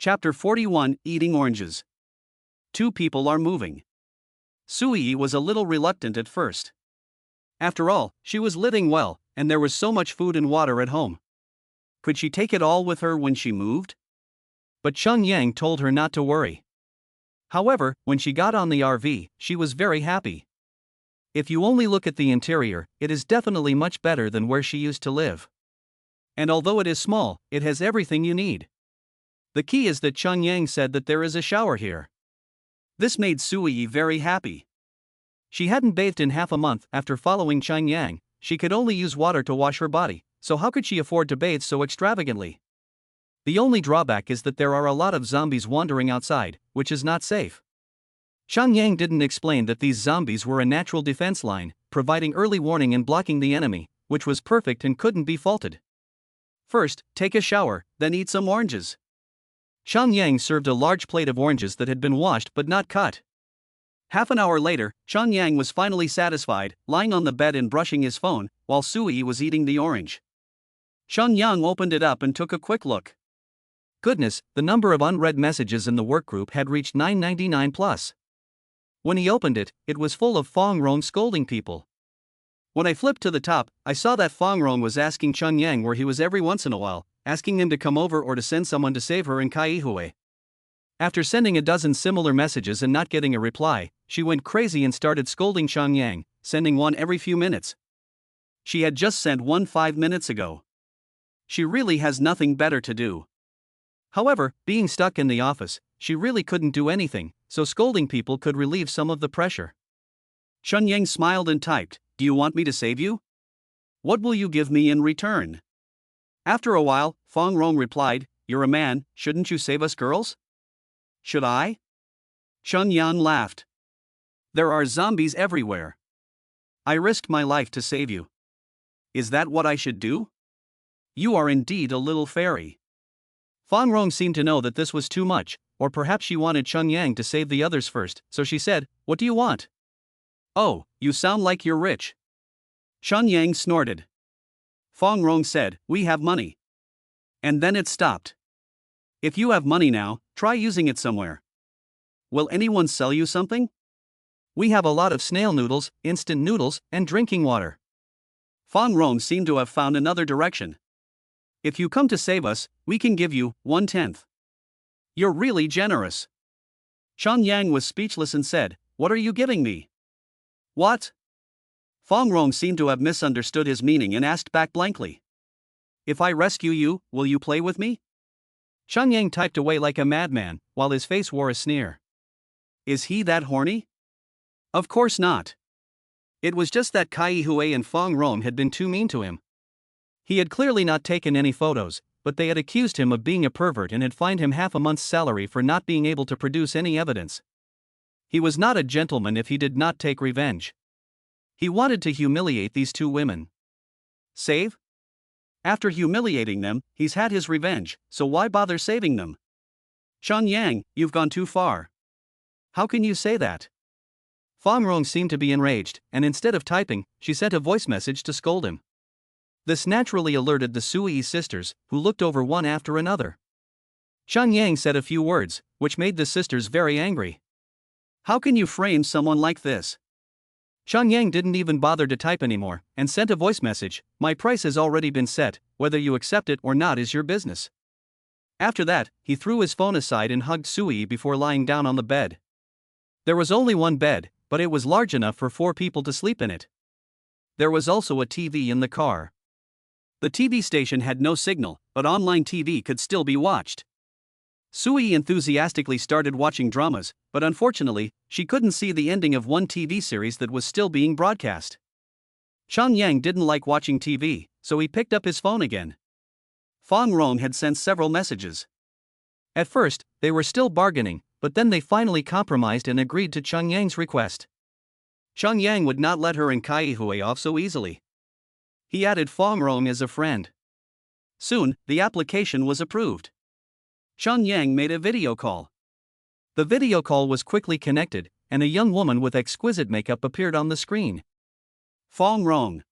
Chapter 41, Eating Oranges. Two people are moving. Sui was a little reluctant at first. After all, she was living well, and there was so much food and water at home. Could she take it all with her when she moved? But Chun Yang told her not to worry. However, when she got on the RV, she was very happy. If you only look at the interior, it is definitely much better than where she used to live. And although it is small, it has everything you need. The key is that Chun Yang said that there is a shower here. This made Sui very happy. She hadn't bathed in half a month after following Chun Yang. She could only use water to wash her body, so how could she afford to bathe so extravagantly? The only drawback is that there are a lot of zombies wandering outside, which is not safe. Chun Yang didn't explain that these zombies were a natural defense line, providing early warning and blocking the enemy, which was perfect and couldn't be faulted. First, take a shower, then eat some oranges. Chun Yang served a large plate of oranges that had been washed but not cut. Half an hour later, Chun Yang was finally satisfied, lying on the bed and brushing his phone, while Sui was eating the orange. Chun Yang opened it up and took a quick look. Goodness, the number of unread messages in the workgroup had reached 999 plus. When he opened it, it was full of Fong Rong scolding people. When I flipped to the top, I saw that Fong Rong was asking Chun Yang where he was every once in a while, asking him to come over or to send someone to save her in Kaihue. After sending a dozen similar messages and not getting a reply, she went crazy and started scolding Chun Yang, sending one every few minutes. She had just sent one 5 minutes ago. She really has nothing better to do. However, being stuck in the office, she really couldn't do anything, so scolding people could relieve some of the pressure. Chun Yang smiled and typed, "Do you want me to save you? What will you give me in return?" After a while, Fong Rong replied, "You're a man, shouldn't you save us girls?" "Should I?" Chun Yang laughed. "There are zombies everywhere. I risked my life to save you. Is that what I should do? You are indeed a little fairy." Fong Rong seemed to know that this was too much, or perhaps she wanted Chun Yang to save the others first, so she said, "What do you want?" "Oh, you sound like you're rich." Chun Yang snorted. Fong Rong said, "We have money." And then it stopped. "If you have money now, try using it somewhere. Will anyone sell you something? We have a lot of snail noodles, instant noodles, and drinking water." Fong Rong seemed to have found another direction. "If you come to save us, we can give you 1/10. You're really generous." Chun Yang was speechless and said, "What are you giving me?" "What?" Fong Rong seemed to have misunderstood his meaning and asked back blankly. "If I rescue you, will you play with me?" Chun Yang typed away like a madman, while his face wore a sneer. Is he that horny? Of course not. It was just that Kaihue and Fong Rong had been too mean to him. He had clearly not taken any photos, but they had accused him of being a pervert and had fined him half a month's salary for not being able to produce any evidence. He was not a gentleman if he did not take revenge. He wanted to humiliate these two women. Save? After humiliating them, he's had his revenge, so why bother saving them? Chun Yang, you've gone too far. How can you say that? Fong Rong seemed to be enraged, and instead of typing, she sent a voice message to scold him. This naturally alerted the Sui sisters, who looked over one after another. Chun Yang said a few words, which made the sisters very angry. How can you frame someone like this? Chun Yang didn't even bother to type anymore, and sent a voice message, "My price has already been set, whether you accept it or not is your business." After that, he threw his phone aside and hugged Sui before lying down on the bed. There was only one bed, but it was large enough for 4 people to sleep in it. There was also a TV in the car. The TV station had no signal, but online TV could still be watched. Sui enthusiastically started watching dramas, but unfortunately, she couldn't see the ending of one TV series that was still being broadcast. Chun Yang didn't like watching TV, so he picked up his phone again. Fong Rong had sent several messages. At first, they were still bargaining, but then they finally compromised and agreed to Chun Yang's request. Chun Yang would not let her and Kaihue off so easily. He added Fong Rong as a friend. Soon, the application was approved. Chun Yang made a video call. The video call was quickly connected, and a young woman with exquisite makeup appeared on the screen. Fong Rong.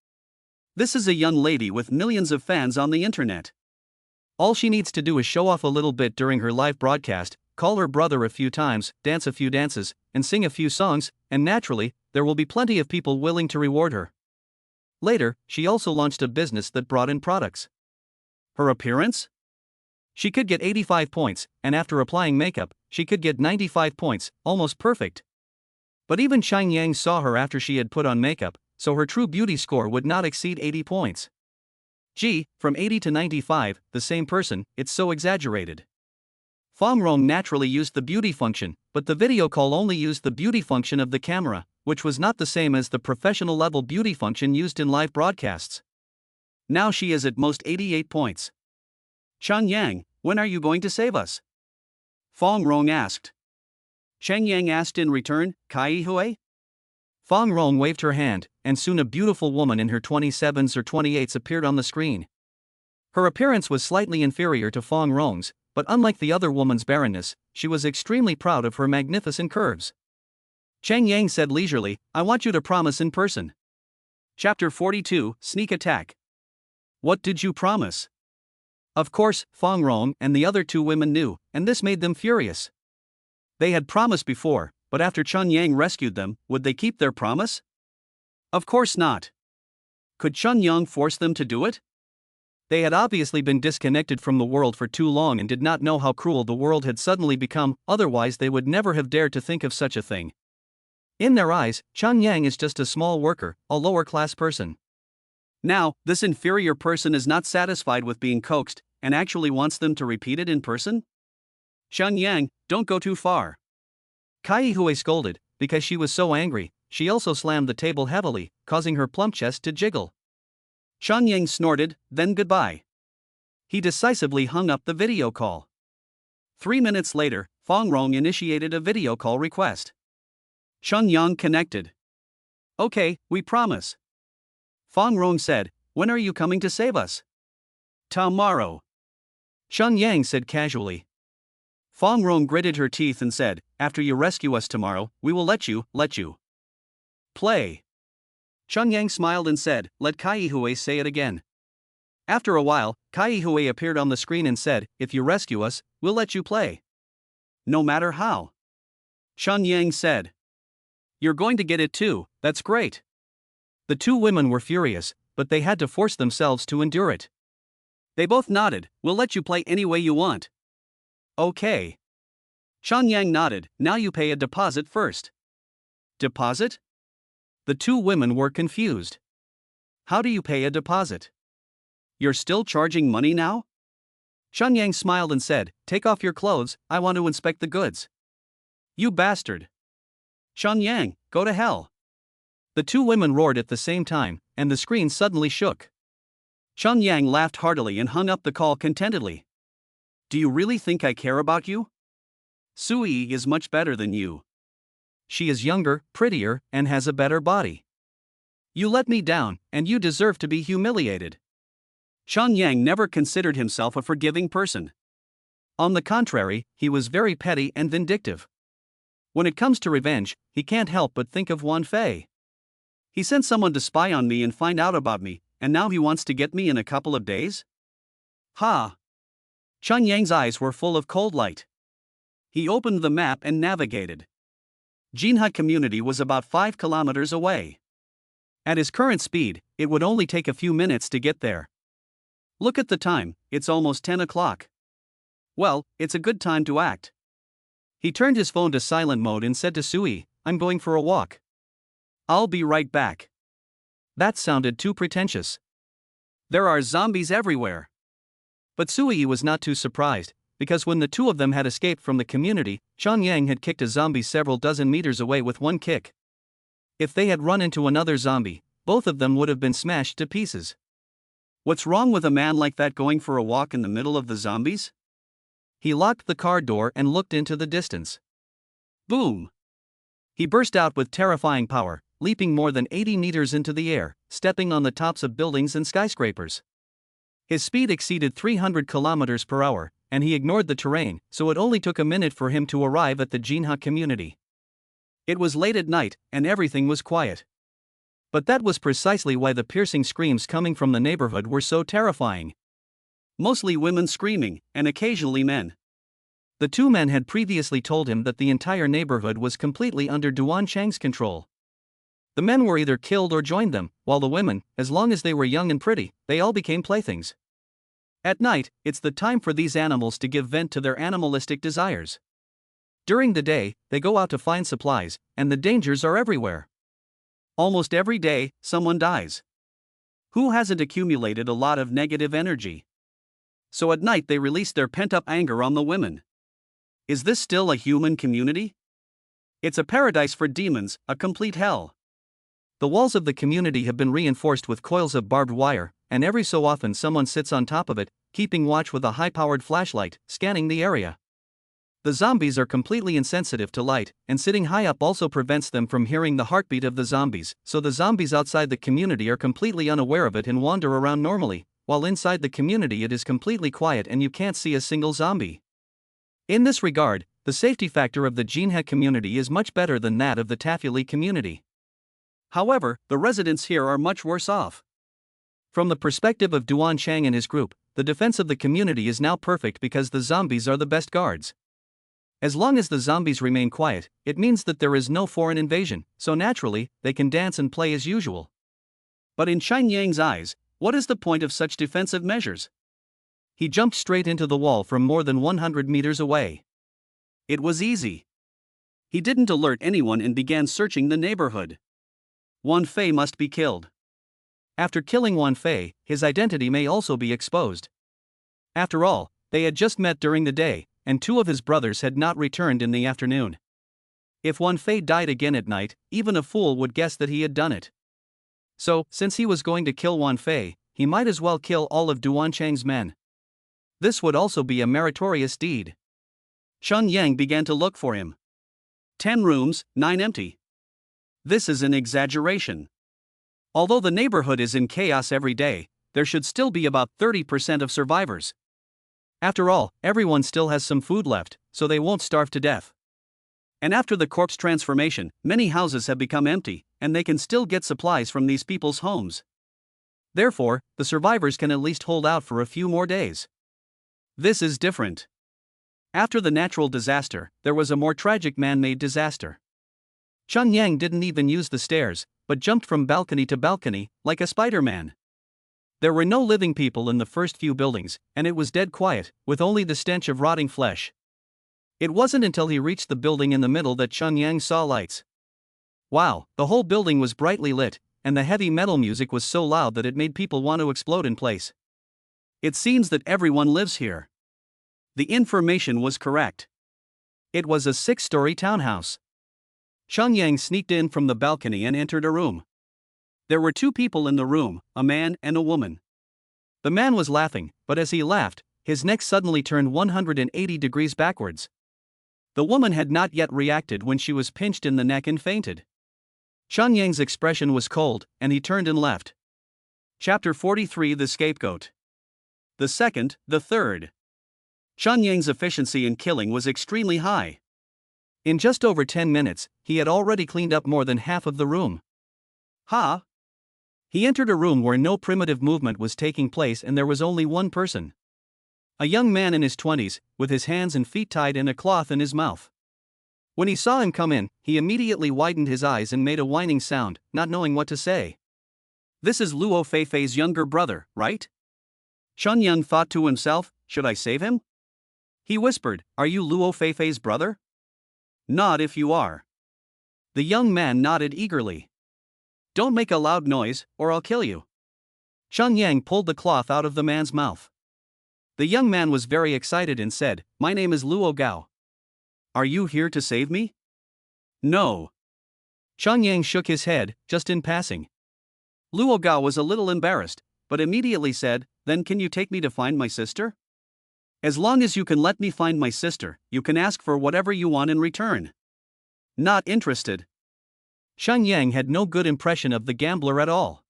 This is a young lady with millions of fans on the internet. All she needs to do is show off a little bit during her live broadcast, call her brother a few times, dance a few dances, and sing a few songs, and naturally, there will be plenty of people willing to reward her. Later, she also launched a business that brought in products. Her appearance? She could get 85 points, and after applying makeup, she could get 95 points, almost perfect. But even Chang Yang saw her after she had put on makeup, so her true beauty score would not exceed 80 points. Gee, from 80 to 95, the same person, it's so exaggerated. Fong Rong naturally used the beauty function, but the video call only used the beauty function of the camera, which was not the same as the professional level beauty function used in live broadcasts. Now she is at most 88 points. Chang Yang, when are you going to save us? Fong Rong asked. Chang Yang asked in return, Kai Hui? Fong Rong waved her hand, and soon a beautiful woman in her 27s or 28s appeared on the screen. Her appearance was slightly inferior to Fong Rong's, but unlike the other woman's barrenness, she was extremely proud of her magnificent curves. Chang Yang said leisurely, I want you to promise in person. Chapter 42, Sneak Attack. What did you promise? Of course, Fong Rong and the other two women knew, and this made them furious. They had promised before, but after Chun Yang rescued them, would they keep their promise? Of course not. Could Chun Yang force them to do it? They had obviously been disconnected from the world for too long and did not know how cruel the world had suddenly become, otherwise they would never have dared to think of such a thing. In their eyes, Chun Yang is just a small worker, a lower-class person. Now, this inferior person is not satisfied with being coaxed, and actually wants them to repeat it in person? Chun Yang, don't go too far. Kai Hui scolded, because she was so angry, she also slammed the table heavily, causing her plump chest to jiggle. Chun Yang snorted, then goodbye. He decisively hung up the video call. 3 minutes later, Fong Rong initiated a video call request. Chun Yang connected. Okay, we promise. Fong Rong said, when are you coming to save us? Tomorrow. Chun Yang said casually. Fong Rong gritted her teeth and said, after you rescue us tomorrow, we will let you play. Chun Yang smiled and said, let Kai Hui say it again. After a while, Kai Hui appeared on the screen and said, if you rescue us, we'll let you play. No matter how. Chun Yang said. You're going to get it too, that's great. The two women were furious, but they had to force themselves to endure it. They both nodded, we'll let you play any way you want. Okay. Chun Yang nodded, now you pay a deposit first. Deposit? The two women were confused. How do you pay a deposit? You're still charging money now? Chun Yang smiled and said, take off your clothes, I want to inspect the goods. You bastard. Chun Yang, go to hell. The two women roared at the same time, and the screen suddenly shook. Chun Yang laughed heartily and hung up the call contentedly. Do you really think I care about you? Sui is much better than you. She is younger, prettier, and has a better body. You let me down, and you deserve to be humiliated. Chun Yang never considered himself a forgiving person. On the contrary, he was very petty and vindictive. When it comes to revenge, he can't help but think of Wan Fei. He sent someone to spy on me and find out about me, and now he wants to get me in a couple of days? Ha! Chun Yang's eyes were full of cold light. He opened the map and navigated. Jinha community was about 5 kilometers away. At his current speed, it would only take a few minutes to get there. Look at the time, it's almost 10 o'clock. Well, it's a good time to act. He turned his phone to silent mode and said to Sui, I'm going for a walk. I'll be right back. That sounded too pretentious. There are zombies everywhere. But Sui was not too surprised, because when the two of them had escaped from the community, Chun Yang had kicked a zombie several dozen meters away with one kick. If they had run into another zombie, both of them would have been smashed to pieces. What's wrong with a man like that going for a walk in the middle of the zombies? He locked the car door and looked into the distance. Boom! He burst out with terrifying power, leaping more than 80 meters into the air, stepping on the tops of buildings and skyscrapers. His speed exceeded 300 kilometers per hour, and he ignored the terrain, so it only took a minute for him to arrive at the Jinha community. It was late at night, and everything was quiet. But that was precisely why the piercing screams coming from the neighborhood were so terrifying. mostly women screaming, and occasionally men. The two men had previously told him that the entire neighborhood was completely under Duan Chang's control. The men were either killed or joined them, while the women, as long as they were young and pretty, they all became playthings. At night, it's the time for these animals to give vent to their animalistic desires. During the day, they go out to find supplies, and the dangers are everywhere. Almost every day, someone dies. Who hasn't accumulated a lot of negative energy? So at night they release their pent-up anger on the women. Is this still a human community? It's a paradise for demons, a complete hell. The walls of the community have been reinforced with coils of barbed wire, and every so often someone sits on top of it, keeping watch with a high-powered flashlight, scanning the area. The zombies are completely insensitive to light, and sitting high up also prevents them from hearing the heartbeat of the zombies, so the zombies outside the community are completely unaware of it and wander around normally, while inside the community it is completely quiet and you can't see a single zombie. In this regard, the safety factor of the Jinhe community is much better than that of the Tafuli community. However, the residents here are much worse off. From the perspective of Duan Chang and his group, the defense of the community is now perfect because the zombies are the best guards. As long as the zombies remain quiet, it means that there is no foreign invasion, so naturally, they can dance and play as usual. But in Chen Yang's eyes, what is the point of such defensive measures? He jumped straight into the wall from more than 100 meters away. It was easy. He didn't alert anyone and began searching the neighborhood. Wan Fei must be killed. After killing Wan Fei, his identity may also be exposed. After all, they had just met during the day, and two of his brothers had not returned in the afternoon. If Wan Fei died again at night, even a fool would guess that he had done it. So, since he was going to kill Wan Fei, he might as well kill all of Duan Chang's men. This would also be a meritorious deed. Chen Yang began to look for him. 10 rooms, 9 empty. This is an exaggeration. Although the neighborhood is in chaos every day, there should still be about 30% of survivors. After all, everyone still has some food left, so they won't starve to death. And after the corpse transformation, many houses have become empty, and they can still get supplies from these people's homes. Therefore, the survivors can at least hold out for a few more days. This is different. After the natural disaster, there was a more tragic man-made disaster. Chen Yang didn't even use the stairs, but jumped from balcony to balcony, like a Spider-Man. There were no living people in the first few buildings, and it was dead quiet, with only the stench of rotting flesh. It wasn't until he reached the building in the middle that Chen Yang saw lights. Wow, the whole building was brightly lit, and the heavy metal music was so loud that it made people want to explode in place. It seems that everyone lives here. The information was correct. It was a 6-story townhouse. Chen Yang sneaked in from the balcony and entered a room. There were 2 people in the room, a man and a woman. The man was laughing, but as he laughed, his neck suddenly turned 180 degrees backwards. The woman had not yet reacted when she was pinched in the neck and fainted. Chen Yang's expression was cold, and he turned and left. Chapter 43: The Scapegoat. The second, the third. Chen Yang's efficiency in killing was extremely high. In just over 10 minutes, he had already cleaned up more than half of the room. Ha! He entered a room where no primitive movement was taking place and there was only one person. A young man in his 20s, with his hands and feet tied and a cloth in his mouth. When he saw him come in, he immediately widened his eyes and made a whining sound, not knowing what to say. This is Luo Feifei's younger brother, right? Chen Yang thought to himself, should I save him? He whispered, are you Luo Feifei's brother? Nod if you are. The young man nodded eagerly. Don't make a loud noise, or I'll kill you. Chen Yang pulled the cloth out of the man's mouth. The young man was very excited and said, my name is Luo Gao. Are you here to save me? No. Chen Yang shook his head, just in passing. Luo Gao was a little embarrassed, but immediately said, then can you take me to find my sister? As long as you can let me find my sister, you can ask for whatever you want in return. Not interested. Chen Yang had no good impression of the gambler at all.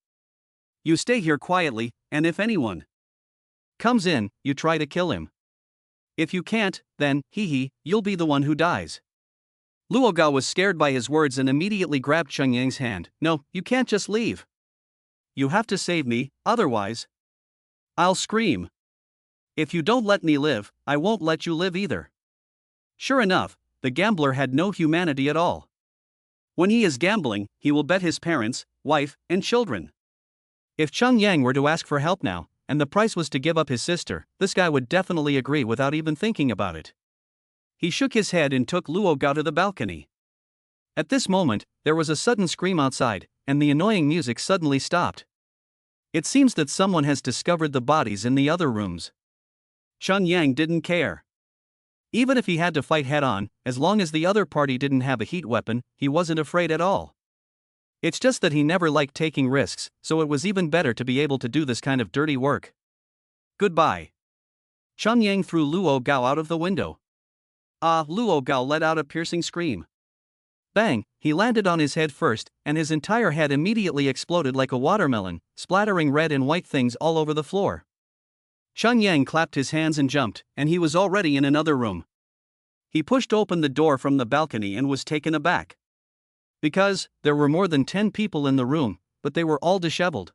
You stay here quietly, and if anyone comes in, you try to kill him. If you can't, then, you'll be the one who dies. Luo Gao was scared by his words and immediately grabbed Chen Yang's hand. No, you can't just leave. You have to save me, otherwise I'll scream. If you don't let me live, I won't let you live either. Sure enough, the gambler had no humanity at all. When he is gambling, he will bet his parents, wife, and children. If Cheng Yang were to ask for help now, and the price was to give up his sister, this guy would definitely agree without even thinking about it. He shook his head and took Luo Gao to the balcony. At this moment, there was a sudden scream outside, and the annoying music suddenly stopped. It seems that someone has discovered the bodies in the other rooms. Cheng Yang didn't care. Even if he had to fight head-on, as long as the other party didn't have a heat weapon, he wasn't afraid at all. It's just that he never liked taking risks, so it was even better to be able to do this kind of dirty work. Goodbye. Cheng Yang threw Luo Gao out of the window. Luo Gao let out a piercing scream. Bang, he landed on his head first, and his entire head immediately exploded like a watermelon, splattering red and white things all over the floor. Cheng Yang clapped his hands and jumped, and he was already in another room. He pushed open the door from the balcony and was taken aback. Because there were more than 10 people in the room, but they were all disheveled.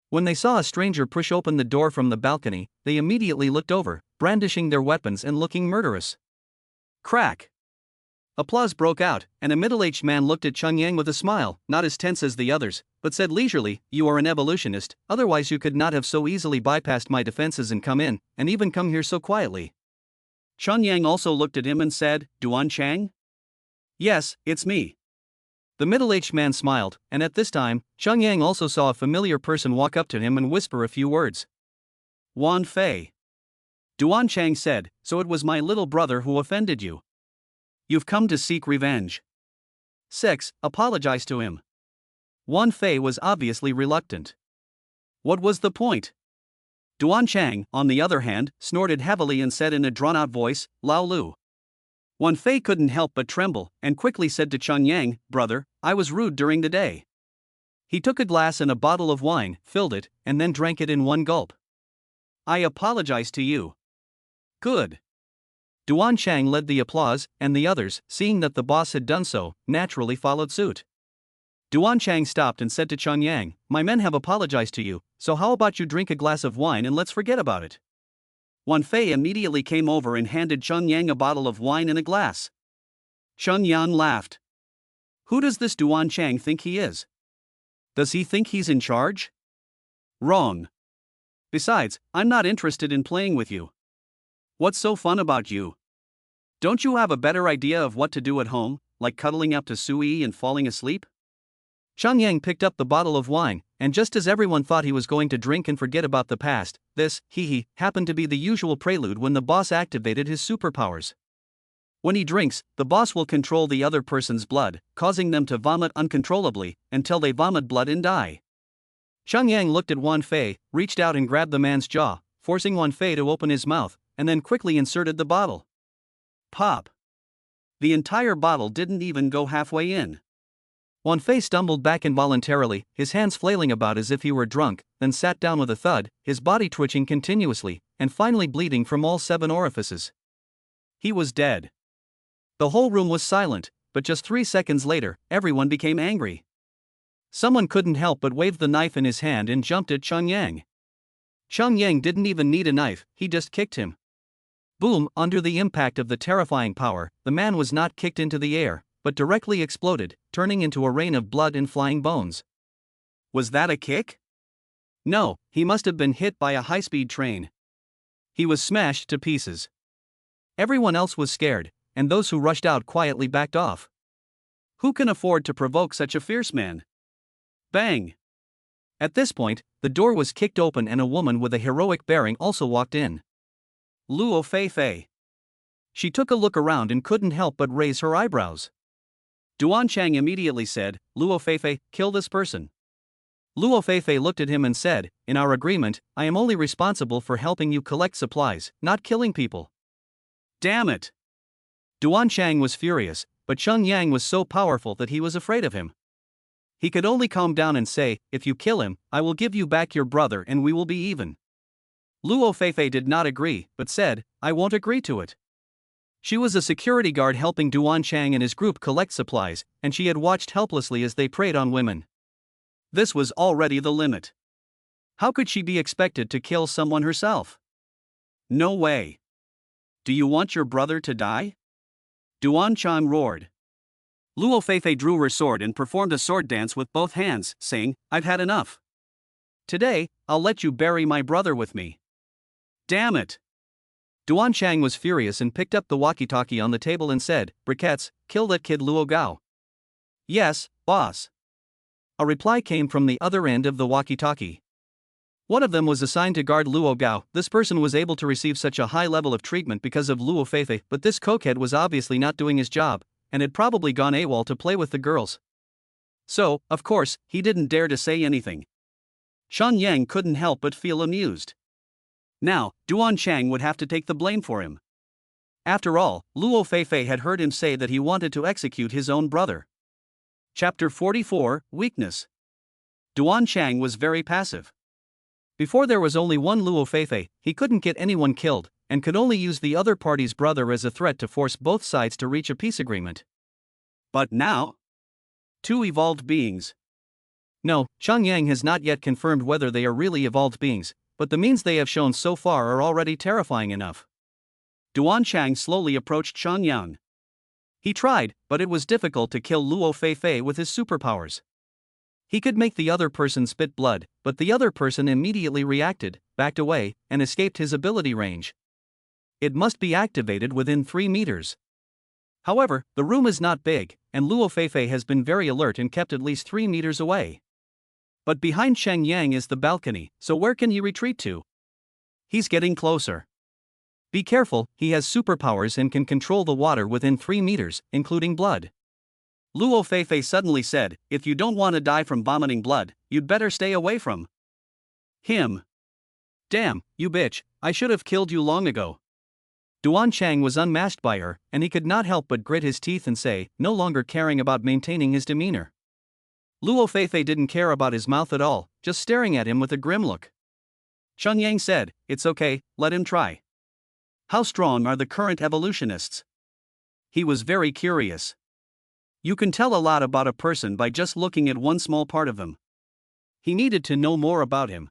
When they saw a stranger push open the door from the balcony, they immediately looked over, brandishing their weapons and looking murderous. Crack! Applause broke out, and a middle-aged man looked at Cheng Yang with a smile, not as tense as the others, but said leisurely, "You are an evolutionist, otherwise you could not have so easily bypassed my defenses and come in, and even come here so quietly." Cheng Yang also looked at him and said, "Duan Chang?" "Yes, it's me." The middle-aged man smiled, and at this time, Cheng Yang also saw a familiar person walk up to him and whisper a few words. "Wan Fei." Duan Chang said, "So it was my little brother who offended you. You've come to seek revenge." 6. Apologize to him. Wan Fei was obviously reluctant. What was the point? Duan Chang, on the other hand, snorted heavily and said in a drawn-out voice, "Lao Lu." Wan Fei couldn't help but tremble, and quickly said to Cheng Yang, "Brother, I was rude during the day." He took a glass and a bottle of wine, filled it, and then drank it in one gulp. "I apologize to you." "Good." Duan Chang led the applause, and the others, seeing that the boss had done so, naturally followed suit. Duan Chang stopped and said to Cheng Yang, "My men have apologized to you, so how about you drink a glass of wine and let's forget about it?" Wan Fei immediately came over and handed Cheng Yang a bottle of wine and a glass. Cheng Yang laughed. Who does this Duan Chang think he is? Does he think he's in charge? Wrong. Besides, I'm not interested in playing with you. What's so fun about you? Don't you have a better idea of what to do at home, like cuddling up to Sui and falling asleep? Cheng Yang picked up the bottle of wine, and just as everyone thought he was going to drink and forget about the past, this, happened to be the usual prelude when the boss activated his superpowers. When he drinks, the boss will control the other person's blood, causing them to vomit uncontrollably, until they vomit blood and die. Cheng Yang looked at Wan Fei, reached out and grabbed the man's jaw, forcing Wan Fei to open his mouth, and then quickly inserted the bottle. Pop! The entire bottle didn't even go halfway in. Wan Fei stumbled back involuntarily, his hands flailing about as if he were drunk, then sat down with a thud, his body twitching continuously, and finally bleeding from all 7 orifices. He was dead. The whole room was silent, but just 3 seconds later, everyone became angry. Someone couldn't help but wave the knife in his hand and jumped at Cheng Yang. Cheng Yang didn't even need a knife, he just kicked him. Boom! Under the impact of the terrifying power, the man was not kicked into the air, but directly exploded, turning into a rain of blood and flying bones. Was that a kick? No, he must have been hit by a high-speed train. He was smashed to pieces. Everyone else was scared, and those who rushed out quietly backed off. Who can afford to provoke such a fierce man? Bang! At this point, the door was kicked open and a woman with a heroic bearing also walked in. Luo Fei. She took a look around and couldn't help but raise her eyebrows. Duan Chang immediately said, "Luo Fei, kill this person." Luo Fei looked at him and said, "In our agreement, I am only responsible for helping you collect supplies, not killing people." Damn it! Duan Chang was furious, but Cheng Yang was so powerful that he was afraid of him. He could only calm down and say, "If you kill him, I will give you back your brother and we will be even." Luo Fei did not agree, but said, "I won't agree to it." She was a security guard helping Duan Chang and his group collect supplies, and she had watched helplessly as they preyed on women. This was already the limit. How could she be expected to kill someone herself? No way. Do you want your brother to die? Duan Chang roared. Luo Feifei drew her sword and performed a sword dance with both hands, saying, I've had enough. Today, I'll let you bury my brother with me. Damn it! Duan Chang was furious and picked up the walkie-talkie on the table and said, Briquettes, kill that kid Luo Gao. Yes, boss. A reply came from the other end of the walkie-talkie. One of them was assigned to guard Luo Gao. This person was able to receive such a high level of treatment because of Luo Feifei, but this cokehead was obviously not doing his job, and had probably gone AWOL to play with the girls. So, of course, he didn't dare to say anything. Shan Yang couldn't help but feel amused. Now, Duan Chang would have to take the blame for him. After all, Luo Feifei had heard him say that he wanted to execute his own brother. Chapter 44, Weakness. Duan Chang was very passive. Before there was only one Luo Feifei, he couldn't get anyone killed, and could only use the other party's brother as a threat to force both sides to reach a peace agreement. But now? Two evolved beings. No, Chang Yang has not yet confirmed whether they are really evolved beings, but the means they have shown so far are already terrifying enough. Duan Chang slowly approached Chang Yang. He tried, but it was difficult to kill Luo Feifei with his superpowers. He could make the other person spit blood, but the other person immediately reacted, backed away, and escaped his ability range. It must be activated within 3 meters. However, the room is not big, and Luo Feifei has been very alert and kept at least 3 meters away. But behind Chang Yang is the balcony, so where can he retreat to? He's getting closer. Be careful, he has superpowers and can control the water within 3 meters, including blood. Luo Feifei suddenly said, if you don't want to die from vomiting blood, you'd better stay away from him. Damn, you bitch, I should have killed you long ago. Duan Chang was unmasked by her, and he could not help but grit his teeth and say, no longer caring about maintaining his demeanor. Luo Feifei didn't care about his mouth at all, just staring at him with a grim look. Chang Yang said, it's okay, let him try. How strong are the current evolutionists? He was very curious. You can tell a lot about a person by just looking at one small part of them. He needed to know more about him.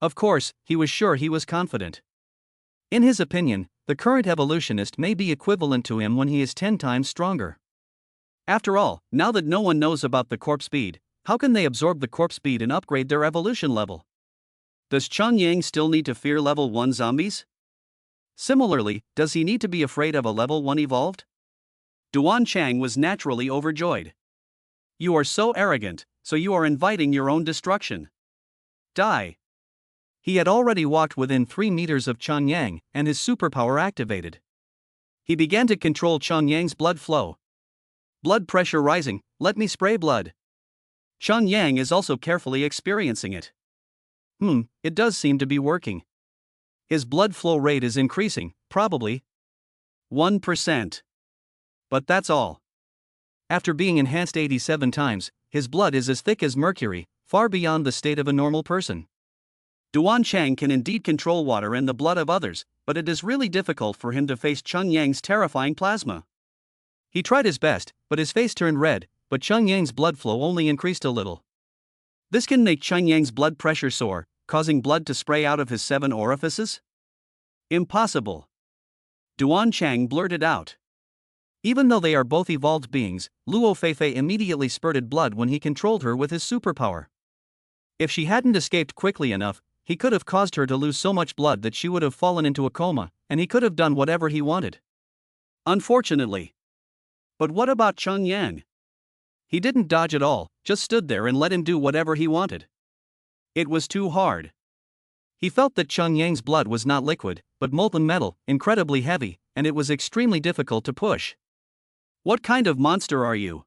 Of course, he was sure he was confident. In his opinion, the current evolutionist may be equivalent to him when he is 10 times stronger. After all, now that no one knows about the corpse speed, how can they absorb the corpse speed and upgrade their evolution level? Does Chang Yang still need to fear level 1 zombies? Similarly, does he need to be afraid of a level 1 evolved? Duan Chang was naturally overjoyed. You are so arrogant, so you are inviting your own destruction. Die. He had already walked within 3 meters of Chang Yang, and his superpower activated. He began to control Chang Yang's blood flow. Blood pressure rising, let me spray blood. Chang Yang is also carefully experiencing it. It does seem to be working. His blood flow rate is increasing, probably 1%. But that's all. After being enhanced 87 times, his blood is as thick as mercury, far beyond the state of a normal person. Duan Chang can indeed control water and the blood of others, but it is really difficult for him to face Chang Yang's terrifying plasma. He tried his best, but his face turned red, but Chang Yang's blood flow only increased a little. This can make Chang Yang's blood pressure soar, causing blood to spray out of his 7 orifices? Impossible. Duan Chang blurted out. Even though they are both evolved beings, Luo Feifei immediately spurted blood when he controlled her with his superpower. If she hadn't escaped quickly enough, he could have caused her to lose so much blood that she would have fallen into a coma, and he could have done whatever he wanted. Unfortunately. But what about Chang Yang? He didn't dodge at all, just stood there and let him do whatever he wanted. It was too hard. He felt that Chang Yang's blood was not liquid, but molten metal, incredibly heavy, and it was extremely difficult to push. What kind of monster are you?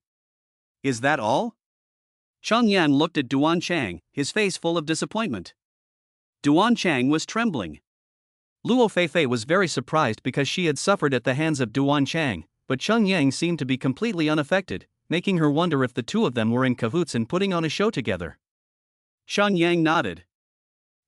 Is that all? Chang Yan looked at Duan Chang, his face full of disappointment. Duan Chang was trembling. Luo Feifei was very surprised because she had suffered at the hands of Duan Chang, but Chang Yang seemed to be completely unaffected, making her wonder if the two of them were in cahoots and putting on a show together. Chang Yang nodded.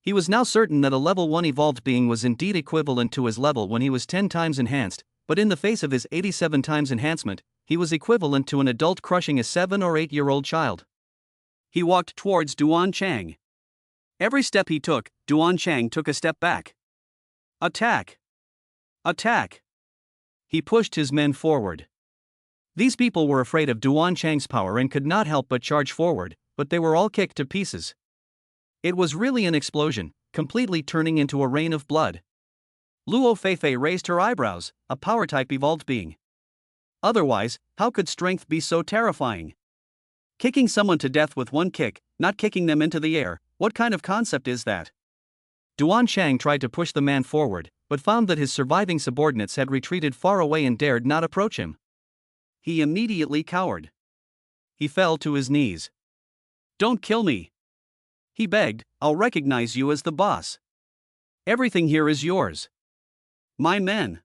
He was now certain that a level 1 evolved being was indeed equivalent to his level when he was 10 times enhanced, but in the face of his 87 times enhancement, he was equivalent to an adult crushing a 7 or 8-year-old child. He walked towards Duan Chang. Every step he took, Duan Chang took a step back. Attack! Attack! He pushed his men forward. These people were afraid of Duan Chang's power and could not help but charge forward, but they were all kicked to pieces. It was really an explosion, completely turning into a rain of blood. Luo Feifei raised her eyebrows, a power-type evolved being. Otherwise, how could strength be so terrifying? Kicking someone to death with one kick, not kicking them into the air, what kind of concept is that? Duan Chang tried to push the man forward, but found that his surviving subordinates had retreated far away and dared not approach him. He immediately cowered. He fell to his knees. "Don't kill me," he begged. "I'll recognize you as the boss. Everything here is yours. My men.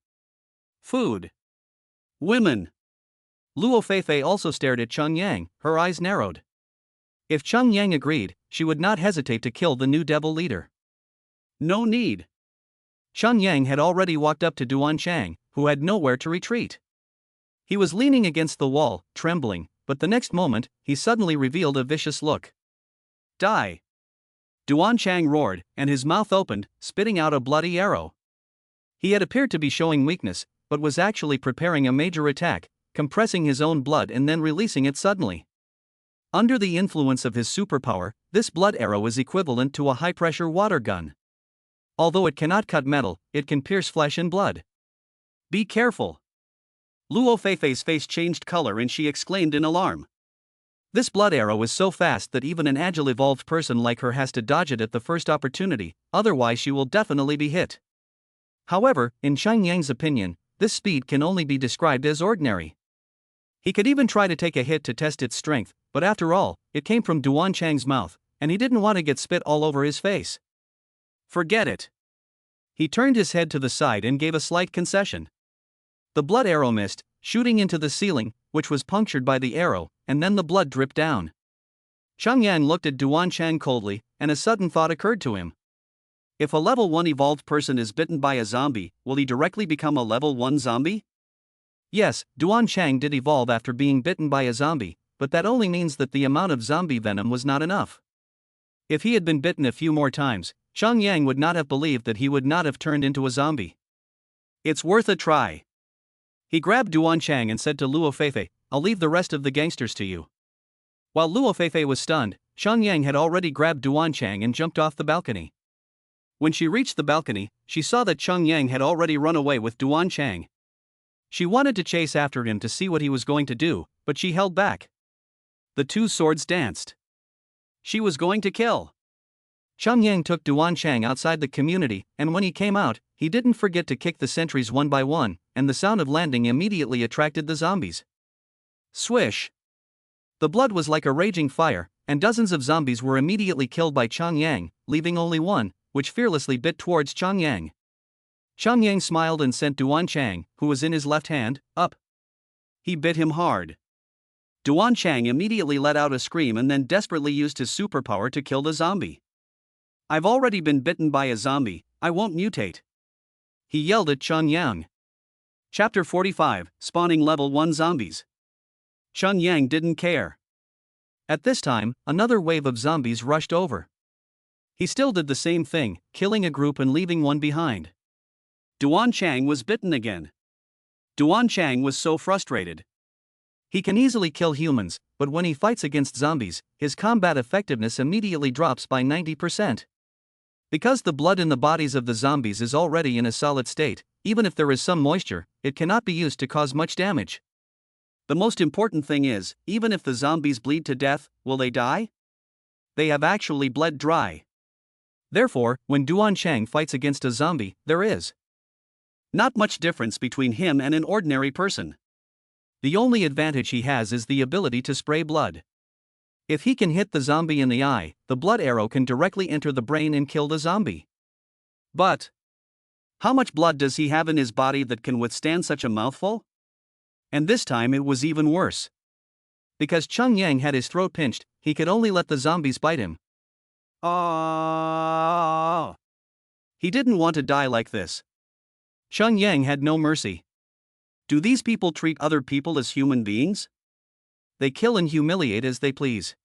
Food. Women." Luo Feifei also stared at Cheng Yang, her eyes narrowed. If Cheng Yang agreed, she would not hesitate to kill the new devil leader. No need. Cheng Yang had already walked up to Duan Chang, who had nowhere to retreat. He was leaning against the wall, trembling, but the next moment, he suddenly revealed a vicious look. "Die!" Duan Chang roared, and his mouth opened, spitting out a bloody arrow. He had appeared to be showing weakness, but was actually preparing a major attack, compressing his own blood and then releasing it suddenly. Under the influence of his superpower, this blood arrow is equivalent to a high-pressure water gun. Although it cannot cut metal, it can pierce flesh and blood. "Be careful!" Luo Feifei's face changed color and she exclaimed in alarm. This blood arrow is so fast that even an agile evolved person like her has to dodge it at the first opportunity, otherwise she will definitely be hit. However, in Cheng Yang's opinion, this speed can only be described as ordinary. He could even try to take a hit to test its strength, but after all, it came from Duan Chang's mouth, and he didn't want to get spit all over his face. Forget it. He turned his head to the side and gave a slight concession. The blood arrow missed, shooting into the ceiling, which was punctured by the arrow, and then the blood dripped down. Cheng Yang looked at Duan Chang coldly, and a sudden thought occurred to him. If a level 1 evolved person is bitten by a zombie, will he directly become a level 1 zombie? Yes, Duan Chang did evolve after being bitten by a zombie, but that only means that the amount of zombie venom was not enough. If he had been bitten a few more times, Cheng Yang would not have believed that he would not have turned into a zombie. It's worth a try. He grabbed Duan Chang and said to Luo Feifei, "I'll leave the rest of the gangsters to you." While Luo Feifei was stunned, Cheng Yang had already grabbed Duan Chang and jumped off the balcony. When she reached the balcony, she saw that Cheng Yang had already run away with Duan Chang. She wanted to chase after him to see what he was going to do, but she held back. The two swords danced. She was going to kill. Cheng Yang took Duan Chang outside the community, and when he came out, he didn't forget to kick the sentries one by one, and the sound of landing immediately attracted the zombies. Swish! The blood was like a raging fire, and dozens of zombies were immediately killed by Cheng Yang, leaving only one, which fearlessly bit towards Cheng Yang. Cheng Yang smiled and sent Duan Chang, who was in his left hand, up. He bit him hard. Duan Chang immediately let out a scream and then desperately used his superpower to kill the zombie. "I've already been bitten by a zombie, I won't mutate," he yelled at Cheng Yang. Chapter 45, Spawning Level 1 Zombies. Cheng Yang didn't care. At this time, another wave of zombies rushed over. He still did the same thing, killing a group and leaving one behind. Duan Chang was bitten again. Duan Chang was so frustrated. He can easily kill humans, but when he fights against zombies, his combat effectiveness immediately drops by 90%. Because the blood in the bodies of the zombies is already in a solid state, even if there is some moisture, it cannot be used to cause much damage. The most important thing is, even if the zombies bleed to death, will they die? They have actually bled dry. Therefore, when Duan Chang fights against a zombie, there is not much difference between him and an ordinary person. The only advantage he has is the ability to spray blood. If he can hit the zombie in the eye, the blood arrow can directly enter the brain and kill the zombie. But how much blood does he have in his body that can withstand such a mouthful? And this time it was even worse. Because Cheng Yang had his throat pinched, he could only let the zombies bite him. Oh! He didn't want to die like this. Cheng Yang had no mercy. Do these people treat other people as human beings? They kill and humiliate as they please.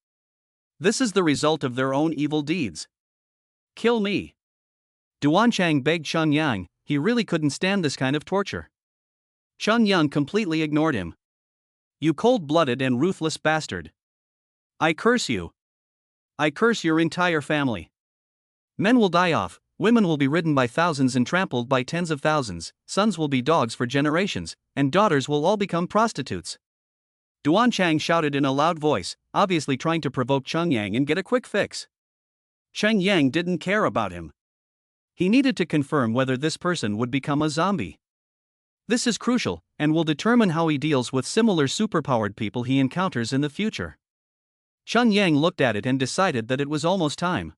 This is the result of their own evil deeds. Kill me. Duan Chang begged Cheng Yang, he really couldn't stand this kind of torture. Chun Yang completely ignored him. "You cold-blooded and ruthless bastard. I curse you. I curse your entire family. Men will die off, women will be ridden by thousands and trampled by tens of thousands, sons will be dogs for generations, and daughters will all become prostitutes." Duan Chang shouted in a loud voice, obviously trying to provoke Chun Yang and get a quick fix. Chun Yang didn't care about him. He needed to confirm whether this person would become a zombie. This is crucial, and will determine how he deals with similar superpowered people he encounters in the future. Chun Yang looked at it and decided that it was almost time.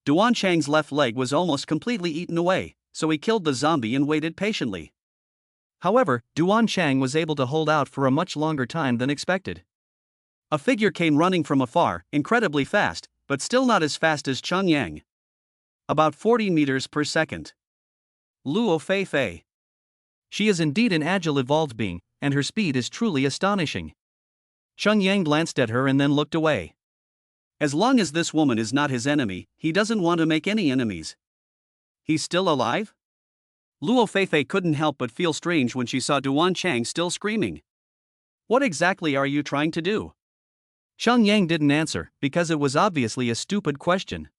Duan Chang's left leg was almost completely eaten away, so he killed the zombie and waited patiently. However, Duan Chang was able to hold out for a much longer time than expected. A figure came running from afar, incredibly fast, but still not as fast as Chun Yang. About 40 meters per second. Luo Feifei. She is indeed an agile evolved being, and her speed is truly astonishing. Chun Yang glanced at her and then looked away. As long as this woman is not his enemy, he doesn't want to make any enemies. He's still alive? Luo Feifei couldn't help but feel strange when she saw Duan Chang still screaming. "What exactly are you trying to do?" Chun Yang didn't answer, because it was obviously a stupid question.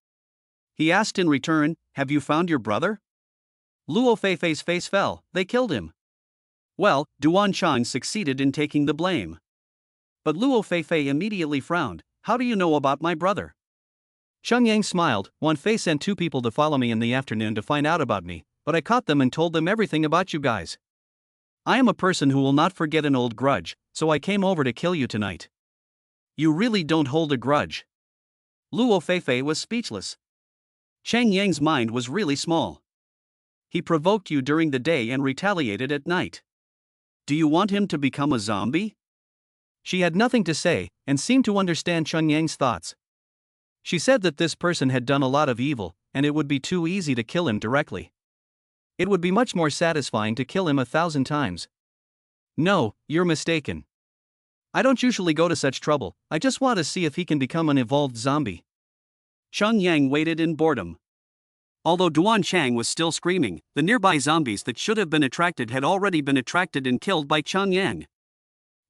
He asked in return, "Have you found your brother?" Luo Feifei's face fell. "They killed him." Well, Duan Chang succeeded in taking the blame. But Luo Feifei immediately frowned. "How do you know about my brother?" Chun Yang smiled. "One Fei sent 2 people to follow me in the afternoon to find out about me, but I caught them and told them everything about you guys. I am a person who will not forget an old grudge, so I came over to kill you tonight." "You really don't hold a grudge." Luo Feifei was speechless. Chang Yang's mind was really small. He provoked you during the day and retaliated at night. Do you want him to become a zombie? She had nothing to say, and seemed to understand Chun Yang's thoughts. She said that this person had done a lot of evil, and it would be too easy to kill him directly. It would be much more satisfying to kill him 1,000 times. "No, you're mistaken. I don't usually go to such trouble, I just want to see if he can become an evolved zombie." Chun Yang waited in boredom. Although Duan Chang was still screaming, the nearby zombies that should have been attracted had already been attracted and killed by Chun Yang.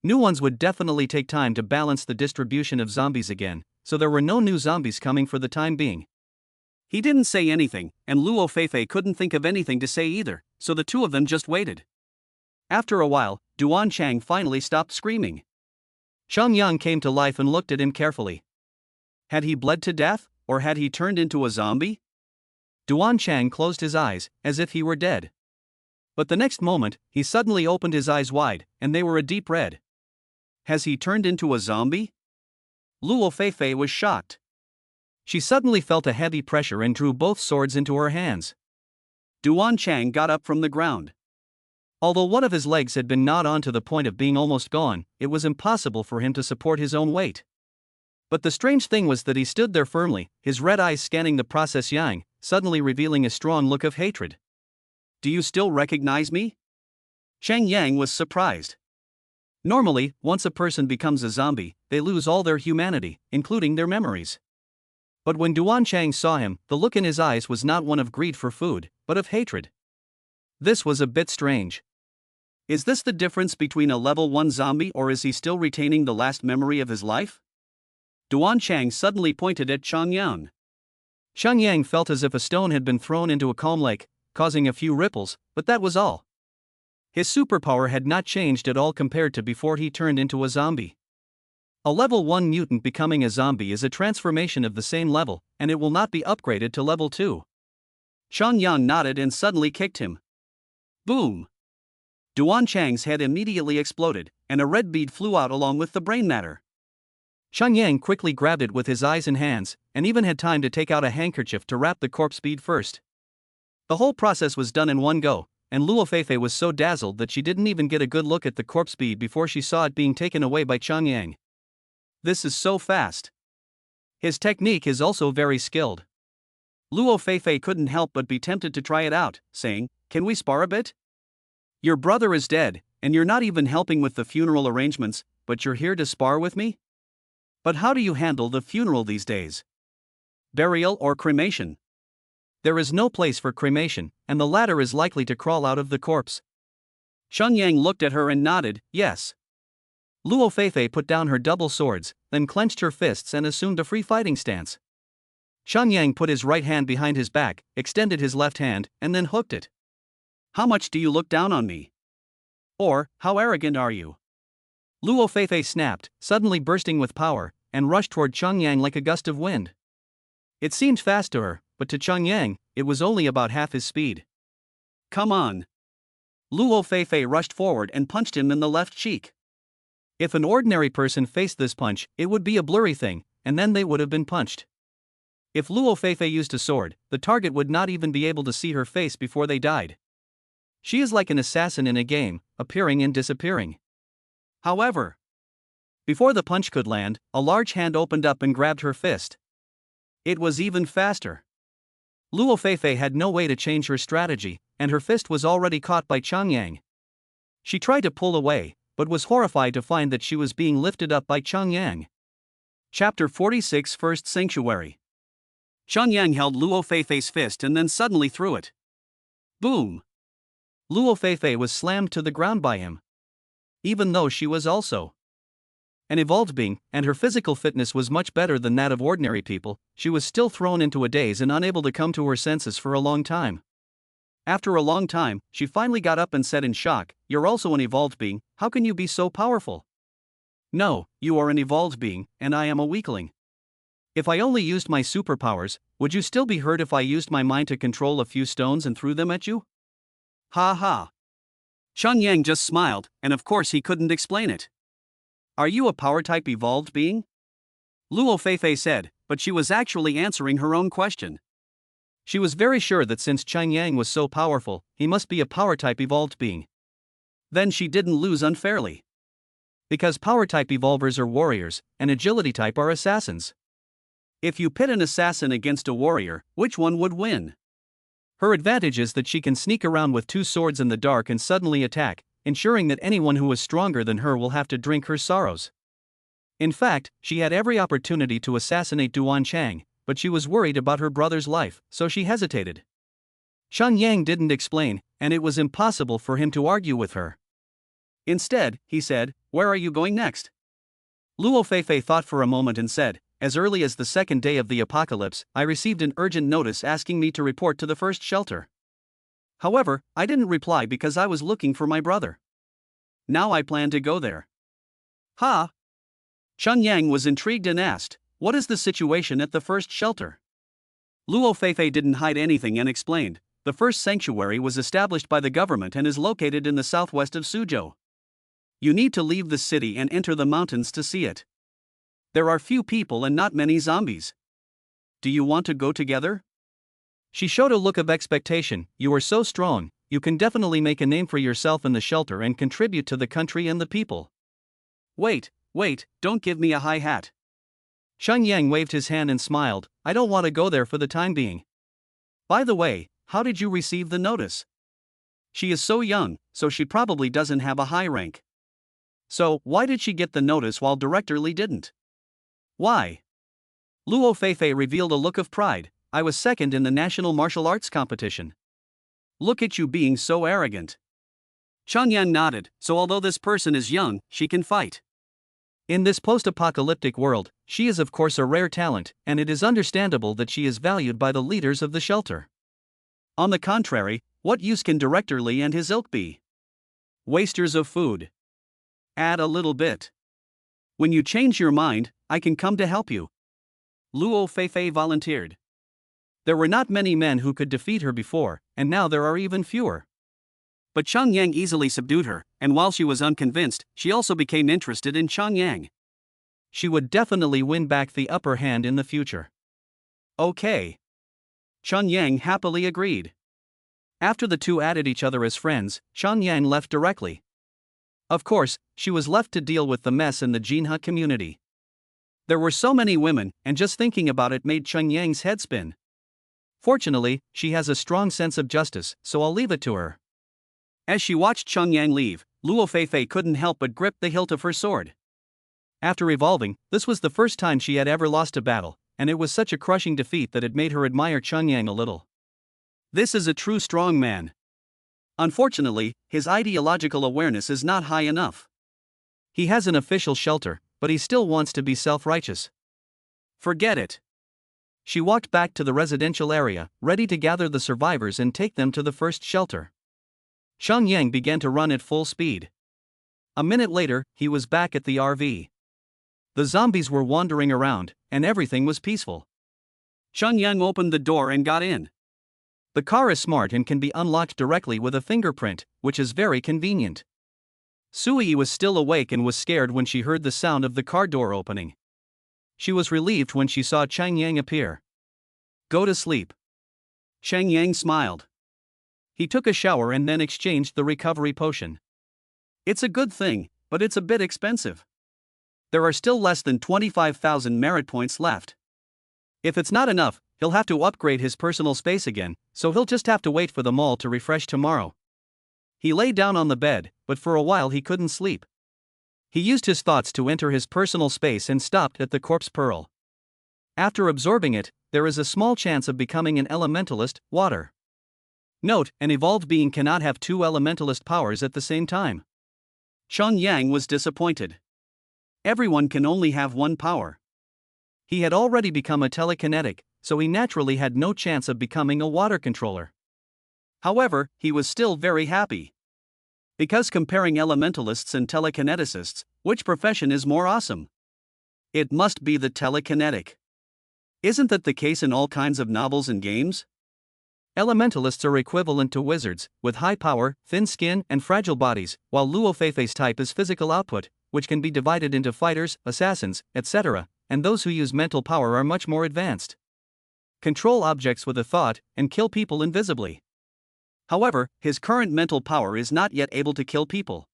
New ones would definitely take time to balance the distribution of zombies again, so there were no new zombies coming for the time being. He didn't say anything, and Luo Feifei couldn't think of anything to say either, so the two of them just waited. After a while, Duan Chang finally stopped screaming. Chun Yang came to life and looked at him carefully. Had he bled to death, or had he turned into a zombie? Duan Chang closed his eyes, as if he were dead. But the next moment, he suddenly opened his eyes wide, and they were a deep red. Has he turned into a zombie? Luo Feifei was shocked. She suddenly felt a heavy pressure and drew both swords into her hands. Duan Chang got up from the ground. Although one of his legs had been gnawed on to the point of being almost gone, it was impossible for him to support his own weight. But the strange thing was that he stood there firmly, his red eyes scanning the process Yang, suddenly revealing a strong look of hatred. Do you still recognize me? Chang Yang was surprised. Normally, once a person becomes a zombie, they lose all their humanity, including their memories. But when Duan Chang saw him, the look in his eyes was not one of greed for food, but of hatred. This was a bit strange. Is this the difference between a level 1 zombie, or is he still retaining the last memory of his life? Duan Chang suddenly pointed at Chun Yang. Chun Yang felt as if a stone had been thrown into a calm lake, causing a few ripples, but that was all. His superpower had not changed at all compared to before he turned into a zombie. A level 1 mutant becoming a zombie is a transformation of the same level, and it will not be upgraded to level 2. Chun Yang nodded and suddenly kicked him. Boom! Duan Chang's head immediately exploded, and a red bead flew out along with the brain matter. Chun Yang quickly grabbed it with his eyes and hands, and even had time to take out a handkerchief to wrap the corpse bead first. The whole process was done in one go, and Luo Feifei was so dazzled that she didn't even get a good look at the corpse bead before she saw it being taken away by Chun Yang. This is so fast. His technique is also very skilled. Luo Feifei couldn't help but be tempted to try it out, saying, "Can we spar a bit? Your brother is dead, and you're not even helping with the funeral arrangements, but you're here to spar with me? But how do you handle the funeral these days? Burial or cremation?" There is no place for cremation, and the ladder is likely to crawl out of the corpse. Chun Yang looked at her and nodded, yes. Luo Feifei put down her double swords, then clenched her fists and assumed a free fighting stance. Chun Yang put his right hand behind his back, extended his left hand, and then hooked it. How much do you look down on me? Or, how arrogant are you? Luo Feifei snapped, suddenly bursting with power, and rushed toward Chun Yang like a gust of wind. It seemed fast to her, but to Chun Yang, it was only about half his speed. Come on. Luo Feifei rushed forward and punched him in the left cheek. If an ordinary person faced this punch, it would be a blurry thing, and then they would have been punched. If Luo Feifei used a sword, the target would not even be able to see her face before they died. She is like an assassin in a game, appearing and disappearing. However, before the punch could land, a large hand opened up and grabbed her fist. It was even faster. Luo Feifei had no way to change her strategy, and her fist was already caught by Chun Yang. She tried to pull away, but was horrified to find that she was being lifted up by Chun Yang. Chapter 46 First Sanctuary. Chun Yang held Luo Feifei's fist and then suddenly threw it. Boom! Luo Feifei was slammed to the ground by him. Even though she was also an evolved being, and her physical fitness was much better than that of ordinary people, she was still thrown into a daze and unable to come to her senses for a long time. After a long time, she finally got up and said in shock, "You're also an evolved being, how can you be so powerful?" "No, you are an evolved being, and I am a weakling." "If I only used my superpowers, would you still be hurt if I used my mind to control a few stones and threw them at you?" Ha ha. Chun Yang just smiled, and of course he couldn't explain it. "Are you a power-type evolved being?" Luo Feifei said, but she was actually answering her own question. She was very sure that since Chun Yang was so powerful, he must be a power-type evolved being. Then she didn't lose unfairly. Because power-type evolvers are warriors, and agility-type are assassins. If you pit an assassin against a warrior, which one would win? Her advantage is that she can sneak around with two swords in the dark and suddenly attack, ensuring that anyone who is stronger than her will have to drink her sorrows. In fact, she had every opportunity to assassinate Duan Chang, but she was worried about her brother's life, so she hesitated. Chun Yang didn't explain, and it was impossible for him to argue with her. Instead, he said, "Where are you going next?" Luo Feifei thought for a moment and said, "As early as the second day of the apocalypse, I received an urgent notice asking me to report to the first shelter. However, I didn't reply because I was looking for my brother. Now I plan to go there." Ha! Chun Yang was intrigued and asked, "What is the situation at the first shelter?" Luo Feifei didn't hide anything and explained, "The first sanctuary was established by the government and is located in the southwest of Suzhou. You need to leave the city and enter the mountains to see it. There are few people and not many zombies. Do you want to go together?" She showed a look of expectation. "You are so strong, you can definitely make a name for yourself in the shelter and contribute to the country and the people." Wait, don't give me a high hat." Chun Yang waved his hand and smiled, "I don't want to go there for the time being." "By the way, how did you receive the notice?" "She is so young, so she probably doesn't have a high rank." "So, why did she get the notice while Director Li didn't?" "Why?" Luo Feifei revealed a look of pride. "I was second in the national martial arts competition." "Look at you being so arrogant." Chun Yang nodded, "So although this person is young, she can fight." In this post-apocalyptic world, she is of course a rare talent, and it is understandable that she is valued by the leaders of the shelter. On the contrary, what use can Director Li and his ilk be? Wasters of food. Add a little bit. When you change your mind, I can come to help you." Luo Feifei volunteered. There were not many men who could defeat her before, and now there are even fewer. But Chun Yang easily subdued her, and while she was unconvinced, she also became interested in Chun Yang. She would definitely win back the upper hand in the future. Okay. Chun Yang happily agreed. After the two added each other as friends, Chun Yang left directly. Of course, she was left to deal with the mess in the Jinha community. There were so many women, and just thinking about it made Chun Yang's head spin. Fortunately, she has a strong sense of justice, so I'll leave it to her. As she watched Chun Yang leave, Luo Feifei couldn't help but grip the hilt of her sword. After evolving, this was the first time she had ever lost a battle, and it was such a crushing defeat that it made her admire Chun Yang a little. This is a true strong man. Unfortunately, his ideological awareness is not high enough. He has an official shelter, but he still wants to be self-righteous. Forget it. She walked back to the residential area, ready to gather the survivors and take them to the first shelter. Xiang Yang began to run at full speed. A minute later, he was back at the RV. The zombies were wandering around, and everything was peaceful. Xiang Yang opened the door and got in. The car is smart and can be unlocked directly with a fingerprint, which is very convenient. Sui was still awake and was scared when she heard the sound of the car door opening. She was relieved when she saw Chang Yang appear. Go to sleep. Xiang Yang smiled. He took a shower and then exchanged the recovery potion. It's a good thing, but it's a bit expensive. There are still less than 25,000 merit points left. If it's not enough, he'll have to upgrade his personal space again, so he'll just have to wait for the mall to refresh tomorrow. He lay down on the bed, but for a while he couldn't sleep. He used his thoughts to enter his personal space and stopped at the corpse pearl. After absorbing it, there is a small chance of becoming an elementalist, water. Note, an evolved being cannot have two elementalist powers at the same time. Xiang Yang was disappointed. Everyone can only have one power. He had already become a telekinetic, so he naturally had no chance of becoming a water controller. However, he was still very happy. Because comparing elementalists and telekineticists, which profession is more awesome? It must be the telekinetic. Isn't that the case in all kinds of novels and games? Elementalists are equivalent to wizards, with high power, thin skin, and fragile bodies, while Luo Feifei's type is physical output, which can be divided into fighters, assassins, etc., and those who use mental power are much more advanced. Control objects with a thought, and kill people invisibly. However, his current mental power is not yet able to kill people.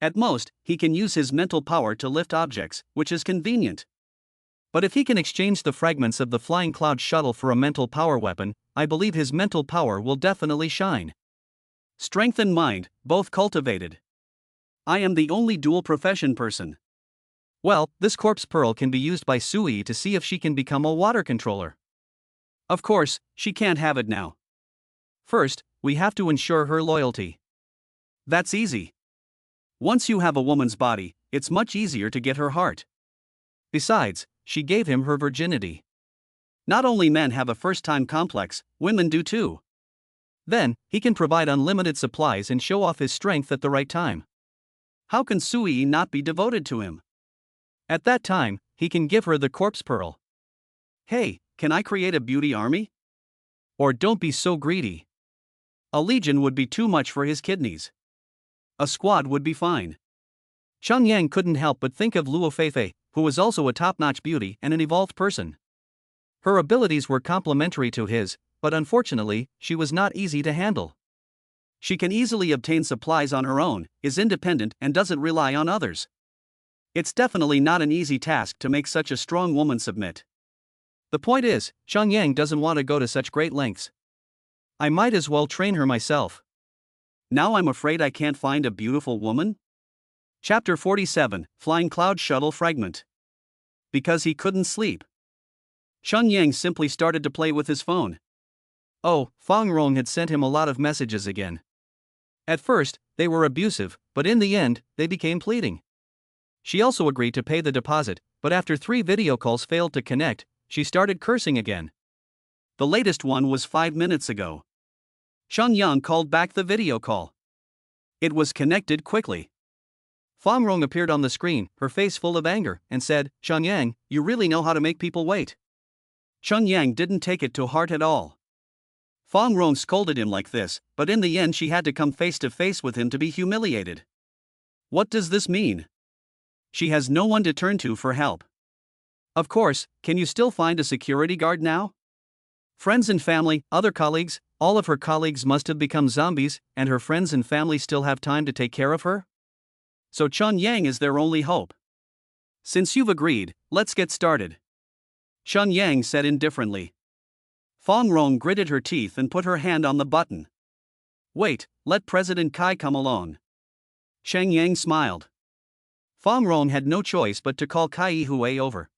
At most, he can use his mental power to lift objects, which is convenient. But if he can exchange the fragments of the flying cloud shuttle for a mental power weapon, I believe his mental power will definitely shine. Strength and mind, both cultivated. I am the only dual profession person. Well, this corpse pearl can be used by Sui to see if she can become a water controller. Of course, she can't have it now. First, we have to ensure her loyalty. That's easy. Once you have a woman's body, it's much easier to get her heart. Besides, she gave him her virginity. Not only men have a first-time complex, women do too. Then, he can provide unlimited supplies and show off his strength at the right time. How can Sui not be devoted to him? At that time, he can give her the corpse pearl. Hey, can I create a beauty army? Or don't be so greedy. A legion would be too much for his kidneys. A squad would be fine. Xiang Yang couldn't help but think of Luo Feifei, who was also a top-notch beauty and an evolved person. Her abilities were complementary to his, but unfortunately, she was not easy to handle. She can easily obtain supplies on her own, is independent, and doesn't rely on others. It's definitely not an easy task to make such a strong woman submit. The point is, Xiang Yang doesn't want to go to such great lengths. I might as well train her myself. Now I'm afraid I can't find a beautiful woman? Chapter 47, Flying Cloud Shuttle Fragment. Because he couldn't sleep. Xiang Yang simply started to play with his phone. Oh, Fang Rong had sent him a lot of messages again. At first, they were abusive, but in the end, they became pleading. She also agreed to pay the deposit, but after 3 video calls failed to connect, she started cursing again. The latest one was 5 minutes ago. Xiang Yang called back the video call. It was connected quickly. Fang Rong appeared on the screen, her face full of anger, and said, Xiang Yang, you really know how to make people wait. Xiang Yang didn't take it to heart at all. Fang Rong scolded him like this, but in the end she had to come face to face with him to be humiliated. What does this mean? She has no one to turn to for help. Of course, can you still find a security guard now? Friends and family, other colleagues, all of her colleagues must have become zombies, and her friends and family still have time to take care of her? So Xiang Yang is their only hope. Since you've agreed, let's get started. Xiang Yang said indifferently. Fang Rong gritted her teeth and put her hand on the button. Wait, let President Kai come along. Xiang Yang smiled. Fang Rong had no choice but to call Kai Hui over.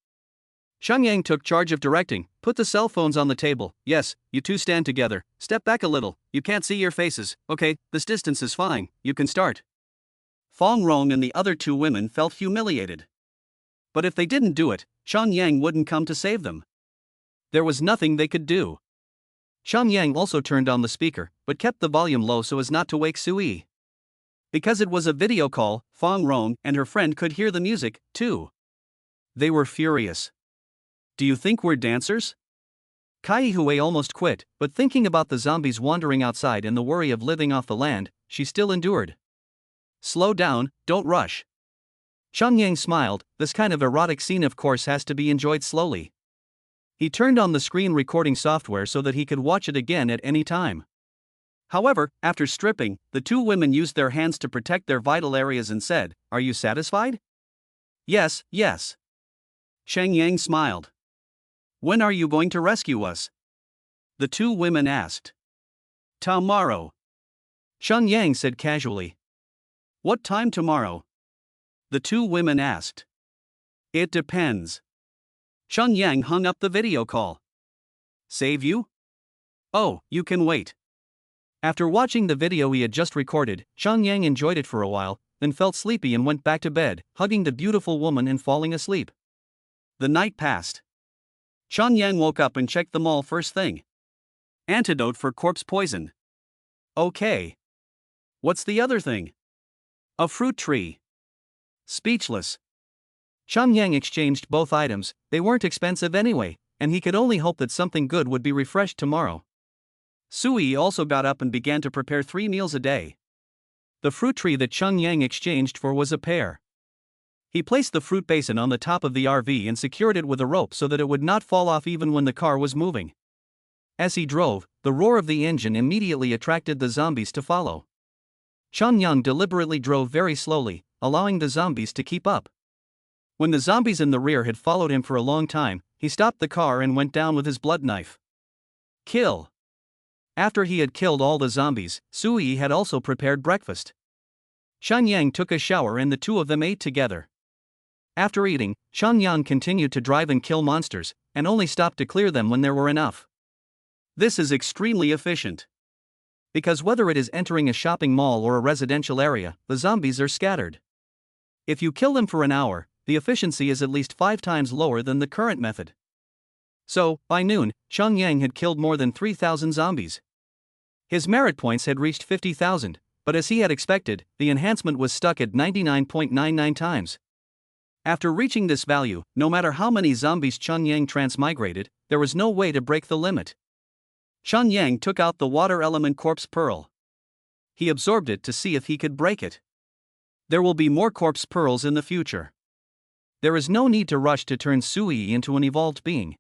Chang Yang took charge of directing. Put the cell phones on the table. Yes, you two stand together. Step back a little. You can't see your faces. Okay, this distance is fine. You can start. Fong Rong and the other two women felt humiliated. But if they didn't do it, Chang Yang wouldn't come to save them. There was nothing they could do. Chang Yang also turned on the speaker, but kept the volume low so as not to wake Sui. Because it was a video call, Fong Rong and her friend could hear the music, too. They were furious. Do you think we're dancers? Kai Hui almost quit, but thinking about the zombies wandering outside and the worry of living off the land, she still endured. Slow down, don't rush. Chang Yang smiled. This kind of erotic scene of course has to be enjoyed slowly. He turned on the screen recording software so that he could watch it again at any time. However, after stripping, the two women used their hands to protect their vital areas and said, "Are you satisfied?" Yes, yes. Chang Yang smiled. When are you going to rescue us? The two women asked. Tomorrow. Chang Yang said casually. What time tomorrow? The two women asked. It depends. Chang Yang hung up the video call. Save you? Oh, you can wait. After watching the video he had just recorded, Chang Yang enjoyed it for a while, then felt sleepy and went back to bed, hugging the beautiful woman and falling asleep. The night passed. Chang Yang woke up and checked the mall first thing. Antidote for corpse poison. Okay. What's the other thing? A fruit tree. Speechless. Chang Yang exchanged both items. They weren't expensive anyway, and he could only hope that something good would be refreshed tomorrow. Sui also got up and began to prepare 3 meals a day. The fruit tree that Chang Yang exchanged for was a pear. He placed the fruit basin on the top of the RV and secured it with a rope so that it would not fall off even when the car was moving. As he drove, the roar of the engine immediately attracted the zombies to follow. Chang Yang deliberately drove very slowly, allowing the zombies to keep up. When the zombies in the rear had followed him for a long time, he stopped the car and went down with his blood knife. Kill. After he had killed all the zombies, Sui had also prepared breakfast. Chang Yang took a shower and the two of them ate together. After eating, Chang Yang continued to drive and kill monsters, and only stopped to clear them when there were enough. This is extremely efficient. Because whether it is entering a shopping mall or a residential area, the zombies are scattered. If you kill them for an hour, the efficiency is at least 5 times lower than the current method. So, by noon, Chang Yang had killed more than 3,000 zombies. His merit points had reached 50,000, but as he had expected, the enhancement was stuck at 99.99 times. After reaching this value, no matter how many zombies Chang Yang transmigrated, there was no way to break the limit. Chang Yang took out the water element corpse pearl. He absorbed it to see if he could break it. There will be more corpse pearls in the future. There is no need to rush to turn Sui into an evolved being.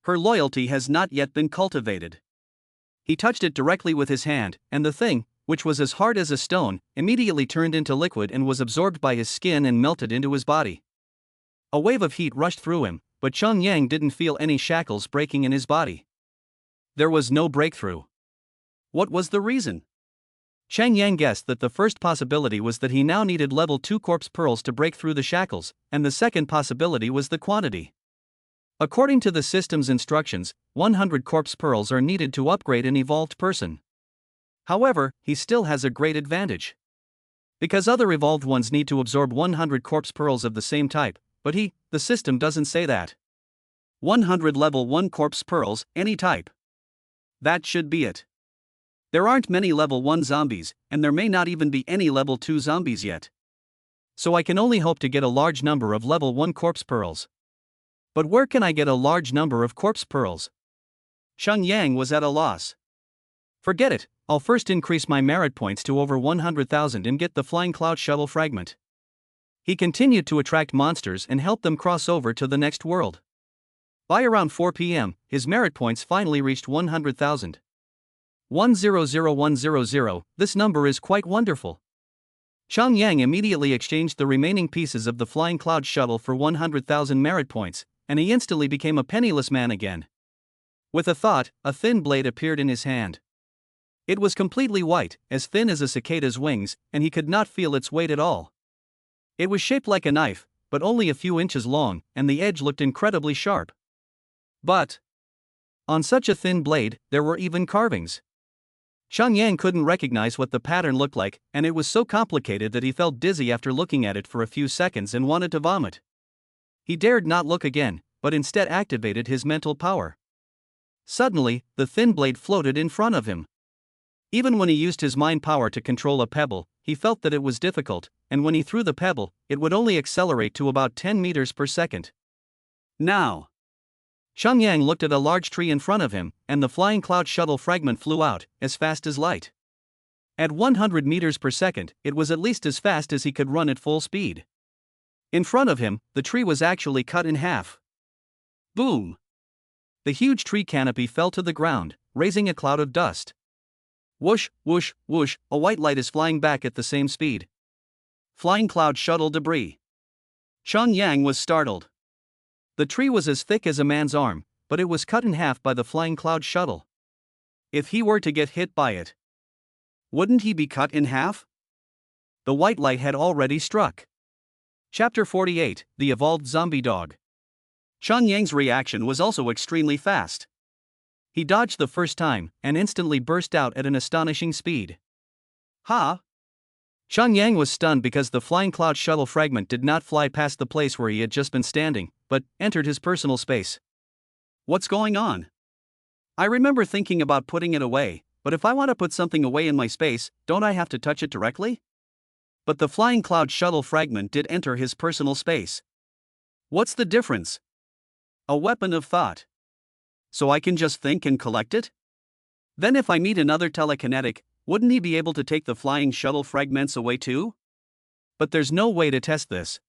Her loyalty has not yet been cultivated. He touched it directly with his hand, and the thing, which was as hard as a stone, immediately turned into liquid and was absorbed by his skin and melted into his body. A wave of heat rushed through him, but Chang Yang didn't feel any shackles breaking in his body. There was no breakthrough. What was the reason? Chang Yang guessed that the first possibility was that he now needed level 2 corpse pearls to break through the shackles, and the second possibility was the quantity. According to the system's instructions, 100 corpse pearls are needed to upgrade an evolved person. However, he still has a great advantage. Because other evolved ones need to absorb 100 corpse pearls of the same type, but the system doesn't say that. 100 level 1 corpse pearls, any type. That should be it. There aren't many level 1 zombies, and there may not even be any level 2 zombies yet. So I can only hope to get a large number of level 1 corpse pearls. But where can I get a large number of corpse pearls? Chang Yang was at a loss. Forget it, I'll first increase my merit points to over 100,000 and get the flying cloud shuttle fragment. He continued to attract monsters and help them cross over to the next world. By around 4 p.m., his merit points finally reached 100,000. 100100, this number is quite wonderful. Chang Yang immediately exchanged the remaining pieces of the flying cloud shuttle for 100,000 merit points, and he instantly became a penniless man again. With a thought, a thin blade appeared in his hand. It was completely white, as thin as a cicada's wings, and he could not feel its weight at all. It was shaped like a knife, but only a few inches long, and the edge looked incredibly sharp. But on such a thin blade, there were even carvings. Xiang Yang couldn't recognize what the pattern looked like, and it was so complicated that he felt dizzy after looking at it for a few seconds and wanted to vomit. He dared not look again, but instead activated his mental power. Suddenly, the thin blade floated in front of him. Even when he used his mind power to control a pebble, he felt that it was difficult, and when he threw the pebble, it would only accelerate to about 10 meters per second. Now, Xiang Yang looked at a large tree in front of him, and the flying cloud shuttle fragment flew out, as fast as light. At 100 meters per second, it was at least as fast as he could run at full speed. In front of him, the tree was actually cut in half. Boom! The huge tree canopy fell to the ground, raising a cloud of dust. Whoosh, whoosh, whoosh, a white light is flying back at the same speed. Flying cloud shuttle debris. Xiang Yang was startled. The tree was as thick as a man's arm, but it was cut in half by the flying cloud shuttle. If he were to get hit by it, wouldn't he be cut in half? The white light had already struck. Chapter 48, The Evolved Zombie Dog. Xiang Yang's reaction was also extremely fast. He dodged the first time, and instantly burst out at an astonishing speed. Ha! Xiang Yang was stunned because the flying cloud shuttle fragment did not fly past the place where he had just been standing, but entered his personal space. What's going on? I remember thinking about putting it away, but if I want to put something away in my space, don't I have to touch it directly? But the flying cloud shuttle fragment did enter his personal space. What's the difference? A weapon of thought. So I can just think and collect it? Then if I meet another telekinetic, wouldn't he be able to take the flying shuttle fragments away too? But there's no way to test this.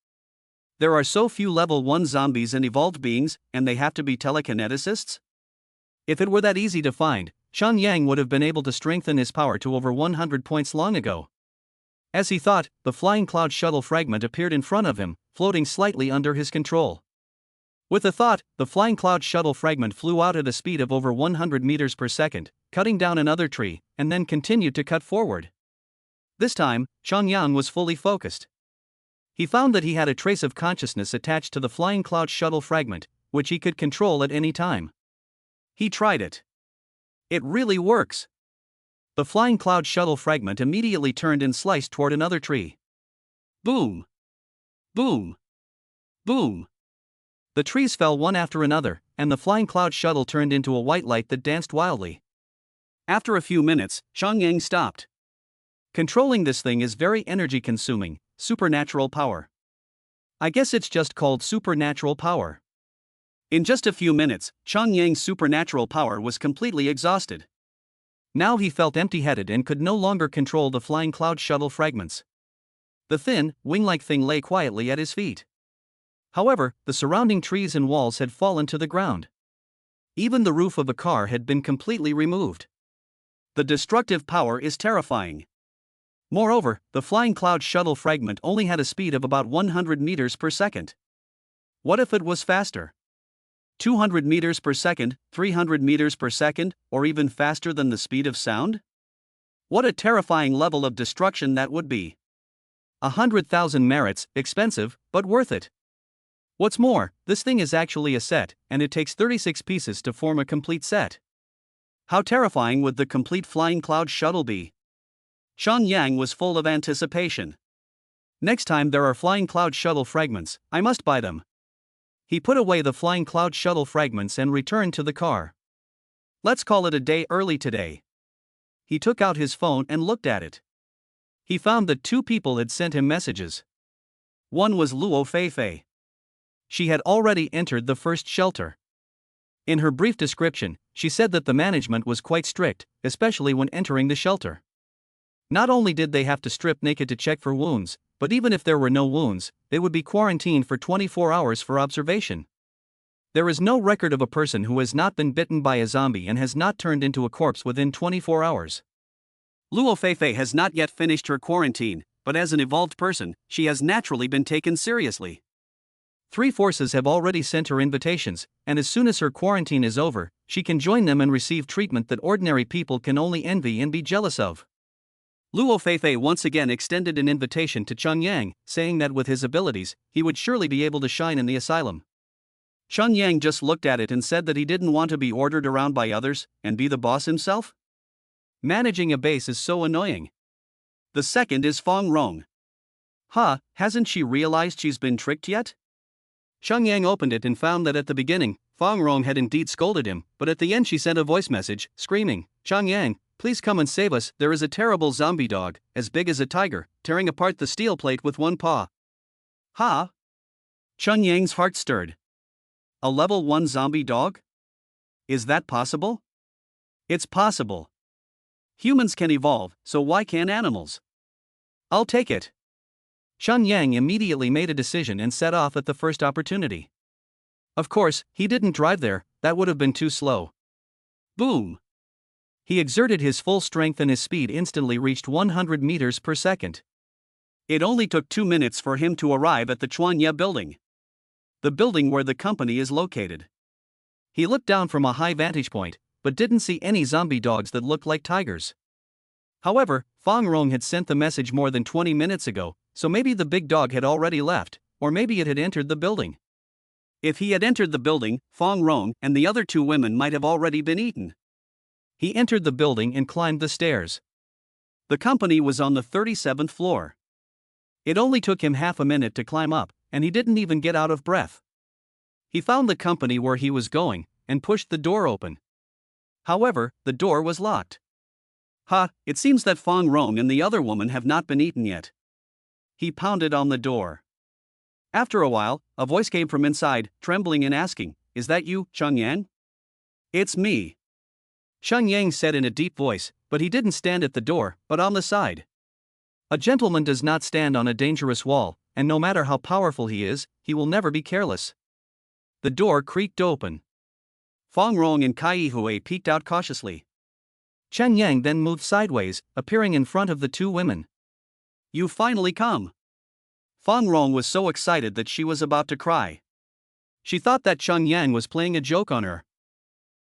There are so few level 1 zombies and evolved beings, and they have to be telekineticists? If it were that easy to find, Xiang Yang would have been able to strengthen his power to over 100 points long ago. As he thought, the flying cloud shuttle fragment appeared in front of him, floating slightly under his control. With a thought, the flying cloud shuttle fragment flew out at a speed of over 100 meters per second, cutting down another tree, and then continued to cut forward. This time, Xiang Yang was fully focused. He found that he had a trace of consciousness attached to the flying cloud shuttle fragment, which he could control at any time. He tried it. It really works. The flying cloud shuttle fragment immediately turned and sliced toward another tree. Boom! Boom! Boom! The trees fell one after another, and the flying cloud shuttle turned into a white light that danced wildly. After a few minutes, Xiang Yang stopped. Controlling this thing is very energy-consuming, supernatural power. I guess it's just called supernatural power. In just a few minutes, Xiang Yang's supernatural power was completely exhausted. Now he felt empty-headed and could no longer control the flying cloud shuttle fragments. The thin, wing-like thing lay quietly at his feet. However, the surrounding trees and walls had fallen to the ground. Even the roof of a car had been completely removed. The destructive power is terrifying. Moreover, the flying cloud shuttle fragment only had a speed of about 100 meters per second. What if it was faster? 200 meters per second, 300 meters per second, or even faster than the speed of sound? What a terrifying level of destruction that would be. 100,000 merits, expensive, but worth it. What's more, this thing is actually a set, and it takes 36 pieces to form a complete set. How terrifying would the complete flying cloud shuttle be? Xiang Yang was full of anticipation. Next time there are flying cloud shuttle fragments, I must buy them. He put away the flying cloud shuttle fragments and returned to the car. Let's call it a day early today. He took out his phone and looked at it. He found that 2 people had sent him messages. One was Luo Feifei. She had already entered the first shelter. In her brief description, she said that the management was quite strict, especially when entering the shelter. Not only did they have to strip naked to check for wounds, but even if there were no wounds, they would be quarantined for 24 hours for observation. There is no record of a person who has not been bitten by a zombie and has not turned into a corpse within 24 hours. Luo Feifei has not yet finished her quarantine, but as an evolved person, she has naturally been taken seriously. 3 forces have already sent her invitations, and as soon as her quarantine is over, she can join them and receive treatment that ordinary people can only envy and be jealous of. Luo Feifei once again extended an invitation to Chun Yang, saying that with his abilities, he would surely be able to shine in the asylum. Chun Yang just looked at it and said that he didn't want to be ordered around by others and be the boss himself. Managing a base is so annoying. The second is Fong Rong. Hasn't she realized she's been tricked yet? Chun Yang opened it and found that at the beginning, Fong Rong had indeed scolded him, but at the end she sent a voice message, screaming, "Chun Yang, please come and save us, there is a terrible zombie dog, as big as a tiger, tearing apart the steel plate with one paw." Chun Yang's heart stirred. A level 1 zombie dog? Is that possible? It's possible. Humans can evolve, so why can't animals? I'll take it. Chun Yang immediately made a decision and set off at the first opportunity. Of course, he didn't drive there, that would have been too slow. Boom! He exerted his full strength and his speed instantly reached 100 meters per second. It only took 2 minutes for him to arrive at the Chuanya building. The building where the company is located. He looked down from a high vantage point, but didn't see any zombie dogs that looked like tigers. However, Fong Rong had sent the message more than 20 minutes ago, so maybe the big dog had already left, or maybe it had entered the building. If he had entered the building, Fong Rong and the other 2 women might have already been eaten. He entered the building and climbed the stairs. The company was on the 37th floor. It only took him half a minute to climb up, and he didn't even get out of breath. He found the company where he was going, and pushed the door open. However, the door was locked. It seems that Fong Rong and the other woman have not been eaten yet. He pounded on the door. After a while, a voice came from inside, trembling and asking, "Is that you, Chun Yang?" "It's me," Chun Yang said in a deep voice, but he didn't stand at the door, but on the side. A gentleman does not stand on a dangerous wall, and no matter how powerful he is, he will never be careless. The door creaked open. Fong Rong and Kai Hui peeked out cautiously. Chun Yang then moved sideways, appearing in front of the 2 women. "You finally come." Fong Rong was so excited that she was about to cry. She thought that Chun Yang was playing a joke on her.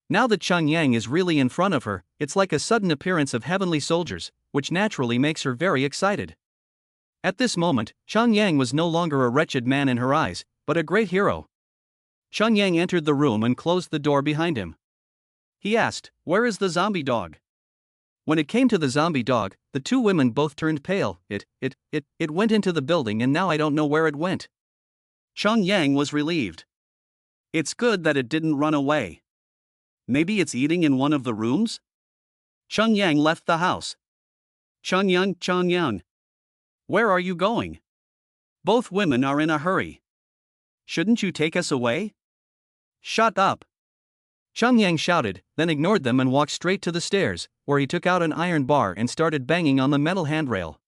Now that Chun Yang is really in front of her, it's like a sudden appearance of heavenly soldiers, which naturally makes her very excited. At this moment, Chun Yang was no longer a wretched man in her eyes, but a great hero. Chun Yang entered the room and closed the door behind him. He asked, "Where is the zombie dog?" When it came to the zombie dog, the 2 women both turned pale. It went into the building and now I don't know where it went. Chun Yang was relieved. It's good that it didn't run away. Maybe it's eating in one of the rooms? Chun Yang left the house. Chun Yang. Where are you going? Both women are in a hurry. Shouldn't you take us away? Shut up. Chun Yang shouted, then ignored them and walked straight to the stairs, where he took out an iron bar and started banging on the metal handrail.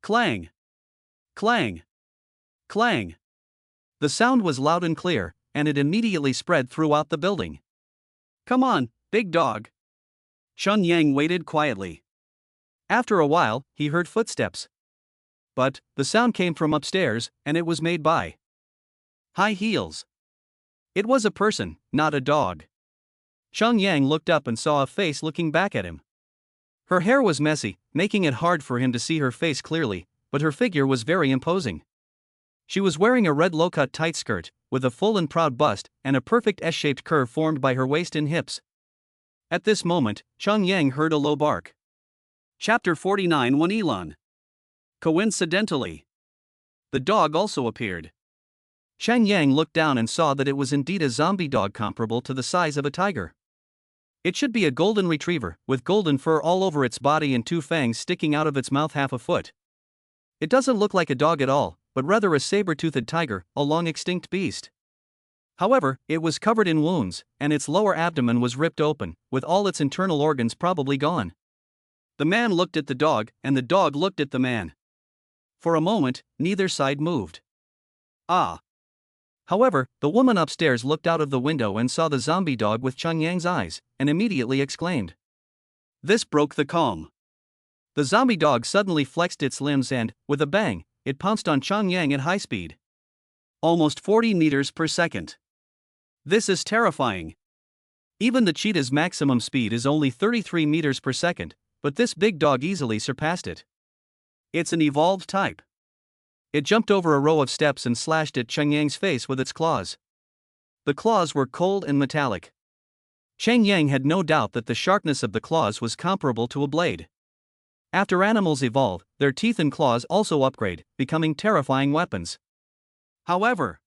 Clang! Clang! Clang! The sound was loud and clear, and it immediately spread throughout the building. "Come on, big dog." Chun Yang waited quietly. After a while, he heard footsteps. But the sound came from upstairs, and it was made by high heels. It was a person, not a dog. Chun Yang looked up and saw a face looking back at him. Her hair was messy, making it hard for him to see her face clearly, but her figure was very imposing. She was wearing a red low-cut tight skirt, with a full and proud bust, and a perfect S-shaped curve formed by her waist and hips. At this moment, Chun Yang heard a low bark. Chapter 49 One Elon. Coincidentally, the dog also appeared. Chun Yang looked down and saw that it was indeed a zombie dog comparable to the size of a tiger. It should be a golden retriever, with golden fur all over its body and 2 fangs sticking out of its mouth half a foot. It doesn't look like a dog at all, but rather a saber-toothed tiger, a long-extinct beast. However, it was covered in wounds, and its lower abdomen was ripped open, with all its internal organs probably gone. The man looked at the dog, and the dog looked at the man. For a moment, neither side moved. However, the woman upstairs looked out of the window and saw the zombie dog with Chun Yang's eyes, and immediately exclaimed. This broke the calm. The zombie dog suddenly flexed its limbs and, with a bang, it pounced on Chun Yang at high speed. Almost 40 meters per second. This is terrifying. Even the cheetah's maximum speed is only 33 meters per second, but this big dog easily surpassed it. It's an evolved type. It jumped over a row of steps and slashed at Cheng Yang's face with its claws. The claws were cold and metallic. Cheng Yang had no doubt that the sharpness of the claws was comparable to a blade. After animals evolve, their teeth and claws also upgrade, becoming terrifying weapons. However,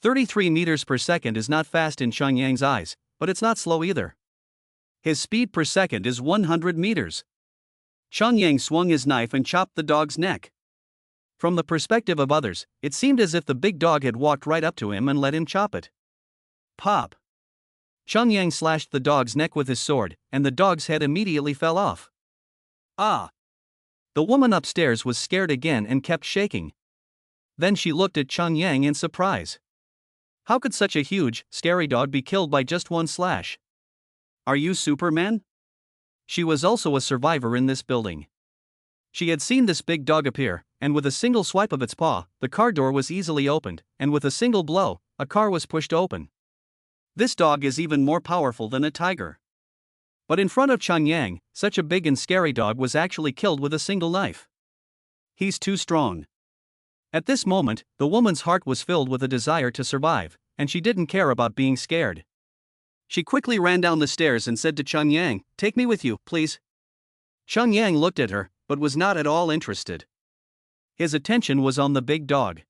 33 meters per second is not fast in Cheng Yang's eyes, but it's not slow either. his speed per second is 100 meters. Cheng Yang swung his knife and chopped the dog's neck. From the perspective of others, it seemed as if the big dog had walked right up to him and let him chop it. Pop! Cheng Yang slashed the dog's neck with his sword, and the dog's head immediately fell off. Ah! The woman upstairs was scared again and kept shaking. Then she looked at Cheng Yang in surprise. How could such a huge, scary dog be killed by just one slash? Are you Superman? She was also a survivor in this building. She had seen this big dog appear, and with a single swipe of its paw, the car door was easily opened, and with a single blow, a car was pushed open. This dog is even more powerful than a tiger. But in front of Cheng Yang, such a big and scary dog was actually killed with a single knife. He's too strong. At this moment, the woman's heart was filled with a desire to survive, and she didn't care about being scared. She quickly ran down the stairs and said to Cheng Yang, "Take me with you, please." Cheng Yang looked at her, but was not at all interested. His attention was on the big dog.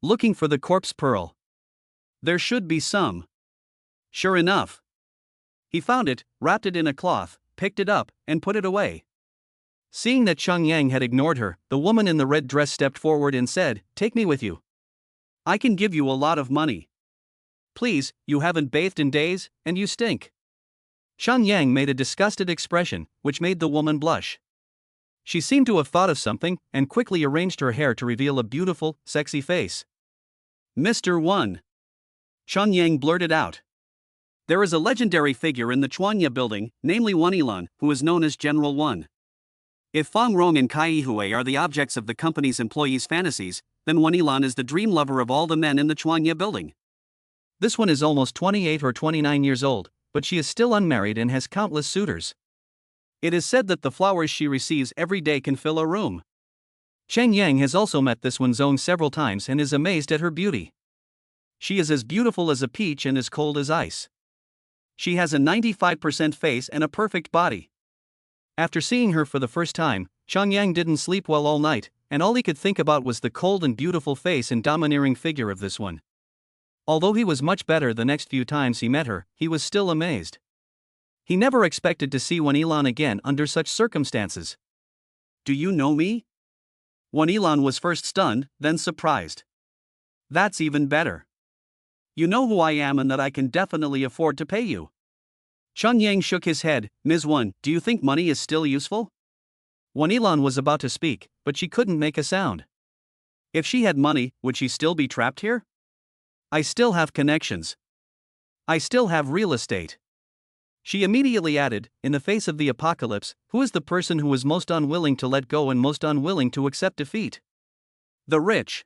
Looking for the corpse pearl. There should be some. Sure enough. He found it, wrapped it in a cloth, picked it up, and put it away. Seeing that Cheng Yang had ignored her, the woman in the red dress stepped forward and said, "Take me with you. I can give you a lot of money." "Please, you haven't bathed in days, and you stink." Cheng Yang made a disgusted expression, which made the woman blush. She seemed to have thought of something, and quickly arranged her hair to reveal a beautiful, sexy face. "Mr. One," Cheng Yang blurted out. "There is a legendary figure in the Chuanya building, namely Wan Yilan, who is known as General One. If Fang Rong and Kai Hui are the objects of the company's employees' fantasies, then Wan Yilan is the dream lover of all the men in the Chuanya building." This one is almost 28 or 29 years old, but she is still unmarried and has countless suitors. It is said that the flowers she receives every day can fill a room. Cheng Yang has also met this one's own several times and is amazed at her beauty. She is as beautiful as a peach and as cold as ice. She has a 95% face and a perfect body. After seeing her for the first time, Cheng Yang didn't sleep well all night, and all he could think about was the cold and beautiful face and domineering figure of this one. Although he was much better the next few times he met her, he was still amazed. He never expected to see Wan Yilan again under such circumstances. "Do you know me?" Wan Yilan was first stunned, then surprised. "That's even better. You know who I am and that I can definitely afford to pay you." Cheng Yang shook his head. "Ms. Wan, do you think money is still useful?" Wan Yilan was about to speak, but she couldn't make a sound. If she had money, would she still be trapped here? "I still have connections. I still have real estate." She immediately added, "In the face of the apocalypse, who is the person who is most unwilling to let go and most unwilling to accept defeat?" "The rich."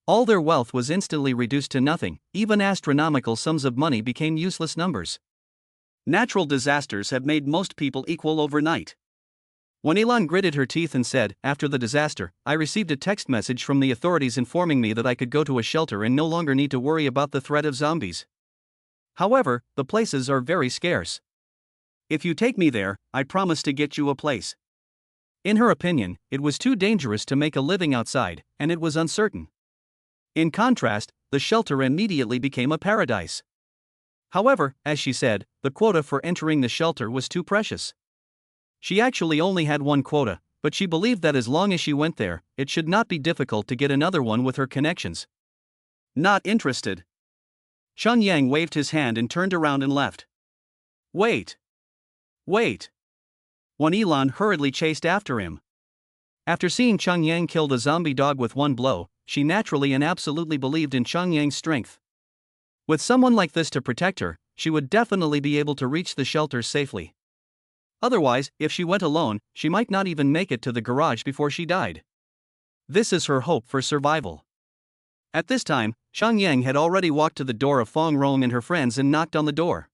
All their wealth was instantly reduced to nothing, even astronomical sums of money became useless numbers. Natural disasters have made most people equal overnight. Wan Yilan gritted her teeth and said, "After the disaster, I received a text message from the authorities informing me that I could go to a shelter and no longer need to worry about the threat of zombies. However, the places are very scarce. If you take me there, I promise to get you a place." In her opinion, it was too dangerous to make a living outside, and it was uncertain. In contrast, the shelter immediately became a paradise. However, as she said, the quota for entering the shelter was too precious. She actually only had one quota, but she believed that as long as she went there, it should not be difficult to get another one with her connections. "Not interested." Cheng Yang waved his hand and turned around and left. "Wait. Wait." Wan Yilan hurriedly chased after him. After seeing Cheng Yang kill the zombie dog with one blow, she naturally and absolutely believed in Cheng Yang's strength. With someone like this to protect her, she would definitely be able to reach the shelter safely. Otherwise, if she went alone, she might not even make it to the garage before she died. This is her hope for survival. At this time, Cheng Yang had already walked to the door of Fang Rong and her friends and knocked on the door.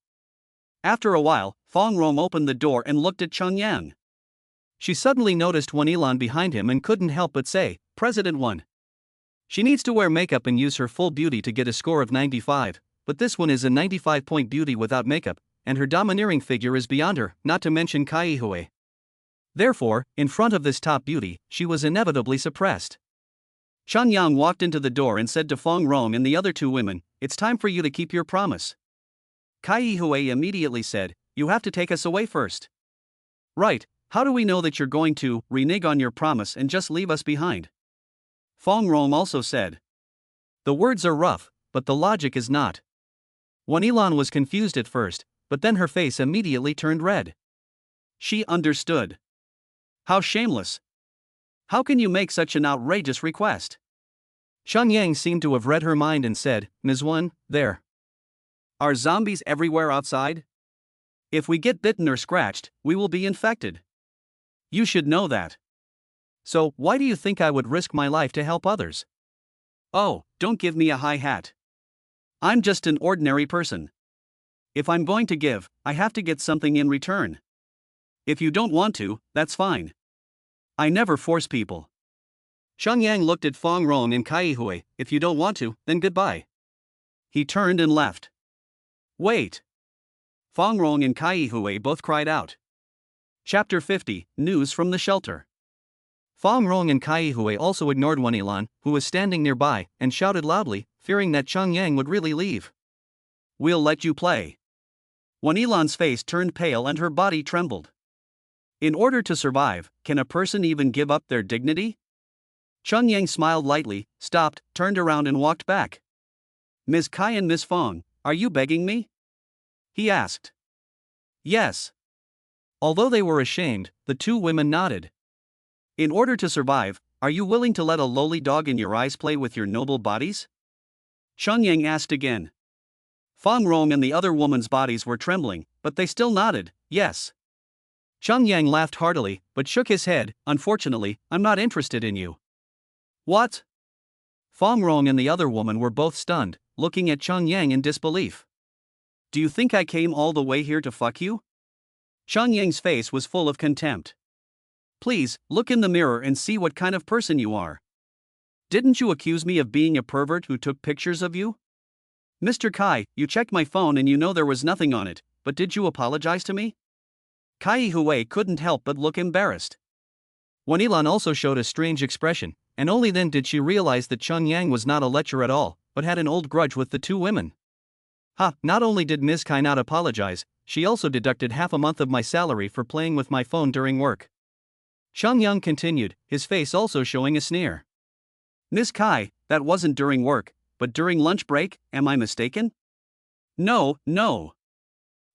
After a while, Fong Rong opened the door and looked at Cheng Yang. She suddenly noticed one Elon behind him and couldn't help but say, President 1. She needs to wear makeup and use her full beauty to get a score of 95, but this one is a 95-point beauty without makeup, and her domineering figure is beyond her, not to mention Kai Hui. Therefore, in front of this top beauty, she was inevitably suppressed. Cheng Yang walked into the door and said to Fong Rong and the other two women, "It's time for you to keep your promise." Kai Hui immediately said, "You have to take us away first." "Right, how do we know that you're going to renege on your promise and just leave us behind?" Fong Rong also said. The words are rough, but the logic is not. Wan Elan was confused at first, but then her face immediately turned red. She understood. How shameless! How can you make such an outrageous request? Cheng Yang seemed to have read her mind and said, Ms. Wan, there are zombies everywhere outside? If we get bitten or scratched, we will be infected. You should know that. So, why do you think I would risk my life to help others? Oh, don't give me a high hat. I'm just an ordinary person. If I'm going to give, I have to get something in return. If you don't want to, that's fine. I never force people. Cheng Yang looked at Fong Rong and Kai Hui. If you don't want to, then goodbye. He turned and left. Wait. Fong Rong and Kai Hui both cried out. Chapter 50, News from the Shelter. Fong Rong and Kai Hui also ignored Wan Elan, who was standing nearby, and shouted loudly, fearing that Cheng Yang would really leave. We'll let you play. Wan Elan's face turned pale and her body trembled. In order to survive, can a person even give up their dignity? Cheng Yang smiled lightly, stopped, turned around and walked back. Ms. Kai and Ms. Fong, are you begging me? He asked. Yes. Although they were ashamed, the two women nodded. In order to survive, are you willing to let a lowly dog in your eyes play with your noble bodies? Cheng Yang asked again. Fong Rong and the other woman's bodies were trembling, but they still nodded, yes. Cheng Yang laughed heartily, but shook his head. Unfortunately, I'm not interested in you. What? Fong Rong and the other woman were both stunned, looking at Cheng Yang in disbelief. Do you think I came all the way here to fuck you? Cheng Yang's face was full of contempt. Please, look in the mirror and see what kind of person you are. Didn't you accuse me of being a pervert who took pictures of you? Mr. Kai, you checked my phone and you know there was nothing on it, but did you apologize to me? Kai Hui couldn't help but look embarrassed. Wan Elan also showed a strange expression, and only then did she realize that Cheng Yang was not a lecher at all, but had an old grudge with the two women. Not only did Ms. Kai not apologize, she also deducted half a month of my salary for playing with my phone during work. Cheng Yang continued, his face also showing a sneer. Ms. Kai, that wasn't during work, but during lunch break, am I mistaken? No, no.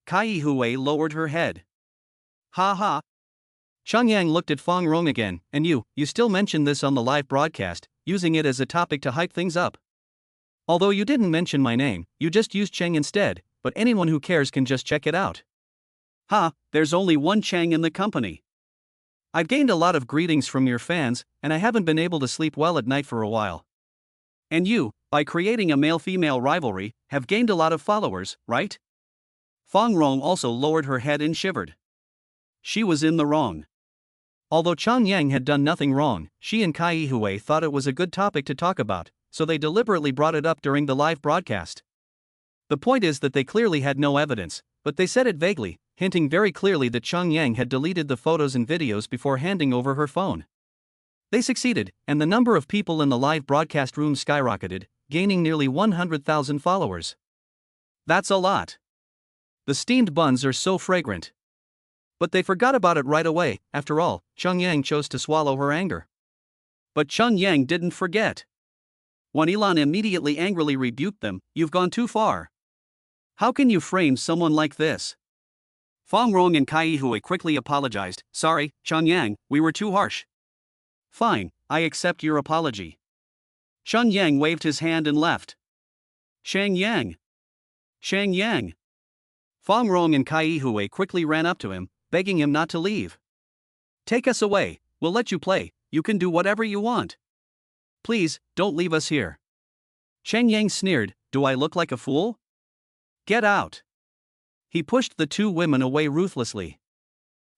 Kai Hui lowered her head. Ha ha. Cheng Yang looked at Fong Rong again, and you still mentioned this on the live broadcast, using it as a topic to hype things up. Although you didn't mention my name, you just used Cheng instead, but anyone who cares can just check it out. There's only one Cheng in the company. I've gained a lot of greetings from your fans, and I haven't been able to sleep well at night for a while. And you, by creating a male-female rivalry, have gained a lot of followers, right? Fong Rong also lowered her head and shivered. She was in the wrong. Although Cheng Yang had done nothing wrong, she and Kai Hui thought it was a good topic to talk about, so they deliberately brought it up during the live broadcast. The point is that they clearly had no evidence, but they said it vaguely, hinting very clearly that Cheng Yang had deleted the photos and videos before handing over her phone. They succeeded, and the number of people in the live broadcast room skyrocketed, gaining nearly 100,000 followers. That's a lot. The steamed buns are so fragrant. But they forgot about it right away. After all, Cheng Yang chose to swallow her anger. But Cheng Yang didn't forget. Wan Elan immediately angrily rebuked them, "You've gone too far. How can you frame someone like this?" Fong Rong and Kai Hui quickly apologized. "Sorry, Cheng Yang, we were too harsh." "Fine, I accept your apology." Cheng Yang waved his hand and left. "Shang Yang! Shang Yang!" Fong Rong and Kai Hui quickly ran up to him, begging him not to leave. "Take us away, we'll let you play, you can do whatever you want. Please, don't leave us here." Cheng Yang sneered, "Do I look like a fool? Get out." He pushed the two women away ruthlessly.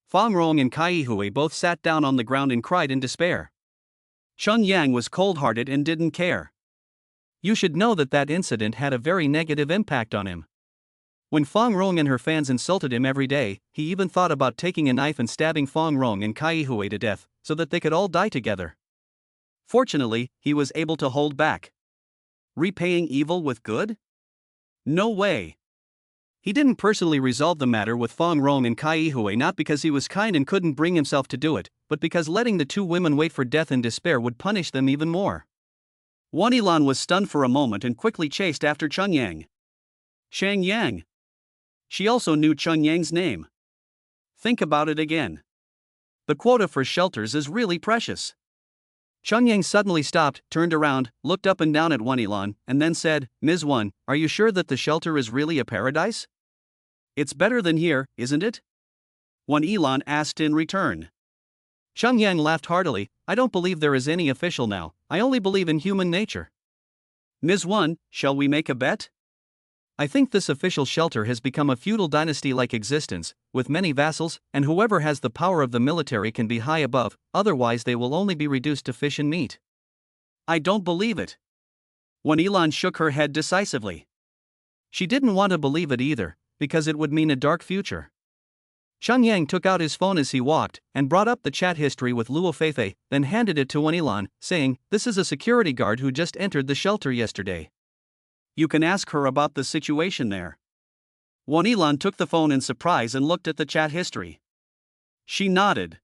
Fang Rong and Kai Hui both sat down on the ground and cried in despair. Chun Yang was cold-hearted and didn't care. You should know that incident had a very negative impact on him. When Fang Rong and her fans insulted him every day, he even thought about taking a knife and stabbing Fang Rong and Kai Hui to death, so that they could all die together. Fortunately, he was able to hold back. Repaying evil with good? No way. He didn't personally resolve the matter with Fang Rong and Kai Hui not because he was kind and couldn't bring himself to do it, but because letting the two women wait for death in despair would punish them even more. Wan Yilan was stunned for a moment and quickly chased after Chun Yang. Shang Yang. She also knew Chun Yang's name. Think about it again. The quota for shelters is really precious. Chun Yang suddenly stopped, turned around, looked up and down at Wan Yilan, and then said, Ms. Wan, are you sure that the shelter is really a paradise? It's better than here, isn't it? Wan Yilan asked in return. Chun Yang laughed heartily, I don't believe there is any official now, I only believe in human nature. Ms. Wan, shall we make a bet? I think this official shelter has become a feudal dynasty-like existence, with many vassals, and whoever has the power of the military can be high above, otherwise they will only be reduced to fish and meat. I don't believe it. Wan Yilan shook her head decisively. She didn't want to believe it either, because it would mean a dark future. Chun Yang took out his phone as he walked, and brought up the chat history with Luo Feifei, then handed it to Wan Yilan, saying, This is a security guard who just entered the shelter yesterday. You can ask her about the situation there. Wan Yilan took the phone in surprise and looked at the chat history. She nodded.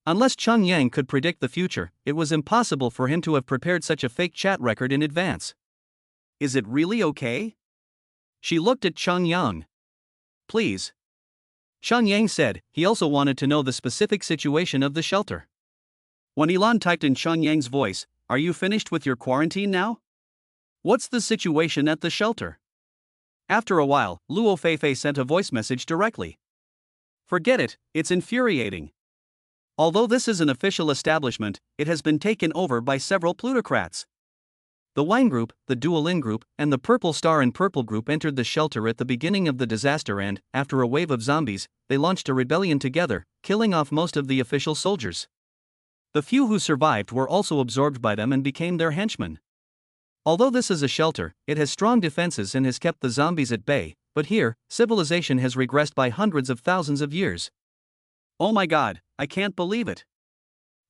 Unless Chun Yang could predict the future, it was impossible for him to have prepared such a fake chat record in advance. Is it really okay? She looked at Chun Yang. Please. Chun Yang said he also wanted to know the specific situation of the shelter. Wan Yilan typed in Chun Yang's voice, Are you finished with your quarantine now? What's the situation at the shelter? After a while, Luo Feifei sent a voice message directly. Forget it, it's infuriating. Although this is an official establishment, it has been taken over by several plutocrats. The Wine Group, the Duolin Group, and the Purple Star and Purple Group entered the shelter at the beginning of the disaster and, after a wave of zombies, they launched a rebellion together, killing off most of the official soldiers. The few who survived were also absorbed by them and became their henchmen. Although this is a shelter, it has strong defenses and has kept the zombies at bay, but here, civilization has regressed by hundreds of thousands of years. Oh my god, I can't believe it.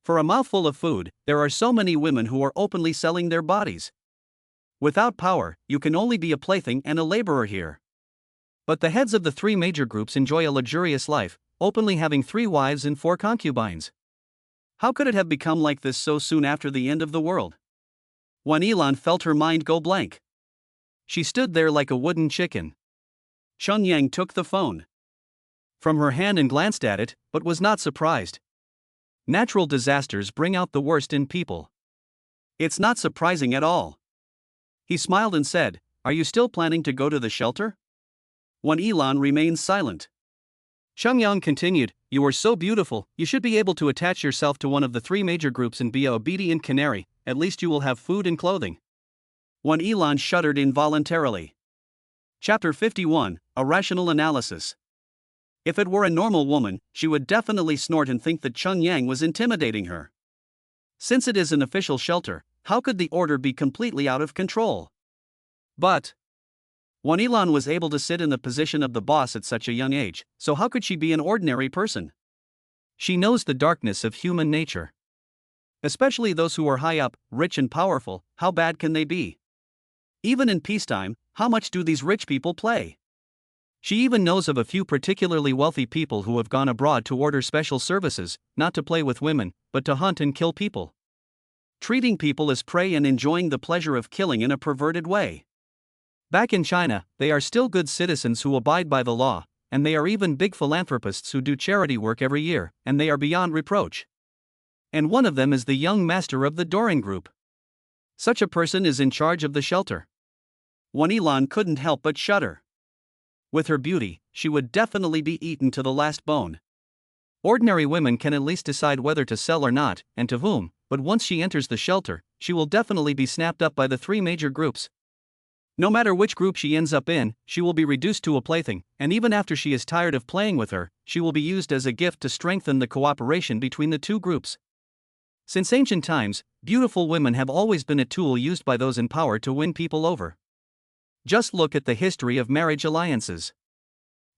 For a mouthful of food, there are so many women who are openly selling their bodies. Without power, you can only be a plaything and a laborer here. But the heads of the three major groups enjoy a luxurious life, openly having 3 wives and 4 concubines. How could it have become like this so soon after the end of the world? Wan Yilan felt her mind go blank. She stood there like a wooden chicken. Chun Yang took the phone from her hand and glanced at it, but was not surprised. Natural disasters bring out the worst in people. It's not surprising at all. He smiled and said, Are you still planning to go to the shelter? Wan Yilan remained silent. Chun Yang continued, You are so beautiful, you should be able to attach yourself to one of the 3 major groups and be a obedient canary, at least you will have food and clothing. Wan Yilan shuddered involuntarily. Chapter 51, A Rational Analysis. If it were a normal woman, she would definitely snort and think that Chun Yang was intimidating her. Since it is an official shelter, how could the order be completely out of control? But Wan Yilan was able to sit in the position of the boss at such a young age, so how could she be an ordinary person? She knows the darkness of human nature. Especially those who are high up, rich and powerful, how bad can they be? Even in peacetime, how much do these rich people play? She even knows of a few particularly wealthy people who have gone abroad to order special services, not to play with women, but to hunt and kill people. Treating people as prey and enjoying the pleasure of killing in a perverted way. Back in China, they are still good citizens who abide by the law, and they are even big philanthropists who do charity work every year, and they are beyond reproach. And one of them is the young master of the Doring Group. Such a person is in charge of the shelter. Wan Yilan couldn't help but shudder. With her beauty, she would definitely be eaten to the last bone. Ordinary women can at least decide whether to sell or not, and to whom, but once she enters the shelter, she will definitely be snapped up by the 3 major groups. No matter which group she ends up in, she will be reduced to a plaything, and even after she is tired of playing with her, she will be used as a gift to strengthen the cooperation between the two groups. Since ancient times, beautiful women have always been a tool used by those in power to win people over. Just look at the history of marriage alliances.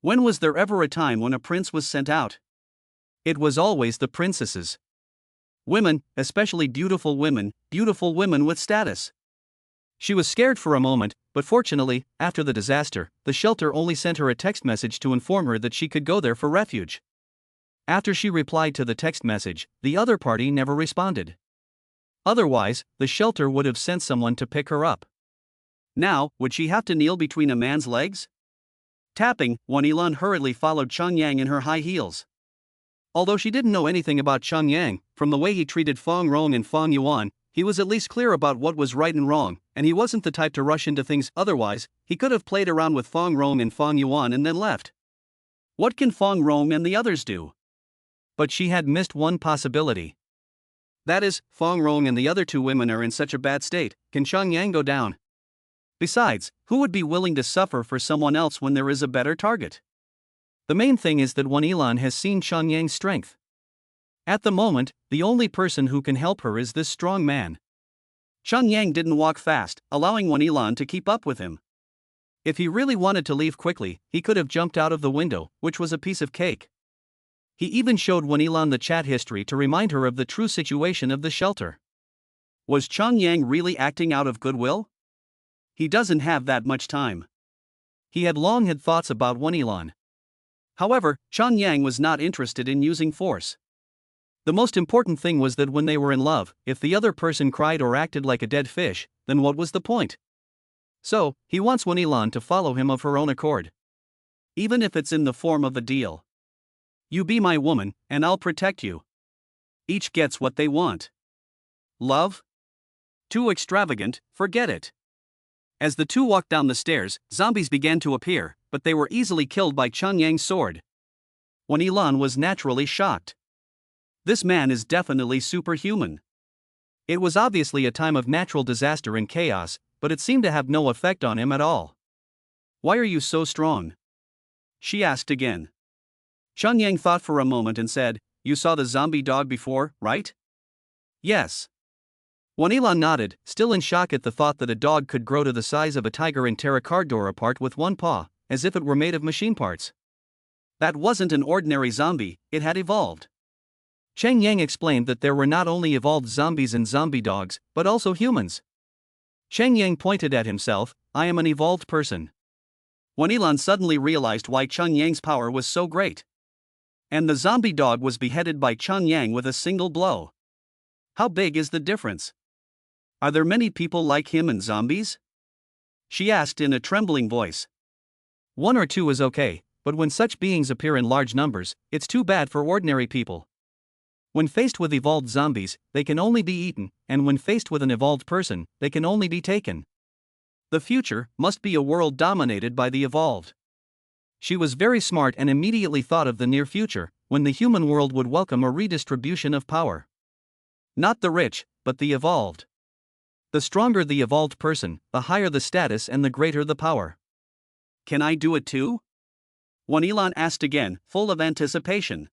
When was there ever a time when a prince was sent out? It was always the princesses. Women, especially beautiful women with status. She was scared for a moment, but fortunately, after the disaster, the shelter only sent her a text message to inform her that she could go there for refuge. After she replied to the text message, the other party never responded. Otherwise, the shelter would have sent someone to pick her up. Now, would she have to kneel between a man's legs? Tapping, Wan Yilan hurriedly followed Chang Yang in her high heels. Although she didn't know anything about Chang Yang, from the way he treated Feng Rong and Feng Yuan, he was at least clear about what was right and wrong, and he wasn't the type to rush into things. Otherwise, he could have played around with Feng Rong and Feng Yuan and then left. What can Feng Rong and the others do? But she had missed one possibility. That is, Feng Rong and the other two women are in such a bad state, can Chang Yang go down? Besides, who would be willing to suffer for someone else when there is a better target? The main thing is that Wan Yilan has seen Chang Yang's strength. At the moment, the only person who can help her is this strong man. Chang Yang didn't walk fast, allowing Wan Yilan to keep up with him. If he really wanted to leave quickly, he could have jumped out of the window, which was a piece of cake. He even showed Wan Yilan the chat history to remind her of the true situation of the shelter. Was Chang Yang really acting out of goodwill? He doesn't have that much time. He had long had thoughts about Wan Yilan. However, Chang Yang was not interested in using force. The most important thing was that when they were in love, if the other person cried or acted like a dead fish, then what was the point? So, he wants Wan Yilan to follow him of her own accord. Even if it's in the form of a deal. You be my woman, and I'll protect you. Each gets what they want. Love? Too extravagant, forget it. As the two walked down the stairs, zombies began to appear, but they were easily killed by Chang Yang's sword. Wan Yilan was naturally shocked. This man is definitely superhuman. It was obviously a time of natural disaster and chaos, but it seemed to have no effect on him at all. Why are you so strong? She asked again. Chang Yang thought for a moment and said, You saw the zombie dog before, right? Yes. Wan Yilan nodded, still in shock at the thought that a dog could grow to the size of a tiger and tear a car door apart with one paw, as if it were made of machine parts. That wasn't an ordinary zombie, it had evolved. Chang Yang explained that there were not only evolved zombies and zombie dogs, but also humans. Chang Yang pointed at himself, I am an evolved person. Wan Yilan suddenly realized why Chang Yang's power was so great. And the zombie dog was beheaded by Chang Yang with a single blow. How big is the difference? Are there many people like him in zombies? She asked in a trembling voice. One or two is okay, but when such beings appear in large numbers, it's too bad for ordinary people. When faced with evolved zombies, they can only be eaten, and when faced with an evolved person, they can only be taken. The future must be a world dominated by the evolved. She was very smart and immediately thought of the near future, when the human world would welcome a redistribution of power. Not the rich, but the evolved. The stronger the evolved person, the higher the status and the greater the power. Can I do it too? Wan Yilan asked again, full of anticipation.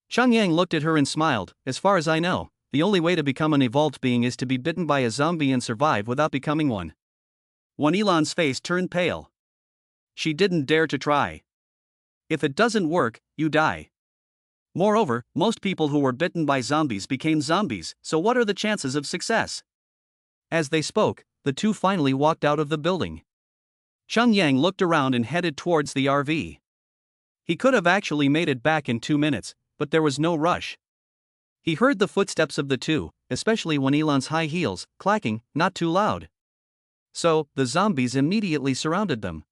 Chang Yang looked at her and smiled. As far as I know, the only way to become an evolved being is to be bitten by a zombie and survive without becoming one. Wan Yilan's face turned pale. She didn't dare to try. If it doesn't work, you die. Moreover, most people who were bitten by zombies became zombies, so what are the chances of success? As they spoke, the two finally walked out of the building. Chang Yang looked around and headed towards the RV. He could have actually made it back in 2 minutes, but there was no rush. He heard the footsteps of the two, especially Wan Yilan's high heels, clacking, not too loud. So, the zombies immediately surrounded them.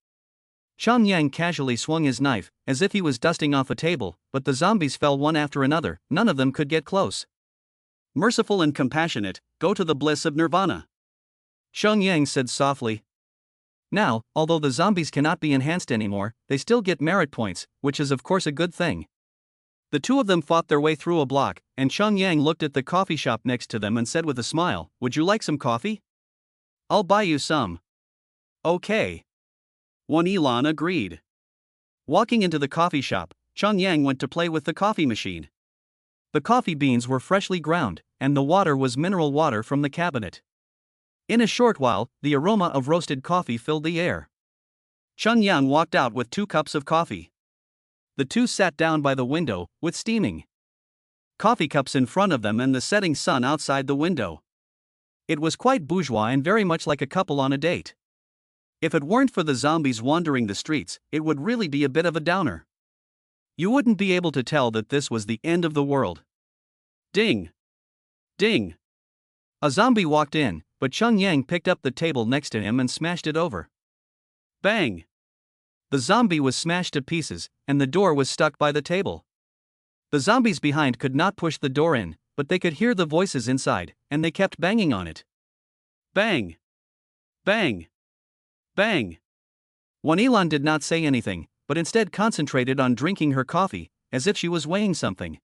Chang Yang casually swung his knife, as if he was dusting off a table, but the zombies fell one after another, none of them could get close. Merciful and compassionate, go to the bliss of nirvana. Chang Yang said softly. Now, although the zombies cannot be enhanced anymore, they still get merit points, which is of course a good thing. The two of them fought their way through a block, and Chang Yang looked at the coffee shop next to them and said with a smile, Would you like some coffee? I'll buy you some. Okay. Wan Yilan agreed. Walking into the coffee shop, Cheng Yang went to play with the coffee machine. The coffee beans were freshly ground, and the water was mineral water from the cabinet. In a short while, the aroma of roasted coffee filled the air. Cheng Yang walked out with 2 cups of coffee. The two sat down by the window, with steaming coffee cups in front of them and the setting sun outside the window. It was quite bourgeois and very much like a couple on a date. If it weren't for the zombies wandering the streets, it would really be a bit of a downer. You wouldn't be able to tell that this was the end of the world. Ding! Ding! A zombie walked in, but Cheng Yang picked up the table next to him and smashed it over. Bang! The zombie was smashed to pieces, and the door was stuck by the table. The zombies behind could not push the door in, but they could hear the voices inside, and they kept banging on it. Bang! Bang! Bang! Wan Yilan did not say anything, but instead concentrated on drinking her coffee, as if she was weighing something.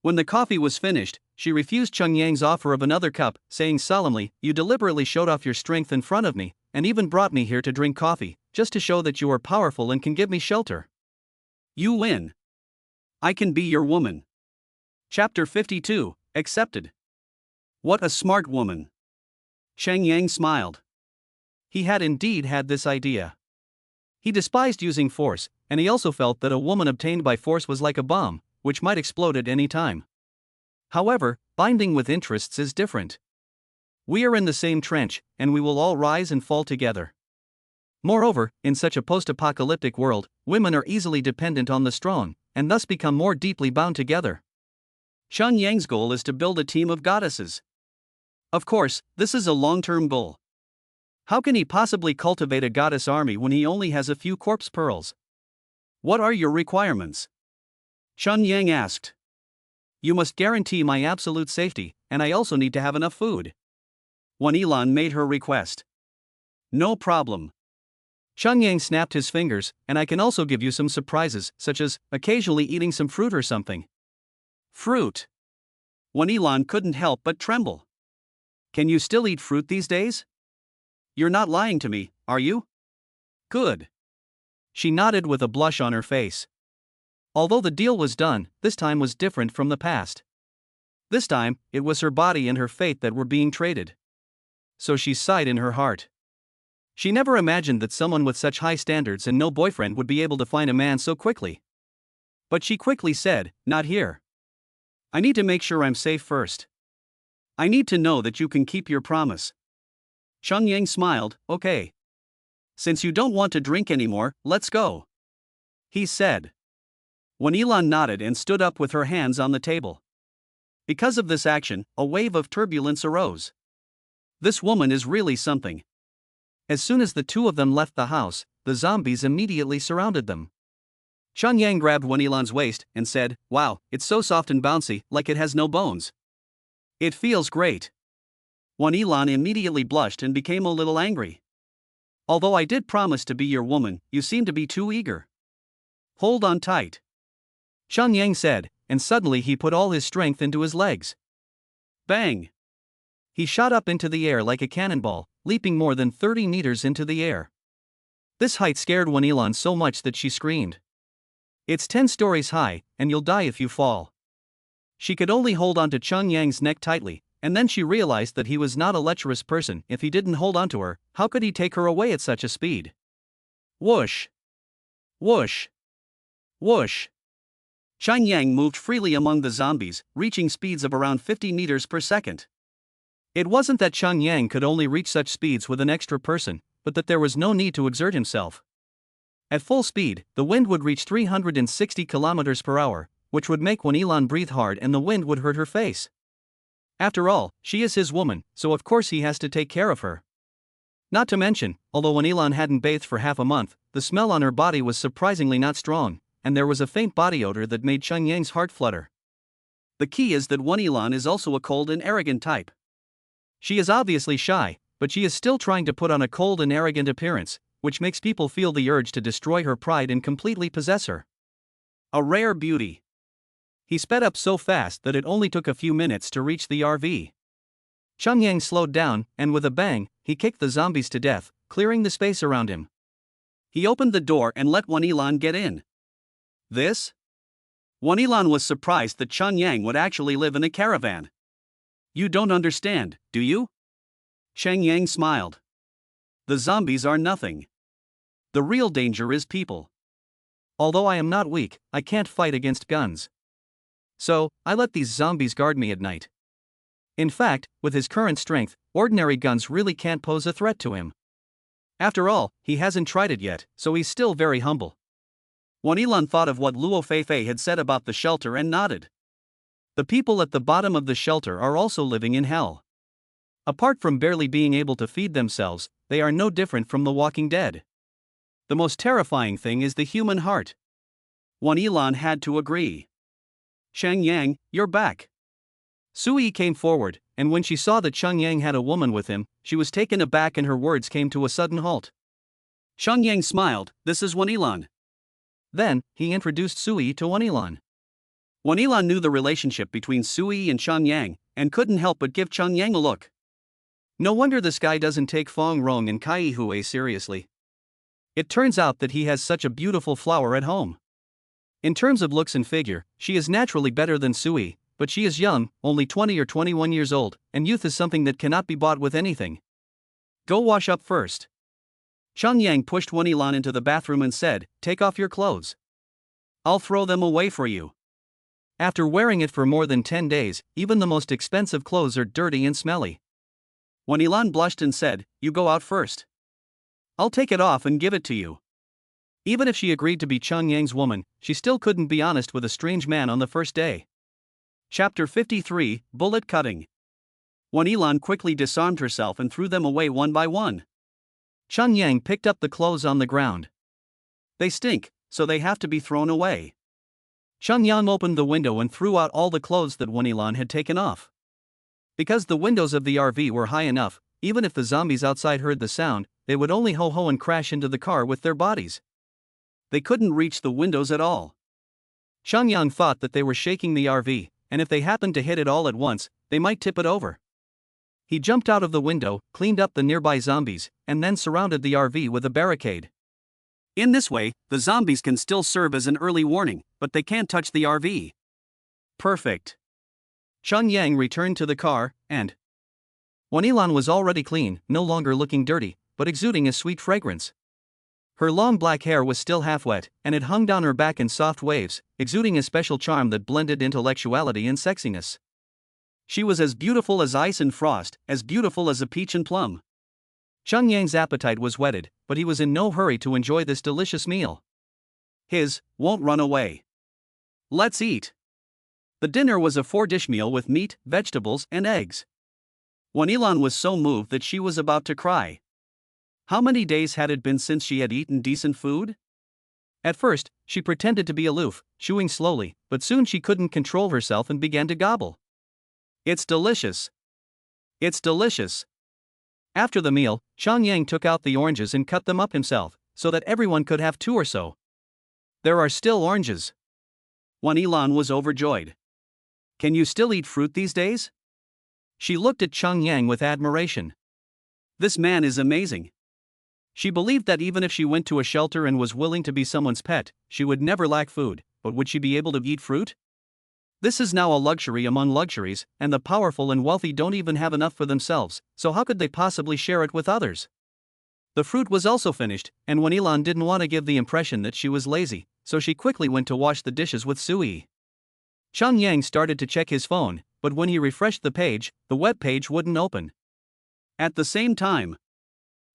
When the coffee was finished, she refused Cheng Yang's offer of another cup, saying solemnly, "You deliberately showed off your strength in front of me, and even brought me here to drink coffee, just to show that you are powerful and can give me shelter. You win. I can be your woman." Chapter 52, Accepted. What a smart woman. Cheng Yang smiled. He had indeed had this idea. He despised using force, and he also felt that a woman obtained by force was like a bomb, which might explode at any time. However, binding with interests is different. We are in the same trench, and we will all rise and fall together. Moreover, in such a post-apocalyptic world, women are easily dependent on the strong, and thus become more deeply bound together. Cheng Yang's goal is to build a team of goddesses. Of course, this is a long-term goal. How can he possibly cultivate a goddess army when he only has a few corpse pearls? What are your requirements? Cheng Yang asked. You must guarantee my absolute safety, and I also need to have enough food. Wan Yilan made her request. No problem. Cheng Yang snapped his fingers, and I can also give you some surprises, such as occasionally eating some fruit or something. Fruit. Wan Yilan couldn't help but tremble. Can you still eat fruit these days? You're not lying to me, are you? Good. She nodded with a blush on her face. Although the deal was done, this time was different from the past. This time, it was her body and her fate that were being traded. So she sighed in her heart. She never imagined that someone with such high standards and no boyfriend would be able to find a man so quickly. But she quickly said, "Not here. I need to make sure I'm safe first. I need to know that you can keep your promise." Cheng Yang smiled, "Okay. Since you don't want to drink anymore, let's go," he said. Wan Yilan nodded and stood up with her hands on the table. Because of this action, a wave of turbulence arose. This woman is really something. As soon as the two of them left the house, the zombies immediately surrounded them. Cheng Yang grabbed Wan Yilan's waist and said, "Wow, it's so soft and bouncy, like it has no bones. It feels great." Wan Yilan immediately blushed and became a little angry. "Although I did promise to be your woman, you seem to be too eager. Hold on tight," Cheng Yang said, and suddenly he put all his strength into his legs. Bang! He shot up into the air like a cannonball, leaping more than 30 meters into the air. This height scared Wan Yilan so much that she screamed. "It's 10 stories high, and you'll die if you fall." She could only hold onto Cheng Yang's neck tightly, and then she realized that he was not a lecherous person. If he didn't hold onto her, how could he take her away at such a speed? Whoosh! Whoosh! Whoosh! Cheng Yang moved freely among the zombies, reaching speeds of around 50 meters per second. It wasn't that Cheng Yang could only reach such speeds with an extra person, but that there was no need to exert himself. At full speed, the wind would reach 360 kilometers per hour, which would make Wan Yilan breathe hard and the wind would hurt her face. After all, she is his woman, so of course he has to take care of her. Not to mention, although Wan Yilan hadn't bathed for half a month, the smell on her body was surprisingly not strong, and there was a faint body odor that made Cheng Yang's heart flutter. The key is that Wan Yilan is also a cold and arrogant type. She is obviously shy, but she is still trying to put on a cold and arrogant appearance, which makes people feel the urge to destroy her pride and completely possess her. A rare beauty. He sped up so fast that it only took a few minutes to reach the RV. Cheng Yang slowed down, and with a bang, he kicked the zombies to death, clearing the space around him. He opened the door and let Wanilan get in. This? Wanilan was surprised that Chun Yang would actually live in a caravan. You don't understand, do you? Cheng Yang smiled. The zombies are nothing. The real danger is people. Although I am not weak, I can't fight against guns. So, I let these zombies guard me at night. In fact, with his current strength, ordinary guns really can't pose a threat to him. After all, he hasn't tried it yet, so he's still very humble. Wanilan thought of what Luo Feifei had said about the shelter and nodded. The people at the bottom of the shelter are also living in hell. Apart from barely being able to feed themselves, they are no different from the Walking Dead. The most terrifying thing is the human heart. Wanilan had to agree. Cheng Yang, you're back. Sui came forward, and when she saw that Cheng Yang had a woman with him, she was taken aback and her words came to a sudden halt. Cheng Yang smiled, this is Wanilan. Then, he introduced Sui to Wanilan. Wanilan knew the relationship between Sui and Cheng Yang, and couldn't help but give Cheng Yang a look. No wonder this guy doesn't take Fong Rong and Kai Hui seriously. It turns out that he has such a beautiful flower at home. In terms of looks and figure, she is naturally better than Sui, but she is young, only 20 or 21 years old, and youth is something that cannot be bought with anything. Go wash up first. Cheng Yang pushed Wanilan into the bathroom and said, take off your clothes. I'll throw them away for you. After wearing it for more than 10 days, even the most expensive clothes are dirty and smelly. Wanilan blushed and said, you go out first. I'll take it off and give it to you. Even if she agreed to be Cheng Yang's woman, she still couldn't be honest with a strange man on the first day. Chapter 53, Bullet Cutting. Wanilan quickly disarmed herself and threw them away one by one. Cheng Yang picked up the clothes on the ground. They stink, so they have to be thrown away. Cheng Yang opened the window and threw out all the clothes that Wanilan had taken off. Because the windows of the RV were high enough, even if the zombies outside heard the sound, they would only ho-ho and crash into the car with their bodies. They couldn't reach the windows at all. Cheng Yang thought that they were shaking the RV, and if they happened to hit it all at once, they might tip it over. He jumped out of the window, cleaned up the nearby zombies, and then surrounded the RV with a barricade. In this way, the zombies can still serve as an early warning, but they can't touch the RV. Perfect. Cheng Yang returned to the car, and Wanilan was already clean, no longer looking dirty, but exuding a sweet fragrance. Her long black hair was still half wet, and it hung down her back in soft waves, exuding a special charm that blended intellectuality and sexiness. She was as beautiful as ice and frost, as beautiful as a peach and plum. Cheng Yang's appetite was whetted, but he was in no hurry to enjoy this delicious meal. His won't run away. Let's eat. The dinner was a 4-dish meal with meat, vegetables, and eggs. Wanilan was so moved that she was about to cry. How many days had it been since she had eaten decent food? At first, she pretended to be aloof, chewing slowly, but soon she couldn't control herself and began to gobble. It's delicious. It's delicious. After the meal, Cheng Yang took out the oranges and cut them up himself, so that everyone could have 2 or so. There are still oranges. Wanilan was overjoyed. Can you still eat fruit these days? She looked at Cheng Yang with admiration. This man is amazing. She believed that even if she went to a shelter and was willing to be someone's pet, she would never lack food, but would she be able to eat fruit? This is now a luxury among luxuries, and the powerful and wealthy don't even have enough for themselves, so how could they possibly share it with others? The fruit was also finished, and Wanilan didn't want to give the impression that she was lazy, so she quickly went to wash the dishes with Sui. Cheng Yang started to check his phone, but when he refreshed the page, the web page wouldn't open. At the same time,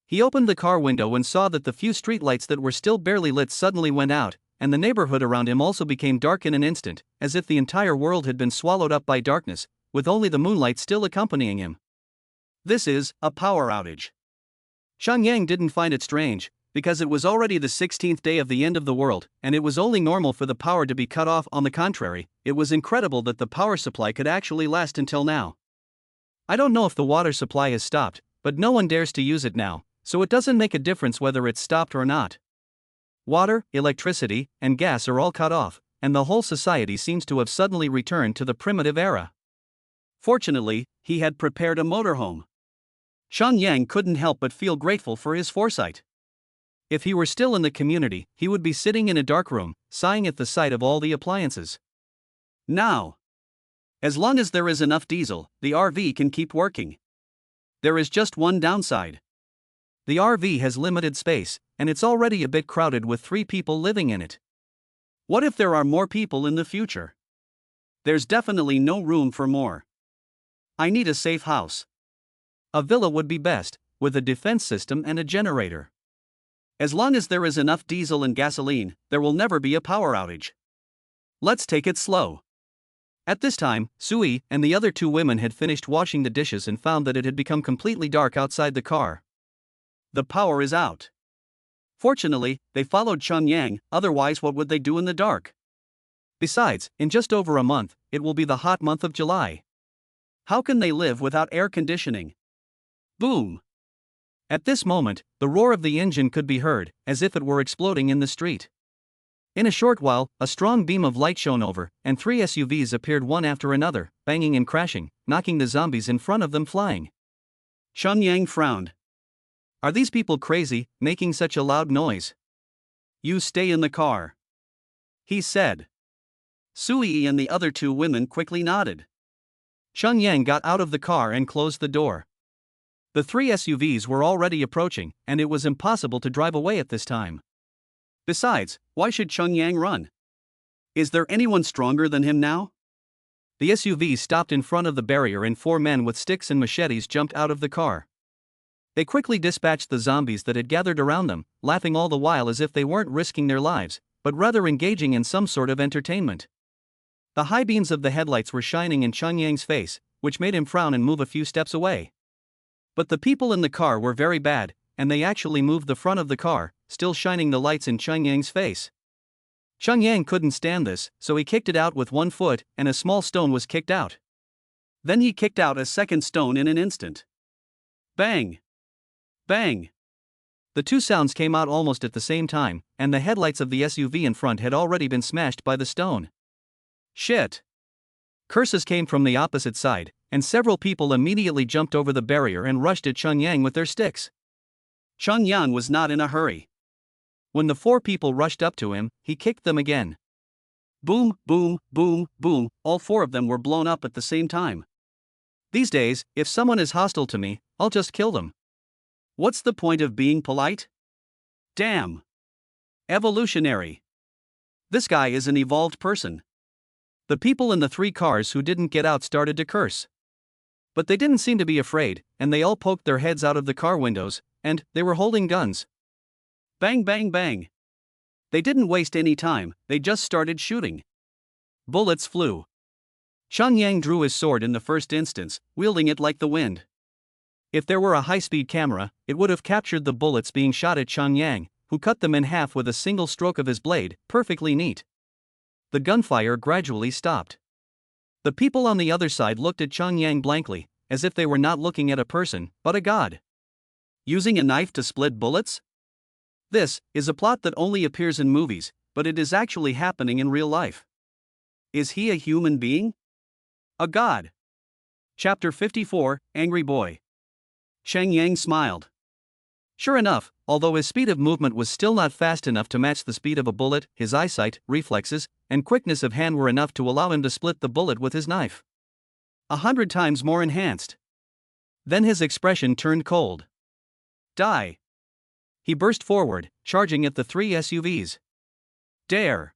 he opened the car window and saw that the few streetlights that were still barely lit suddenly went out, and the neighborhood around him also became dark in an instant, as if the entire world had been swallowed up by darkness, with only the moonlight still accompanying him. This is a power outage. Cheng Yang didn't find it strange, because it was already the 16th day of the end of the world, and it was only normal for the power to be cut off. On the contrary, it was incredible that the power supply could actually last until now. I don't know if the water supply has stopped, but no one dares to use it now, so it doesn't make a difference whether it's stopped or not. Water, electricity, and gas are all cut off, and the whole society seems to have suddenly returned to the primitive era. Fortunately, he had prepared a motorhome. Shan Yang couldn't help but feel grateful for his foresight. If he were still in the community, he would be sitting in a dark room, sighing at the sight of all the appliances. Now, as long as there is enough diesel, the RV can keep working. There is just one downside. The RV has limited space, and it's already a bit crowded with 3 people living in it. What if there are more people in the future? There's definitely no room for more. I need a safe house. A villa would be best, with a defense system and a generator. As long as there is enough diesel and gasoline, there will never be a power outage. Let's take it slow. At this time, Sui and the other 2 women had finished washing the dishes and found that it had become completely dark outside the car. The power is out. Fortunately, they followed Chun Yang, otherwise what would they do in the dark? Besides, in just over a month, it will be the hot month of July. How can they live without air conditioning? Boom! At this moment, the roar of the engine could be heard, as if it were exploding in the street. In a short while, a strong beam of light shone over, and 3 SUVs appeared one after another, banging and crashing, knocking the zombies in front of them flying. Chun Yang frowned. Are these people crazy, making such a loud noise? You stay in the car, he said. Sui and the other 2 women quickly nodded. Chun Yang got out of the car and closed the door. The 3 SUVs were already approaching, and it was impossible to drive away at this time. Besides, why should Chun Yang run? Is there anyone stronger than him now? The SUV stopped in front of the barrier and 4 men with sticks and machetes jumped out of the car. They quickly dispatched the zombies that had gathered around them, laughing all the while as if they weren't risking their lives, but rather engaging in some sort of entertainment. The high beams of the headlights were shining in Chun Yang's face, which made him frown and move a few steps away. But the people in the car were very bad, and they actually moved the front of the car, still shining the lights in Chun Yang's face. Chun Yang couldn't stand this, so he kicked it out with 1 foot, and a small stone was kicked out. Then he kicked out a second stone in an instant. Bang! Bang! The 2 sounds came out almost at the same time, and the headlights of the SUV in front had already been smashed by the stone. Shit! Curses came from the opposite side, and several people immediately jumped over the barrier and rushed at Chun Yang with their sticks. Chun Yang was not in a hurry. When the 4 people rushed up to him, he kicked them again. Boom, boom, boom, boom, all 4 of them were blown up at the same time. These days, if someone is hostile to me, I'll just kill them. What's the point of being polite? Damn! Evolutionary. This guy is an evolved person. The people in the 3 cars who didn't get out started to curse. But they didn't seem to be afraid, and they all poked their heads out of the car windows, and they were holding guns. Bang, bang, bang. They didn't waste any time, they just started shooting. Bullets flew. Chun Yang drew his sword in the first instance, wielding it like the wind. If there were a high-speed camera, it would have captured the bullets being shot at Chun Yang, who cut them in half with a single stroke of his blade, perfectly neat. The gunfire gradually stopped. The people on the other side looked at Chun Yang blankly, as if they were not looking at a person, but a god. Using a knife to split bullets? This is a plot that only appears in movies, but it is actually happening in real life. Is he a human being? A god. Chapter 54, Angry Boy. Chun Yang smiled. Sure enough, although his speed of movement was still not fast enough to match the speed of a bullet, his eyesight, reflexes, and quickness of hand were enough to allow him to split the bullet with his knife. 100 times more enhanced. Then his expression turned cold. Die. He burst forward, charging at the 3 SUVs. Dare.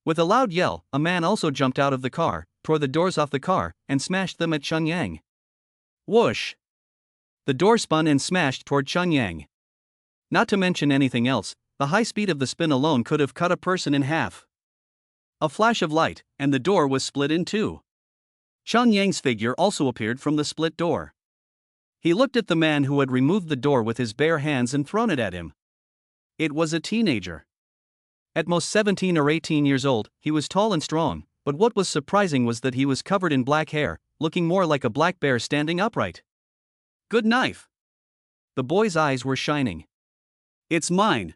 With a loud yell, a man also jumped out of the car, tore the doors off the car, and smashed them at Chun Yang. Whoosh. The door spun and smashed toward Chun Yang. Not to mention anything else, the high speed of the spin alone could have cut a person in half. A flash of light, and the door was split in 2. Chun Yang's figure also appeared from the split door. He looked at the man who had removed the door with his bare hands and thrown it at him. It was a teenager. At most 17 or 18 years old, he was tall and strong, but what was surprising was that he was covered in black hair, looking more like a black bear standing upright. Good knife. The boy's eyes were shining. It's mine.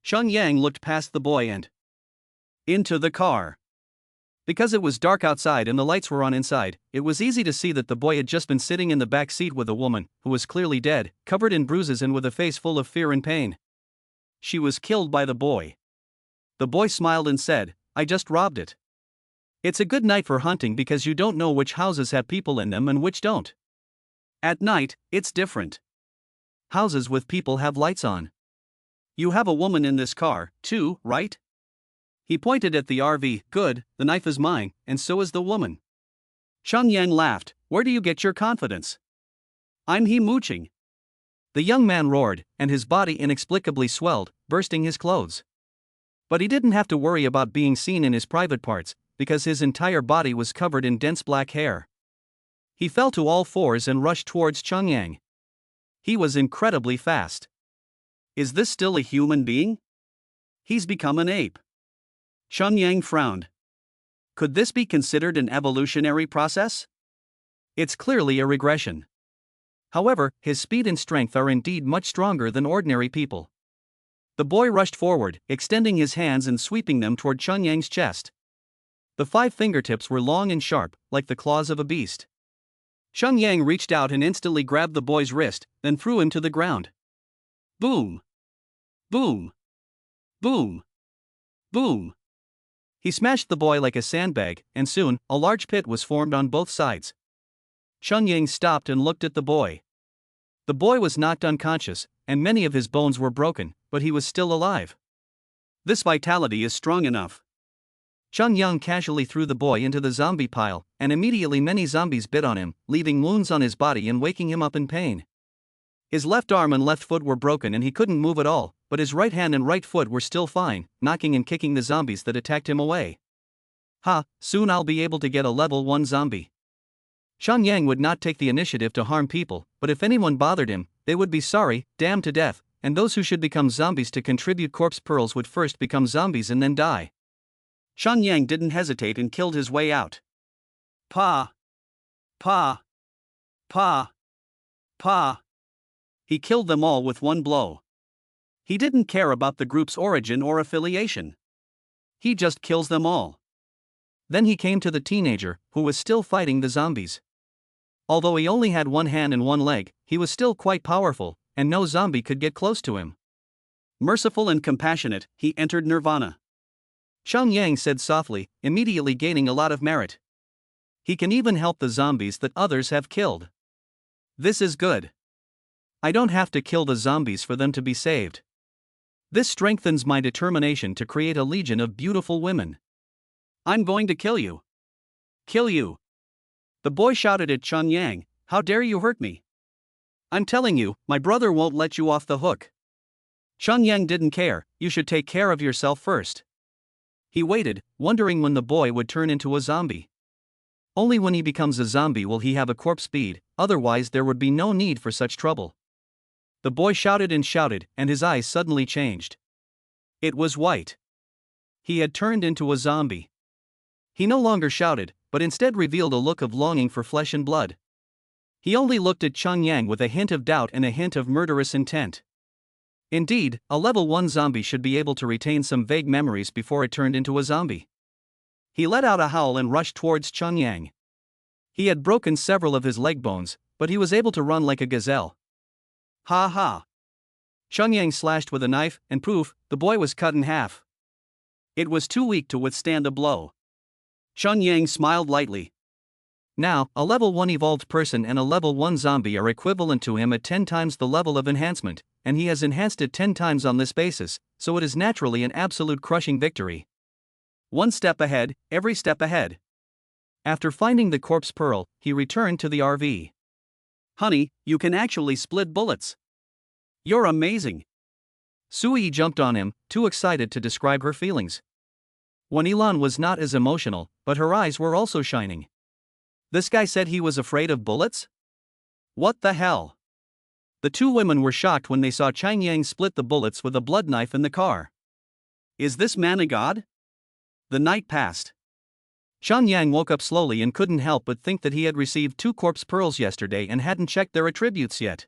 Chun Yang looked past the boy and into the car. Because it was dark outside and the lights were on inside, it was easy to see that the boy had just been sitting in the back seat with a woman, who was clearly dead, covered in bruises and with a face full of fear and pain. She was killed by the boy. The boy smiled and said, "I just robbed it. It's a good night for hunting because you don't know which houses have people in them and which don't. At night, it's different. Houses with people have lights on. You have a woman in this car, too, right?" He pointed at the RV. "Good, the knife is mine, and so is the woman." Chun Yang laughed. "Where do you get your confidence?" "I'm he mooching." The young man roared, and his body inexplicably swelled, bursting his clothes. But he didn't have to worry about being seen in his private parts, because his entire body was covered in dense black hair. He fell to all fours and rushed towards Chun Yang. He was incredibly fast. Is this still a human being? He's become an ape. Chun Yang frowned. Could this be considered an evolutionary process? It's clearly a regression. However, his speed and strength are indeed much stronger than ordinary people. The boy rushed forward, extending his hands and sweeping them toward Chun Yang's chest. The 5 fingertips were long and sharp, like the claws of a beast. Chun Yang reached out and instantly grabbed the boy's wrist, then threw him to the ground. Boom! Boom! Boom! Boom! He smashed the boy like a sandbag, and soon, a large pit was formed on both sides. Chun Yang stopped and looked at the boy. The boy was knocked unconscious, and many of his bones were broken, but he was still alive. This vitality is strong enough. Chun Yang casually threw the boy into the zombie pile, and immediately many zombies bit on him, leaving wounds on his body and waking him up in pain. His left arm and left foot were broken and he couldn't move at all, but his right hand and right foot were still fine, knocking and kicking the zombies that attacked him away. Ha, soon I'll be able to get a level 1 zombie. Chun Yang would not take the initiative to harm people, but if anyone bothered him, they would be sorry, damned to death, and those who should become zombies to contribute corpse pearls would first become zombies and then die. Chun Yang didn't hesitate and killed his way out. Pa! Pa! Pa! Pa! He killed them all with one blow. He didn't care about the group's origin or affiliation. He just kills them all. Then he came to the teenager, who was still fighting the zombies. Although he only had one hand and one leg, he was still quite powerful, and no zombie could get close to him. Merciful and compassionate, he entered nirvana. Chun Yang said softly, immediately gaining a lot of merit. He can even help the zombies that others have killed. This is good. I don't have to kill the zombies for them to be saved. This strengthens my determination to create a legion of beautiful women. I'm going to kill you. Kill you. The boy shouted at Chun Yang, "How dare you hurt me? I'm telling you, my brother won't let you off the hook." Chun Yang didn't care. "You should take care of yourself first." He waited, wondering when the boy would turn into a zombie. Only when he becomes a zombie will he have a corpse speed, otherwise there would be no need for such trouble. The boy shouted, and his eyes suddenly changed. It was white. He had turned into a zombie. He no longer shouted, but instead revealed a look of longing for flesh and blood. He only looked at Chun Yang with a hint of doubt and a hint of murderous intent. Indeed, a level 1 zombie should be able to retain some vague memories before it turned into a zombie. He let out a howl and rushed towards Chun Yang. He had broken several of his leg bones, but he was able to run like a gazelle. Ha ha! Chun Yang slashed with a knife, and poof, the boy was cut in half. It was too weak to withstand a blow. Chun Yang smiled lightly. Now, a level 1 evolved person and a level 1 zombie are equivalent to him at 10 times the level of enhancement, and he has enhanced it 10 times on this basis, so it is naturally an absolute crushing victory. One step ahead, every step ahead. After finding the corpse pearl, he returned to the RV. "Honey, you can actually split bullets. You're amazing." Sui jumped on him, too excited to describe her feelings. Wan Ilan was not as emotional, but her eyes were also shining. This guy said he was afraid of bullets? What the hell? The two women were shocked when they saw Chun Yang split the bullets with a blood knife in the car. Is this man a god? The night passed. Chun Yang woke up slowly and couldn't help but think that he had received 2 corpse pearls yesterday and hadn't checked their attributes yet.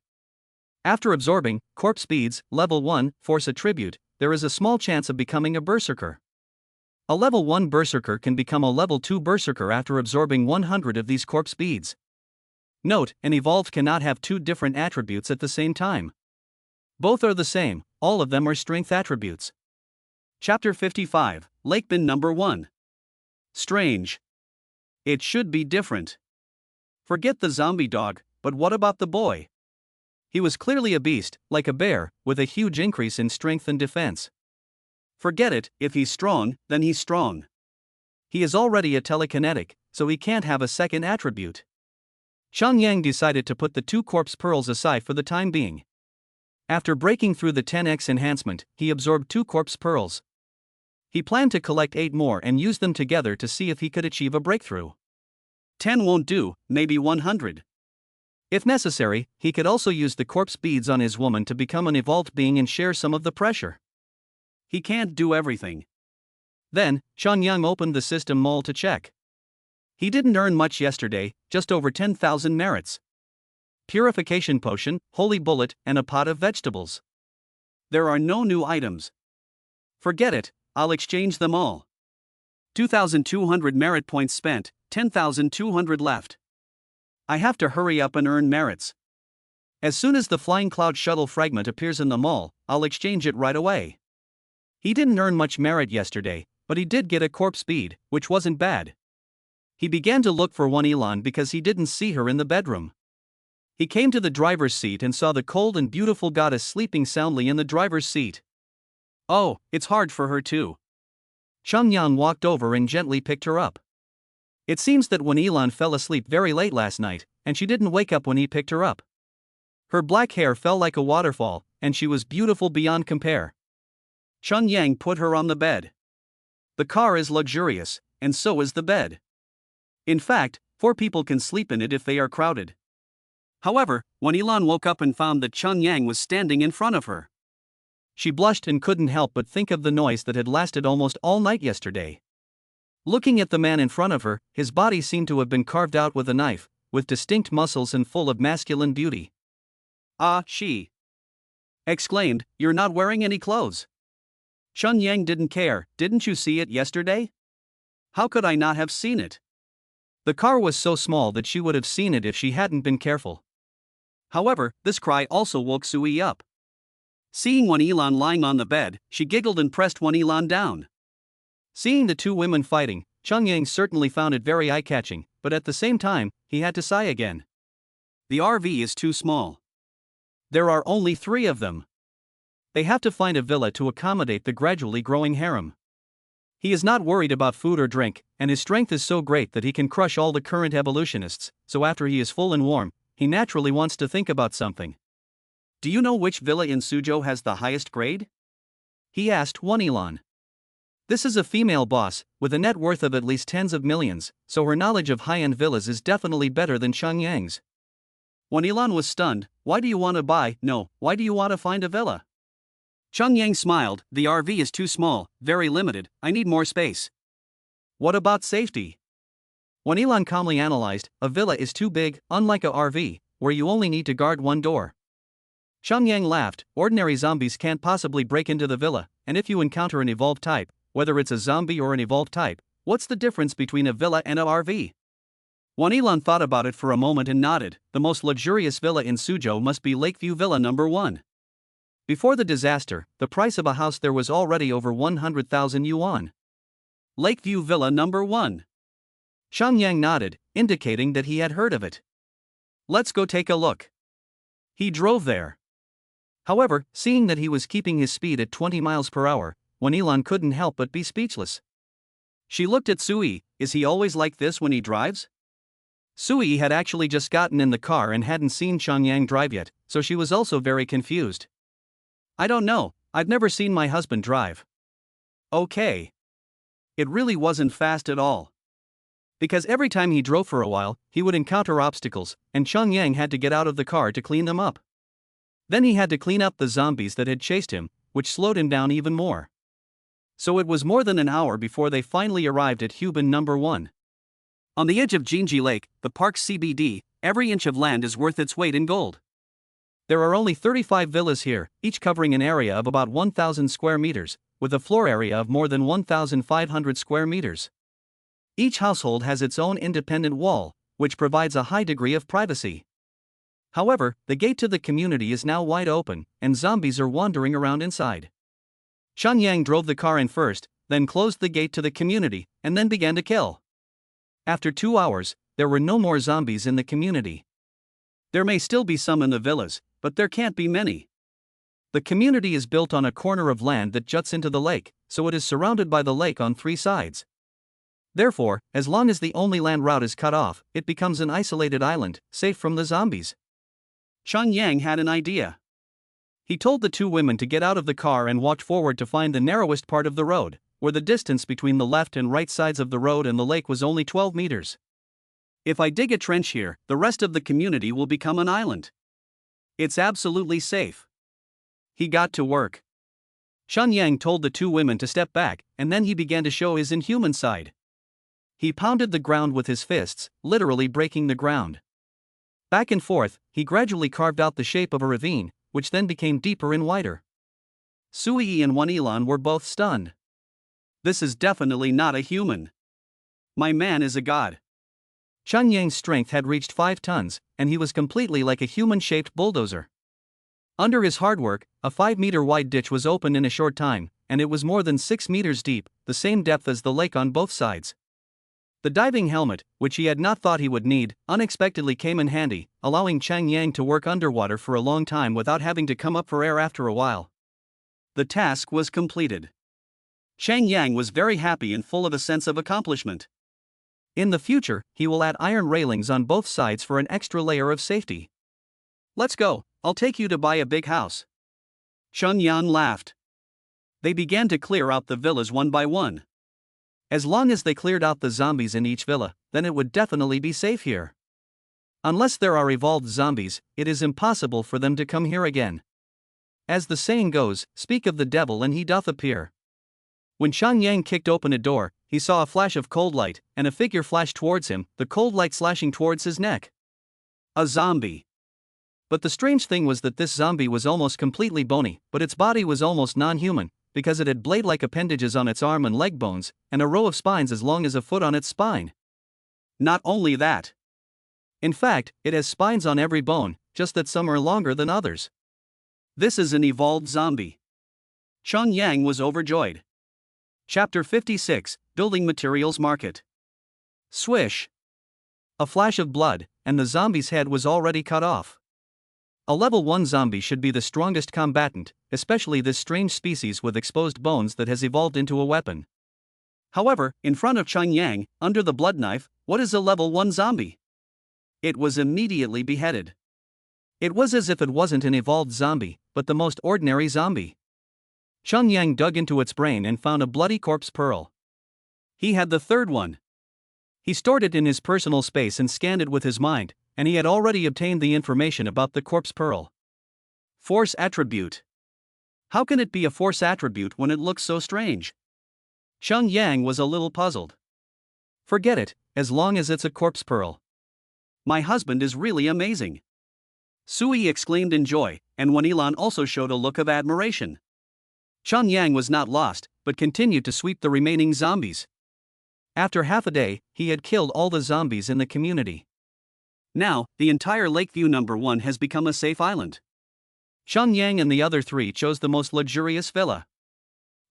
After absorbing corpse speeds, level 1, force attribute, there is a small chance of becoming a berserker. A level 1 berserker can become a level 2 berserker after absorbing 100 of these corpse beads. Note, an evolved cannot have two different attributes at the same time. Both are the same, all of them are strength attributes. Chapter 55, Lakebin number 1. Strange. It should be different. Forget the zombie dog, but what about the boy? He was clearly a beast, like a bear, with a huge increase in strength and defense. Forget it, if he's strong, then he's strong. He is already a telekinetic, so he can't have a second attribute. Xiang Yang decided to put the 2 corpse pearls aside for the time being. After breaking through the 10x enhancement, he absorbed 2 corpse pearls. He planned to collect 8 more and use them together to see if he could achieve a breakthrough. 10 won't do, maybe 100. If necessary, he could also use the corpse beads on his woman to become an evolved being and share some of the pressure. He can't do everything. Then, Xiang Yang opened the system mall to check. He didn't earn much yesterday, just over 10,000 merits. Purification potion, holy bullet, and a pot of vegetables. There are no new items. Forget it, I'll exchange them all. 2,200 merit points spent, 10,200 left. I have to hurry up and earn merits. As soon as the flying cloud shuttle fragment appears in the mall, I'll exchange it right away. He didn't earn much merit yesterday, but he did get a corpse bead, which wasn't bad. He began to look for One Elan because he didn't see her in the bedroom. He came to the driver's seat and saw the cold and beautiful goddess sleeping soundly in the driver's seat. Oh, it's hard for her too. Xiang Yang walked over and gently picked her up. It seems that One Elan fell asleep very late last night, and she didn't wake up when he picked her up. Her black hair fell like a waterfall, and she was beautiful beyond compare. Xiang Yang put her on the bed. The car is luxurious, and so is the bed. In fact, 4 people can sleep in it if they are crowded. However, when Elan woke up and found that Xiang Yang was standing in front of her, she blushed and couldn't help but think of the noise that had lasted almost all night yesterday. Looking at the man in front of her, his body seemed to have been carved out with a knife, with distinct muscles and full of masculine beauty. Ah, she exclaimed, "You're not wearing any clothes." Xiang Yang didn't care, "Didn't you see it yesterday?" "How could I not have seen it?" The car was so small that she would have seen it if she hadn't been careful. However, this cry also woke Sui up. Seeing One Elan lying on the bed, she giggled and pressed One Elan down. Seeing the 2 women fighting, Xiang Yang certainly found it very eye-catching, but at the same time, he had to sigh again. The RV is too small. There are only 3 of them. They have to find a villa to accommodate the gradually growing harem. He is not worried about food or drink, and his strength is so great that he can crush all the current evolutionists, so after he is full and warm, he naturally wants to think about something. "Do you know which villa in Suzhou has the highest grade?" he asked One Elan. This is a female boss, with a net worth of at least tens of millions, so her knowledge of high-end villas is definitely better than Xiang Yang's. One Elan was stunned. "Why do you want to buy? No, why do you want to find a villa?" Xiang Yang smiled. "The RV is too small, very limited, I need more space." "What about safety?" One Elan calmly analyzed, "A villa is too big, unlike a RV, where you only need to guard one door." Xiang Yang laughed. "Ordinary zombies can't possibly break into the villa, and if you encounter an evolved type, whether it's a zombie or an evolved type, what's the difference between a villa and a RV?" One Elan thought about it for a moment and nodded. "The most luxurious villa in Suzhou must be Lakeview Villa number 1. Before the disaster, the price of a house there was already over 100,000 yuan. Lakeview Villa number 1. Xiang Yang nodded, indicating that he had heard of it. "Let's go take a look." He drove there. However, seeing that he was keeping his speed at 20 miles per hour, One Elan couldn't help but be speechless. She looked at Sui. "Is he always like this when he drives?" Sui had actually just gotten in the car and hadn't seen Xiang Yang drive yet, so she was also very confused. "I don't know, I've never seen my husband drive." "Okay. It really wasn't fast at all." Because every time he drove for a while, he would encounter obstacles, and Xiang Yang had to get out of the car to clean them up. Then he had to clean up the zombies that had chased him, which slowed him down even more. So it was more than an hour before they finally arrived at Hubin number 1. On the edge of Jinji Lake, the park's CBD, every inch of land is worth its weight in gold. There are only 35 villas here, each covering an area of about 1,000 square meters, with a floor area of more than 1,500 square meters. Each household has its own independent wall, which provides a high degree of privacy. However, the gate to the community is now wide open, and zombies are wandering around inside. Chen Yang drove the car in first, then closed the gate to the community, and then began to kill. After 2 hours, there were no more zombies in the community. There may still be some in the villas, but there can't be many. The community is built on a corner of land that juts into the lake, so it is surrounded by the lake on 3 sides. Therefore, as long as the only land route is cut off, it becomes an isolated island, safe from the zombies. Chen Yang had an idea. He told the 2 women to get out of the car and walk forward to find the narrowest part of the road, where the distance between the left and right sides of the road and the lake was only 12 meters. If I dig a trench here, the rest of the community will become an island. It's absolutely safe. He got to work. Chen Yang told the 2 women to step back, and then he began to show his inhuman side. He pounded the ground with his fists, literally breaking the ground. Back and forth, he gradually carved out the shape of a ravine, which then became deeper and wider. Sui and Wanilan were both stunned. This is definitely not a human. My man is a god. Chen Yang's strength had reached 5 tons, and he was completely like a human-shaped bulldozer. Under his hard work, a 5-meter-wide ditch was opened in a short time, and it was more than 6 meters deep, the same depth as the lake on both sides. The diving helmet, which he had not thought he would need, unexpectedly came in handy, allowing Chen Yang to work underwater for a long time without having to come up for air after a while. The task was completed. Chen Yang was very happy and full of a sense of accomplishment. In the future, he will add iron railings on both sides for an extra layer of safety. Let's go, I'll take you to buy a big house. Chen Yan laughed. They began to clear out the villas one by one. As long as they cleared out the zombies in each villa, then it would definitely be safe here. Unless there are evolved zombies, it is impossible for them to come here again. As the saying goes, speak of the devil and he doth appear. When Chen Yang kicked open a door, he saw a flash of cold light, and a figure flashed towards him, the cold light slashing towards his neck. A zombie. But the strange thing was that this zombie was almost completely bony, but its body was almost non-human, because it had blade-like appendages on its arm and leg bones, and a row of spines as long as a foot on its spine. Not only that. In fact, it has spines on every bone, just that some are longer than others. This is an evolved zombie. Chen Yang was overjoyed. Chapter 56, Building Materials Market. Swish. A flash of blood, and the zombie's head was already cut off. A level 1 zombie should be the strongest combatant, especially this strange species with exposed bones that has evolved into a weapon. However, in front of Chen Yang, under the blood knife, what is a level 1 zombie? It was immediately beheaded. It was as if it wasn't an evolved zombie, but the most ordinary zombie. Chen Yang dug into its brain and found a bloody corpse pearl. He had the 3rd one. He stored it in his personal space and scanned it with his mind, and he had already obtained the information about the corpse pearl. Force attribute. How can it be a force attribute when it looks so strange? Chen Yang was a little puzzled. Forget it, as long as it's a corpse pearl. My husband is really amazing. Sui exclaimed in joy, and Wanilan also showed a look of admiration. Chen Yang was not lost, but continued to sweep the remaining zombies. After half a day, he had killed all the zombies in the community. Now, the entire Lakeview number 1 has become a safe island. Chen Yang and the other 3 chose the most luxurious villa.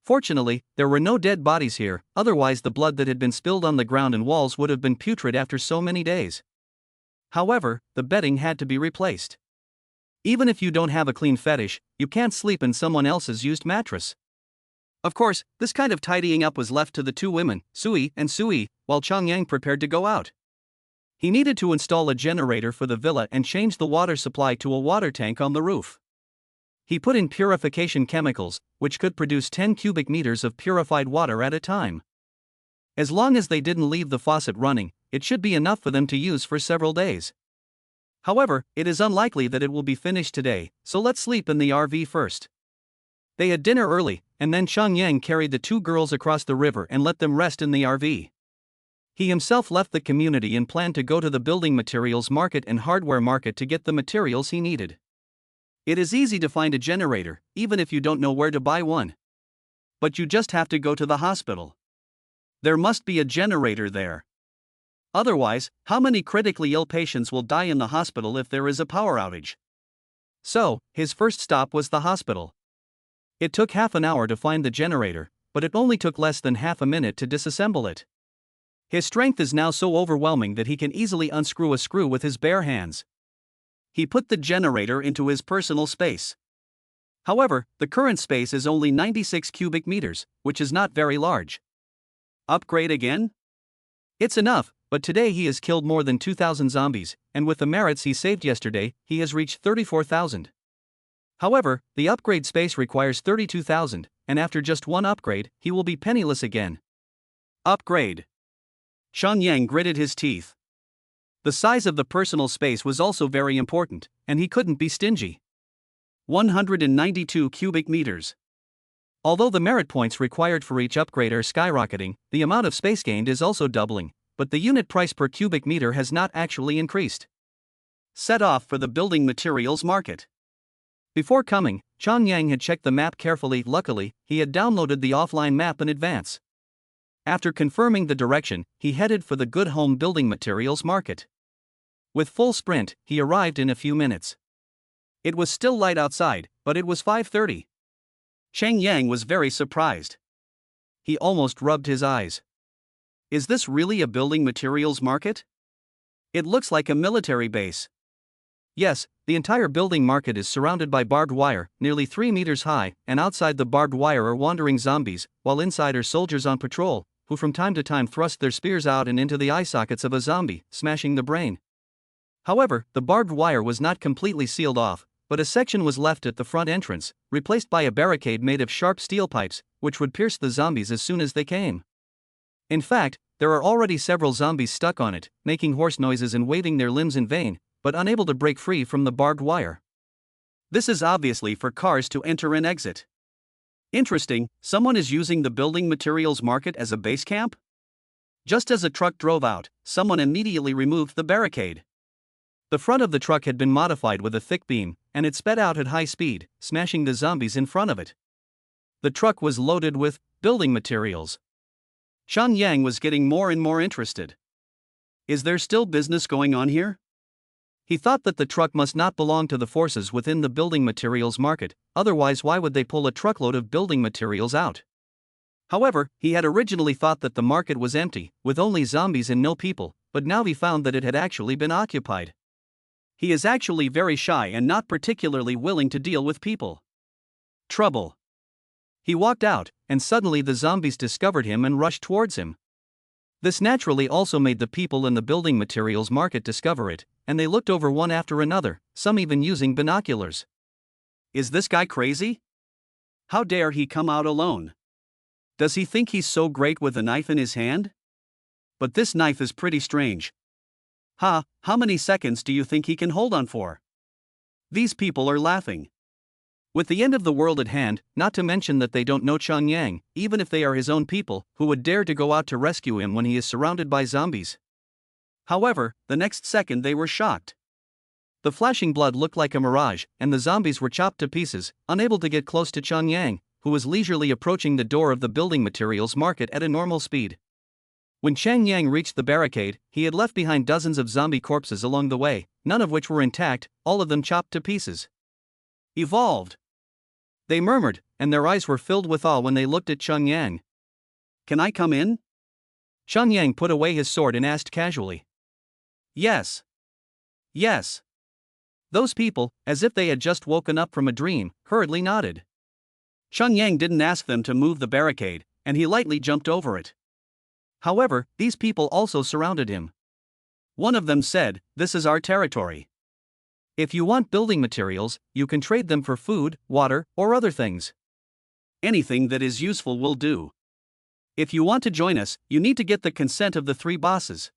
Fortunately, there were no dead bodies here, otherwise the blood that had been spilled on the ground and walls would have been putrid after so many days. However, the bedding had to be replaced. Even if you don't have a clean fetish, you can't sleep in someone else's used mattress. Of course, this kind of tidying up was left to the 2 women, Sui and Sui, while Chen Yang prepared to go out. He needed to install a generator for the villa and change the water supply to a water tank on the roof. He put in purification chemicals, which could produce 10 cubic meters of purified water at a time. As long as they didn't leave the faucet running, it should be enough for them to use for several days. However, it is unlikely that it will be finished today, so let's sleep in the RV first. They had dinner early, and then Chen Yang carried the 2 girls across the river and let them rest in the RV. He himself left the community and planned to go to the building materials market and hardware market to get the materials he needed. It is easy to find a generator, even if you don't know where to buy one. But you just have to go to the hospital. There must be a generator there. Otherwise, how many critically ill patients will die in the hospital if there is a power outage? So, his first stop was the hospital. It took half an hour to find the generator, but it only took less than half a minute to disassemble it. His strength is now so overwhelming that he can easily unscrew a screw with his bare hands. He put the generator into his personal space. However, the current space is only 96 cubic meters, which is not very large. Upgrade again? It's enough, but today he has killed more than 2,000 zombies, and with the merits he saved yesterday, he has reached 34,000. However, the upgrade space requires 32,000, and after just one upgrade, he will be penniless again. Upgrade. Shan Yang gritted his teeth. The size of the personal space was also very important, and he couldn't be stingy. 192 cubic meters. Although the merit points required for each upgrade are skyrocketing, the amount of space gained is also doubling, but the unit price per cubic meter has not actually increased. Set off for the building materials market. Before coming, Shan Yang had checked the map carefully. Luckily, he had downloaded the offline map in advance. After confirming the direction, he headed for the Good Home building materials market. With full sprint, he arrived in a few minutes. It was still light outside, but it was 5:30. Chang Yang was very surprised. He almost rubbed his eyes. Is this really a building materials market? It looks like a military base. Yes, the entire building market is surrounded by barbed wire, nearly 3 meters high, and outside the barbed wire are wandering zombies, while inside are soldiers on patrol, who from time to time thrust their spears out and into the eye sockets of a zombie, smashing the brain. However, the barbed wire was not completely sealed off, but a section was left at the front entrance, replaced by a barricade made of sharp steel pipes, which would pierce the zombies as soon as they came. In fact, there are already several zombies stuck on it, making hoarse noises and waving their limbs in vain, but unable to break free from the barbed wire. This is obviously for cars to enter and exit. Interesting, someone is using the building materials market as a base camp? Just as a truck drove out, someone immediately removed the barricade. The front of the truck had been modified with a thick beam, and it sped out at high speed, smashing the zombies in front of it. The truck was loaded with building materials. Shan Yang was getting more and more interested. Is there still business going on here? He thought that the truck must not belong to the forces within the building materials market, otherwise why would they pull a truckload of building materials out? However, he had originally thought that the market was empty, with only zombies and no people, but now he found that it had actually been occupied. He is actually very shy and not particularly willing to deal with people. Trouble. He walked out, and suddenly the zombies discovered him and rushed towards him. This naturally also made the people in the building materials market discover it, and they looked over one after another, some even using binoculars. Is this guy crazy? How dare he come out alone? Does he think he's so great with a knife in his hand? But this knife is pretty strange. How many seconds do you think he can hold on for? These people are laughing. With the end of the world at hand, not to mention that they don't know Shan Yang, even if they are his own people, who would dare to go out to rescue him when he is surrounded by zombies. However, the next second they were shocked. The flashing blood looked like a mirage, and the zombies were chopped to pieces, unable to get close to Shan Yang, who was leisurely approaching the door of the building materials market at a normal speed. When Chang Yang reached the barricade, he had left behind dozens of zombie corpses along the way, none of which were intact, all of them chopped to pieces. Evolved. They murmured, and their eyes were filled with awe when they looked at Chang Yang. Can I come in? Chang Yang put away his sword and asked casually. Yes. Yes. Those people, as if they had just woken up from a dream, hurriedly nodded. Chang Yang didn't ask them to move the barricade, and he lightly jumped over it. However, these people also surrounded him. One of them said, "This is our territory. If you want building materials, you can trade them for food, water, or other things. Anything that is useful will do. If you want to join us, you need to get the consent of the 3 bosses.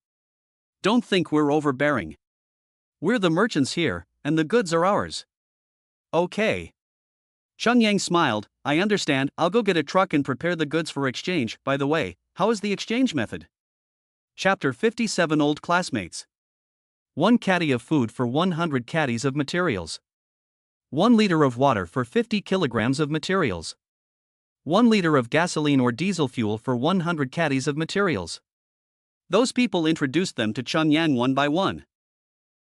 Don't think we're overbearing. We're the merchants here, and the goods are ours." Okay. Chang Yang smiled. I understand, I'll go get a truck and prepare the goods for exchange. By the way, how is the exchange method? Chapter 57 Old Classmates. 1 caddy of food for 100 caddies of materials. 1 liter of water for 50 kilograms of materials. 1 liter of gasoline or diesel fuel for 100 caddies of materials. Those people introduced them to Chun Yang one by one.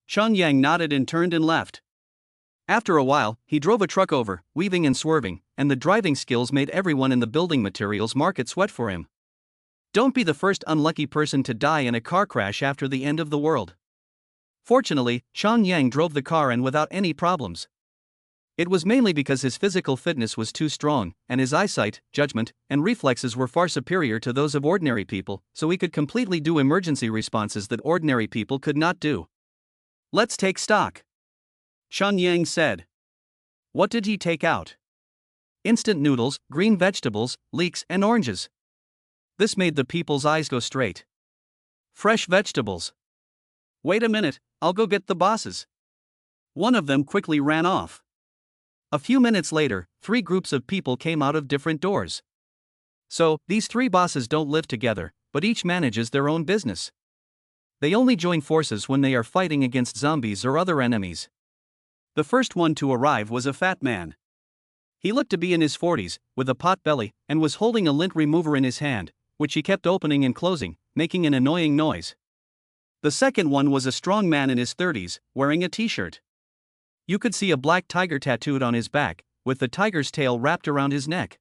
Chun Yang nodded and turned and left. After a while, he drove a truck over, weaving and swerving, and the driving skills made everyone in the building materials market sweat for him. Don't be the first unlucky person to die in a car crash after the end of the world. Fortunately, Chun Yang drove the car and without any problems. It was mainly because his physical fitness was too strong, and his eyesight, judgment, and reflexes were far superior to those of ordinary people, so he could completely do emergency responses that ordinary people could not do. Let's take stock, Chun Yang said. What did he take out? Instant noodles, green vegetables, leeks, and oranges. This made the people's eyes go straight. Fresh vegetables. Wait a minute, I'll go get the bosses. One of them quickly ran off. A few minutes later, 3 groups of people came out of different doors. So, these 3 bosses don't live together, but each manages their own business. They only join forces when they are fighting against zombies or other enemies. The first one to arrive was a fat man. He looked to be in his 40s, with a pot belly, and was holding a lint remover in his hand, which he kept opening and closing, making an annoying noise. The second one was a strong man in his 30s, wearing a t-shirt. You could see a black tiger tattooed on his back, with the tiger's tail wrapped around his neck.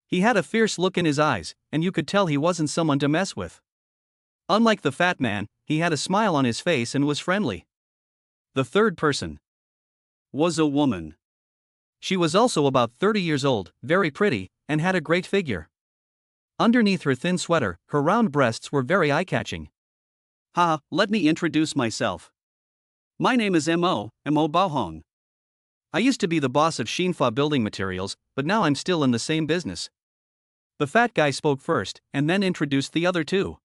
He had a fierce look in his eyes, and you could tell he wasn't someone to mess with. Unlike the fat man, he had a smile on his face and was friendly. The third person was a woman. She was also about 30 years old, very pretty, and had a great figure. Underneath her thin sweater, her round breasts were very eye-catching. Let me introduce myself. My name is Mo Baohong. I used to be the boss of Xinfa Building Materials, but now I'm still in the same business. The fat guy spoke first, and then introduced the other 2.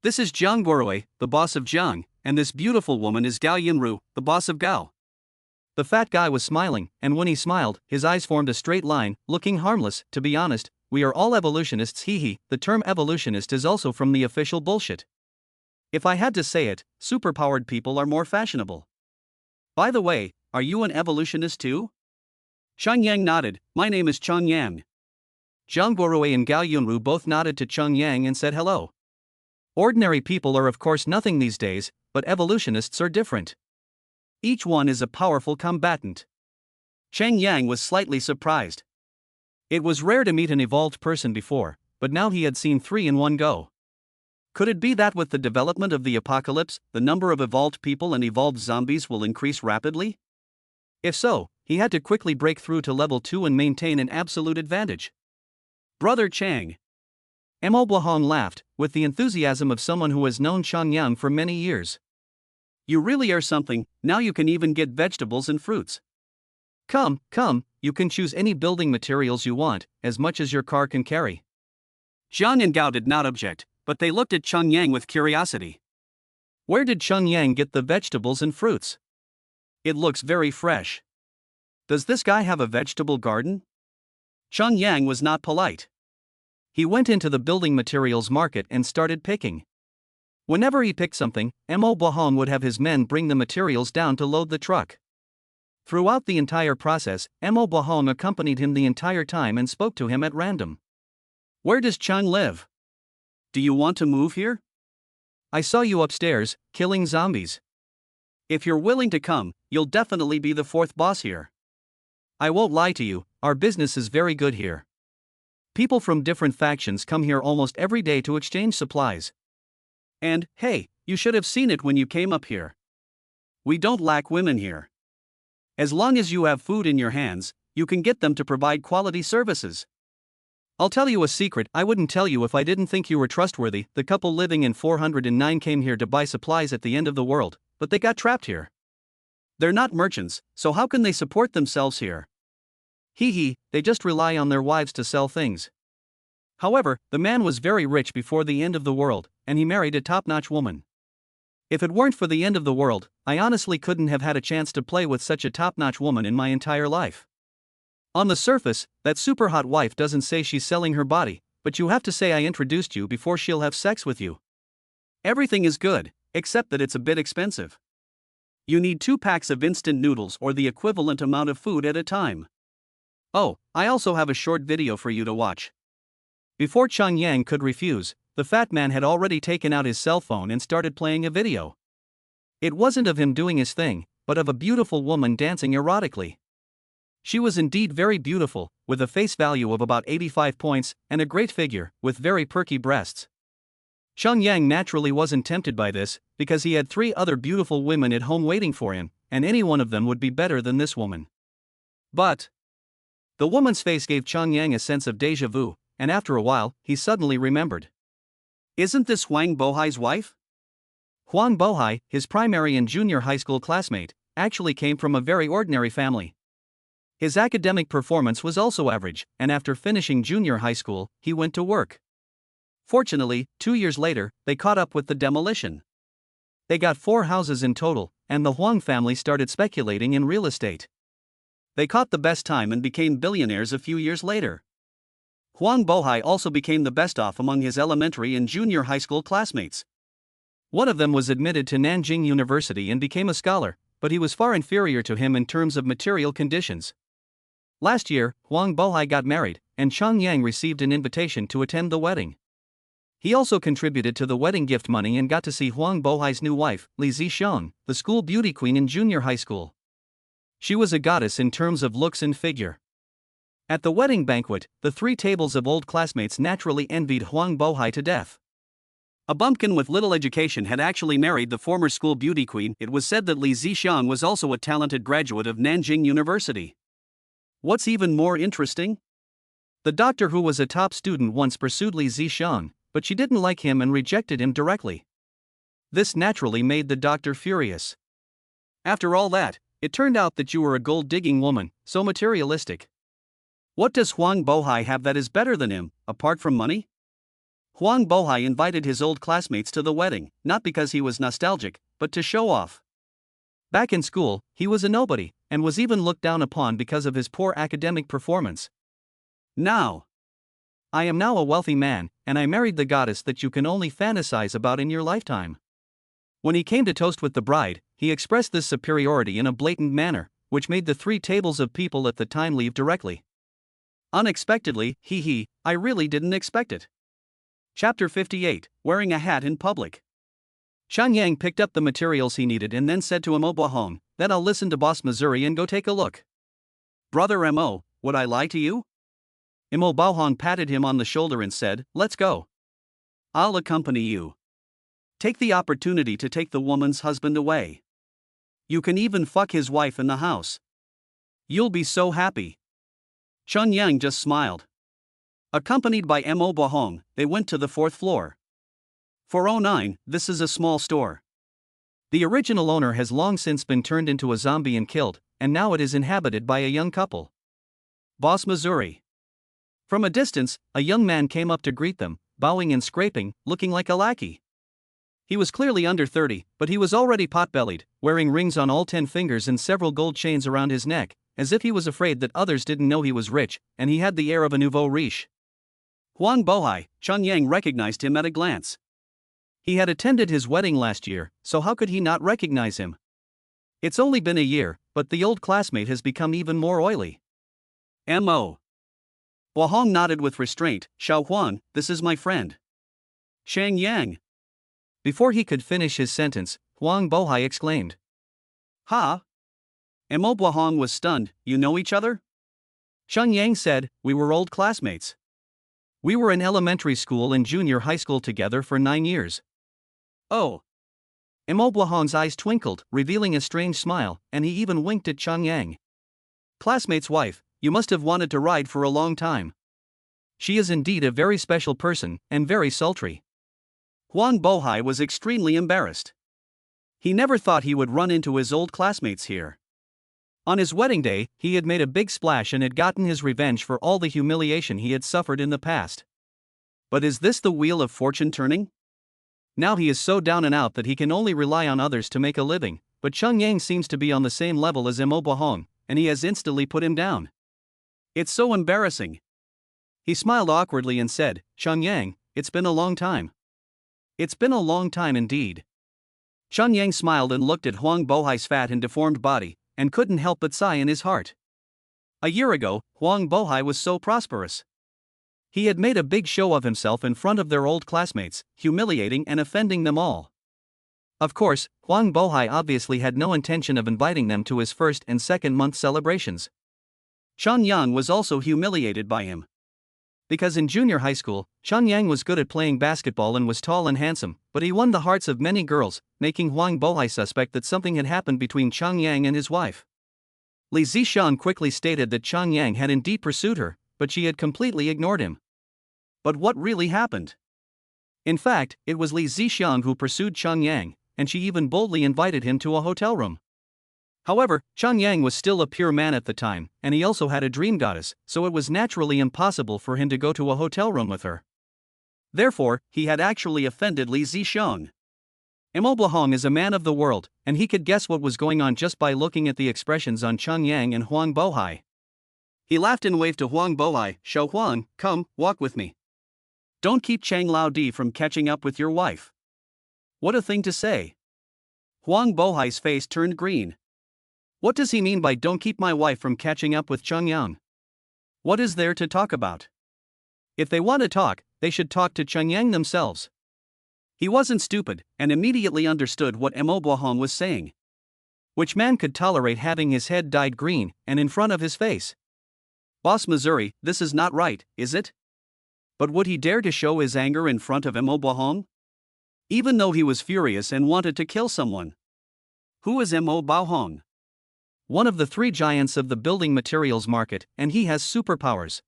This is Jiang Guorui, the boss of Jiang, and this beautiful woman is Gao Yinru, the boss of Gao. The fat guy was smiling, and when he smiled, his eyes formed a straight line, looking harmless. To be honest, we are all evolutionists. The term evolutionist is also from the official bullshit. If I had to say it, superpowered people are more fashionable. By the way, are you an evolutionist too? Chun Yang nodded. My name is Chun Yang. Jiang Guorui and Gao Yunru both nodded to Chun Yang and said hello. Ordinary people are of course nothing these days, but evolutionists are different. Each one is a powerful combatant. Chun Yang was slightly surprised. It was rare to meet an evolved person before, but now he had seen 3 in one go. Could it be that with the development of the apocalypse, the number of evolved people and evolved zombies will increase rapidly? If so, he had to quickly break through to level 2 and maintain an absolute advantage. Brother Chang. Mo Baohong laughed, with the enthusiasm of someone who has known Chun Yang for many years. You really are something, now you can even get vegetables and fruits. Come, you can choose any building materials you want, as much as your car can carry. Jiang and Gao did not object, but they looked at Chun Yang with curiosity. Where did Chun Yang get the vegetables and fruits? It looks very fresh. Does this guy have a vegetable garden? Chun Yang was not polite. He went into the building materials market and started picking. Whenever he picked something, Mo Baohong would have his men bring the materials down to load the truck. Throughout the entire process, Mo Baohong accompanied him the entire time and spoke to him at random. Where does Chun live? Do you want to move here? I saw you upstairs, killing zombies. If you're willing to come, you'll definitely be the 4th boss here. I won't lie to you, our business is very good here. People from different factions come here almost every day to exchange supplies. And, hey, you should have seen it when you came up here. We don't lack women here. As long as you have food in your hands, you can get them to provide quality services. I'll tell you a secret I wouldn't tell you if I didn't think you were trustworthy. The couple living in 409 came here to buy supplies at the end of the world, but they got trapped here. They're not merchants, so how can they support themselves here? They just rely on their wives to sell things. However, the man was very rich before the end of the world, and he married a top-notch woman. If it weren't for the end of the world, I honestly couldn't have had a chance to play with such a top-notch woman in my entire life. On the surface, that super hot wife doesn't say she's selling her body, but you have to say I introduced you before she'll have sex with you. Everything is good, except that it's a bit expensive. You need 2 packs of instant noodles or the equivalent amount of food at a time. Oh, I also have a short video for you to watch. Before Chang Yang could refuse, the fat man had already taken out his cell phone and started playing a video. It wasn't of him doing his thing, but of a beautiful woman dancing erotically. She was indeed very beautiful, with a face value of about 85 points, and a great figure, with very perky breasts. Chang Yang naturally wasn't tempted by this, because he had 3 other beautiful women at home waiting for him, and any one of them would be better than this woman. But the woman's face gave Chang Yang a sense of déjà vu, and after a while, he suddenly remembered. Isn't this Huang Bohai's wife? Huang Bohai, his primary and junior high school classmate, actually came from a very ordinary family. His academic performance was also average, and after finishing junior high school, he went to work. Fortunately, 2 years later, they caught up with the demolition. They got 4 houses in total, and the Huang family started speculating in real estate. They caught the best time and became billionaires a few years later. Huang Bohai also became the best off among his elementary and junior high school classmates. One of them was admitted to Nanjing University and became a scholar, but he was far inferior to him in terms of material conditions. Last year, Huang Bohai got married, and Chang Yang received an invitation to attend the wedding. He also contributed to the wedding gift money and got to see Huang Bohai's new wife, Li Zixuan, the school beauty queen in junior high school. She was a goddess in terms of looks and figure. At the wedding banquet, the 3 tables of old classmates naturally envied Huang Bohai to death. A bumpkin with little education had actually married the former school beauty queen. It was said that Li Zixuan was also a talented graduate of Nanjing University. What's even more interesting? The doctor who was a top student once pursued Li Zixuan, but she didn't like him and rejected him directly. This naturally made the doctor furious. After all that, it turned out that you were a gold-digging woman, so materialistic. What does Huang Bohai have that is better than him, apart from money? Huang Bohai invited his old classmates to the wedding, not because he was nostalgic, but to show off. Back in school, he was a nobody, and was even looked down upon because of his poor academic performance. Now, I am now a wealthy man, and I married the goddess that you can only fantasize about in your lifetime. When he came to toast with the bride, he expressed this superiority in a blatant manner, which made the 3 tables of people at the time leave directly. Unexpectedly, I really didn't expect it. Chapter 58, Wearing a Hat in Public. Chang Yang picked up the materials he needed and then said to Mo Bohong, "Then I'll listen to Boss Missouri and go take a look." Brother Mo, would I lie to you? Mo Bohong patted him on the shoulder and said, "Let's go. I'll accompany you. Take the opportunity to take the woman's husband away. You can even fuck his wife in the house. You'll be so happy." Chang Yang just smiled. Accompanied by Mo Bohong, they went to the 4th floor. 409, this is a small store. The original owner has long since been turned into a zombie and killed, and now it is inhabited by a young couple. Boss Missouri. From a distance, a young man came up to greet them, bowing and scraping, looking like a lackey. He was clearly under 30, but he was already pot-bellied, wearing rings on all 10 fingers and several gold chains around his neck, as if he was afraid that others didn't know he was rich, and he had the air of a nouveau riche. Huang Bohai, Chang Yang recognized him at a glance. He had attended his wedding last year, so how could he not recognize him? It's only been a year, but the old classmate has become even more oily. M.O. Bohong nodded with restraint. "Xiao Huang, this is my friend. Chang Yang." Before he could finish his sentence, Huang Bohai exclaimed. "Ha?" Mo Bohong was stunned. "You know each other?" Chang Yang said, "We were old classmates. We were in elementary school and junior high school together for 9 years. Oh. Mo Bohong's eyes twinkled, revealing a strange smile, and he even winked at Chang Yang. "Classmate's wife, you must have wanted to ride for a long time. She is indeed a very special person, and very sultry." Huang Bohai was extremely embarrassed. He never thought he would run into his old classmates here. On his wedding day, he had made a big splash and had gotten his revenge for all the humiliation he had suffered in the past. But is this the wheel of fortune turning? Now he is so down and out that he can only rely on others to make a living, but Chang Yang seems to be on the same level as Mo Bohong, and he has instantly put him down. It's so embarrassing. He smiled awkwardly and said, "Chang Yang, it's been a long time." "It's been a long time indeed." Chang Yang smiled and looked at Huang Bohai's fat and deformed body, and couldn't help but sigh in his heart. A year ago, Huang Bohai was so prosperous. He had made a big show of himself in front of their old classmates, humiliating and offending them all. Of course, Huang Bohai obviously had no intention of inviting them to his first and second month celebrations. Chen Yang was also humiliated by him. Because in junior high school, Chen Yang was good at playing basketball and was tall and handsome, but he won the hearts of many girls, making Huang Bohai suspect that something had happened between Chen Yang and his wife. Li Zishan quickly stated that Chen Yang had indeed pursued her, but she had completely ignored him. But what really happened? In fact, it was Li Zishan who pursued Chen Yang, and she even boldly invited him to a hotel room. However, Chen Yang was still a pure man at the time, and he also had a dream goddess, so it was naturally impossible for him to go to a hotel room with her. Therefore, he had actually offended Li Zisheng. Mo Blahong is a man of the world, and he could guess what was going on just by looking at the expressions on Chen Yang and Huang Bohai. He laughed and waved to Huang Bohai, "Shou Huang, come, walk with me. Don't keep Chang Lao Di from catching up with your wife." What a thing to say. Huang Bohai's face turned green. What does he mean by "don't keep my wife from catching up with Cheng Yang"? What is there to talk about? If they want to talk, they should talk to Cheng Yang themselves. He wasn't stupid, and immediately understood what Mo Blahong was saying. Which man could tolerate having his head dyed green, and in front of his face? Boss Missouri, this is not right, is it? But would he dare to show his anger in front of Mo Blahong? Even though he was furious and wanted to kill someone. Who is Mo Blahong? One of the three giants of the building materials market, and he has superpowers.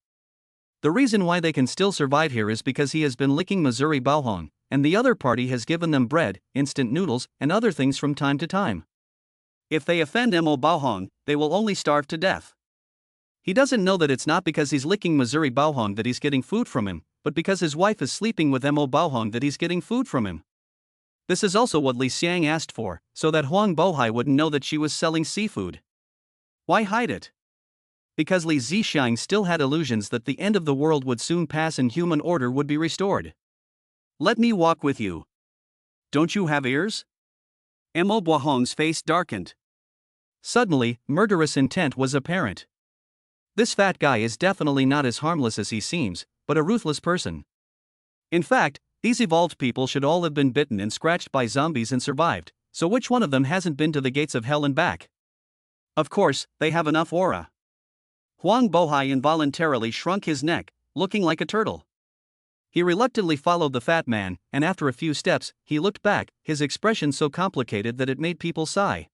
The reason why they can still survive here is because he has been licking Missouri Baohong, and the other party has given them bread, instant noodles, and other things from time to time. If they offend Mo Baohong, they will only starve to death. He doesn't know that it's not because he's licking Missouri Baohong that he's getting food from him, but because his wife is sleeping with Mo Baohong that he's getting food from him. This is also what Li Xiang asked for, so that Huang Bohai wouldn't know that she was selling seafood. Why hide it? Because Li Zishang still had illusions that the end of the world would soon pass and human order would be restored. Let me walk with you. Don't you have ears? Mo Blahong's face darkened. Suddenly, murderous intent was apparent. This fat guy is definitely not as harmless as he seems, but a ruthless person. In fact, these evolved people should all have been bitten and scratched by zombies and survived, so which one of them hasn't been to the gates of hell and back? Of course, they have enough aura. Huang Bohai involuntarily shrunk his neck, looking like a turtle. He reluctantly followed the fat man, and after a few steps, he looked back, his expression so complicated that it made people sigh.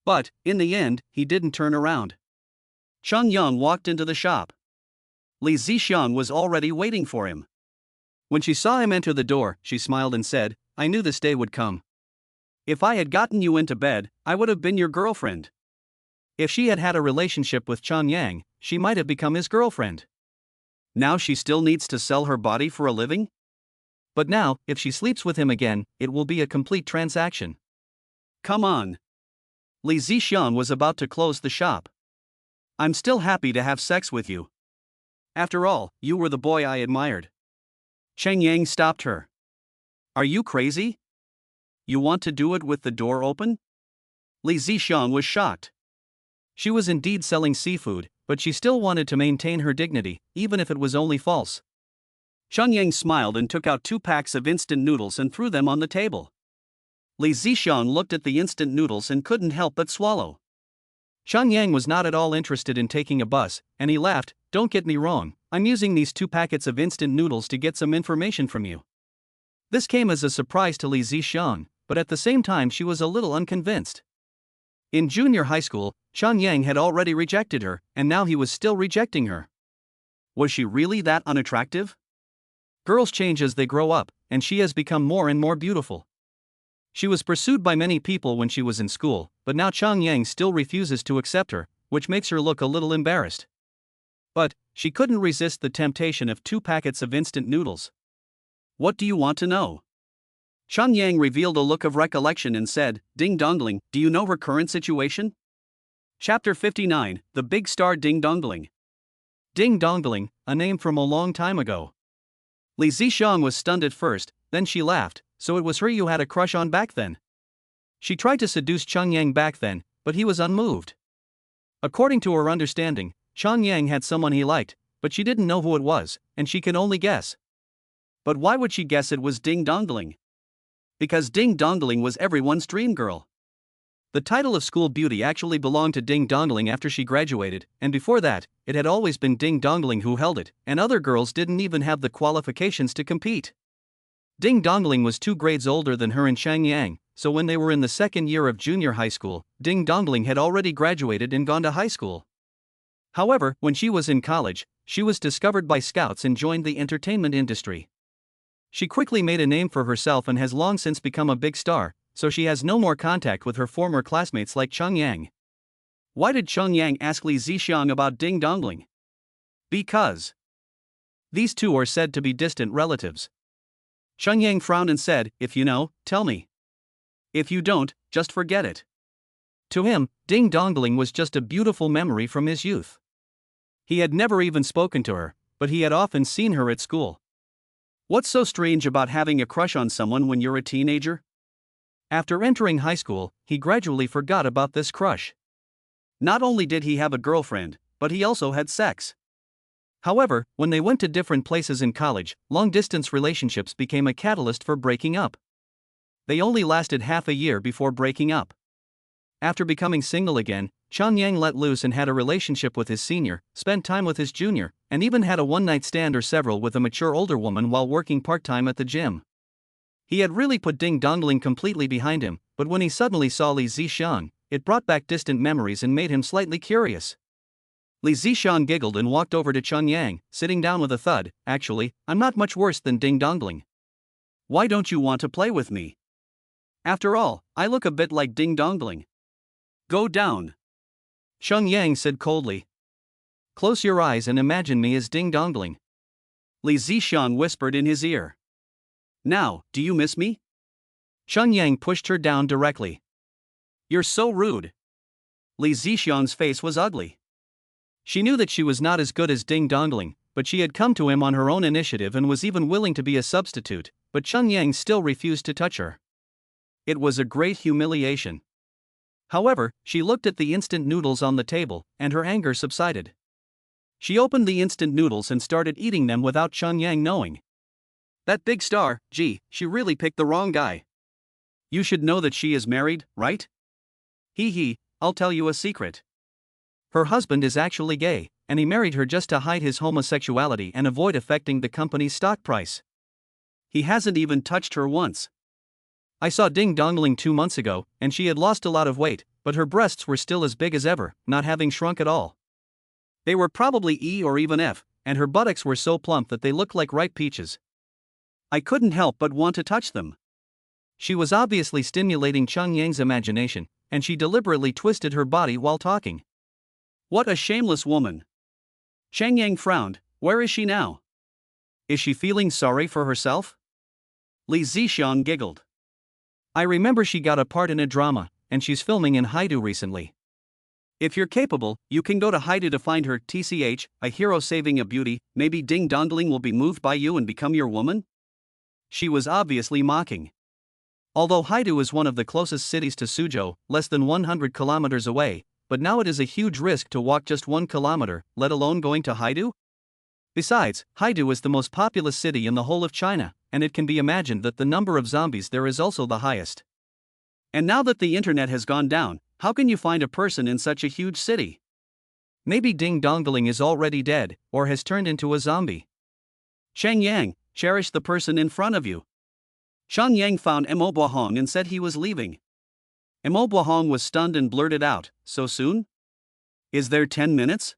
But, in the end, he didn't turn around. Cheng Yang walked into the shop. Li Zishang was already waiting for him. When she saw him enter the door, she smiled and said, "I knew this day would come. If I had gotten you into bed, I would have been your girlfriend." If she had had a relationship with Chen Yang, she might have become his girlfriend. Now she still needs to sell her body for a living? But now, if she sleeps with him again, it will be a complete transaction. Come on. Li Zishan was about to close the shop. I'm still happy to have sex with you. After all, you were the boy I admired. Cheng Yang stopped her. Are you crazy? You want to do it with the door open? Li Zishan was shocked. She was indeed selling seafood, but she still wanted to maintain her dignity, even if it was only false. Cheng Yang smiled and took out 2 packs of instant noodles and threw them on the table. Li Zishan looked at the instant noodles and couldn't help but swallow. Cheng Yang was not at all interested in taking a bus, and he laughed, "Don't get me wrong, I'm using these 2 packets of instant noodles to get some information from you." This came as a surprise to Li Zishan, but at the same time she was a little unconvinced. In junior high school, Chen Yang had already rejected her, and now he was still rejecting her. Was she really that unattractive? Girls change as they grow up, and she has become more and more beautiful. She was pursued by many people when she was in school, but now Chen Yang still refuses to accept her, which makes her look a little embarrassed. But she couldn't resist the temptation of 2 packets of instant noodles. What do you want to know? Chen Yang revealed a look of recollection and said, "Ding Dongling, do you know her current situation?" Chapter 59, The Big Star Ding Dongling. Ding Dongling, a name from a long time ago. Li Zishang was stunned at first, then she laughed, "So it was her you had a crush on back then?" She tried to seduce Cheng Yang back then, but he was unmoved. According to her understanding, Chang Yang had someone he liked, but she didn't know who it was, and she could only guess. But why would she guess it was Ding Dongling? Because Ding Dongling was everyone's dream girl. The title of school beauty actually belonged to Ding Dongling after she graduated, and before that, it had always been Ding Dongling who held it, and other girls didn't even have the qualifications to compete. Ding Dongling was 2 grades older than her and Chang Yang, so when they were in the second year of junior high school, Ding Dongling had already graduated and gone to high school. However, when she was in college, she was discovered by scouts and joined the entertainment industry. She quickly made a name for herself and has long since become a big star, so she has no more contact with her former classmates like Chang Yang. Why did Chang Yang ask Li Zixiang about Ding Dongling? Because these two are said to be distant relatives. Chang Yang frowned and said, "If you know, tell me. If you don't, just forget it." To him, Ding Dongling was just a beautiful memory from his youth. He had never even spoken to her, but he had often seen her at school. What's so strange about having a crush on someone when you're a teenager? After entering high school, he gradually forgot about this crush. Not only did he have a girlfriend, but he also had sex. However, when they went to different places in college, long-distance relationships became a catalyst for breaking up. They only lasted half a year before breaking up. After becoming single again, Chang Yang let loose and had a relationship with his senior, spent time with his junior, and even had a one-night stand or several with a mature older woman while working part-time at the gym. He had really put Ding Dongling completely behind him, but when he suddenly saw Li Zixiang, it brought back distant memories and made him slightly curious. Li Zixiang giggled and walked over to Chang Yang, sitting down with a thud. "Actually, I'm not much worse than Ding Dongling. Why don't you want to play with me? After all, I look a bit like Ding Dongling." "Go down," Chang Yang said coldly. "Close your eyes and imagine me as Ding Dongling," Li Zixiang whispered in his ear. "Now, do you miss me?" Chang Yang pushed her down directly. "You're so rude." Li Zixiang's face was ugly. She knew that she was not as good as Ding Dongling, but she had come to him on her own initiative and was even willing to be a substitute, but Chang Yang still refused to touch her. It was a great humiliation. However, she looked at the instant noodles on the table, and her anger subsided. She opened the instant noodles and started eating them without Chang Yang knowing. "That big star, gee, she really picked the wrong guy. You should know that she is married, right? Hee, I'll tell you a secret. Her husband is actually gay, and he married her just to hide his homosexuality and avoid affecting the company's stock price. He hasn't even touched her once. I saw Ding Dongling 2 months ago, and she had lost a lot of weight, but her breasts were still as big as ever, not having shrunk at all. They were probably E or even F, and her buttocks were so plump that they looked like ripe peaches. I couldn't help but want to touch them." She was obviously stimulating Chang Yang's imagination, and she deliberately twisted her body while talking. "What a shameless woman." Chang Yang frowned. "Where is she now? Is she feeling sorry for herself?" Li Zixiang giggled. "I remember she got a part in a drama, and she's filming in Haidu recently." "If you're capable, you can go to Haidu to find her. TCH, a hero saving a beauty. Maybe Ding Dongling will be moved by you and become your woman?" She was obviously mocking. Although Haidu is one of the closest cities to Suzhou, less than 100 kilometers away, but now it is a huge risk to walk just 1 kilometer, let alone going to Haidu. Besides, Haidu is the most populous city in the whole of China, and it can be imagined that the number of zombies there is also the highest. And now that the internet has gone down, how can you find a person in such a huge city? Maybe Ding Dongling is already dead, or has turned into a zombie. Chang Yang, cherish the person in front of you. Chang Yang found Mo Bohong and said he was leaving. Mo Bohong was stunned and blurted out, "So soon? Is there 10 minutes?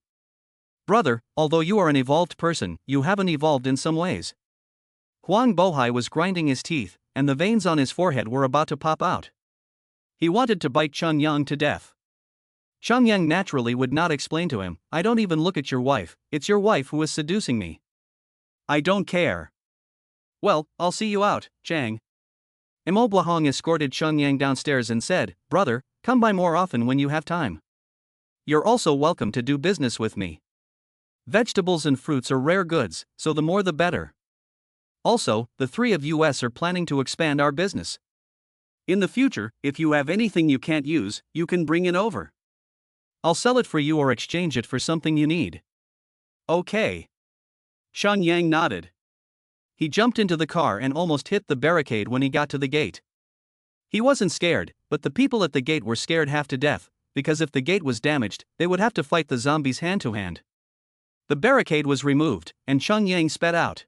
Brother, although you are an evolved person, you haven't evolved in some ways." Huang Bohai was grinding his teeth, and the veins on his forehead were about to pop out. He wanted to bite Chang Yang to death. Chang Yang naturally would not explain to him, "I don't even look at your wife, it's your wife who is seducing me." "I don't care." "Well, I'll see you out, Chang." Mo Bohong escorted Chang Yang downstairs and said, "Brother, come by more often when you have time. You're also welcome to do business with me. Vegetables and fruits are rare goods, so the more the better. Also, the three of us are planning to expand our business. In the future, if you have anything you can't use, you can bring it over." I'll sell it for you or exchange it for something you need. Okay. Shan Yang nodded. He jumped into the car and almost hit the barricade when he got to the gate. He wasn't scared, but the people at the gate were scared half to death, because if the gate was damaged, they would have to fight the zombies hand to hand. The barricade was removed, and Shan Yang sped out.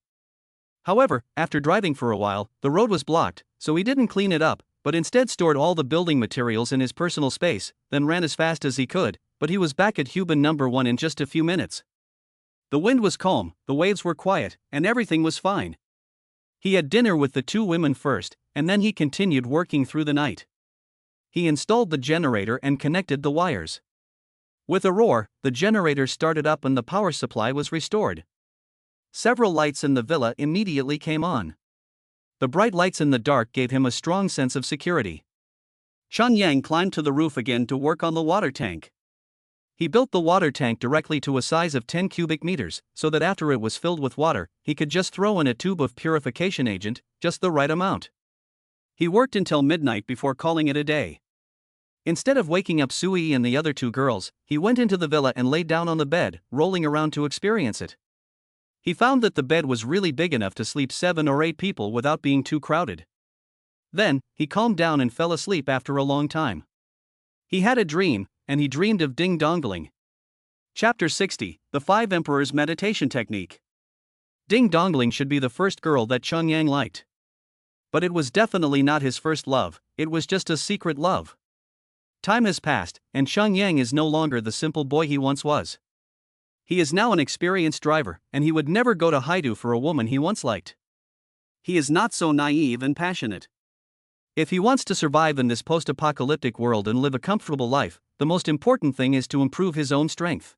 However, after driving for a while, the road was blocked, so he didn't clean it up, but instead stored all the building materials in his personal space, then ran as fast as he could, but he was back at Huban number 1 in just a few minutes. The wind was calm, the waves were quiet, and everything was fine. He had dinner with the two women first, and then he continued working through the night. He installed the generator and connected the wires. With a roar, the generator started up and the power supply was restored. Several lights in the villa immediately came on. The bright lights in the dark gave him a strong sense of security. Shan Yang climbed to the roof again to work on the water tank. He built the water tank directly to a size of 10 cubic meters, so that after it was filled with water, he could just throw in a tube of purification agent, just the right amount. He worked until midnight before calling it a day. Instead of waking up Sui and the other two girls, he went into the villa and laid down on the bed, rolling around to experience it. He found that the bed was really big enough to sleep 7 or 8 people without being too crowded. Then, he calmed down and fell asleep after a long time. He had a dream, and he dreamed of ding-dongling. Chapter 60, The 5 Emperors Meditation Technique. Ding-dongling should be the first girl that Shan Yang liked. But it was definitely not his first love, it was just a secret love. Time has passed, and Shan Yang is no longer the simple boy he once was. He is now an experienced driver, and he would never go to Haidu for a woman he once liked. He is not so naive and passionate. If he wants to survive in this post-apocalyptic world and live a comfortable life, the most important thing is to improve his own strength.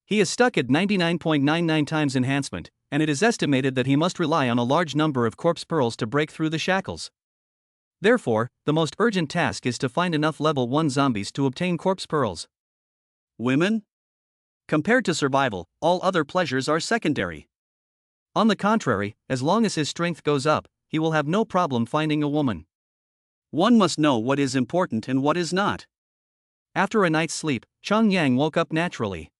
He is stuck at 99.99 times enhancement, and it is estimated that he must rely on a large number of corpse pearls to break through the shackles. Therefore, the most urgent task is to find enough level 1 zombies to obtain corpse pearls. Women? Compared to survival, all other pleasures are secondary. On the contrary, as long as his strength goes up, he will have no problem finding a woman. One must know what is important and what is not. After a night's sleep, Shan Yang woke up naturally.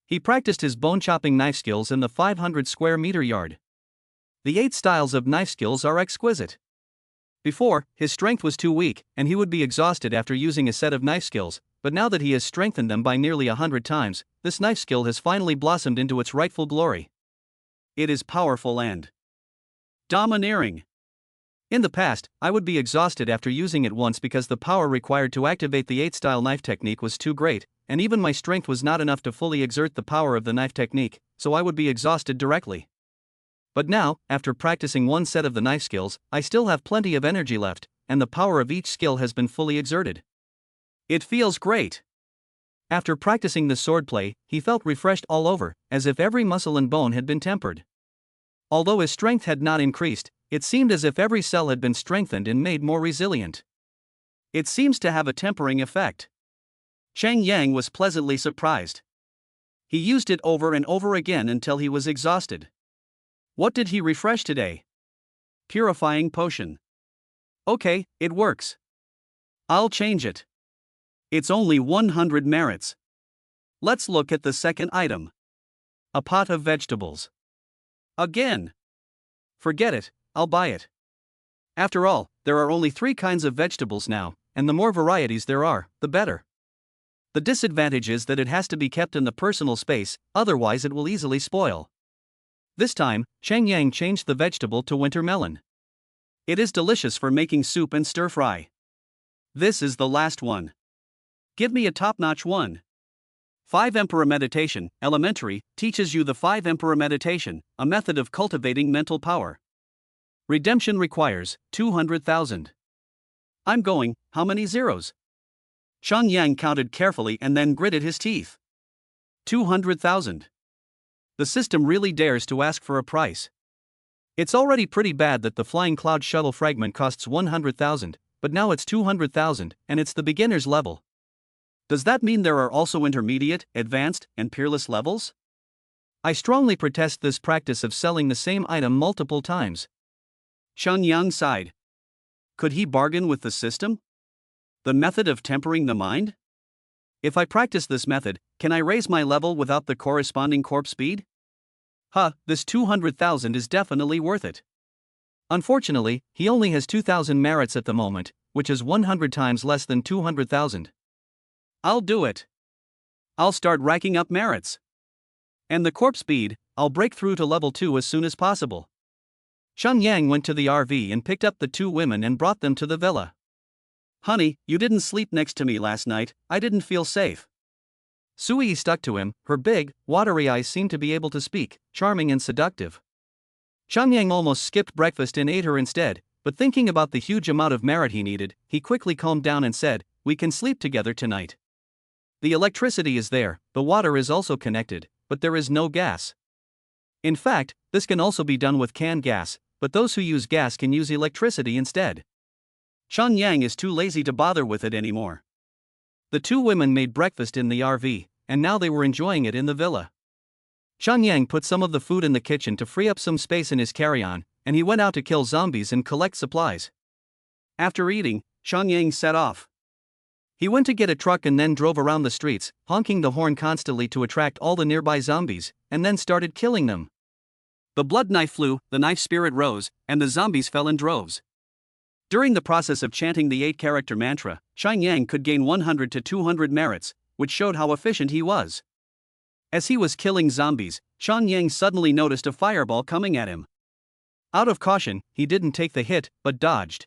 He practiced his bone-chopping knife skills in the 500 square meter yard. The 8 styles of knife skills are exquisite. Before, his strength was too weak, and he would be exhausted after using a set of knife skills, but now that he has strengthened them by nearly 100 times, this knife skill has finally blossomed into its rightful glory. It is powerful and domineering. In the past, I would be exhausted after using it once because the power required to activate the 8-style knife technique was too great, and even my strength was not enough to fully exert the power of the knife technique, so I would be exhausted directly. But now, after practicing one set of the knife skills, I still have plenty of energy left, and the power of each skill has been fully exerted. It feels great. After practicing the swordplay, he felt refreshed all over, as if every muscle and bone had been tempered. Although his strength had not increased, it seemed as if every cell had been strengthened and made more resilient. It seems to have a tempering effect. Shan Yang was pleasantly surprised. He used it over and over again until he was exhausted. What did he refresh today? Purifying potion. Okay, it works. I'll change it. It's only 100 merits. Let's look at the second item. A pot of vegetables. Again. Forget it, I'll buy it. After all, there are only 3 kinds of vegetables now, and the more varieties there are, the better. The disadvantage is that it has to be kept in the personal space, otherwise it will easily spoil. This time, Shan Yang changed the vegetable to winter melon. It is delicious for making soup and stir-fry. This is the last one. Give me a top-notch one. 5 Emperor Meditation, Elementary, teaches you the 5 Emperor Meditation, a method of cultivating mental power. Redemption requires 200,000. I'm going, how many zeros? Shan Yang counted carefully and then gritted his teeth. 200,000. The system really dares to ask for a price. It's already pretty bad that the Flying Cloud Shuttle fragment costs 100,000, but now it's 200,000, and it's the beginner's level. Does that mean there are also intermediate, advanced, and peerless levels? I strongly protest this practice of selling the same item multiple times. Shan Yang sighed. Could he bargain with the system? The method of tempering the mind? If I practice this method, can I raise my level without the corresponding corp speed? This 200,000 is definitely worth it. Unfortunately, he only has 2,000 merits at the moment, which is 100 times less than 200,000. I'll do it. I'll start racking up merits. And the corp speed, I'll break through to level 2 as soon as possible. Chun Yang went to the RV and picked up the two women and brought them to the villa. Honey, you didn't sleep next to me last night, I didn't feel safe. Sui stuck to him, her big, watery eyes seemed to be able to speak, charming and seductive. Chun Yang almost skipped breakfast and ate her instead, but thinking about the huge amount of merit he needed, he quickly calmed down and said, "We can sleep together tonight. The electricity is there, the water is also connected, but there is no gas. In fact, this can also be done with canned gas, but those who use gas can use electricity instead." Chun Yang is too lazy to bother with it anymore. The two women made breakfast in the RV, and now they were enjoying it in the villa. Chun Yang put some of the food in the kitchen to free up some space in his carry-on, and he went out to kill zombies and collect supplies. After eating, Chun Yang set off. He went to get a truck and then drove around the streets, honking the horn constantly to attract all the nearby zombies, and then started killing them. The blood knife flew, the knife spirit rose, and the zombies fell in droves. During the process of chanting the 8-character mantra, Chun Yang could gain 100 to 200 merits, which showed how efficient he was. As he was killing zombies, Chun Yang suddenly noticed a fireball coming at him. Out of caution, he didn't take the hit, but dodged.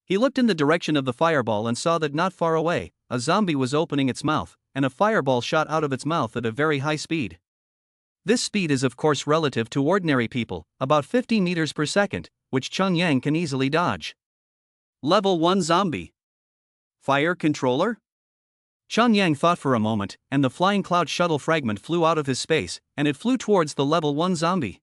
He looked in the direction of the fireball and saw that not far away, a zombie was opening its mouth, and a fireball shot out of its mouth at a very high speed. This speed is of course relative to ordinary people, about 50 meters per second, which Chun Yang can easily dodge. Level 1 zombie. Fire controller? Chun Yang thought for a moment, and the flying cloud shuttle fragment flew out of his space, and it flew towards the level 1 zombie.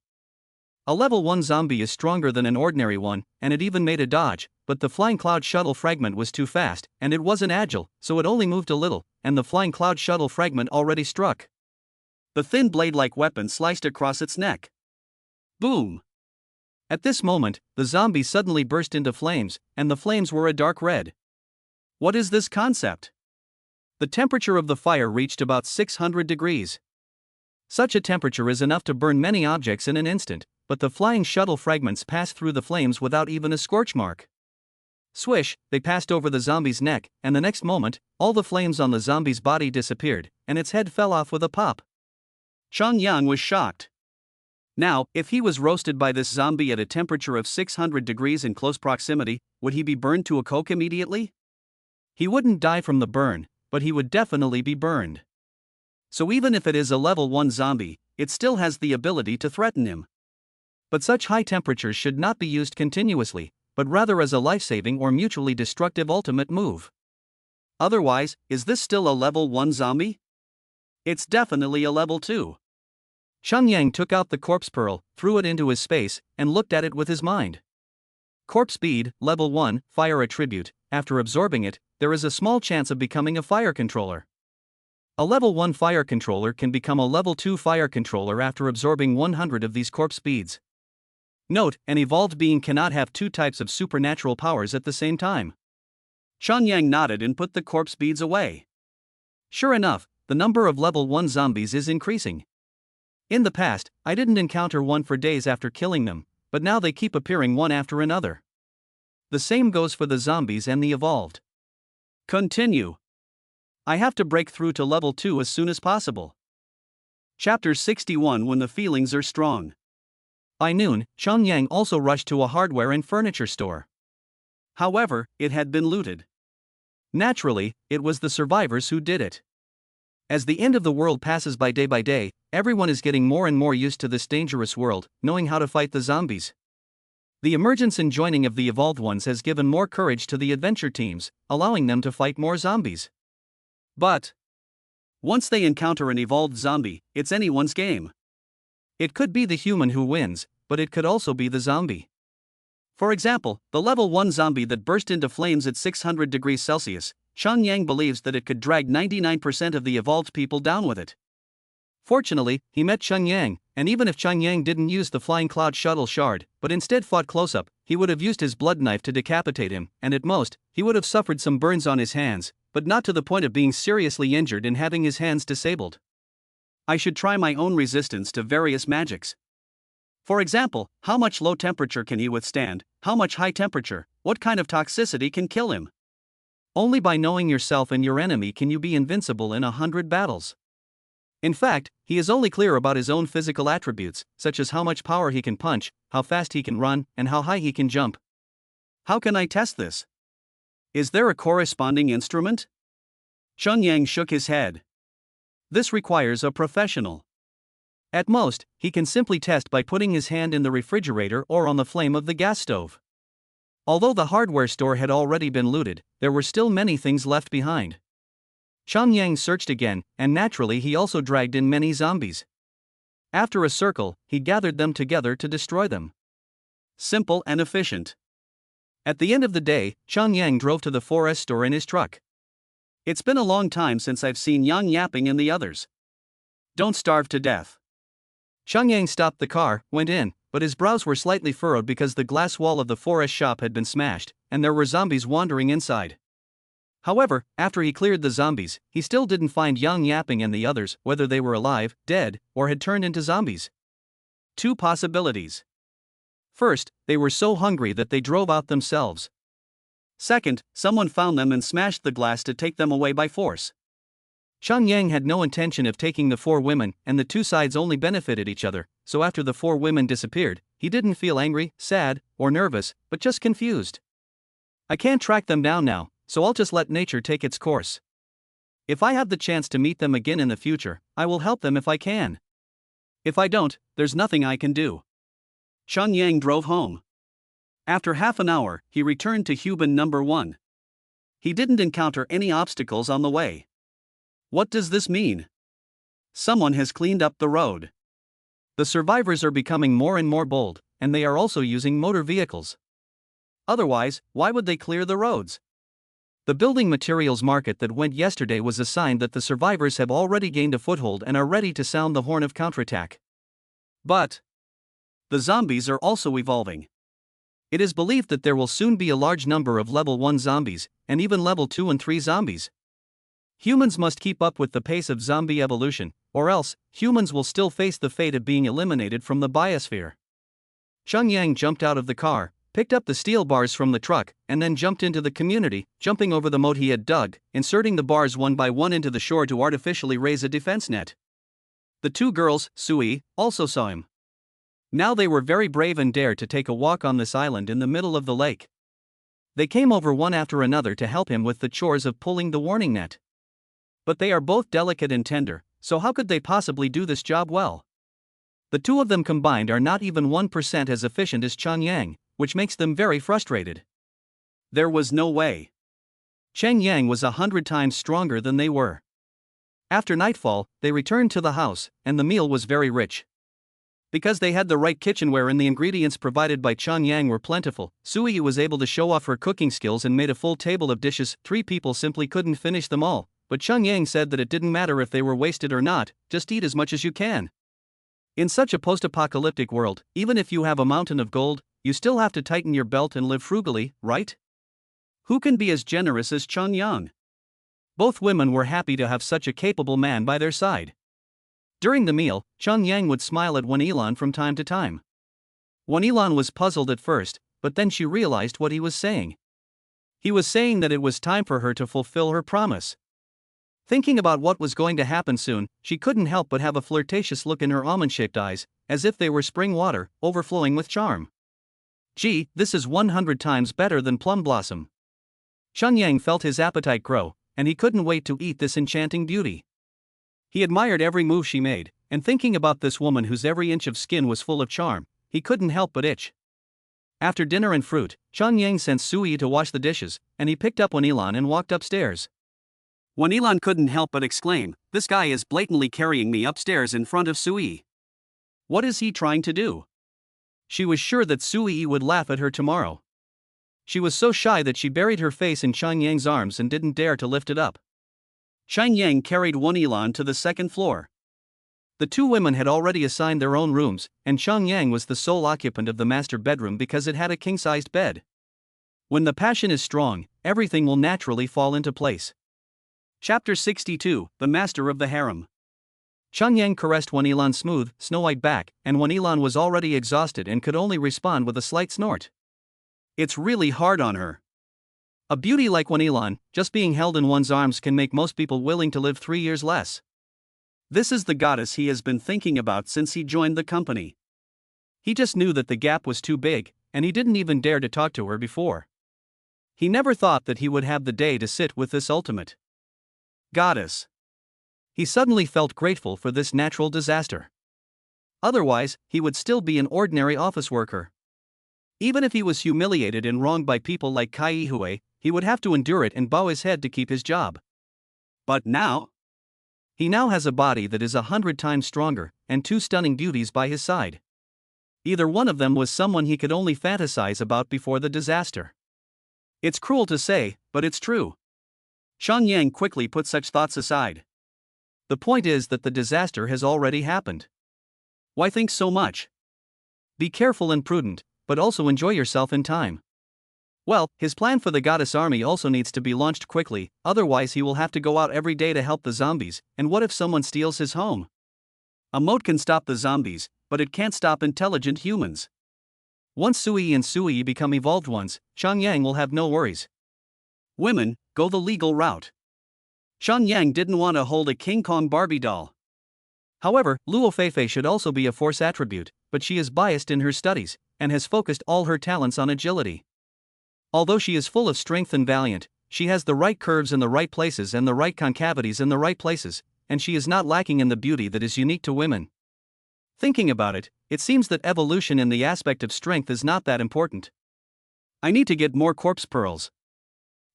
A level 1 zombie is stronger than an ordinary one, and it even made a dodge, but the flying cloud shuttle fragment was too fast, and it wasn't agile, so it only moved a little, and the flying cloud shuttle fragment already struck. The thin blade-like weapon sliced across its neck. Boom! At this moment, the zombie suddenly burst into flames, and the flames were a dark red. What is this concept? The temperature of the fire reached about 600 degrees. Such a temperature is enough to burn many objects in an instant, but the flying shuttle fragments passed through the flames without even a scorch mark. Swish, they passed over the zombie's neck, and the next moment, all the flames on the zombie's body disappeared, and its head fell off with a pop. Chun Yang was shocked. Now, if he was roasted by this zombie at a temperature of 600 degrees in close proximity, would he be burned to a coke immediately? He wouldn't die from the burn, but he would definitely be burned. So even if it is a level 1 zombie, it still has the ability to threaten him. But such high temperatures should not be used continuously, but rather as a life-saving or mutually destructive ultimate move. Otherwise, is this still a level 1 zombie? It's definitely a level 2. Chun Yang took out the corpse pearl, threw it into his space, and looked at it with his mind. Corpse speed, level 1, fire attribute. After absorbing it, there is a small chance of becoming a fire controller. A level 1 fire controller can become a level 2 fire controller after absorbing 100 of these corpse speeds. Note, an evolved being cannot have two types of supernatural powers at the same time. Chun Yang nodded and put the corpse beads away. Sure enough, the number of level 1 zombies is increasing. In the past, I didn't encounter one for days after killing them, but now they keep appearing one after another. The same goes for the zombies and the evolved. Continue. I have to break through to level 2 as soon as possible. Chapter 61 When the feelings are strong. By noon, Chun Yang also rushed to a hardware and furniture store. However, it had been looted. Naturally, it was the survivors who did it. As the end of the world passes by day, everyone is getting more and more used to this dangerous world, knowing how to fight the zombies. The emergence and joining of the evolved ones has given more courage to the adventure teams, allowing them to fight more zombies. But once they encounter an evolved zombie, it's anyone's game. It could be the human who wins, but it could also be the zombie. For example, the level 1 zombie that burst into flames at 600 degrees Celsius, Chun Yang believes that it could drag 99% of the evolved people down with it. Fortunately, he met Chun Yang, and even if Chun Yang didn't use the flying cloud shuttle shard, but instead fought close-up, he would have used his blood knife to decapitate him, and at most, he would have suffered some burns on his hands, but not to the point of being seriously injured and having his hands disabled. I should try my own resistance to various magics. For example, how much low temperature can he withstand, how much high temperature, what kind of toxicity can kill him? Only by knowing yourself and your enemy can you be invincible in 100 battles. In fact, he is only clear about his own physical attributes, such as how much power he can punch, how fast he can run, and how high he can jump. How can I test this? Is there a corresponding instrument? Chun Yang shook his head. This requires a professional. At most, he can simply test by putting his hand in the refrigerator or on the flame of the gas stove. Although the hardware store had already been looted, there were still many things left behind. Chun Yang searched again, and naturally he also dragged in many zombies. After a circle, he gathered them together to destroy them. Simple and efficient. At the end of the day, Chun Yang drove to the forest store in his truck. It's been a long time since I've seen Yang yapping and the others. Don't starve to death. Chun Yang stopped the car, went in, but his brows were slightly furrowed because the glass wall of the forest shop had been smashed, and there were zombies wandering inside. However, after he cleared the zombies, he still didn't find Yang yapping and the others, whether they were alive, dead, or had turned into zombies. Two possibilities. First, they were so hungry that they drove out themselves. Second, someone found them and smashed the glass to take them away by force. Chun Yang had no intention of taking the 4 women, and the 2 sides only benefited each other, so after the 4 women disappeared, he didn't feel angry, sad, or nervous, but just confused. I can't track them down now, so I'll just let nature take its course. If I have the chance to meet them again in the future, I will help them if I can. If I don't, there's nothing I can do. Chun Yang drove home. After half an hour, he returned to Huban number 1. He didn't encounter any obstacles on the way. What does this mean? Someone has cleaned up the road. The survivors are becoming more and more bold, and they are also using motor vehicles. Otherwise, why would they clear the roads? The building materials market that went yesterday was a sign that the survivors have already gained a foothold and are ready to sound the horn of counterattack. But the zombies are also evolving. It is believed that there will soon be a large number of level 1 zombies, and even level 2 and 3 zombies. Humans must keep up with the pace of zombie evolution, or else, humans will still face the fate of being eliminated from the biosphere. Chun Yang jumped out of the car, picked up the steel bars from the truck, and then jumped into the community, jumping over the moat he had dug, inserting the bars one by one into the shore to artificially raise a defense net. The 2 girls, Sui, also saw him. Now they were very brave and dared to take a walk on this island in the middle of the lake. They came over one after another to help him with the chores of pulling the warning net. But they are both delicate and tender, so how could they possibly do this job well? The 2 of them combined are not even 1% as efficient as Chun Yang, which makes them very frustrated. There was no way. Chun Yang was 100 times stronger than they were. After nightfall, they returned to the house, and the meal was very rich. Because they had the right kitchenware and the ingredients provided by Chun Yang were plentiful, Sui was able to show off her cooking skills and made a full table of dishes. 3 people simply couldn't finish them all, but Chun Yang said that it didn't matter if they were wasted or not, just eat as much as you can. In such a post-apocalyptic world, even if you have a mountain of gold, you still have to tighten your belt and live frugally, right? Who can be as generous as Chun Yang? Both women were happy to have such a capable man by their side. During the meal, Chun Yang would smile at Wan Ilan from time to time. Wan Ilan was puzzled at first, but then she realized what he was saying. He was saying that it was time for her to fulfill her promise. Thinking about what was going to happen soon, she couldn't help but have a flirtatious look in her almond-shaped eyes, as if they were spring water, overflowing with charm. Gee, this is 100 times better than plum blossom. Chun Yang felt his appetite grow, and he couldn't wait to eat this enchanting beauty. He admired every move she made, and thinking about this woman whose every inch of skin was full of charm, he couldn't help but itch. After dinner and fruit, Chun Yang sent Sui to wash the dishes, and he picked up Wan Ilan and walked upstairs. Wan Ilan couldn't help but exclaim, "This guy is blatantly carrying me upstairs in front of Sui. What is he trying to do?" She was sure that Sui would laugh at her tomorrow. She was so shy that she buried her face in Chun Yang's arms and didn't dare to lift it up. Chun Yang carried Wan Ilan to the 2nd floor. The two women had already assigned their own rooms, and Chang Yang was the sole occupant of the master bedroom because it had a king-sized bed. When the passion is strong, everything will naturally fall into place. Chapter 62, The Master of the Harem. Chang Yang caressed Wan Yilan's smooth, snow-white back, and Wan Yilan was already exhausted and could only respond with a slight snort. It's really hard on her. A beauty like Wan Yilan, just being held in one's arms can make most people willing to live 3 years less. This is the goddess he has been thinking about since he joined the company. He just knew that the gap was too big, and he didn't even dare to talk to her before. He never thought that he would have the day to sit with this ultimate goddess. He suddenly felt grateful for this natural disaster. Otherwise, he would still be an ordinary office worker. Even if he was humiliated and wronged by people like Kai Yihui, he would have to endure it and bow his head to keep his job. But now? He now has a body that is 100 times stronger, and 2 stunning beauties by his side. Either one of them was someone he could only fantasize about before the disaster. It's cruel to say, but it's true. Chang Yang quickly put such thoughts aside. The point is that the disaster has already happened. Why think so much? Be careful and prudent, but also enjoy yourself in time. Well, his plan for the goddess army also needs to be launched quickly, otherwise he will have to go out every day to help the zombies, and what if someone steals his home? A moat can stop the zombies, but it can't stop intelligent humans. Once Sui and Sui become evolved ones, Chang Yang will have no worries. Women, go the legal route. Chang Yang didn't want to hold a King Kong Barbie doll. However, Luo Feifei should also be a force attribute, but she is biased in her studies, and has focused all her talents on agility. Although she is full of strength and valiant, she has the right curves in the right places and the right concavities in the right places, and she is not lacking in the beauty that is unique to women. Thinking about it, it seems that evolution in the aspect of strength is not that important. I need to get more corpse pearls.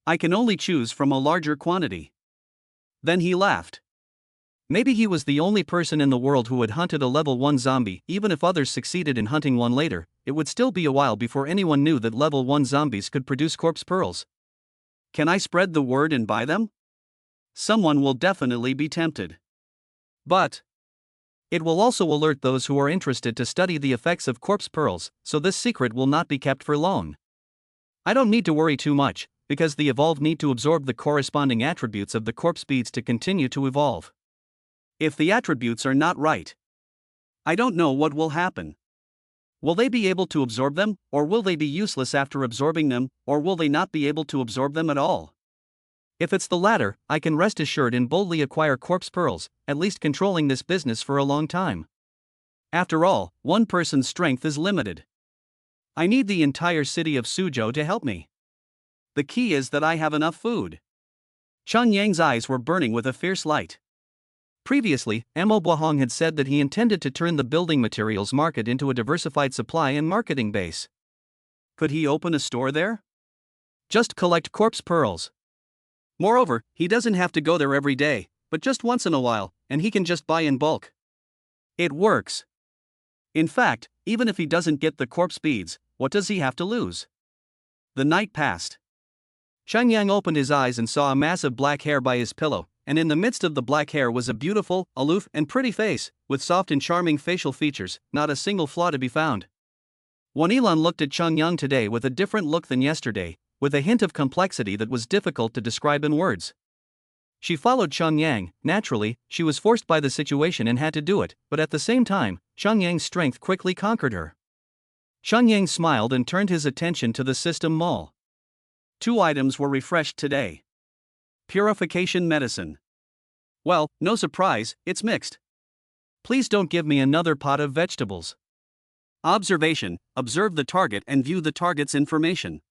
I can only choose from a larger quantity. Then he laughed. Maybe he was the only person in the world who had hunted a level 1 zombie. Even if others succeeded in hunting one later, it would still be a while before anyone knew that level 1 zombies could produce corpse pearls. Can I spread the word and buy them? Someone will definitely be tempted. But it will also alert those who are interested to study the effects of corpse pearls, so this secret will not be kept for long. I don't need to worry too much, because the evolved need to absorb the corresponding attributes of the corpse beads to continue to evolve. If the attributes are not right, I don't know what will happen. Will they be able to absorb them, or will they be useless after absorbing them, or will they not be able to absorb them at all? If it's the latter, I can rest assured and boldly acquire corpse pearls, at least controlling this business for a long time. After all, one person's strength is limited. I need the entire city of Suzhou to help me. The key is that I have enough food. Chang Yang's eyes were burning with a fierce light. Previously, Mo Buahong had said that he intended to turn the building materials market into a diversified supply and marketing base. Could he open a store there? Just collect corpse pearls. Moreover, he doesn't have to go there every day, but just once in a while, and he can just buy in bulk. It works. In fact, even if he doesn't get the corpse beads, what does he have to lose? The night passed. Chang Yang opened his eyes and saw a mass of black hair by his pillow, and in the midst of the black hair was a beautiful, aloof, and pretty face, with soft and charming facial features, not a single flaw to be found. Wan Yilan looked at Chang Yang today with a different look than yesterday, with a hint of complexity that was difficult to describe in words. She followed Chang Yang. Naturally, she was forced by the situation and had to do it, but at the same time, Chang Yang's strength quickly conquered her. Chang Yang smiled and turned his attention to the system mall. 2 items were refreshed today. Purification medicine. Well, no surprise, it's mixed. Please don't give me another pot of vegetables. Observation: observe the target and view the target's information.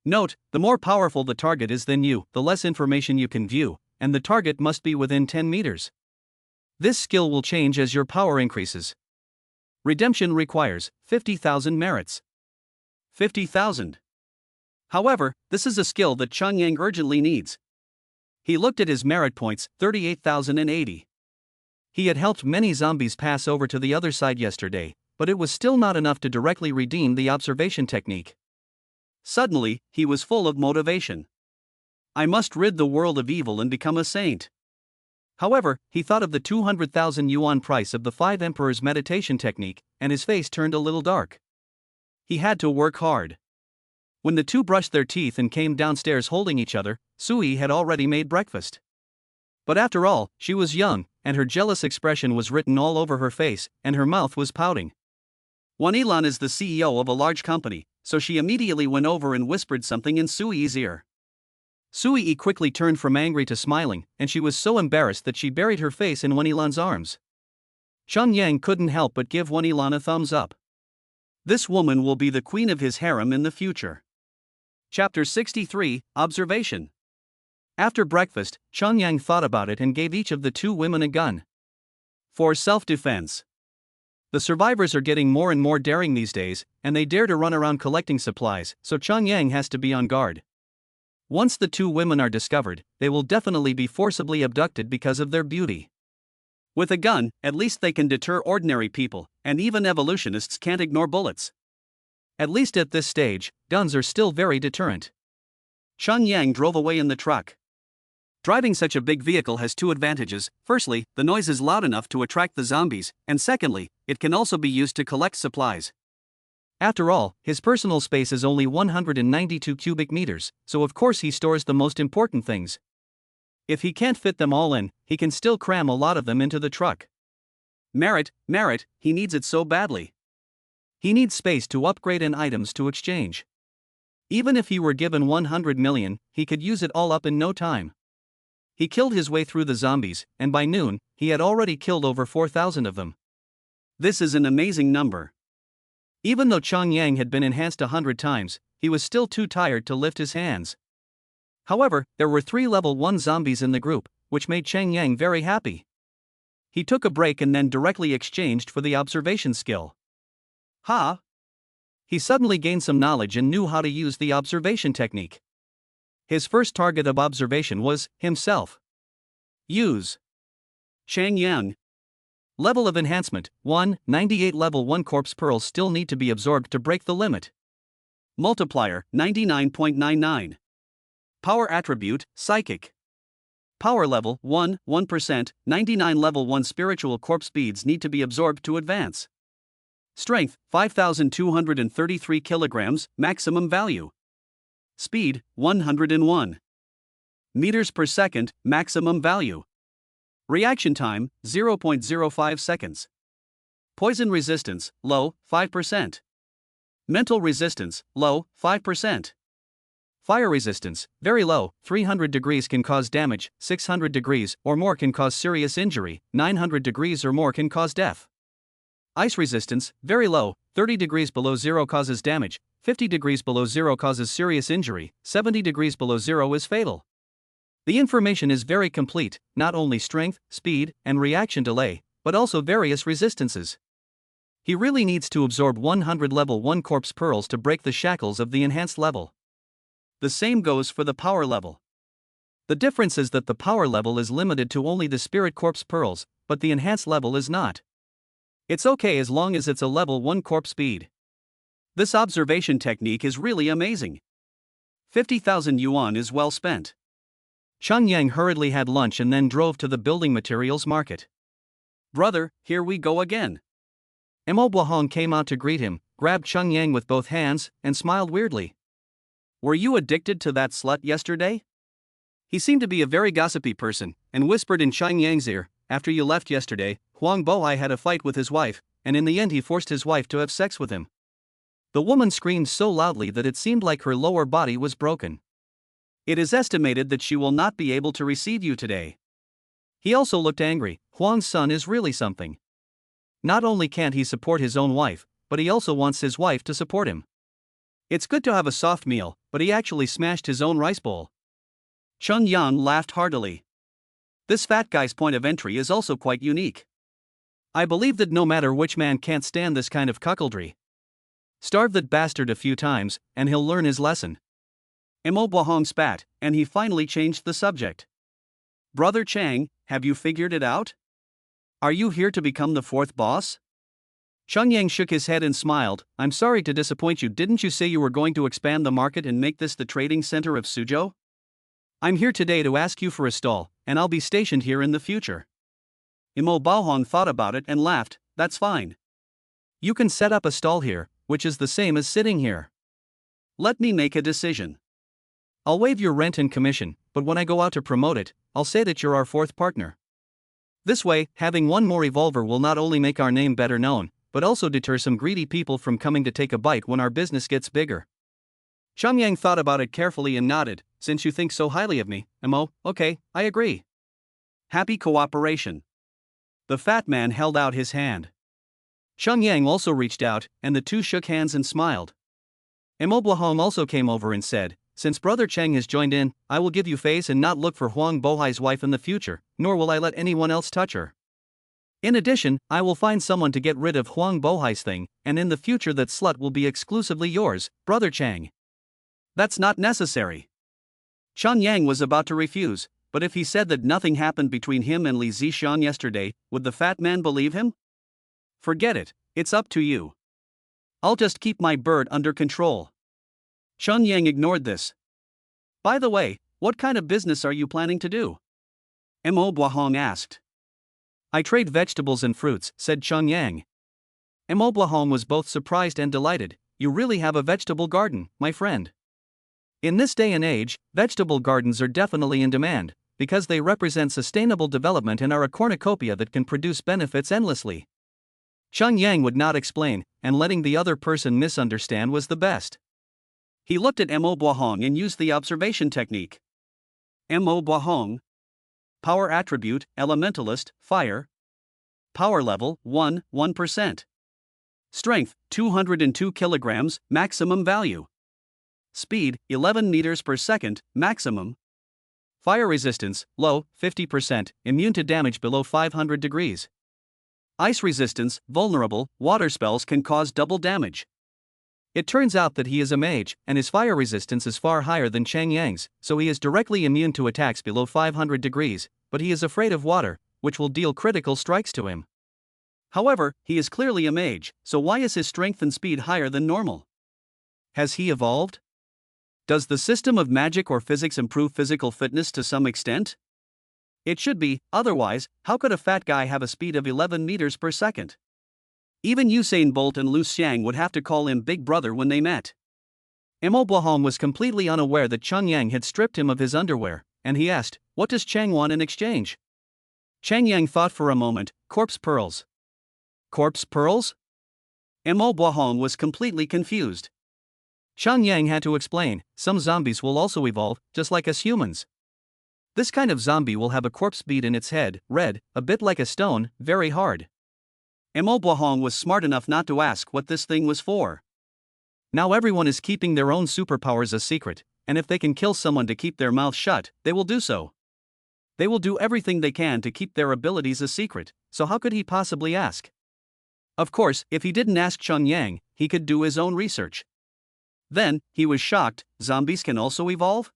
Note, the more powerful the target is than you, the less information you can view, and the target must be within 10 meters. This skill will change as your power increases. Redemption requires 50,000 merits. 50,000. However, this is a skill that Chang Yang urgently needs. He looked at his merit points, 38,080. He had helped many zombies pass over to the other side yesterday, but it was still not enough to directly redeem the observation technique. Suddenly, he was full of motivation. I must rid the world of evil and become a saint. However, he thought of the 200,000 yuan price of the 5 emperors meditation technique, and his face turned a little dark. He had to work hard. When the two brushed their teeth and came downstairs holding each other, Sui had already made breakfast. But after all, she was young, and her jealous expression was written all over her face, and her mouth was pouting. Wan Ilan is the CEO of a large company, so she immediately went over and whispered something in Sui's ear. Sui quickly turned from angry to smiling, and she was so embarrassed that she buried her face in Wan Ilan's arms. Cheng Yang couldn't help but give Wan Ilan a thumbs up. This woman will be the queen of his harem in the future. Chapter 63, Observation. After breakfast, Cheng Yang thought about it and gave each of the two women a gun. For self-defense. The survivors are getting more and more daring these days, and they dare to run around collecting supplies, so Cheng Yang has to be on guard. Once the two women are discovered, they will definitely be forcibly abducted because of their beauty. With a gun, at least they can deter ordinary people, and even evolutionists can't ignore bullets. At least at this stage, guns are still very deterrent. Cheng Yang drove away in the truck. Driving such a big vehicle has two advantages. Firstly, the noise is loud enough to attract the zombies, and secondly, it can also be used to collect supplies. After all, his personal space is only 192 cubic meters, so of course he stores the most important things. If he can't fit them all in, he can still cram a lot of them into the truck. Merit, he needs it so badly. He needs space to upgrade and items to exchange. Even if he were given 100 million, he could use it all up in no time. He killed his way through the zombies, and by noon, he had already killed over 4,000 of them. This is an amazing number. Even though Cheng Yang had been enhanced 100 times, he was still too tired to lift his hands. However, there were 3 level 1 zombies in the group, which made Cheng Yang very happy. He took a break and then directly exchanged for the observation skill. Ha! He suddenly gained some knowledge and knew how to use the observation technique. His first target of observation was himself. Use. Cheng Yang. Level of enhancement, 1, 98 level 1 corpse pearls still need to be absorbed to break the limit. Multiplier, 99.99. Power attribute, psychic. Power level, 1%, 99 level 1 spiritual corpse beads need to be absorbed to advance. Strength, 5,233 kilograms, maximum value. Speed, 101 meters per second, maximum value. Reaction time, 0.05 seconds. Poison resistance, low, 5%. Mental resistance, low, 5%. Fire resistance, very low, 300 degrees can cause damage, 600 degrees or more can cause serious injury, 900 degrees or more can cause death. Ice resistance, very low, 30 degrees below zero causes damage, 50 degrees below zero causes serious injury, 70 degrees below zero is fatal. The information is very complete, not only strength, speed, and reaction delay, but also various resistances. He really needs to absorb 100 level 1 corpse pearls to break the shackles of the enhanced level. The same goes for the power level. The difference is that the power level is limited to only the spirit corpse pearls, but the enhanced level is not. It's okay as long as it's a level 1 corpse speed. This observation technique is really amazing. 50,000 yuan is well spent. Cheng Yang hurriedly had lunch and then drove to the building materials market. Brother, here we go again. Mo Buahong came out to greet him, grabbed Cheng Yang with both hands, and smiled weirdly. Were you addicted to that slut yesterday? He seemed to be a very gossipy person, and whispered in Cheng Yang's ear, after you left yesterday, Huang Bohai had a fight with his wife, and in the end he forced his wife to have sex with him. The woman screamed so loudly that it seemed like her lower body was broken. It is estimated that she will not be able to receive you today. He also looked angry. Huang's son is really something. Not only can't he support his own wife, but he also wants his wife to support him. It's good to have a soft meal, but he actually smashed his own rice bowl. Cheng Yang laughed heartily. This fat guy's point of entry is also quite unique. I believe that no matter which man can't stand this kind of cuckoldry. Starve that bastard a few times, and he'll learn his lesson. Mo Buahong spat, and he finally changed the subject. Brother Chang, have you figured it out? Are you here to become the fourth boss? Cheng Yang shook his head and smiled. I'm sorry to disappoint you. Didn't you say you were going to expand the market and make this the trading center of Suzhou? I'm here today to ask you for a stall, and I'll be stationed here in the future. Imo Baohong thought about it and laughed. That's fine. You can set up a stall here, which is the same as sitting here. Let me make a decision. I'll waive your rent and commission, but when I go out to promote it, I'll say that you're our fourth partner. This way, having one more evolver will not only make our name better known, but also deter some greedy people from coming to take a bite when our business gets bigger. Chang Yang thought about it carefully and nodded. Since you think so highly of me, Imo, okay, I agree. Happy cooperation. The fat man held out his hand. Chang Yang also reached out, and the two shook hands and smiled. Imo Baohong also came over and said, since Brother Cheng has joined in, I will give you face and not look for Huang Bohai's wife in the future, nor will I let anyone else touch her. In addition, I will find someone to get rid of Huang Bohai's thing, and in the future that slut will be exclusively yours, Brother Chang. That's not necessary. Chang Yang was about to refuse, but if he said that nothing happened between him and Li Zishan yesterday, would the fat man believe him? Forget it, it's up to you. I'll just keep my bird under control. Chang Yang ignored this. By the way, what kind of business are you planning to do? Mo Baohong asked. I trade vegetables and fruits, said Chang Yang. Mo Baohong was both surprised and delighted. You really have a vegetable garden, my friend. In this day and age, vegetable gardens are definitely in demand, because they represent sustainable development and are a cornucopia that can produce benefits endlessly. Chang Yang would not explain, and letting the other person misunderstand was the best. He looked at Mo Baohong and used the observation technique. Mo Baohong. Power attribute, elementalist, fire. Power level, 1%. Strength, 202 kilograms, maximum value. Speed, 11 meters per second, maximum. Fire resistance, low, 50%, immune to damage below 500 degrees. Ice resistance, vulnerable, water spells can cause double damage. It turns out that he is a mage, and his fire resistance is far higher than Chang Yang's, so he is directly immune to attacks below 500 degrees, but he is afraid of water, which will deal critical strikes to him. However, he is clearly a mage, so why is his strength and speed higher than normal? Has he evolved? Does the system of magic or physics improve physical fitness to some extent? It should be, otherwise, how could a fat guy have a speed of 11 meters per second? Even Usain Bolt and Lu Xiang would have to call him Big Brother when they met. Mo Baohong was completely unaware that Chang Yang had stripped him of his underwear, and he asked, what does Chang want in exchange? Chang Yang thought for a moment. Corpse pearls. Corpse pearls? Mo Baohong was completely confused. Chang Yang had to explain, some zombies will also evolve, just like us humans. This kind of zombie will have a corpse bead in its head, red, a bit like a stone, very hard. Mo Baohong was smart enough not to ask what this thing was for. Now everyone is keeping their own superpowers a secret, and if they can kill someone to keep their mouth shut, they will do so. They will do everything they can to keep their abilities a secret, so how could he possibly ask? Of course, if he didn't ask Chang Yang, he could do his own research. Then, he was shocked, zombies can also evolve?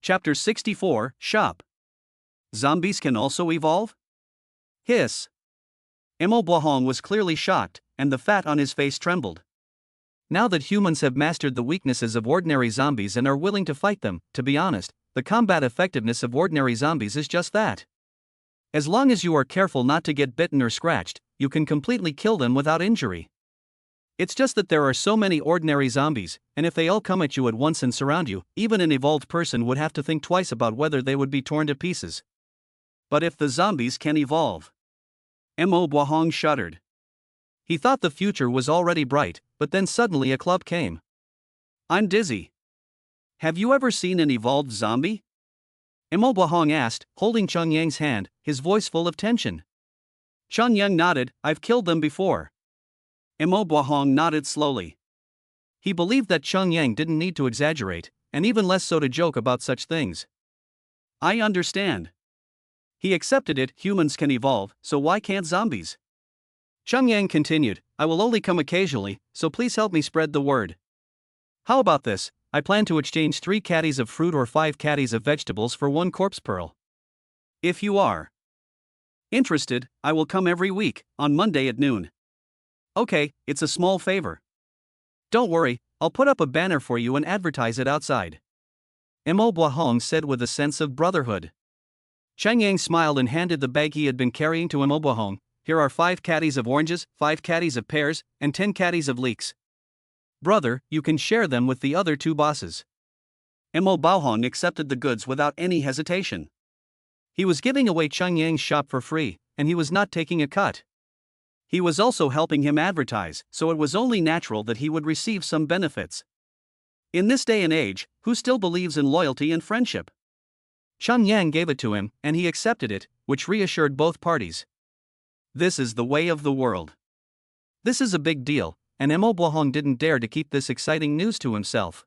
Chapter 64, Shop. Zombies can also evolve? Hiss. Mo Baohong was clearly shocked, and the fat on his face trembled. Now that humans have mastered the weaknesses of ordinary zombies and are willing to fight them, to be honest, the combat effectiveness of ordinary zombies is just that. As long as you are careful not to get bitten or scratched, you can completely kill them without injury. It's just that there are so many ordinary zombies, and if they all come at you at once and surround you, even an evolved person would have to think twice about whether they would be torn to pieces. But if the zombies can evolve? Mo Baohong shuddered. He thought the future was already bright, but then suddenly a club came. I'm dizzy. Have you ever seen an evolved zombie? Mo Baohong asked, holding Chang Yang's hand, his voice full of tension. Chang Yang nodded. I've killed them before. Mo Baohong nodded slowly. He believed that Chang Yang didn't need to exaggerate, and even less so to joke about such things. I understand. He accepted it, humans can evolve, so why can't zombies? Chang Yang continued, I will only come occasionally, so please help me spread the word. How about this? I plan to exchange 3 caddies of fruit or 5 caddies of vegetables for 1 corpse pearl. If you are interested, I will come every week, on Monday at noon. Okay, it's a small favor. Don't worry, I'll put up a banner for you and advertise it outside. Mo Baohong said with a sense of brotherhood. Chang Yang smiled and handed the bag he had been carrying to Mo Bohong. Here are 5 caddies of oranges, 5 caddies of pears, and 10 caddies of leeks. Brother, you can share them with the other 2 bosses. Mo Bohong accepted the goods without any hesitation. He was giving away Chang Yang's shop for free, and he was not taking a cut. He was also helping him advertise, so it was only natural that he would receive some benefits. In this day and age, who still believes in loyalty and friendship? Chang Yang gave it to him, and he accepted it, which reassured both parties. This is the way of the world. This is a big deal, and Mo Bohong didn't dare to keep this exciting news to himself.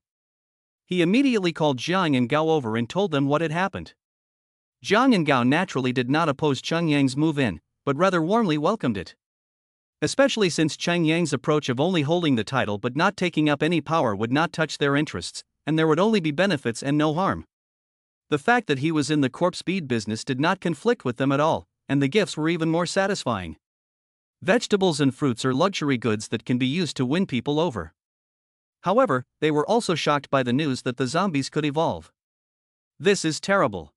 He immediately called Jiang and Gao over and told them what had happened. Jiang and Gao naturally did not oppose Chang Yang's move in, but rather warmly welcomed it. Especially since Chang Yang's approach of only holding the title but not taking up any power would not touch their interests, and there would only be benefits and no harm. The fact that he was in the corpse speed business did not conflict with them at all, and the gifts were even more satisfying. Vegetables and fruits are luxury goods that can be used to win people over. However, they were also shocked by the news that the zombies could evolve. This is terrible.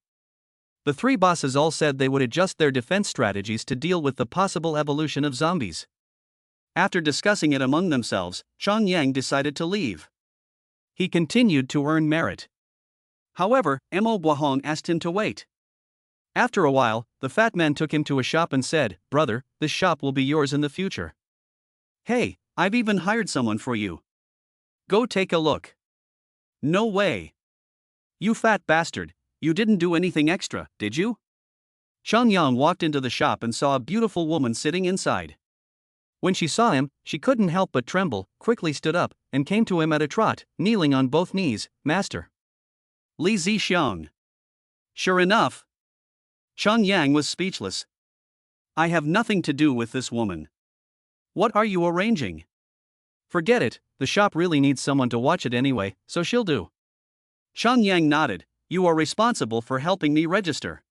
The 3 bosses all said they would adjust their defense strategies to deal with the possible evolution of zombies. After discussing it among themselves, Chang Yang decided to leave. He continued to earn merit. However, Mo Bohong asked him to wait. After a while, the fat man took him to a shop and said, "Brother, this shop will be yours in the future. Hey, I've even hired someone for you. Go take a look." "No way. You fat bastard, you didn't do anything extra, did you?" Chang Yang walked into the shop and saw a beautiful woman sitting inside. When she saw him, she couldn't help but tremble, quickly stood up, and came to him at a trot, kneeling on both knees. "Master." Li Zixiang. Sure enough. Chang Yang was speechless. "I have nothing to do with this woman. What are you arranging?" "Forget it, the shop really needs someone to watch it anyway, so she'll do." Chang Yang nodded. "You are responsible for helping me register.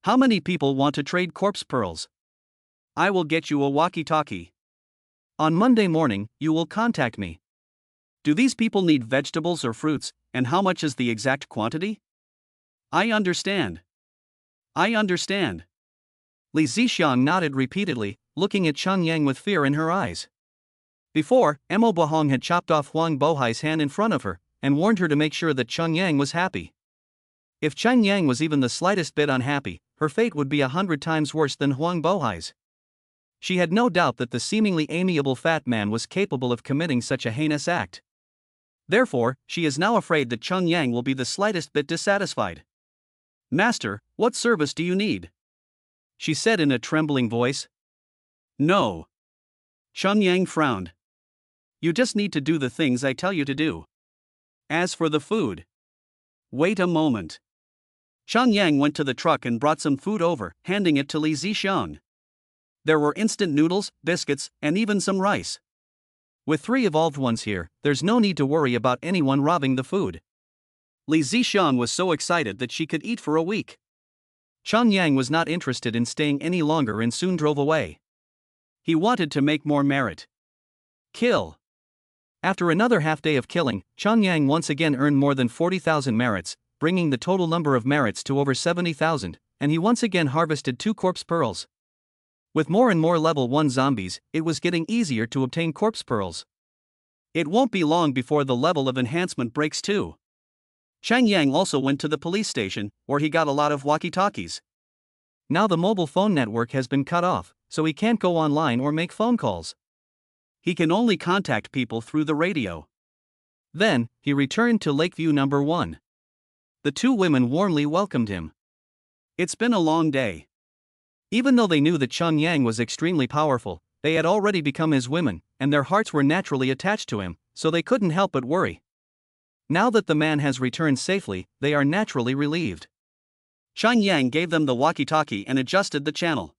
How many people want to trade corpse pearls? I will get you a walkie-talkie. On Monday morning, you will contact me. Do these people need vegetables or fruits, and how much is the exact quantity?" I understand. Li Zixiang nodded repeatedly, looking at Chang Yang with fear in her eyes. Before, Mo Bohong had chopped off Huang Bohai's hand in front of her, and warned her to make sure that Chang Yang was happy. If Chang Yang was even the slightest bit unhappy, her fate would be 100 times worse than Huang Bohai's. She had no doubt that the seemingly amiable fat man was capable of committing such a heinous act. Therefore, she is now afraid that Chang Yang will be the slightest bit dissatisfied. "Master, what service do you need?" she said in a trembling voice. "No." Chang Yang frowned. "You just need to do the things I tell you to do. As for the food..." "Wait a moment." Chang Yang went to the truck and brought some food over, handing it to Li Zixiang. There were instant noodles, biscuits, and even some rice. With 3 evolved ones here, there's no need to worry about anyone robbing the food. Li Zixiang was so excited that she could eat for a week. Chang Yang was not interested in staying any longer and soon drove away. He wanted to make more merit. Kill. After another half day of killing, Chang Yang once again earned more than 40,000 merits, bringing the total number of merits to over 70,000, and he once again harvested 2 corpse pearls. With more and more level 1 zombies, it was getting easier to obtain corpse pearls. It won't be long before the level of enhancement breaks too. Chang Yang also went to the police station, where he got a lot of walkie-talkies. Now the mobile phone network has been cut off, so he can't go online or make phone calls. He can only contact people through the radio. Then, he returned to Lakeview number 1. The 2 women warmly welcomed him. It's been a long day. Even though they knew that Chang Yang was extremely powerful, they had already become his women, and their hearts were naturally attached to him, so they couldn't help but worry. Now that the man has returned safely, they are naturally relieved. Chang Yang gave them the walkie-talkie and adjusted the channel.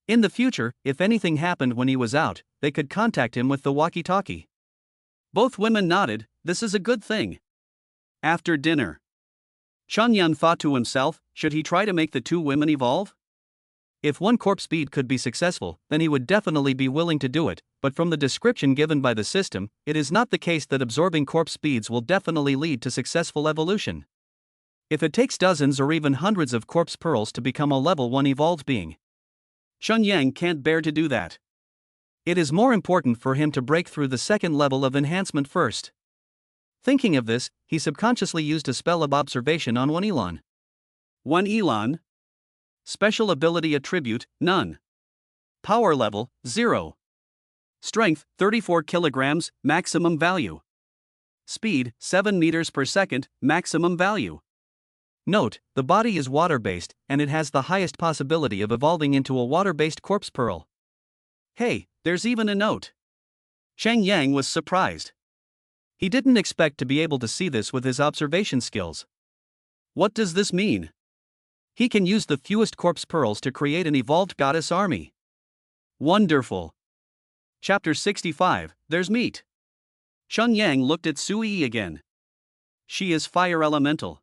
In the future, if anything happened when he was out, they could contact him with the walkie-talkie. Both women nodded. This is a good thing. After dinner, Chang Yang thought to himself, should he try to make the 2 women evolve? If 1 corpse speed could be successful, then he would definitely be willing to do it, but from the description given by the system, it is not the case that absorbing corpse speeds will definitely lead to successful evolution. If it takes dozens or even hundreds of corpse pearls to become a level 1 evolved being, Yang can't bear to do that. it is more important for him to break through the second level of enhancement first. Thinking of this, he subconsciously used a spell of observation on one Elon. 1 Elon. Special ability attribute, none. Power level, 0. Strength, 34 kilograms, maximum value. Speed, 7 meters per second, maximum value. Note, the body is water-based, and it has the highest possibility of evolving into a water-based corpse pearl. Hey, there's even a note. Yang was surprised. He didn't expect to be able to see this with his observation skills. What does this mean? He can use the fewest corpse pearls to create an evolved goddess army. Wonderful. Chapter 65, There's Meat. Yang looked at Sui again. She is fire elemental.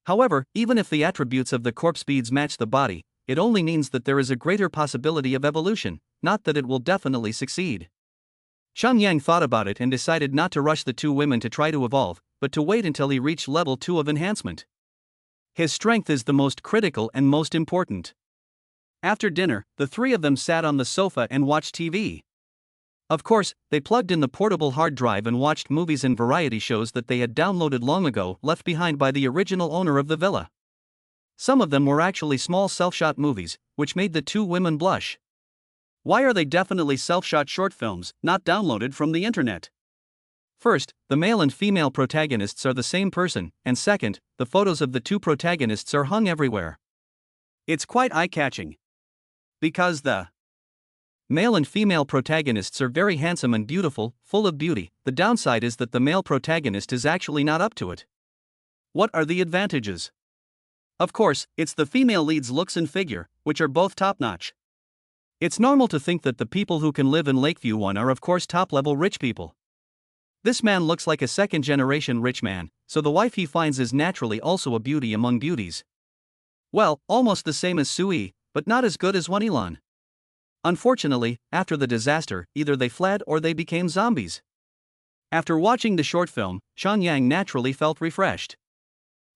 However, even if the attributes of the corpse beads match the body, it only means that there is a greater possibility of evolution, not that it will definitely succeed. Yang thought about it and decided not to rush the two women to try to evolve, but to wait until he reached level 2 of enhancement. His strength is the most critical and most important. After dinner, the three of them sat on the sofa and watched TV. Of course, they plugged in the portable hard drive and watched movies and variety shows that they had downloaded long ago, left behind by the original owner of the villa. Some of them were actually small self-shot movies, which made the two women blush. Why are they definitely self-shot short films, not downloaded from the internet? First, the male and female protagonists are the same person, and second, the photos of the two protagonists are hung everywhere. It's quite eye-catching. Because the male and female protagonists are very handsome and beautiful, full of beauty. The downside is that the male protagonist is actually not up to it. What are the advantages? Of course, it's the female lead's looks and figure, which are both top-notch. It's normal to think that the people who can live in Lakeview 1 are of course top-level rich people. This man looks like a second-generation rich man, so the wife he finds is naturally also a beauty among beauties. Well, almost the same as Sui, but not as good as one Elon. Unfortunately, after the disaster, either they fled or they became zombies. After watching the short film, Yang naturally felt refreshed.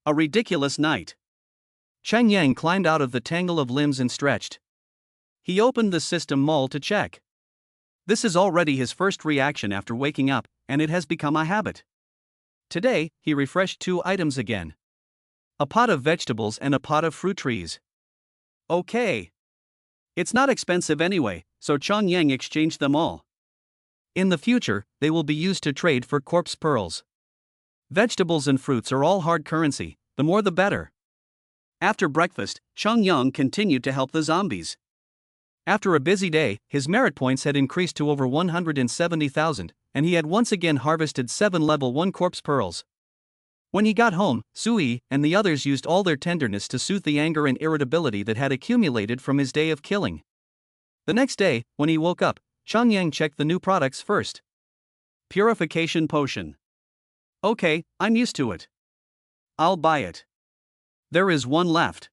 A ridiculous night. Yang climbed out of the tangle of limbs and stretched. He opened the system mall to check. This is already his first reaction after waking up, and it has become a habit. Today, he refreshed 2 items again. A pot of vegetables and a pot of fruit trees. Okay. It's not expensive anyway, so Yang exchanged them all. In the future, they will be used to trade for corpse pearls. Vegetables and fruits are all hard currency, the more the better. After breakfast, Yang continued to help the zombies. After a busy day, his merit points had increased to over 170,000, and he had once again harvested 7 level 1 corpse pearls. When he got home, Sui and the others used all their tenderness to soothe the anger and irritability that had accumulated from his day of killing. The next day, when he woke up, Yang checked the new products first. Purification potion. Okay, I'm used to it. I'll buy it. There is 1 left.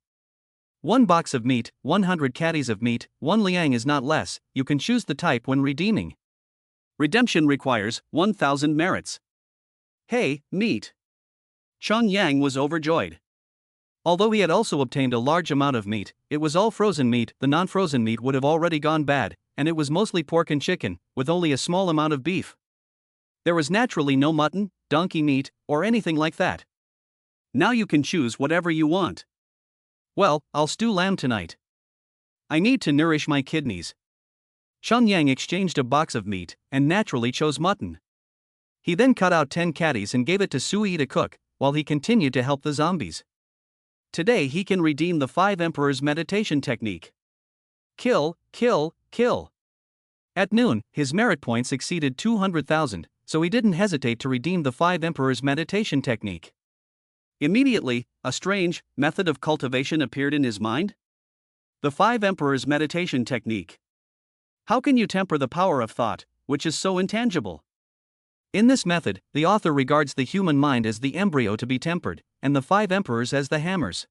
1 box of meat, 100 caddies of meat, 1 liang is not less. You can choose the type when redeeming. Redemption requires 1,000 merits. Hey, meat. Yang was overjoyed. Although he had also obtained a large amount of meat, it was all frozen meat. The non-frozen meat would have already gone bad, and it was mostly pork and chicken, with only a small amount of beef. There was naturally no mutton, donkey meat, or anything like that. Now you can choose whatever you want. Well, I'll stew lamb tonight. I need to nourish my kidneys. Yang exchanged a box of meat, and naturally chose mutton. He then cut out 10 caddies and gave it to Sui to cook, while he continued to help the zombies. Today he can redeem the 5 Emperors meditation technique. Kill, kill, kill. At noon, his merit points exceeded 200,000, so he didn't hesitate to redeem the 5 Emperors meditation technique. Immediately, a strange method of cultivation appeared in his mind. The 5 Emperors meditation technique. How can you temper the power of thought, which is so intangible? In this method, the author regards the human mind as the embryo to be tempered, and the 5 emperors as the hammers.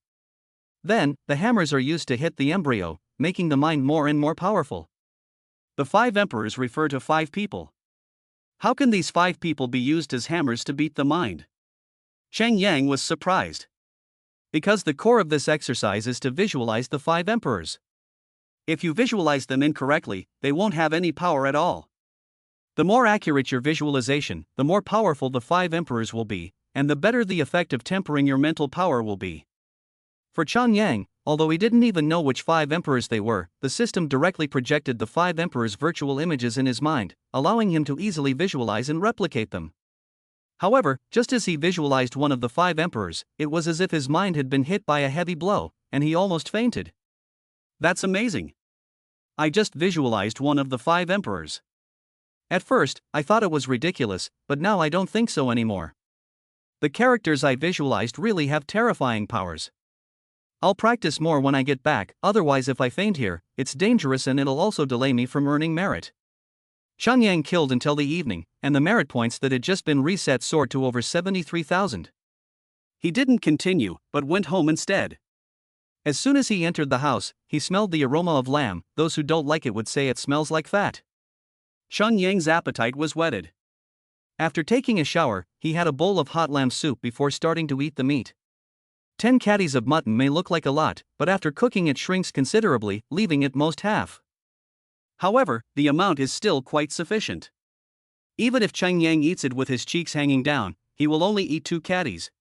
Then, the hammers are used to hit the embryo, making the mind more and more powerful. The 5 emperors refer to 5 people. How can these 5 people be used as hammers to beat the mind? Yang was surprised. Because the core of this exercise is to visualize the 5 emperors. If you visualize them incorrectly, they won't have any power at all. The more accurate your visualization, the more powerful the 5 emperors will be, and the better the effect of tempering your mental power will be. For Chen Yang, although he didn't even know which 5 emperors they were, the system directly projected the 5 emperors' virtual images in his mind, allowing him to easily visualize and replicate them. However, just as he visualized one of the 5 emperors, it was as if his mind had been hit by a heavy blow, and he almost fainted. That's amazing. I just visualized one of the 5 emperors. At first, I thought it was ridiculous, but now I don't think so anymore. The characters I visualized really have terrifying powers. I'll practice more when I get back, otherwise if I faint here, it's dangerous and it'll also delay me from earning merit. Chen Yang killed until the evening, and the merit points that had just been reset soared to over 73,000. He didn't continue, but went home instead. As soon as he entered the house, he smelled the aroma of lamb. Those who don't like it would say it smells like fat. Chen Yang's appetite was whetted. After taking a shower, he had a bowl of hot lamb soup before starting to eat the meat. 10 caddies of mutton may look like a lot, but after cooking it shrinks considerably, leaving it most half. However, the amount is still quite sufficient. Even if Chen Yang eats it with his cheeks hanging down, he will only eat 2 caddies.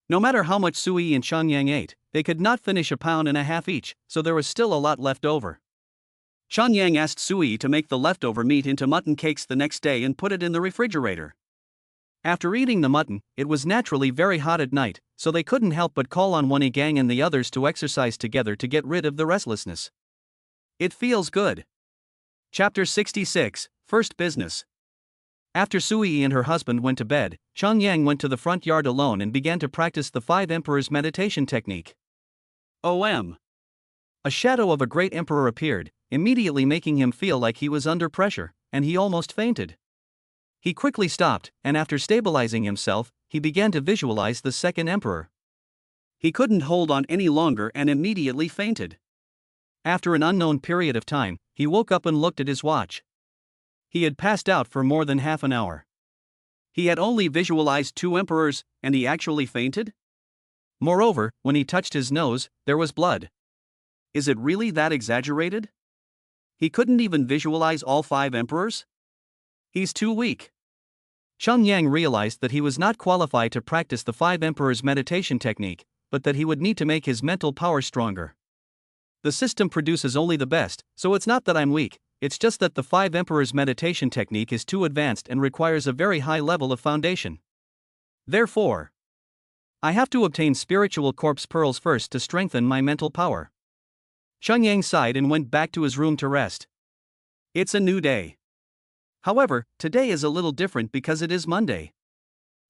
No matter how much Sui and Chen Yang ate, they could not finish 1.5 pounds each, so there was still a lot left over. Chen Yang asked Sui to make the leftover meat into mutton cakes the next day and put it in the refrigerator. After eating the mutton, it was naturally very hot at night, so they couldn't help but call on Wani Gang and the others to exercise together to get rid of the restlessness. It feels good. Chapter 66, First Business. After Sui and her husband went to bed, Chen Yang went to the front yard alone and began to practice the 5 emperors meditation technique. OM. A shadow of a great emperor appeared, immediately making him feel like he was under pressure, and he almost fainted. He quickly stopped, and after stabilizing himself, he began to visualize the 2nd emperor. He couldn't hold on any longer and immediately fainted. After an unknown period of time, he woke up and looked at his watch. He had passed out for more than half an hour. He had only visualized 2 emperors, and he actually fainted? Moreover, when he touched his nose, there was blood. Is it really that exaggerated? He couldn't even visualize all 5 emperors? He's too weak. Chen Yang realized that he was not qualified to practice the 5 emperors meditation technique, but that he would need to make his mental power stronger. The system produces only the best, so it's not that I'm weak, it's just that the 5 emperors meditation technique is too advanced and requires a very high level of foundation. Therefore, I have to obtain spiritual corpse pearls first to strengthen my mental power. Chen Yang sighed and went back to his room to rest. It's a new day. However, today is a little different because it is Monday.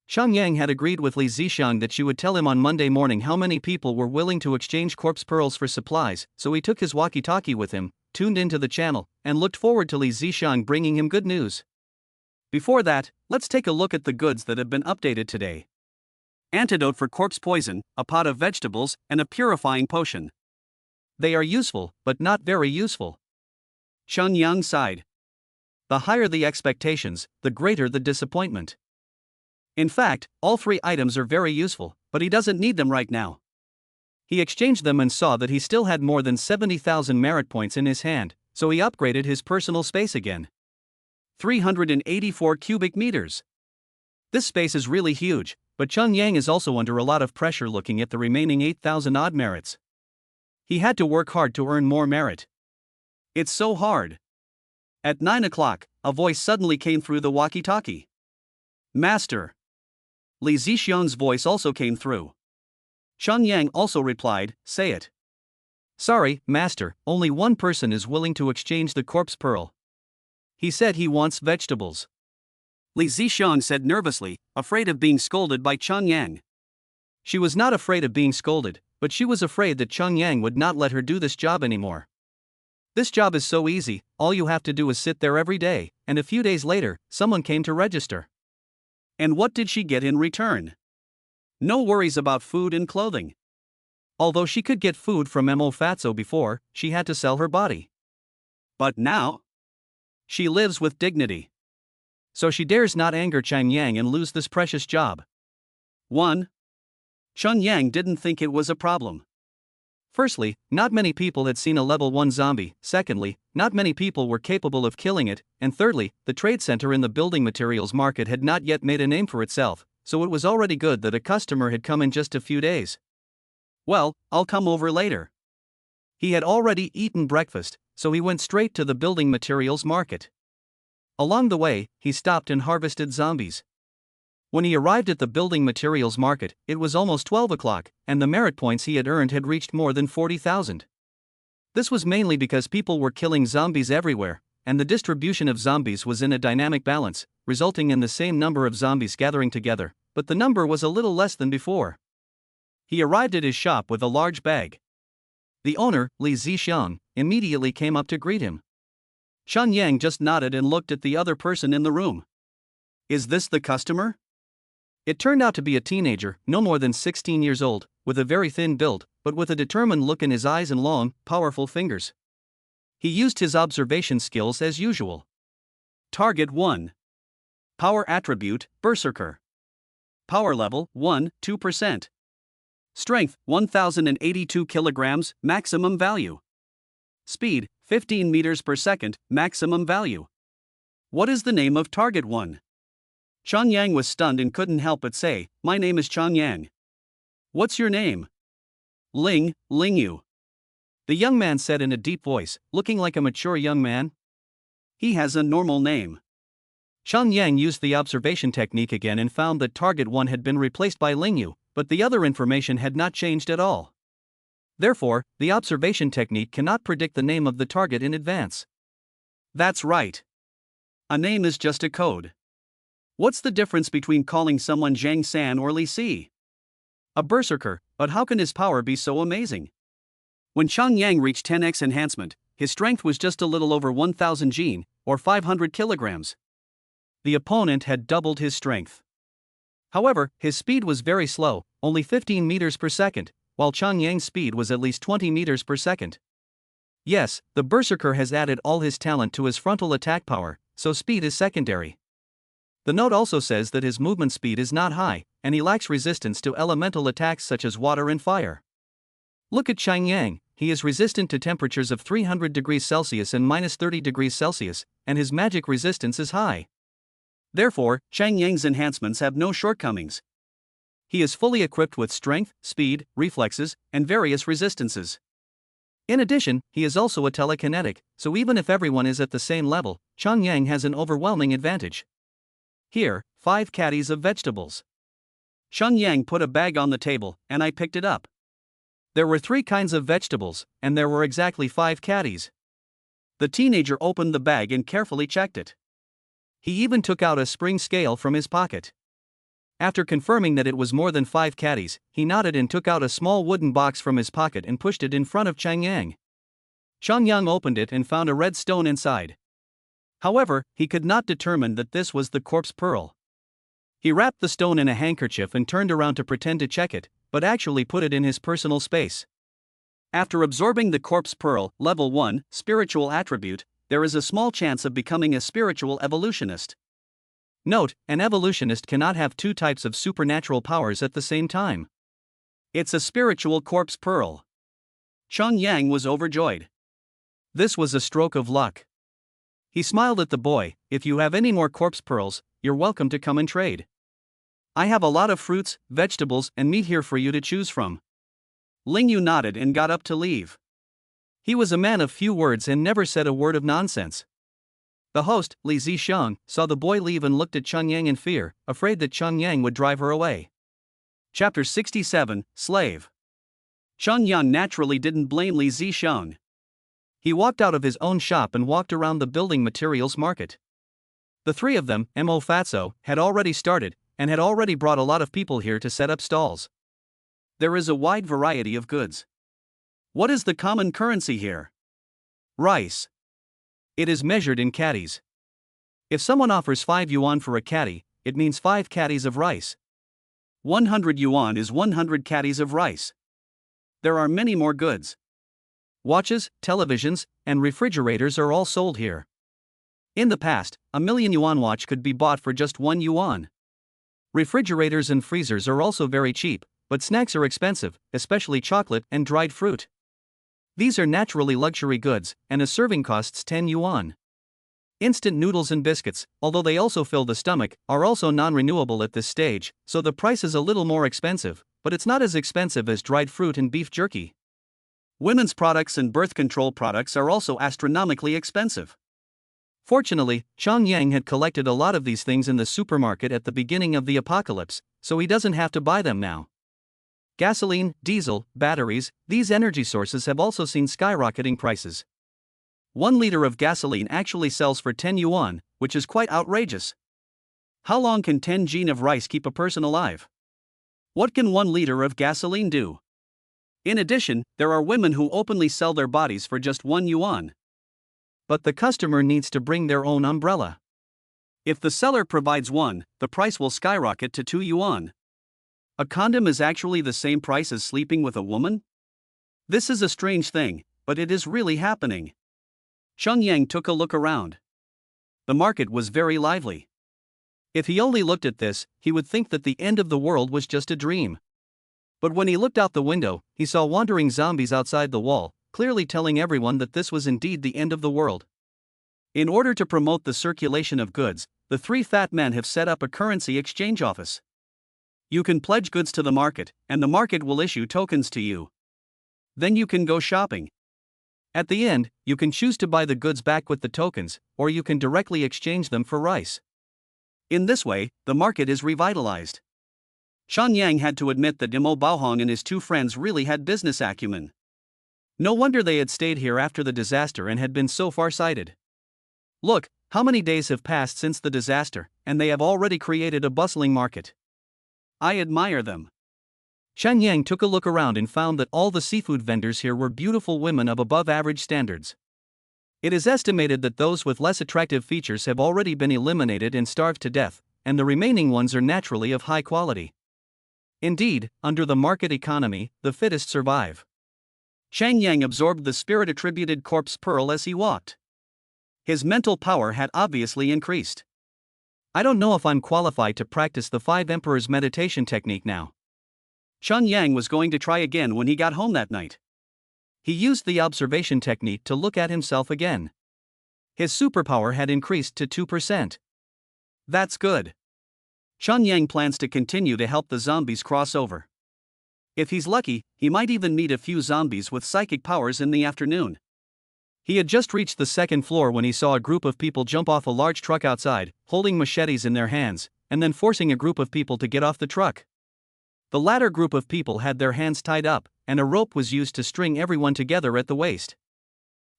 Chen Yang had agreed with Li Zixiang that she would tell him on Monday morning how many people were willing to exchange corpse pearls for supplies, so he took his walkie-talkie with him, tuned into the channel, and looked forward to Li Zixiang bringing him good news. Before that, let's take a look at the goods that have been updated today. Antidote for corpse poison, a pot of vegetables, and a purifying potion. They are useful, but not very useful. Chen Yang sighed. The higher the expectations, the greater the disappointment. In fact, all 3 items are very useful, but he doesn't need them right now. He exchanged them and saw that he still had more than 70,000 merit points in his hand, so he upgraded his personal space again. 384 cubic meters. This space is really huge, but Chen Yang is also under a lot of pressure looking at the remaining 8,000 odd merits. He had to work hard to earn more merit. It's so hard. At 9 o'clock, a voice suddenly came through the walkie-talkie. Master. Li Zixiang's voice also came through. Chen Yang also replied, say it. Sorry, Master, only one person is willing to exchange the corpse pearl. He said he wants vegetables. Li Zixiang said nervously, afraid of being scolded by Chen Yang. She was not afraid of being scolded, but she was afraid that Chen Yang would not let her do this job anymore. This job is so easy, all you have to do is sit there every day, and a few days later, someone came to register. And what did she get in return? No worries about food and clothing. Although she could get food from Mo Fatso before, she had to sell her body. But now, she lives with dignity. So she dares not anger Chen Yang and lose this precious job. 1. Chun Yang didn't think it was a problem. Firstly, not many people had seen a level 1 zombie, secondly, not many people were capable of killing it, and thirdly, the trade center in the building materials market had not yet made a name for itself, so it was already good that a customer had come in just a few days. Well, I'll come over later. He had already eaten breakfast, so he went straight to the building materials market. Along the way, he stopped and harvested zombies. When he arrived at the building materials market, it was almost 12 o'clock, and the merit points he had earned had reached more than 40,000. This was mainly because people were killing zombies everywhere, and the distribution of zombies was in a dynamic balance, resulting in the same number of zombies gathering together, but the number was a little less than before. He arrived at his shop with a large bag. The owner, Li Zixiang, immediately came up to greet him. Chun Yang just nodded and looked at the other person in the room. Is this the customer? It turned out to be a teenager, no more than 16 years old, with a very thin build, but with a determined look in his eyes and long, powerful fingers. He used his observation skills as usual. Target 1. Power attribute, Berserker. Power level, 1, 2%. Strength, 1082 kilograms, maximum value. Speed, 15 meters per second, maximum value. What is the name of Target 1? Chun Yang was stunned and couldn't help but say, My name is Chun Yang. What's your name? Ling Yu. The young man said in a deep voice, looking like a mature young man. He has a normal name. Chun Yang used the observation technique again and found that Target 1 had been replaced by Ling Yu, but the other information had not changed at all. Therefore, the observation technique cannot predict the name of the target in advance. That's right. A name is just a code. What's the difference between calling someone Zhang San or Li Si? A berserker, but how can his power be so amazing? When Chun Yang reached 10x enhancement, his strength was just a little over 1000 Jin, or 500 kilograms. The opponent had doubled his strength. However, his speed was very slow, only 15 meters per second, while Chun Yang's speed was at least 20 meters per second. Yes, the berserker has added all his talent to his frontal attack power, so speed is secondary. The note also says that his movement speed is not high, and he lacks resistance to elemental attacks such as water and fire. Look at Chun Yang, he is resistant to temperatures of 300 degrees Celsius and minus 30 degrees Celsius, and his magic resistance is high. Therefore, Chun Yang's enhancements have no shortcomings. He is fully equipped with strength, speed, reflexes, and various resistances. In addition, he is also a telekinetic, so even if everyone is at the same level, Chun Yang has an overwhelming advantage. Here, 5 caddies of vegetables. Chun Yang put a bag on the table, and I picked it up. There were 3 kinds of vegetables, and there were exactly 5 caddies. The teenager opened the bag and carefully checked it. He even took out a spring scale from his pocket. After confirming that it was more than 5 caddies, he nodded and took out a small wooden box from his pocket and pushed it in front of Chun Yang. Chun Yang opened it and found a red stone inside. However, he could not determine that this was the corpse pearl. He wrapped the stone in a handkerchief and turned around to pretend to check it, but actually put it in his personal space. After absorbing the corpse pearl, level 1, spiritual attribute, there is a small chance of becoming a spiritual evolutionist. Note, an evolutionist cannot have 2 types of supernatural powers at the same time. It's a spiritual corpse pearl. Chun Yang was overjoyed. This was a stroke of luck. He smiled at the boy. If you have any more corpse pearls, you're welcome to come and trade. I have a lot of fruits, vegetables, and meat here for you to choose from. Ling Yu nodded and got up to leave. He was a man of few words and never said a word of nonsense. The host, Li Zixiang, saw the boy leave and looked at Chun Yang in fear, afraid that Chun Yang would drive her away. Chapter 67, Slave. Chun Yang naturally didn't blame Li Zixiang. He walked out of his own shop and walked around the building materials market. The 3 of them, Mo Fatso, had already started, and had already brought a lot of people here to set up stalls. There is a wide variety of goods. What is the common currency here? Rice. It is measured in caddies. If someone offers 5 yuan for a caddy, it means 5 caddies of rice. 100 yuan is 100 caddies of rice. There are many more goods. Watches, televisions, and refrigerators are all sold here. In the past, a 1,000,000 yuan watch could be bought for just 1 yuan. Refrigerators and freezers are also very cheap, but snacks are expensive, especially chocolate and dried fruit. These are naturally luxury goods, and a serving costs 10 yuan. Instant noodles and biscuits, although they also fill the stomach, are also non-renewable at this stage, so the price is a little more expensive, but it's not as expensive as dried fruit and beef jerky. Women's products and birth control products are also astronomically expensive. Fortunately, Chang Yang had collected a lot of these things in the supermarket at the beginning of the apocalypse, so he doesn't have to buy them now. Gasoline, diesel, batteries, these energy sources have also seen skyrocketing prices. 1 liter of gasoline actually sells for 10 yuan, which is quite outrageous. How long can 10 jin of rice keep a person alive? What can 1 liter of gasoline do? In addition, there are women who openly sell their bodies for just 1 yuan. But the customer needs to bring their own umbrella. If the seller provides one, the price will skyrocket to 2 yuan. A condom is actually the same price as sleeping with a woman? This is a strange thing, but it is really happening. Cheng Yang took a look around. The market was very lively. If he only looked at this, he would think that the end of the world was just a dream. But when he looked out the window, he saw wandering zombies outside the wall, clearly telling everyone that this was indeed the end of the world. In order to promote the circulation of goods, the 3 fat men have set up a currency exchange office. You can pledge goods to the market, and the market will issue tokens to you. Then you can go shopping. At the end, you can choose to buy the goods back with the tokens, or you can directly exchange them for rice. In this way, the market is revitalized. Shan Yang had to admit that Mo Baohong and his 2 friends really had business acumen. No wonder they had stayed here after the disaster and had been so far-sighted. Look, how many days have passed since the disaster, and they have already created a bustling market. I admire them. Shan Yang took a look around and found that all the seafood vendors here were beautiful women of above-average standards. It is estimated that those with less attractive features have already been eliminated and starved to death, and the remaining ones are naturally of high quality. Indeed, under the market economy, the fittest survive. Chang Yang absorbed the spirit-attributed corpse pearl as he walked. His mental power had obviously increased. I don't know if I'm qualified to practice the 5 Emperors meditation technique now. Chun Yang was going to try again when he got home that night. He used the observation technique to look at himself again. His superpower had increased to 2%. That's good. Chun Yang plans to continue to help the zombies cross over. If he's lucky, he might even meet a few zombies with psychic powers in the afternoon. He had just reached the 2nd floor when he saw a group of people jump off a large truck outside, holding machetes in their hands, and then forcing a group of people to get off the truck. The latter group of people had their hands tied up, and a rope was used to string everyone together at the waist.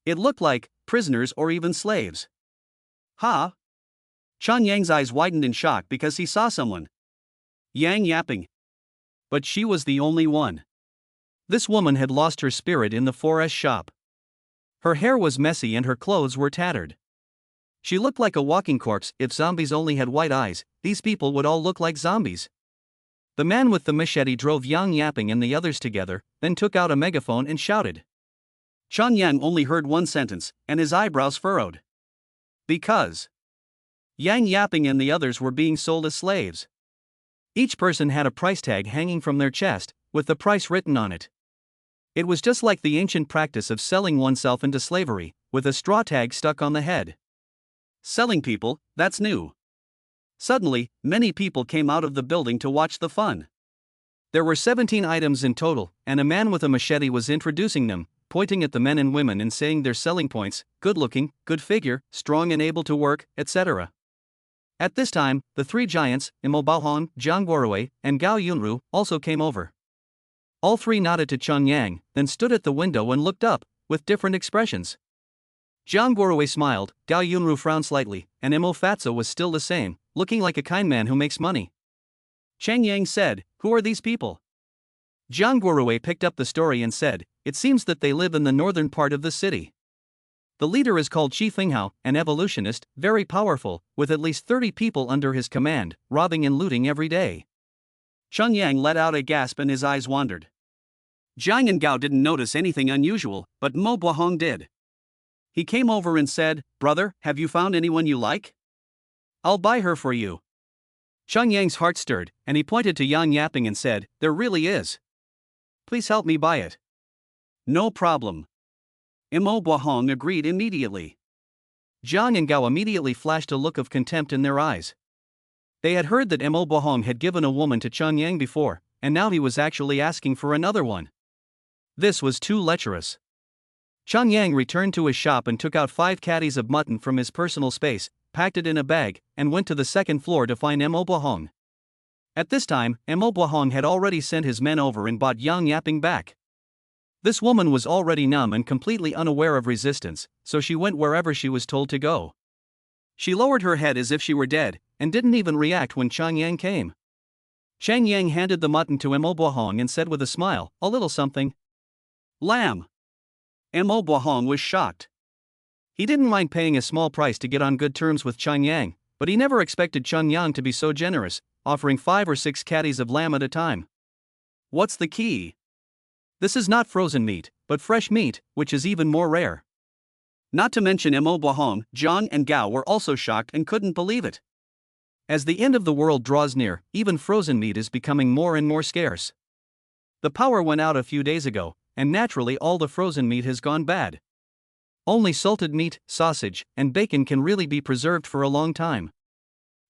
It looked like prisoners or even slaves. Ha! Chun Yang's eyes widened in shock because he saw someone. Yang yapping. But she was the only one. This woman had lost her spirit in the 4S shop. Her hair was messy and her clothes were tattered. She looked like a walking corpse. If zombies only had white eyes, these people would all look like zombies. The man with the machete drove Yang yapping and the others together, then took out a megaphone and shouted. Chun Yang only heard one sentence, and his eyebrows furrowed. Because Yang yapping and the others were being sold as slaves. Each person had a price tag hanging from their chest, with the price written on it. It was just like the ancient practice of selling oneself into slavery, with a straw tag stuck on the head. Selling people, that's new. Suddenly, many people came out of the building to watch the fun. There were 17 items in total, and a man with a machete was introducing them, pointing at the men and women and saying their selling points: good-looking, good figure, strong and able to work, etc. At this time, the 3 giants, Mo Baohong, Jiang Guorui, and Gao Yunru, also came over. All 3 nodded to Chun Yang, then stood at the window and looked up, with different expressions. Jiang Guorui smiled, Gao Yunru frowned slightly, and Mo Fatso was still the same, looking like a kind man who makes money. Chang Yang said, "Who are these people?" Jiang Guorui picked up the story and said, "It seems that they live in the northern part of the city. The leader is called Qi Finghao, an evolutionist, very powerful, with at least 30 people under his command, robbing and looting every day." Chun Yang let out a gasp and his eyes wandered. Jiang and Gao didn't notice anything unusual, but Mo Baohong did. He came over and said, "Brother, have you found anyone you like? I'll buy her for you." Cheng Yang's heart stirred, and he pointed to Yang Yaping and said, "There really is. Please help me buy it." "No problem." Mo Bohong agreed immediately. Jiang and Gao immediately flashed a look of contempt in their eyes. They had heard that Mo Bohong had given a woman to Cheng Yang before, and now he was actually asking for another one. This was too lecherous. Cheng Yang returned to his shop and took out 5 caddies of mutton from his personal space, packed it in a bag, and went to the second floor to find Mo Bohong. At this time, Mo Bohong had already sent his men over and bought Yang Yaping back. This woman was already numb and completely unaware of resistance, so she went wherever she was told to go. She lowered her head as if she were dead, and didn't even react when Cheng Yang came. Cheng Yang handed the mutton to Mo Bohong and said with a smile, "A little something." "Lamb." Mo Bohong was shocked. He didn't mind paying a small price to get on good terms with Cheng Yang, but he never expected Cheng Yang to be so generous, offering 5 or 6 caddies of lamb at a time. "What's the key?" "This is not frozen meat, but fresh meat, which is even more rare." Not to mention Mo Bohong, Jiang and Gao were also shocked and couldn't believe it. As the end of the world draws near, even frozen meat is becoming more and more scarce. The power went out a few days ago, and naturally all the frozen meat has gone bad. Only salted meat, sausage, and bacon can really be preserved for a long time.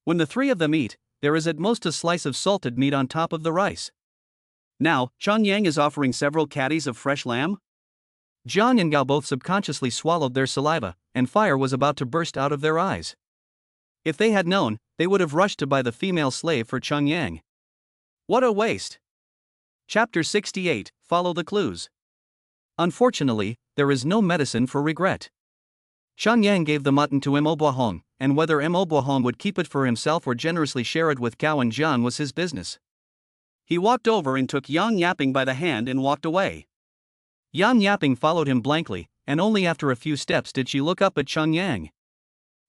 When the 3 of them eat, there is at most a slice of salted meat on top of the rice. Now, Cheng Yang is offering several caddies of fresh lamb? Jiang and Gao both subconsciously swallowed their saliva, and fire was about to burst out of their eyes. If they had known, they would have rushed to buy the female slave for Cheng Yang. What a waste! Chapter 68, Follow the Clues. Unfortunately, there is no medicine for regret. Cheng Yang gave the mutton to Mo Bohong, and whether Mo Bohong would keep it for himself or generously share it with Gao and Jiang was his business. He walked over and took Yang Yaping by the hand and walked away. Yang Yaping followed him blankly, and only after a few steps did she look up at Cheng Yang.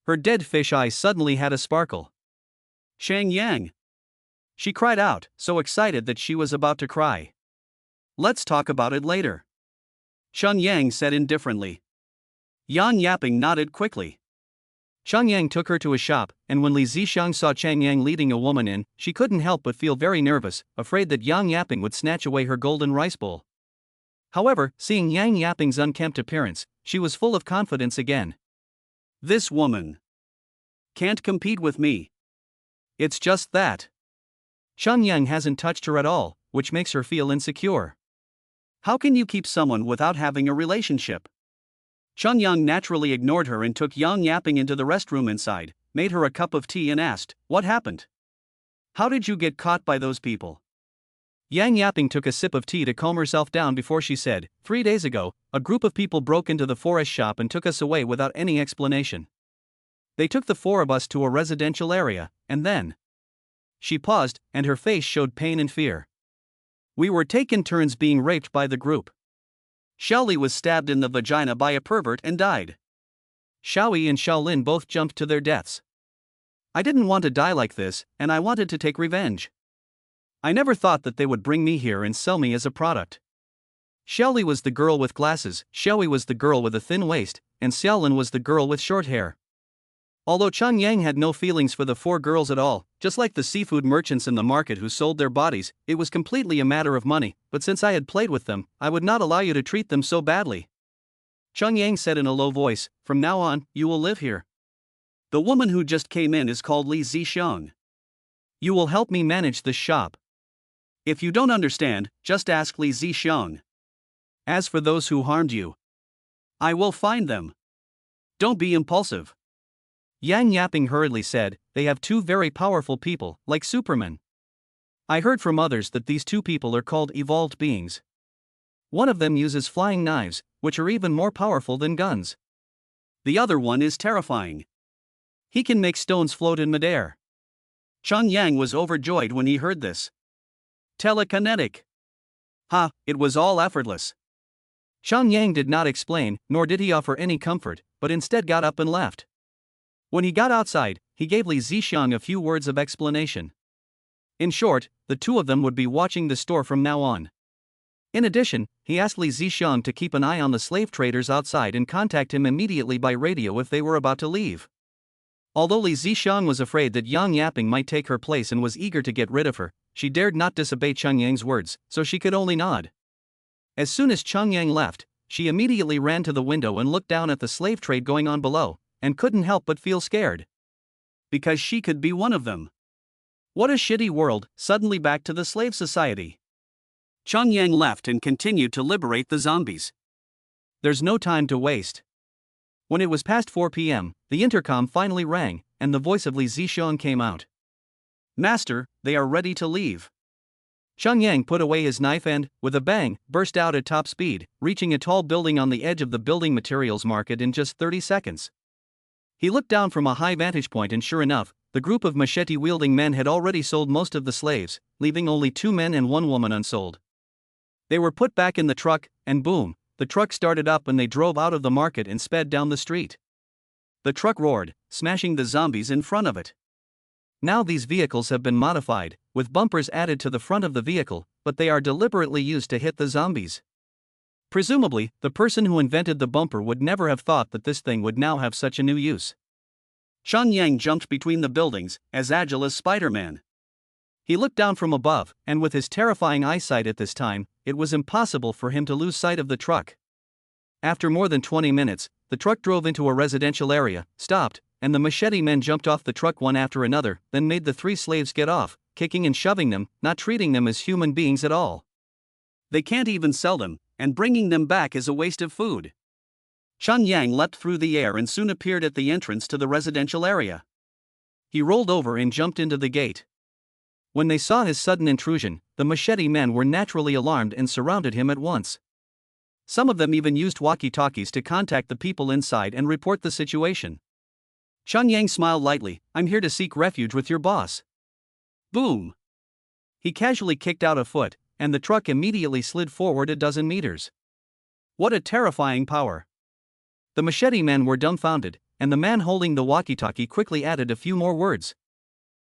Her dead fish eyes suddenly had a sparkle. "Cheng Yang!" She cried out, so excited that she was about to cry. "Let's talk about it later," Cheng Yang said indifferently. Yang Yaping nodded quickly. Cheng Yang took her to his shop, and when Li Zixiang saw Cheng Yang leading a woman in, she couldn't help but feel very nervous, afraid that Yang Yaping would snatch away her golden rice bowl. However, seeing Yang Yaping's unkempt appearance, she was full of confidence again. "This woman can't compete with me. It's just that Cheng Yang hasn't touched her at all, which makes her feel insecure. How can you keep someone without having a relationship?" Cheng Yang naturally ignored her and took Yang Yaping into the restroom inside, made her a cup of tea and asked, "What happened? How did you get caught by those people?" Yang Yaping took a sip of tea to calm herself down before she said, 3 days ago, a group of people broke into the forest shop and took us away without any explanation. They took the 4 of us to a residential area, and then..." She paused, and her face showed pain and fear. "We were taking turns being raped by the group. Xiaoli was stabbed in the vagina by a pervert and died. Xiaoyi and Shaolin both jumped to their deaths. I didn't want to die like this, and I wanted to take revenge. I never thought that they would bring me here and sell me as a product. Xiaoli was the girl with glasses, Xiaoyi was the girl with a thin waist, and Xiaolin was the girl with short hair." Although Cheng Yang had no feelings for the 4 girls at all, just like the seafood merchants in the market who sold their bodies, it was completely a matter of money, but since I had played with them, I would not allow you to treat them so badly. Cheng Yang said in a low voice, "From now on, you will live here. The woman who just came in is called Li Zixiang. You will help me manage this shop. If you don't understand, just ask Li Zixiang. As for those who harmed you, I will find them. Don't be impulsive." Yang Yaping hurriedly said, "They have 2 very powerful people, like Superman. I heard from others that these 2 people are called evolved beings. One of them uses flying knives, which are even more powerful than guns. The other one is terrifying. He can make stones float in midair." Cheng Yang was overjoyed when he heard this. Telekinetic. Ha, it was all effortless. Cheng Yang did not explain, nor did he offer any comfort, but instead got up and left. When he got outside, he gave Li Zixiang a few words of explanation. In short, the 2 of them would be watching the store from now on. In addition, he asked Li Zixiang to keep an eye on the slave traders outside and contact him immediately by radio if they were about to leave. Although Li Zixiang was afraid that Yang Yaping might take her place and was eager to get rid of her, she dared not disobey Cheng Yang's words, so she could only nod. As soon as Cheng Yang left, she immediately ran to the window and looked down at the slave trade going on below, and couldn't help but feel scared. Because she could be one of them. What a shitty world, suddenly back to the slave society. Cheng Yang left and continued to liberate the zombies. There's no time to waste. When it was past 4 p.m., the intercom finally rang, and the voice of Li Zixiang came out. Master, they are ready to leave. Cheng Yang put away his knife and, with a bang, burst out at top speed, reaching a tall building on the edge of the building materials market in just 30 seconds. He looked down from a high vantage point and sure enough, the group of machete-wielding men had already sold most of the slaves, leaving only 2 men and 1 woman unsold. They were put back in the truck, and boom, the truck started up and they drove out of the market and sped down the street. The truck roared, smashing the zombies in front of it. Now these vehicles have been modified, with bumpers added to the front of the vehicle, but they are deliberately used to hit the zombies. Presumably, the person who invented the bumper would never have thought that this thing would now have such a new use. Cheng Yang jumped between the buildings, as agile as Spider-Man. He looked down from above, and with his terrifying eyesight at this time, it was impossible for him to lose sight of the truck. After more than 20 minutes, the truck drove into a residential area, stopped, and the machete men jumped off the truck one after another, then made the 3 slaves get off, kicking and shoving them, not treating them as human beings at all. They can't even sell them, and bringing them back is a waste of food. Cheng Yang leapt through the air and soon appeared at the entrance to the residential area. He rolled over and jumped into the gate. When they saw his sudden intrusion, the machete men were naturally alarmed and surrounded him at once. Some of them even used walkie-talkies to contact the people inside and report the situation. Cheng Yang smiled lightly. I'm here to seek refuge with your boss. Boom! He casually kicked out a foot, and the truck immediately slid forward a dozen meters. What a terrifying power! The machete men were dumbfounded, and the man holding the walkie-talkie quickly added a few more words.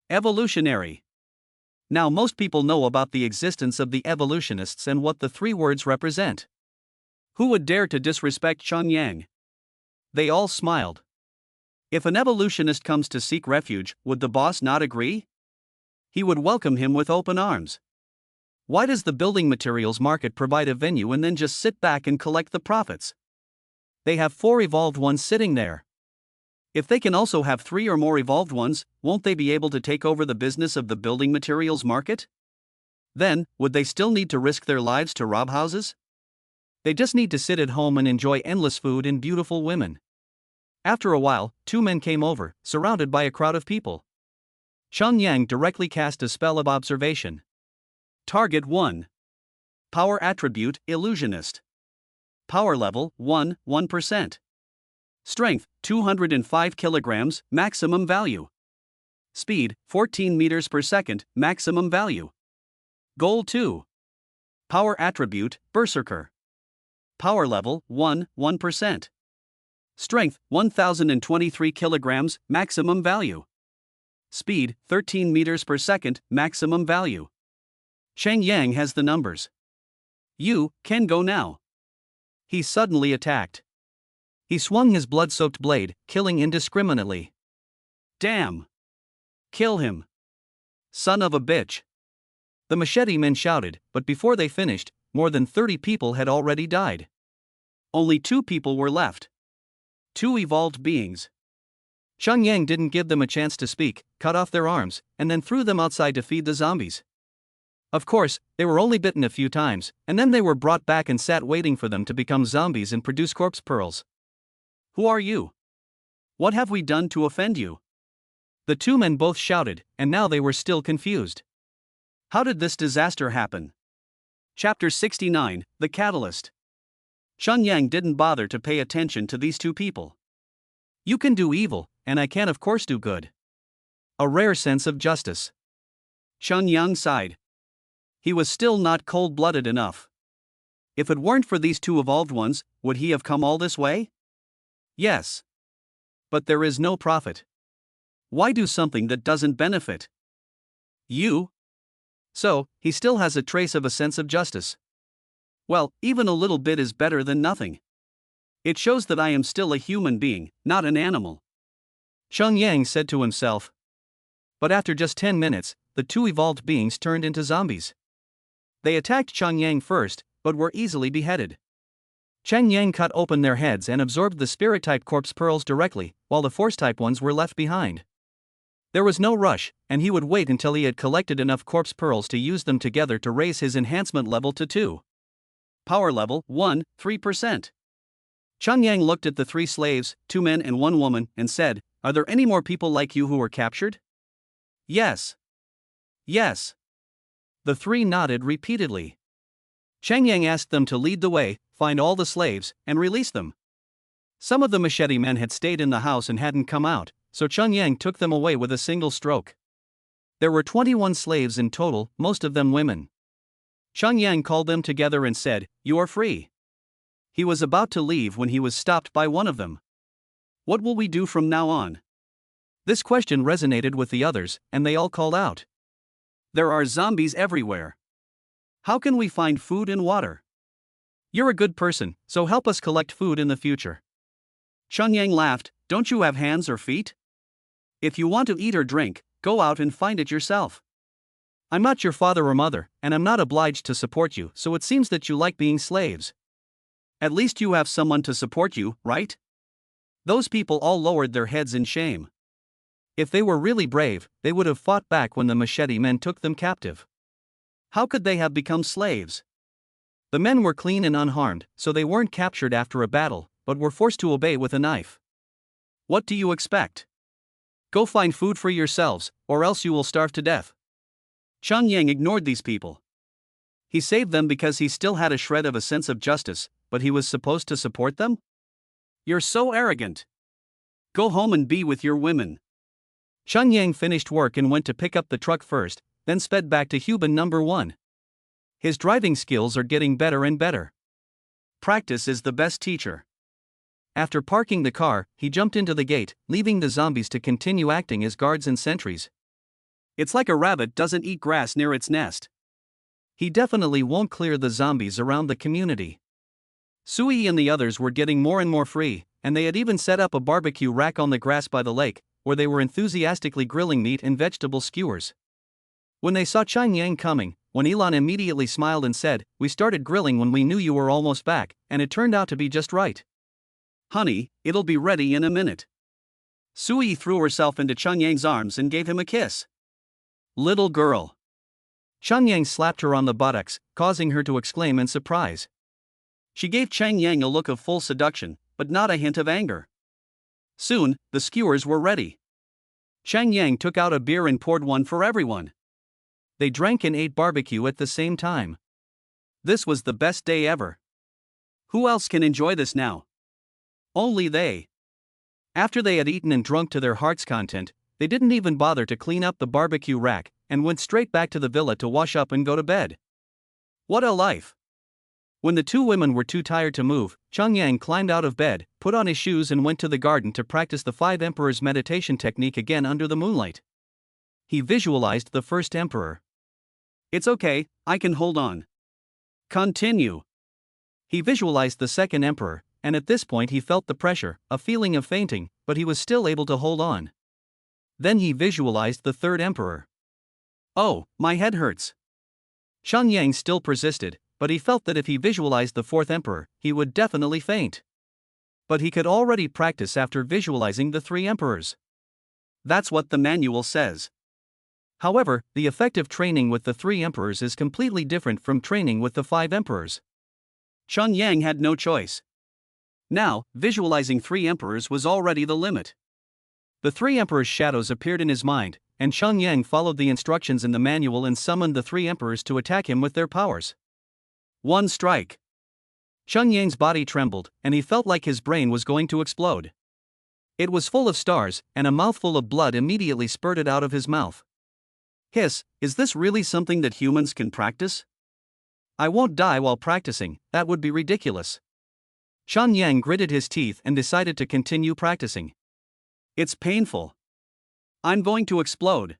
Evolutionary. Now most people know about the existence of the evolutionists and what the 3 words represent. Who would dare to disrespect Cheng Yang? They all smiled. If an evolutionist comes to seek refuge, would the boss not agree? He would welcome him with open arms. Why does the building materials market provide a venue and then just sit back and collect the profits? They have 4 evolved ones sitting there. If they can also have 3 or more evolved ones, won't they be able to take over the business of the building materials market? Then, would they still need to risk their lives to rob houses? They just need to sit at home and enjoy endless food and beautiful women. After a while, 2 men came over, surrounded by a crowd of people. Cheng Yang directly cast a spell of observation. Target 1. Power attribute, illusionist. Power level, 1%. Strength, 205 kilograms, maximum value. Speed, 14 meters per second, maximum value. Goal 2. Power attribute, berserker. Power level, 1%. Strength, 1023 kilograms, maximum value. Speed, 13 meters per second, maximum value. Cheng Yang has the numbers. You can go now. He suddenly attacked. He swung his blood-soaked blade, killing indiscriminately. Damn! Kill him! Son of a bitch! The machete men shouted, but before they finished, more than 30 people had already died. Only 2 people were left. 2 evolved beings. Cheng Yang didn't give them a chance to speak, cut off their arms, and then threw them outside to feed the zombies. Of course, they were only bitten a few times, and then they were brought back and sat waiting for them to become zombies and produce corpse pearls. Who are you? What have we done to offend you? The 2 men both shouted, and now they were still confused. How did this disaster happen? Chapter 69, The Catalyst. Cheng Yang didn't bother to pay attention to these 2 people. You can do evil, and I can of course do good. A rare sense of justice. Cheng Yang sighed. He was still not cold-blooded enough. If it weren't for these 2 evolved ones, would he have come all this way? Yes. But there is no profit. Why do something that doesn't benefit you? So, he still has a trace of a sense of justice. Well, even a little bit is better than nothing. It shows that I am still a human being, not an animal. Cheng Yang said to himself. But after just 10 minutes, the two evolved beings turned into zombies. They attacked Cheng Yang first, but were easily beheaded. Cheng Yang cut open their heads and absorbed the spirit-type corpse pearls directly, while the force-type ones were left behind. There was no rush, and he would wait until he had collected enough corpse pearls to use them together to raise his enhancement level to 2. Power level 1, 3%. Cheng Yang looked at the 3 slaves, 2 men and 1 woman, and said, "Are there any more people like you who were captured?" "Yes. Yes." The 3 nodded repeatedly. Cheng Yang asked them to lead the way, find all the slaves, and release them. Some of the machete men had stayed in the house and hadn't come out, so Cheng Yang took them away with a single stroke. There were 21 slaves in total, most of them women. Cheng Yang called them together and said, "You are free." He was about to leave when he was stopped by one of them. "What will we do from now on?" This question resonated with the others, and they all called out. "There are zombies everywhere. How can we find food and water?" "You're a good person, so help us collect food in the future." Cheng Yang laughed, "Don't you have hands or feet? If you want to eat or drink, go out and find it yourself. I'm not your father or mother, and I'm not obliged to support you, so it seems that you like being slaves. At least you have someone to support you, right?" Those people all lowered their heads in shame. If they were really brave, they would have fought back when the machete men took them captive. How could they have become slaves? The men were clean and unharmed, so they weren't captured after a battle, but were forced to obey with a knife. What do you expect? Go find food for yourselves, or else you will starve to death. Cheng Yang ignored these people. He saved them because he still had a shred of a sense of justice, but he was supposed to support them? You're so arrogant. Go home and be with your women. Cheng Yang finished work and went to pick up the truck first, then sped back to Huban number 1. His driving skills are getting better and better. Practice is the best teacher. After parking the car, he jumped into the gate, leaving the zombies to continue acting as guards and sentries. It's like a rabbit doesn't eat grass near its nest. He definitely won't clear the zombies around the community. Sui and the others were getting more and more free, and they had even set up a barbecue rack on the grass by the lake, where they were enthusiastically grilling meat and vegetable skewers. When they saw Cheng Yang coming, Elon immediately smiled and said, "We started grilling when we knew you were almost back, and it turned out to be just right. Honey, it'll be ready in a minute." Sui threw herself into Cheng Yang's arms and gave him a kiss. "Little girl." Cheng Yang slapped her on the buttocks, causing her to exclaim in surprise. She gave Cheng Yang a look of full seduction, but not a hint of anger. Soon, the skewers were ready. Cheng Yang took out a beer and poured one for everyone. They drank and ate barbecue at the same time. This was the best day ever. Who else can enjoy this now? Only they. After they had eaten and drunk to their heart's content, they didn't even bother to clean up the barbecue rack, and went straight back to the villa to wash up and go to bed. What a life! When the two women were too tired to move, Cheng Yang climbed out of bed, put on his shoes and went to the garden to practice the 5 Emperors meditation technique again under the moonlight. He visualized the first emperor. "It's okay, I can hold on. Continue." He visualized the second emperor, and at this point he felt the pressure, a feeling of fainting, but he was still able to hold on. Then he visualized the third emperor. "Oh, my head hurts." Cheng Yang still persisted, but he felt that if he visualized the fourth emperor, he would definitely faint. But he could already practice after visualizing the 3 emperors. That's what the manual says. However, the effective training with the 3 emperors is completely different from training with the 5 emperors. Cheng Yang had no choice. Now, visualizing 3 emperors was already the limit. The 3 emperors' shadows appeared in his mind, and Cheng Yang followed the instructions in the manual and summoned the 3 emperors to attack him with their powers. One strike. Cheng Yang's body trembled, and he felt like his brain was going to explode. It was full of stars, and a mouthful of blood immediately spurted out of his mouth. Hiss, is this really something that humans can practice? I won't die while practicing, that would be ridiculous. Cheng Yang gritted his teeth and decided to continue practicing. It's painful. I'm going to explode.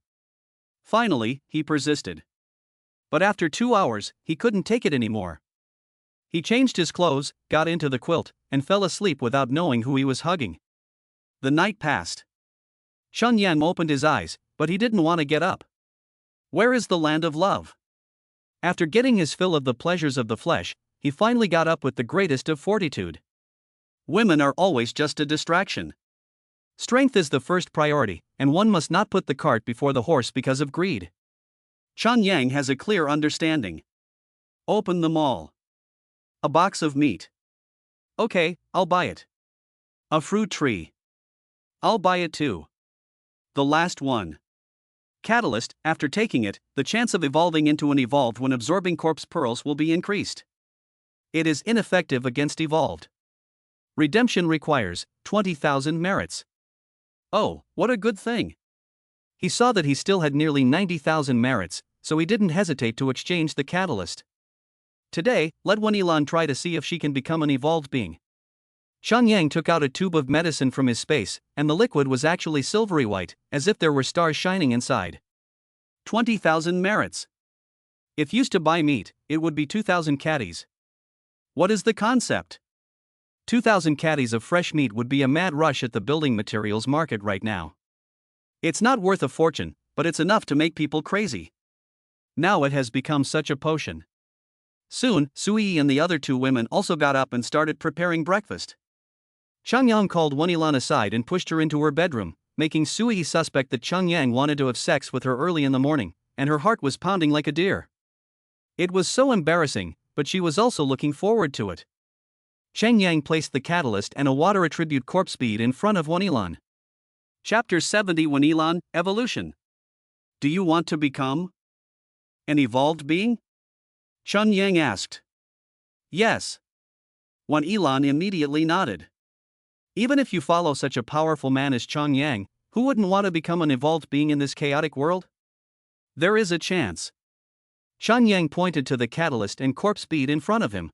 Finally, he persisted. But after 2 hours, he couldn't take it anymore. He changed his clothes, got into the quilt, and fell asleep without knowing who he was hugging. The night passed. Chun Yang opened his eyes, but he didn't want to get up. Where is the land of love? After getting his fill of the pleasures of the flesh, he finally got up with the greatest of fortitude. Women are always just a distraction. Strength is the first priority, and one must not put the cart before the horse because of greed. Chun Yang has a clear understanding. Open them all. A box of meat. Okay, I'll buy it. A fruit tree. I'll buy it too. The last one. Catalyst. After taking it, the chance of evolving into an evolved when absorbing corpse pearls will be increased. It is ineffective against evolved. Redemption requires 20,000 merits. Oh, what a good thing. He saw that he still had nearly 90,000 merits, so he didn't hesitate to exchange the catalyst. Today, let Wenilan try to see if she can become an evolved being. Chun Yang took out a tube of medicine from his space, and the liquid was actually silvery white, as if there were stars shining inside. 20,000 merits. If used to buy meat, it would be 2,000 caddies. What is the concept? 2,000 caddies of fresh meat would be a mad rush at the building materials market right now. It's not worth a fortune, but it's enough to make people crazy. Now it has become such a potion. Soon, Sui and the other two women also got up and started preparing breakfast. Chun Yang called Wenilan aside and pushed her into her bedroom, making Sui suspect that Chun Yang wanted to have sex with her early in the morning, and her heart was pounding like a deer. It was so embarrassing, but she was also looking forward to it. Cheng Yang placed the catalyst and a water attribute corpse bead in front of Wenilan. Chapter 70 Wenilan, Evolution. Do you want to become an evolved being? Chun Yang asked. Yes. Wenilan immediately nodded. Even if you follow such a powerful man as Chun Yang, who wouldn't want to become an evolved being in this chaotic world? There is a chance. Chun Yang pointed to the catalyst and corpse bead in front of him.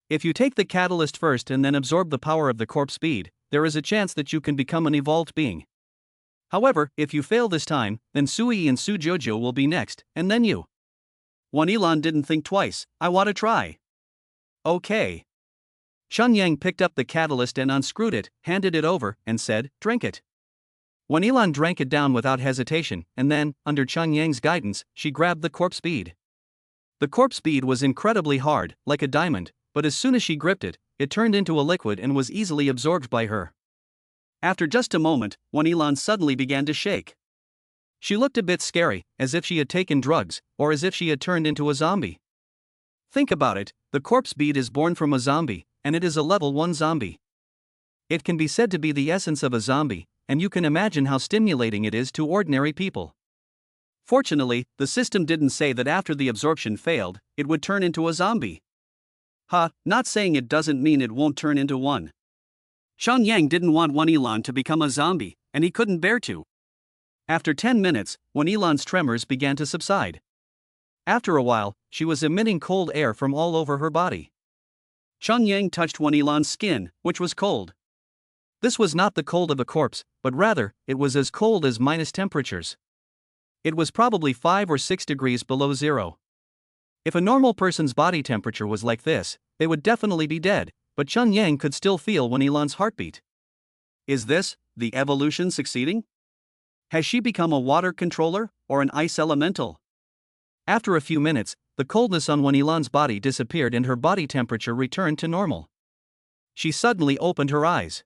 If you take the catalyst first and then absorb the power of the corpse bead, there is a chance that you can become an evolved being. However, if you fail this time, then Sui and Su Jojo will be next, and then you. Wenilan didn't think twice. I want to try. Okay. Chun Yang picked up the catalyst and unscrewed it, handed it over, and said, "Drink it." Wenilan drank it down without hesitation, and then, under Chun Yang's guidance, she grabbed the corpse bead. The corpse bead was incredibly hard, like a diamond, but as soon as she gripped it, it turned into a liquid and was easily absorbed by her. After just a moment, Wenilan suddenly began to shake. She looked a bit scary, as if she had taken drugs, or as if she had turned into a zombie. Think about it, the corpse bead is born from a zombie, and it is a level 1 zombie. It can be said to be the essence of a zombie, and you can imagine how stimulating it is to ordinary people. Fortunately, the system didn't say that after the absorption failed, it would turn into a zombie. Not saying it doesn't mean it won't turn into one. Chun Yang didn't want Wenilan to become a zombie, and he couldn't bear to. After 10 minutes, Wenilan's tremors began to subside. After a while, she was emitting cold air from all over her body. Chun Yang touched Wenilan's skin, which was cold. This was not the cold of a corpse, but rather, it was as cold as minus temperatures. It was probably 5 or 6 degrees below zero. If a normal person's body temperature was like this, they would definitely be dead, but Chun Yang could still feel Wenilan's heartbeat. Is this the evolution succeeding? Has she become a water controller, or an ice elemental? After a few minutes, the coldness on Wenilan's body disappeared and her body temperature returned to normal. She suddenly opened her eyes.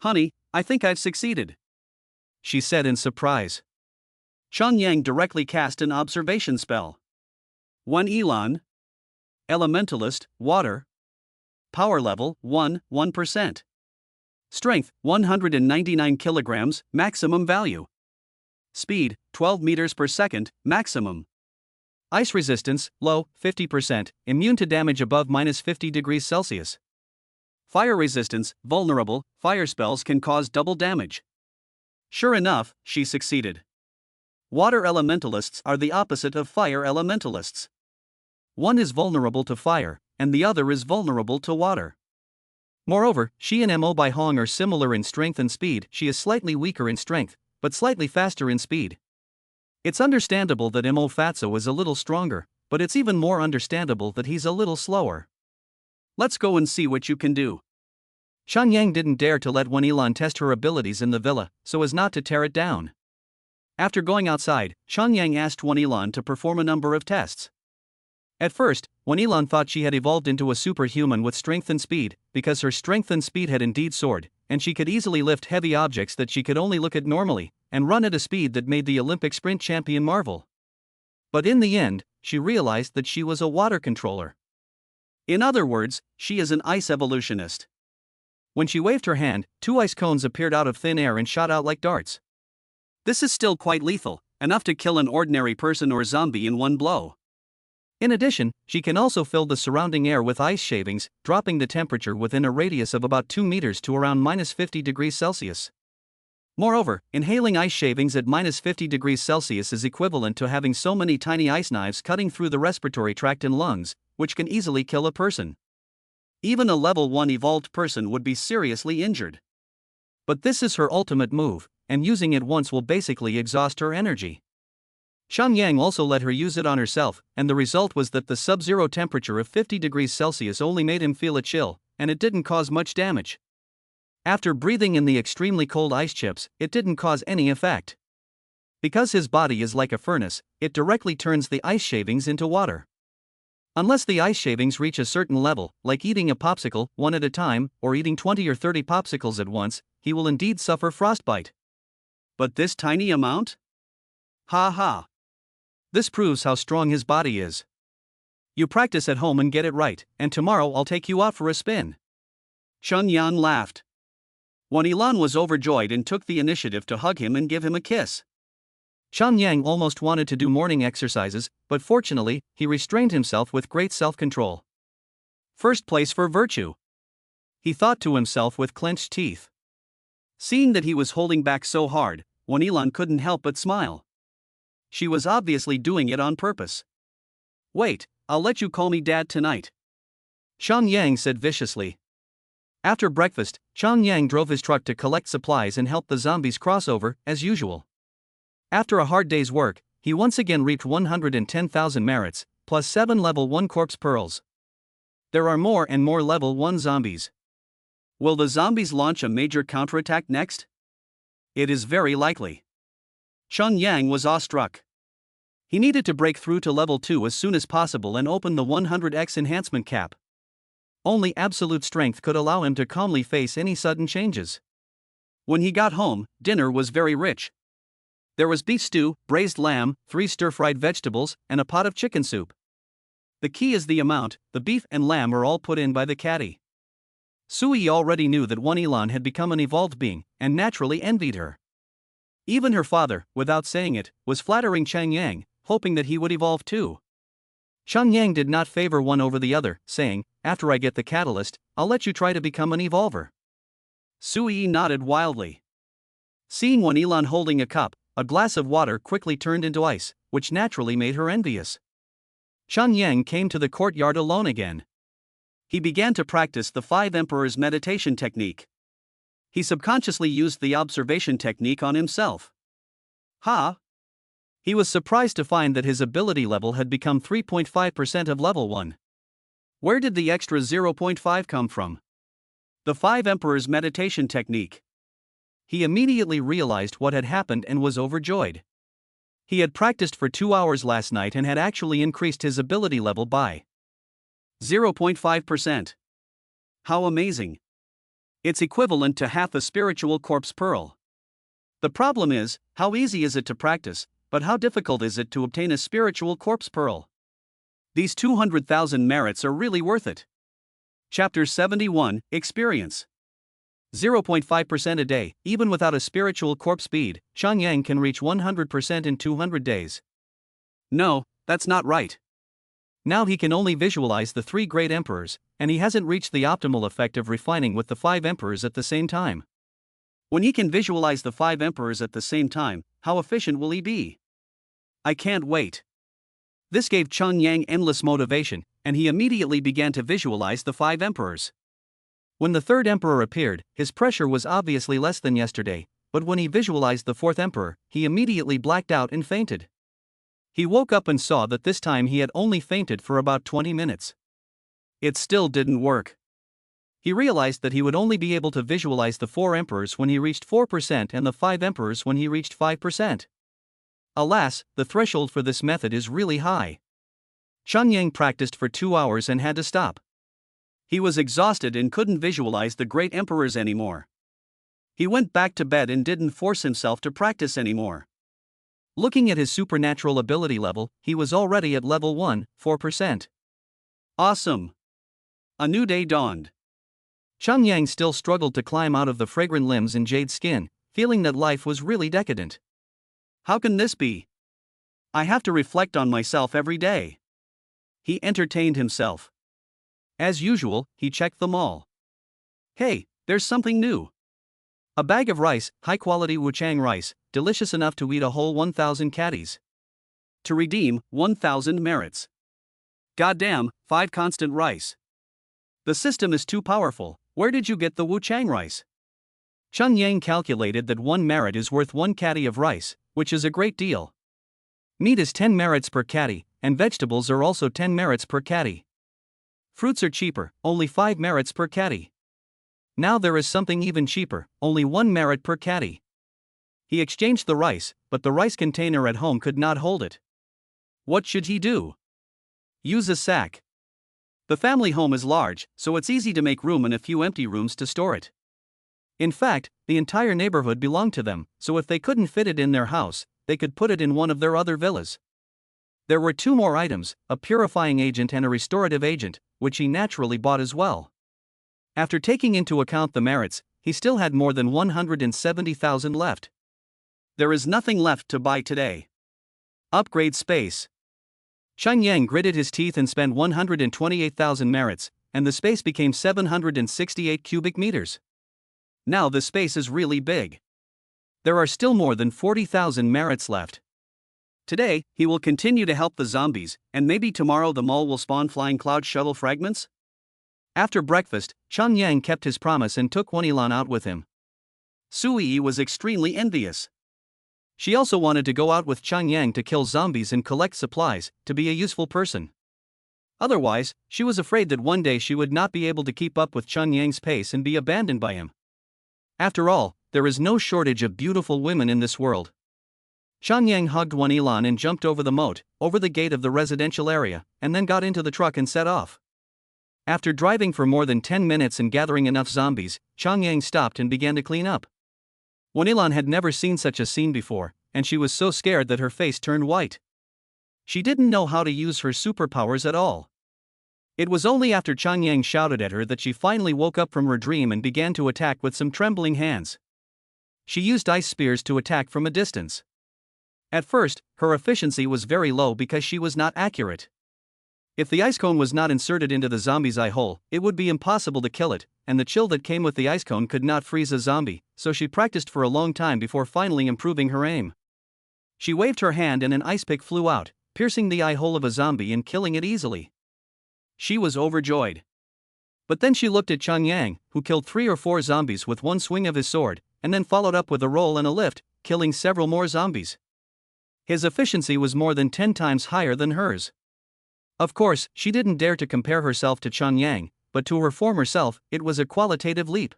Honey, I think I've succeeded, she said in surprise. Chun Yang directly cast an observation spell. Wenilan, Elementalist, Water. Power level, 1%. Strength, 199 kilograms, maximum value. Speed, 12 meters per second, maximum. Ice resistance, low, 50%, immune to damage above -50 degrees Celsius. Fire resistance, vulnerable, fire spells can cause double damage. Sure enough, she succeeded. Water elementalists are the opposite of fire elementalists. One is vulnerable to fire, and the other is vulnerable to water. Moreover, she and Mo Bai Hong are similar in strength and speed. She is slightly weaker in strength, but slightly faster in speed. It's understandable that Mo Fatso is a little stronger, but it's even more understandable that he's a little slower. Let's go and see what you can do. Shan Yang didn't dare to let Wen Yilan test her abilities in the villa, so as not to tear it down. After going outside, Shan Yang asked Wen Yilan to perform a number of tests. At first, Wen Yilan thought she had evolved into a superhuman with strength and speed, because her strength and speed had indeed soared, and she could easily lift heavy objects that she could only look at normally, and run at a speed that made the Olympic sprint champion marvel. But in the end, she realized that she was a water controller. In other words, she is an ice evolutionist. When she waved her hand, 2 ice cones appeared out of thin air and shot out like darts. This is still quite lethal, enough to kill an ordinary person or zombie in one blow. In addition, she can also fill the surrounding air with ice shavings, dropping the temperature within a radius of about 2 meters to around -50 degrees Celsius. Moreover, inhaling ice shavings at -50 degrees Celsius is equivalent to having so many tiny ice knives cutting through the respiratory tract and lungs, which can easily kill a person. Even a level 1 evolved person would be seriously injured. But this is her ultimate move, and using it once will basically exhaust her energy. Shan Yang also let her use it on herself, and the result was that the sub-zero temperature of 50 degrees Celsius only made him feel a chill, and it didn't cause much damage. After breathing in the extremely cold ice chips, it didn't cause any effect. Because his body is like a furnace, it directly turns the ice shavings into water. Unless the ice shavings reach a certain level, like eating a popsicle, one at a time, or eating 20 or 30 popsicles at once, he will indeed suffer frostbite. But this tiny amount? Ha ha. This proves how strong his body is. You practice at home and get it right, and tomorrow I'll take you out for a spin. Chun Yan laughed. Wen Yilan was overjoyed and took the initiative to hug him and give him a kiss. Shan Yang almost wanted to do morning exercises, but fortunately, he restrained himself with great self-control. First place for virtue, he thought to himself with clenched teeth. Seeing that he was holding back so hard, Wen Yilan couldn't help but smile. She was obviously doing it on purpose. Wait, I'll let you call me Dad tonight, Shan Yang said viciously. After breakfast, Shan Yang drove his truck to collect supplies and help the zombies cross over, as usual. After a hard day's work, he once again reaped 110,000 merits, plus 7 level 1 corpse pearls. There are more and more level 1 zombies. Will the zombies launch a major counterattack next? It is very likely. Shan Yang was awestruck. He needed to break through to level 2 as soon as possible and open the 100x enhancement cap. Only absolute strength could allow him to calmly face any sudden changes. When he got home, dinner was very rich. There was beef stew, braised lamb, 3 stir-fried vegetables, and a pot of chicken soup. The key is the amount. The beef and lamb are all put in by the caddy. Sui already knew that Wen Yilan had become an evolved being, and naturally envied her. Even her father, without saying it, was flattering Chang Yang, hoping that he would evolve too. Chang Yang did not favor one over the other, saying, "After I get the catalyst, I'll let you try to become an evolver." Sui nodded wildly. Seeing Wen Yilan holding a cup, a glass of water quickly turned into ice, which naturally made her envious. Chang Yang came to the courtyard alone again. He began to practice the 5 Emperors meditation technique. He subconsciously used the observation technique on himself. He was surprised to find that his ability level had become 3.5% of level 1. Where did the extra 0.5 come from? The 5 Emperors meditation technique. He immediately realized what had happened and was overjoyed. He had practiced for 2 hours last night and had actually increased his ability level by 0.5%. How amazing! It's equivalent to half a spiritual corpse pearl. The problem is, how easy is it to practice, but how difficult is it to obtain a spiritual corpse pearl? These 200,000 merits are really worth it. Chapter 71, Experience. 0.5% a day. Even without a spiritual corpse speed, Shan Yang can reach 100% in 200 days. No, that's not right. Now he can only visualize the 3 great emperors, and he hasn't reached the optimal effect of refining with the 5 emperors at the same time. When he can visualize the 5 emperors at the same time, how efficient will he be? I can't wait. This gave Chun Yang endless motivation, and he immediately began to visualize the 5 emperors. When the 3rd emperor appeared, his pressure was obviously less than yesterday, but when he visualized the 4th emperor, he immediately blacked out and fainted. He woke up and saw that this time he had only fainted for about 20 minutes. It still didn't work. He realized that he would only be able to visualize the 4 emperors when he reached 4% and the 5 emperors when he reached 5%. Alas, the threshold for this method is really high. Chun Yang practiced for 2 hours and had to stop. He was exhausted and couldn't visualize the great emperors anymore. He went back to bed and didn't force himself to practice anymore. Looking at his supernatural ability level, he was already at level 1, 4%. Awesome! A new day dawned. Chun Yang still struggled to climb out of the fragrant limbs and jade skin, feeling that life was really decadent. How can this be? I have to reflect on myself every day. He entertained himself. As usual, he checked them all. Hey, there's something new. A bag of rice, high-quality wuchang rice, delicious enough to eat a whole 1,000 caddies. To redeem, 1,000 merits. Goddamn, 5 constant rice. The system is too powerful. Where did you get the wuchang rice? Chun Yang calculated that 1 merit is worth 1 caddy of rice, which is a great deal. Meat is 10 merits per caddy, and vegetables are also 10 merits per caddy. Fruits are cheaper, only 5 merits per caddy. Now there is something even cheaper, only 1 merit per caddy. He exchanged the rice, but the rice container at home could not hold it. What should he do? Use a sack. The family home is large, so it's easy to make room in a few empty rooms to store it. In fact, the entire neighborhood belonged to them, so if they couldn't fit it in their house, they could put it in one of their other villas. There were 2 more items, a purifying agent and a restorative agent, which he naturally bought as well. After taking into account the merits, he still had more than 170,000 left. There is nothing left to buy today. Upgrade space. Chun Yang gritted his teeth and spent 128,000 merits, and the space became 768 cubic meters. Now the space is really big. There are still more than 40,000 merits left. Today, he will continue to help the zombies, and maybe tomorrow the mall will spawn flying cloud shuttle fragments? After breakfast, Chun Yang kept his promise and took Wanilan out with him. Sui was extremely envious. She also wanted to go out with Chun Yang to kill zombies and collect supplies, to be a useful person. Otherwise, she was afraid that one day she would not be able to keep up with Chun Yang's pace and be abandoned by him. After all, there is no shortage of beautiful women in this world. Chun Yang hugged Wanilan and jumped over the moat, over the gate of the residential area, and then got into the truck and set off. After driving for more than 10 minutes and gathering enough zombies, Chun Yang stopped and began to clean up. Wanilan had never seen such a scene before, and she was so scared that her face turned white. She didn't know how to use her superpowers at all. It was only after Chun Yang shouted at her that she finally woke up from her dream and began to attack with some trembling hands. She used ice spears to attack from a distance. At first, her efficiency was very low because she was not accurate. If the ice cone was not inserted into the zombie's eye hole, it would be impossible to kill it, and the chill that came with the ice cone could not freeze a zombie, so she practiced for a long time before finally improving her aim. She waved her hand and an ice pick flew out, piercing the eye hole of a zombie and killing it easily. She was overjoyed. But then she looked at Chun Yang, who killed 3 or 4 zombies with one swing of his sword, and then followed up with a roll and a lift, killing several more zombies. His efficiency was more than 10 times higher than hers. Of course, she didn't dare to compare herself to Chun Yang, but to her former self, it was a qualitative leap.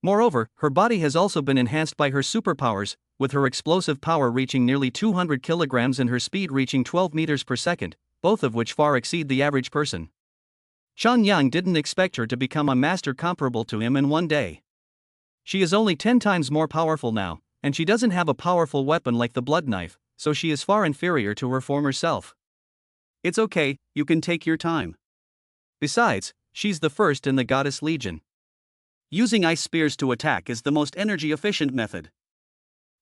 Moreover, her body has also been enhanced by her superpowers, with her explosive power reaching nearly 200 kilograms and her speed reaching 12 meters per second, both of which far exceed the average person. Chun Yang didn't expect her to become a master comparable to him in one day. She is only 10 times more powerful now, and she doesn't have a powerful weapon like the blood knife, so she is far inferior to her former self. It's okay, you can take your time. Besides, she's the first in the Goddess Legion. Using ice spears to attack is the most energy-efficient method.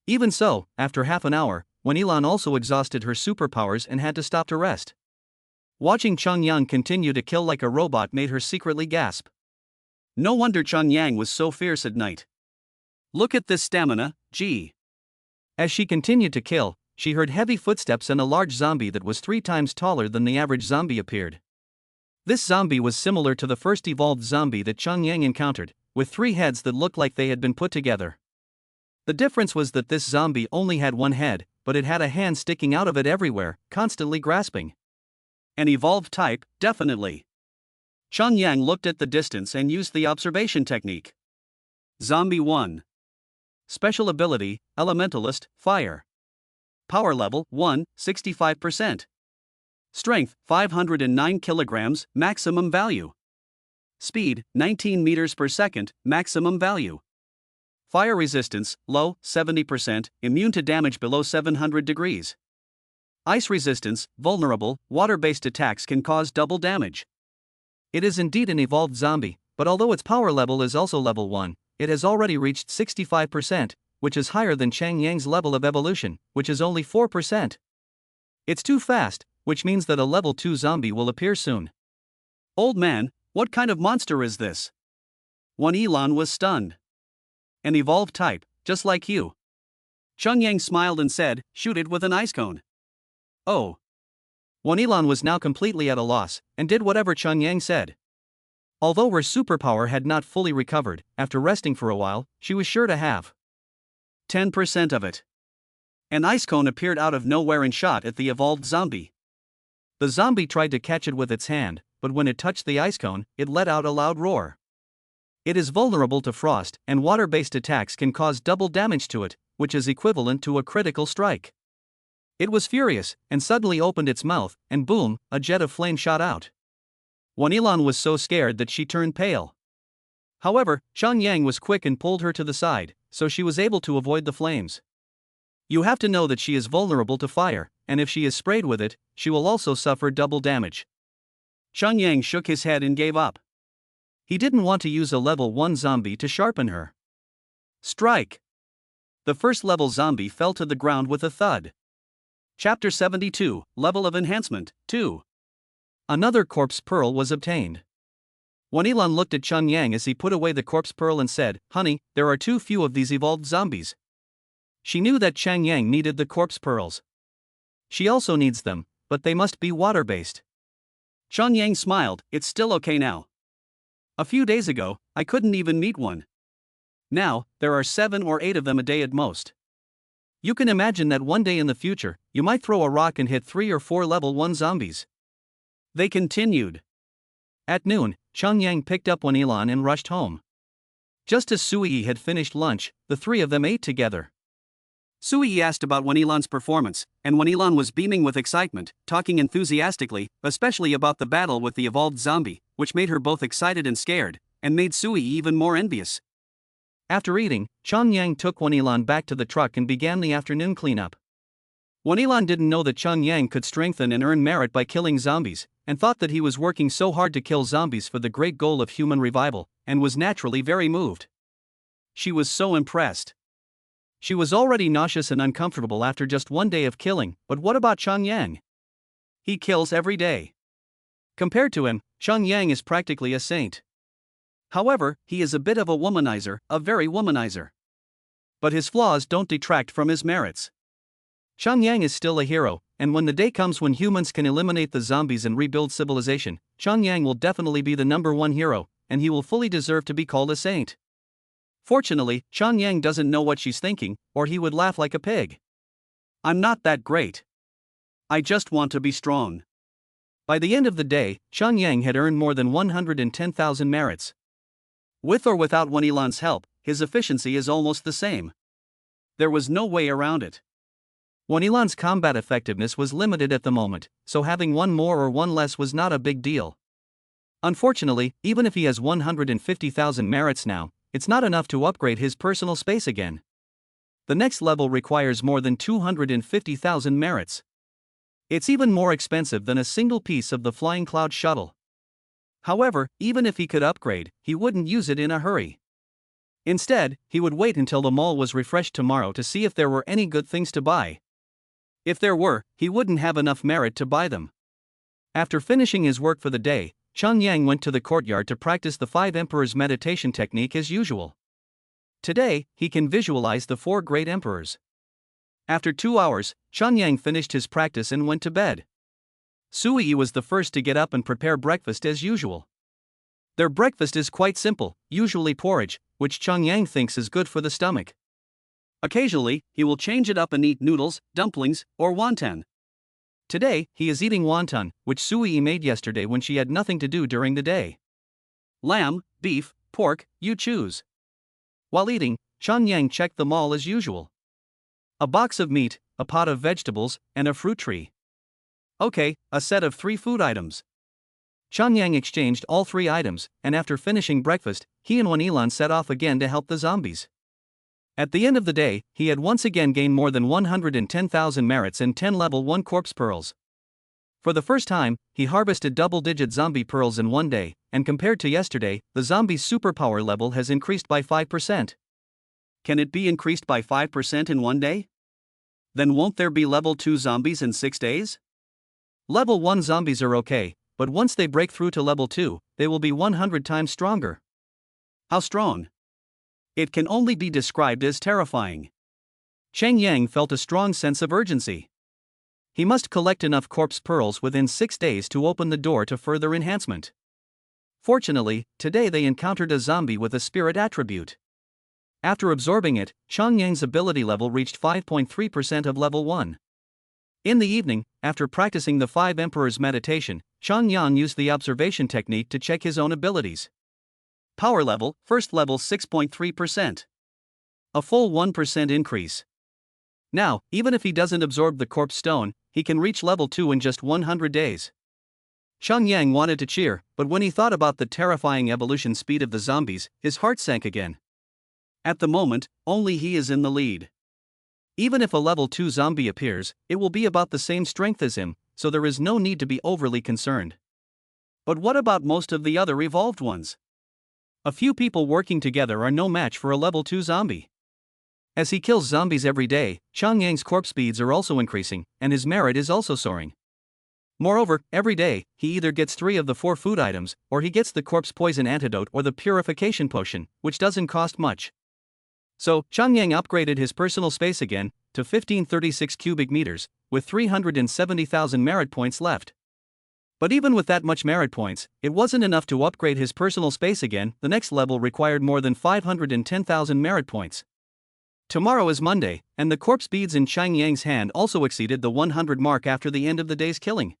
Even so, after half an hour, Wanilan also exhausted her superpowers and had to stop to rest. Watching Chun Yang continue to kill like a robot made her secretly gasp. No wonder Chun Yang was so fierce at night. Look at this stamina, gee. As she continued to kill, she heard heavy footsteps and a large zombie that was 3 times taller than the average zombie appeared. This zombie was similar to the first evolved zombie that Chun Yang encountered, with 3 heads that looked like they had been put together. The difference was that this zombie only had 1 head, but it had a hand sticking out of it everywhere, constantly grasping. An evolved type, definitely. Chun Yang looked at the distance and used the observation technique. Zombie 1. Special ability, Elementalist, Fire. Power level 1, 65%. Strength 509 kilograms, maximum value. Speed 19 meters per second, maximum value. Fire resistance low, 70%, immune to damage below 700 degrees. Ice resistance vulnerable, water-based attacks can cause double damage. It is indeed an evolved zombie, but although its power level is also level 1, it has already reached 65%, which is higher than Chang Yang's level of evolution, which is only 4%. It's too fast, which means that a level 2 zombie will appear soon. Old man, what kind of monster is this? Wan Yilan was stunned. An evolved type, just like you. Chun Yang smiled and said, shoot it with an ice cone. Oh. Wan Yilan was now completely at a loss, and did whatever Chun Yang said. Although her superpower had not fully recovered, after resting for a while, she was sure to have 10% of it. An ice cone appeared out of nowhere and shot at the evolved zombie. The zombie tried to catch it with its hand, but when it touched the ice cone, it let out a loud roar. It is vulnerable to frost, and water-based attacks can cause double damage to it, which is equivalent to a critical strike. It was furious, and suddenly opened its mouth, and boom, a jet of flame shot out. Wan Yilan was so scared that she turned pale. However, Chun Yang was quick and pulled her to the side, so she was able to avoid the flames. You have to know that she is vulnerable to fire, and if she is sprayed with it, she will also suffer double damage. Chun Yang shook his head and gave up. He didn't want to use a level 1 zombie to sharpen her. Strike! The first level zombie fell to the ground with a thud. Chapter 72, Level of Enhancement, 2. Another corpse pearl was obtained. Wan Yilan looked at Chun Yang as he put away the corpse pearl and said, honey, there are too few of these evolved zombies. She knew that Chang Yang needed the corpse pearls. She also needs them, but they must be water-based. Chun Yang smiled, it's still okay now. A few days ago, I couldn't even meet one. Now, there are 7 or 8 of them a day at most. You can imagine that one day in the future, you might throw a rock and hit 3 or 4 level 1 zombies. They continued. At noon, Chun Yang picked up Wan Yilan and rushed home. Just as Sui had finished lunch, the 3 of them ate together. Sui asked about Wan Yilan's performance, and Wan Yilan was beaming with excitement, talking enthusiastically, especially about the battle with the evolved zombie, which made her both excited and scared, and made Sui even more envious. After eating, Chun Yang took Wan Yilan back to the truck and began the afternoon cleanup. Wan Yilan didn't know that Chun Yang could strengthen and earn merit by killing zombies, and thought that he was working so hard to kill zombies for the great goal of human revival, and was naturally very moved. She was so impressed. She was already nauseous and uncomfortable after just one day of killing, but what about Chun Yang? He kills every day. Compared to him, Chun Yang is practically a saint. However, he is a bit of a womanizer, a very womanizer. But his flaws don't detract from his merits. Chun Yang is still a hero, and when the day comes when humans can eliminate the zombies and rebuild civilization, Chun Yang will definitely be the #1 hero, and he will fully deserve to be called a saint. Fortunately, Chun Yang doesn't know what she's thinking, or he would laugh like a pig. I'm not that great. I just want to be strong. By the end of the day, Chun Yang had earned more than 110,000 merits. With or without Wan Yilan's help, his efficiency is almost the same. There was no way around it. Wan Yilan's combat effectiveness was limited at the moment, so having one more or one less was not a big deal. Unfortunately, even if he has 150,000 merits now, it's not enough to upgrade his personal space again. The next level requires more than 250,000 merits. It's even more expensive than a single piece of the Flying Cloud shuttle. However, even if he could upgrade, he wouldn't use it in a hurry. Instead, he would wait until the mall was refreshed tomorrow to see if there were any good things to buy. If there were, he wouldn't have enough merit to buy them. After finishing his work for the day, Chun Yang went to the courtyard to practice the 5 Emperors meditation technique as usual. Today, he can visualize the 4 great emperors. After 2 hours, Chun Yang finished his practice and went to bed. Sui was the first to get up and prepare breakfast as usual. Their breakfast is quite simple, usually porridge, which Chun Yang thinks is good for the stomach. Occasionally, he will change it up and eat noodles, dumplings, or wonton. Today, he is eating wonton, which Sui made yesterday when she had nothing to do during the day. Lamb, beef, pork, you choose. While eating, Chang Yang checked them all as usual. A box of meat, a pot of vegetables, and a fruit tree. Okay, a set of 3 food items. Chang Yang exchanged all 3 items, and after finishing breakfast, he and Wanilan set off again to help the zombies. At the end of the day, he had once again gained more than 110,000 merits and 10 level 1 corpse pearls. For the first time, he harvested double-digit zombie pearls in one day, and compared to yesterday, the zombie's superpower level has increased by 5%. Can it be increased by 5% in one day? Then won't there be level 2 zombies in 6 days? Level 1 zombies are okay, but once they break through to level 2, they will be 100 times stronger. How strong? It can only be described as terrifying. Chang Yang felt a strong sense of urgency. He must collect enough corpse pearls within 6 days to open the door to further enhancement. Fortunately, today they encountered a zombie with a spirit attribute. After absorbing it, Chang Yang's ability level reached 5.3% of level 1. In the evening, after practicing the 5 Emperors meditation, Chang Yang used the observation technique to check his own abilities. Power level, first level 6.3%. A full 1% increase. Now, even if he doesn't absorb the corpse stone, he can reach level 2 in just 100 days. Chang Yang wanted to cheer, but when he thought about the terrifying evolution speed of the zombies, his heart sank again. At the moment, only he is in the lead. Even if a level 2 zombie appears, it will be about the same strength as him, so there is no need to be overly concerned. But what about most of the other evolved ones? A few people working together are no match for a level 2 zombie. As he kills zombies every day, Chang Yang's corpse speeds are also increasing, and his merit is also soaring. Moreover, every day, he either gets 3 of the 4 food items, or he gets the corpse poison antidote or the purification potion, which doesn't cost much. So, Chang Yang upgraded his personal space again to 1536 cubic meters, with 370,000 merit points left. But even with that much merit points, it wasn't enough to upgrade his personal space again. The next level required more than 510,000 merit points. Tomorrow is Monday, and the corpse beads in Chang Yang's hand also exceeded the 100 mark after the end of the day's killing.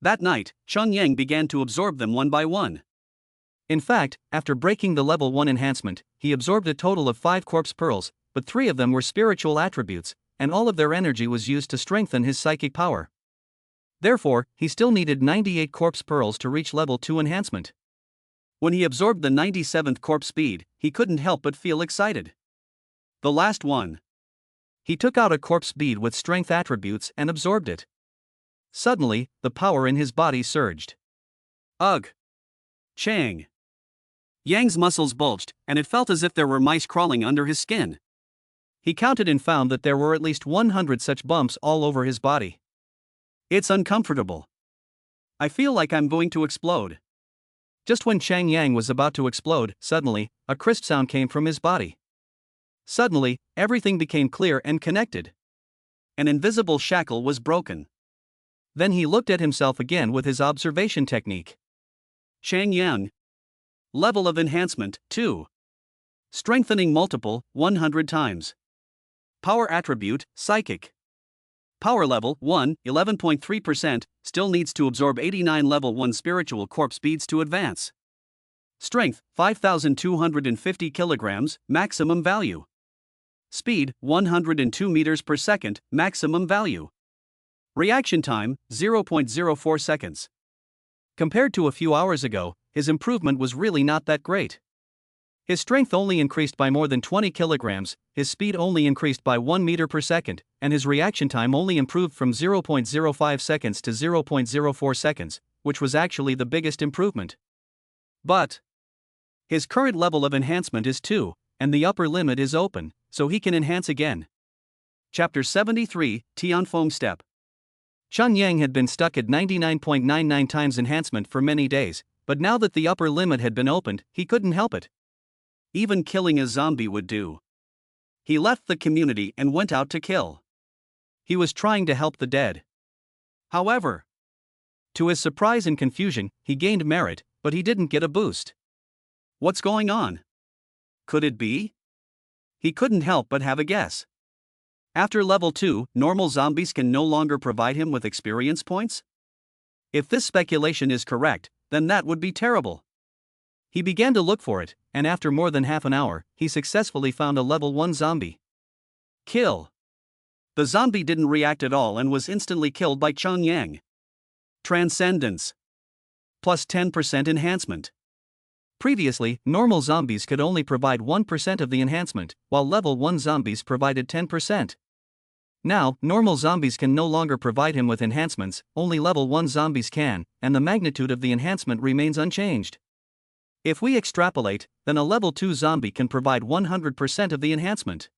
That night, Chang Yang began to absorb them one by one. In fact, after breaking the level 1 enhancement, he absorbed a total of 5 corpse pearls, but 3 of them were spiritual attributes, and all of their energy was used to strengthen his psychic power. Therefore, he still needed 98 corpse pearls to reach level 2 enhancement. When he absorbed the 97th corpse bead, he couldn't help but feel excited. The last one. He took out a corpse bead with strength attributes and absorbed it. Suddenly, the power in his body surged. Ugh! Chang Yang's muscles bulged, and it felt as if there were mice crawling under his skin. He counted and found that there were at least 100 such bumps all over his body. It's uncomfortable. I feel like I'm going to explode. Just when Chang Yang was about to explode, suddenly, a crisp sound came from his body. Suddenly, everything became clear and connected. An invisible shackle was broken. Then he looked at himself again with his observation technique. Chang Yang. Level of enhancement, 2. Strengthening multiple, 100 times. Power attribute, psychic. Power level, 1, 11.3%, still needs to absorb 89 level 1 spiritual corpse beads to advance. Strength, 5,250 kilograms, maximum value. Speed, 102 meters per second, maximum value. Reaction time, 0.04 seconds. Compared to a few hours ago, his improvement was really not that great. His strength only increased by more than 20 kilograms, his speed only increased by 1 meter per second, and his reaction time only improved from 0.05 seconds to 0.04 seconds, which was actually the biggest improvement. But his current level of enhancement is 2, and the upper limit is open, so he can enhance again. Chapter 73, Tianfeng Step. Chang Yang had been stuck at 99.99 times enhancement for many days, but now that the upper limit had been opened, he couldn't help it. Even killing a zombie would do. He left the community and went out to kill. He was trying to help the dead. However, to his surprise and confusion, he gained merit, but he didn't get a boost. What's going on? Could it be? He couldn't help but have a guess. After level 2, normal zombies can no longer provide him with experience points? If this speculation is correct, then that would be terrible. He began to look for it, and after more than half an hour, he successfully found a level 1 zombie. Kill. The zombie didn't react at all and was instantly killed by Cheng Yang. Transcendence. Plus 10% enhancement. Previously, normal zombies could only provide 1% of the enhancement, while level 1 zombies provided 10%. Now, normal zombies can no longer provide him with enhancements, only level 1 zombies can, and the magnitude of the enhancement remains unchanged. If we extrapolate, then a level 2 zombie can provide 100% of the enhancement.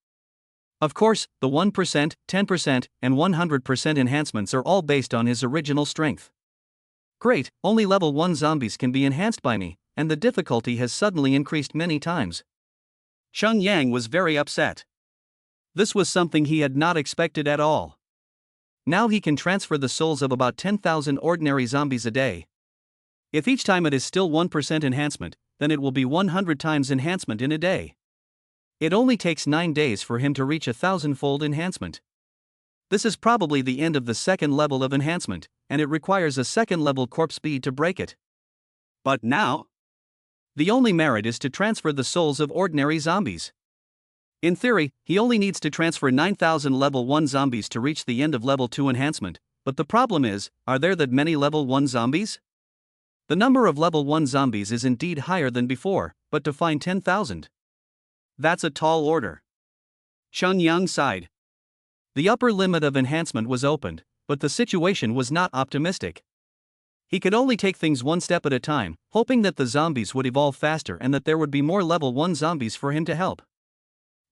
Of course, the 1%, 10%, and 100% enhancements are all based on his original strength. Great, only level 1 zombies can be enhanced by me, and the difficulty has suddenly increased many times. Cheng Yang was very upset. This was something he had not expected at all. Now he can transfer the souls of about 10,000 ordinary zombies a day. If each time it is still 1% enhancement, then it will be 100 times enhancement in a day. It only takes 9 days for him to reach 1,000-fold enhancement. This is probably the end of the second level of enhancement, and it requires a second level corpse speed to break it. But now, the only merit is to transfer the souls of ordinary zombies. In theory, he only needs to transfer 9,000 level 1 zombies to reach the end of level 2 enhancement, but the problem is, are there that many level 1 zombies? The number of level 1 zombies is indeed higher than before, but to find 10,000. That's a tall order. Cheng Yang sighed. The upper limit of enhancement was opened, but the situation was not optimistic. He could only take things one step at a time, hoping that the zombies would evolve faster and that there would be more level 1 zombies for him to help.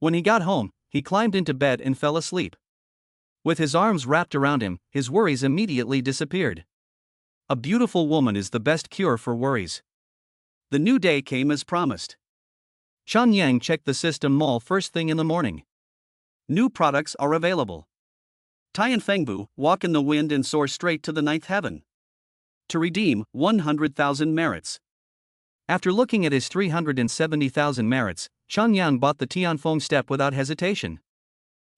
When he got home, he climbed into bed and fell asleep. With his arms wrapped around him, his worries immediately disappeared. A beautiful woman is the best cure for worries. The new day came as promised. Cheng Yang checked the system mall first thing in the morning. New products are available. Tian Fengbu, walk in the wind and soar straight to the 9th heaven. To redeem, 100,000 merits. After looking at his 370,000 merits, Cheng Yang bought the Tianfeng step without hesitation.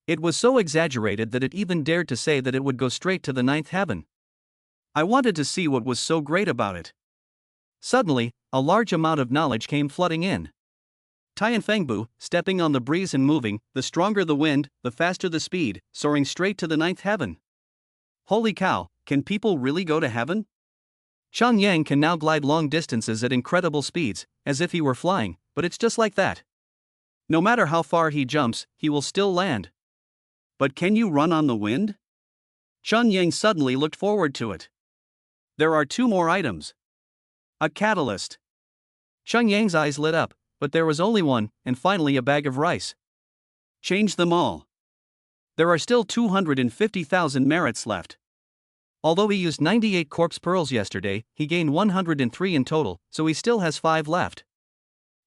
It was so exaggerated that it even dared to say that it would go straight to the 9th heaven. I wanted to see what was so great about it. Suddenly, a large amount of knowledge came flooding in. Tian Fengbu, stepping on the breeze and moving, the stronger the wind, the faster the speed, soaring straight to the 9th heaven. Holy cow, can people really go to heaven? Cheng Yang can now glide long distances at incredible speeds, as if he were flying, but it's just like that. No matter how far he jumps, he will still land. But can you run on the wind? Cheng Yang suddenly looked forward to it. There are 2 more items. A catalyst. Cheng Yang's eyes lit up, but there was only one, and finally a bag of rice. Change them all. There are still 250,000 merits left. Although he used 98 corpse pearls yesterday, he gained 103 in total, so he still has 5 left.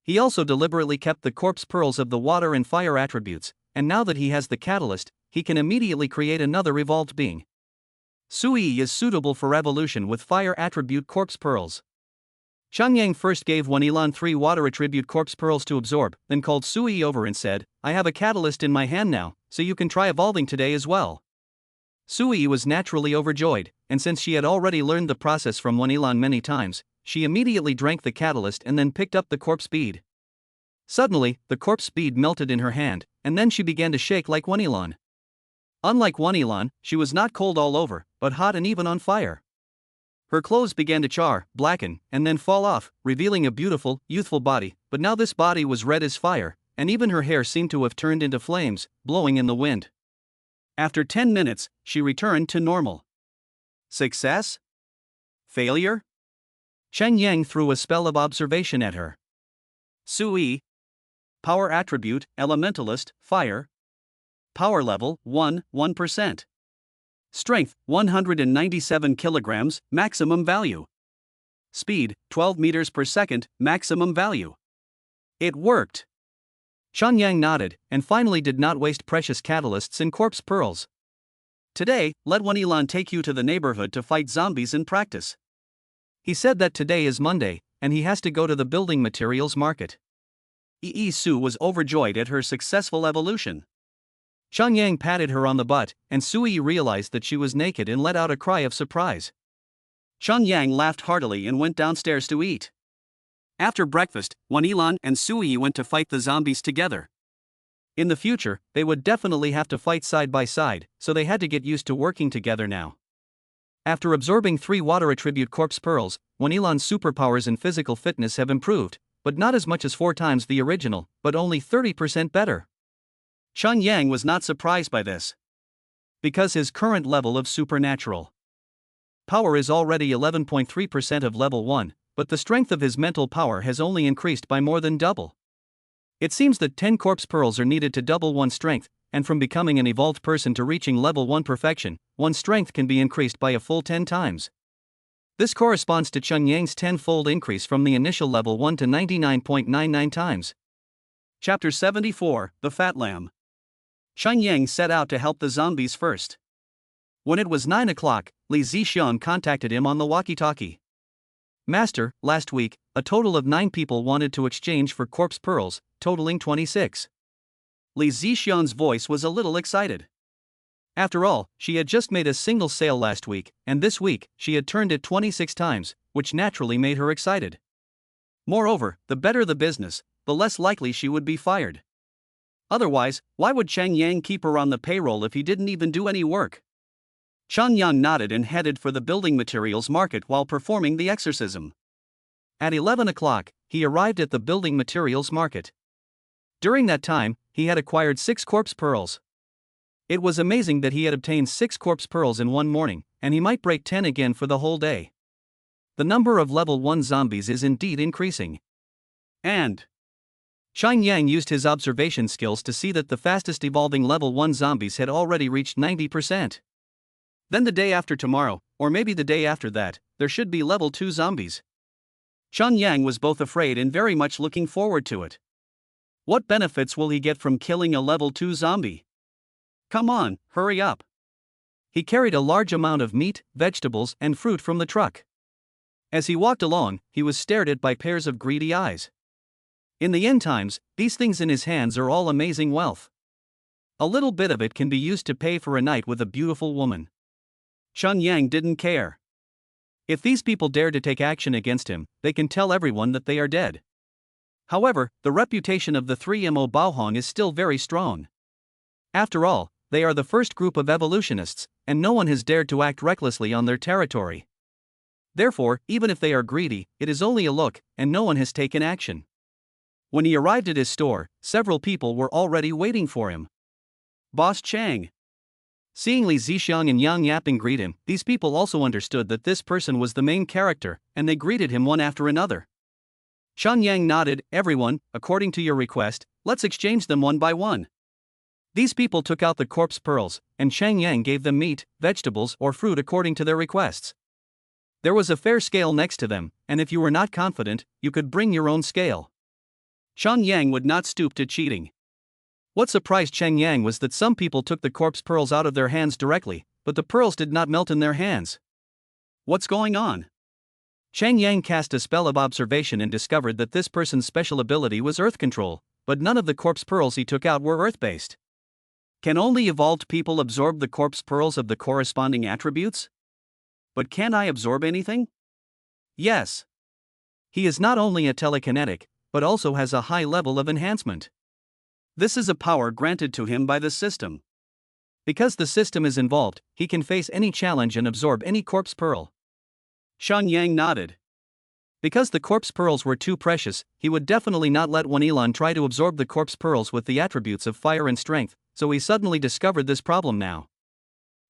He also deliberately kept the corpse pearls of the water and fire attributes, and now that he has the catalyst, he can immediately create another evolved being. Sui is suitable for evolution with fire attribute corpse pearls. Cheng Yang first gave Wanilan 3 water attribute corpse pearls to absorb, then called Sui over and said, I have a catalyst in my hand now, so you can try evolving today as well. Sui was naturally overjoyed, and since she had already learned the process from Wanilan many times, she immediately drank the catalyst and then picked up the corpse bead. Suddenly, the corpse bead melted in her hand, and then she began to shake like Wanilan. Unlike Wanilan, she was not cold all over, but hot and even on fire. Her clothes began to char, blacken, and then fall off, revealing a beautiful, youthful body, but now this body was red as fire, and even her hair seemed to have turned into flames, blowing in the wind. After 10 minutes, she returned to normal. Success? Failure? Cheng Yang threw a spell of observation at her. Sui. Power attribute, elementalist, fire. Power level, 1%. Strength, 197 kilograms, maximum value. Speed, 12 meters per second, maximum value. It worked. Cheng Yang nodded, and finally did not waste precious catalysts and corpse pearls. Today, let Wanilan take you to the neighborhood to fight zombies in practice. He said that today is Monday, and he has to go to the building materials market. Yi Su was overjoyed at her successful evolution. Chen Yang patted her on the butt, and Sui realized that she was naked and let out a cry of surprise. Chen Yang laughed heartily and went downstairs to eat. After breakfast, Wanilan and Sui went to fight the zombies together. In the future, they would definitely have to fight side by side, so they had to get used to working together now. After absorbing 3 water attribute corpse pearls, Wanilan's superpowers and physical fitness have improved, but not as much as 4 times the original, but only 30% better. Chen Yang was not surprised by this, because his current level of supernatural power is already 11.3% of level 1, but the strength of his mental power has only increased by more than double. It seems that 10 corpse pearls are needed to double one's strength, and from becoming an evolved person to reaching level 1 perfection, one's strength can be increased by a full 10 times. This corresponds to Chen Yang's 10-fold increase from the initial level 1 to 99.99 times. Chapter 74, The Fat Lamb. Chen Yang set out to help the zombies first. When it was 9 o'clock, Li Zixian contacted him on the walkie-talkie. Master, last week, a total of 9 people wanted to exchange for corpse pearls, totaling 26. Li Zixian's voice was a little excited. After all, she had just made a single sale last week, and this week, she had turned it 26 times, which naturally made her excited. Moreover, the better the business, the less likely she would be fired. Otherwise, why would Chen Yang keep her on the payroll if he didn't even do any work? Chen Yang nodded and headed for the building materials market while performing the exorcism. At 11 o'clock, he arrived at the building materials market. During that time, he had acquired 6 corpse pearls. It was amazing that he had obtained 6 corpse pearls in one morning, and he might break 10 again for the whole day. The number of level 1 zombies is indeed increasing. And Chen Yang used his observation skills to see that the fastest evolving level 1 zombies had already reached 90%. Then the day after tomorrow, or maybe the day after that, there should be level 2 zombies. Chen Yang was both afraid and very much looking forward to it. What benefits will he get from killing a level 2 zombie? Come on, hurry up. He carried a large amount of meat, vegetables, and fruit from the truck. As he walked along, he was stared at by pairs of greedy eyes. In the end times, these things in his hands are all amazing wealth. A little bit of it can be used to pay for a night with a beautiful woman. Chen Yang didn't care. If these people dare to take action against him, they can tell everyone that they are dead. However, the reputation of the 3Mo Baohong is still very strong. After all, they are the first group of evolutionists, and no one has dared to act recklessly on their territory. Therefore, even if they are greedy, it is only a look, and no one has taken action. When he arrived at his store, several people were already waiting for him. Boss Chang. Seeing Li Zixiang and Yang Yaping greet him, these people also understood that this person was the main character, and they greeted him one after another. Chen Yang nodded. Everyone, according to your request, let's exchange them one by one. These people took out the corpse pearls, and Chen Yang gave them meat, vegetables, or fruit according to their requests. There was a fair scale next to them, and if you were not confident, you could bring your own scale. Chen Yang would not stoop to cheating. What surprised Chen Yang was that some people took the corpse pearls out of their hands directly, but the pearls did not melt in their hands. What's going on? Chen Yang cast a spell of observation and discovered that this person's special ability was earth control, but none of the corpse pearls he took out were earth-based. Can only evolved people absorb the corpse pearls of the corresponding attributes? But can I absorb anything? Yes. He is not only a telekinetic, but also has a high level of enhancement. This is a power granted to him by the system. Because the system is involved, he can face any challenge and absorb any corpse pearl. Chen Yang nodded. Because the corpse pearls were too precious, he would definitely not let Wanilan try to absorb the corpse pearls with the attributes of fire and strength, so he suddenly discovered this problem now.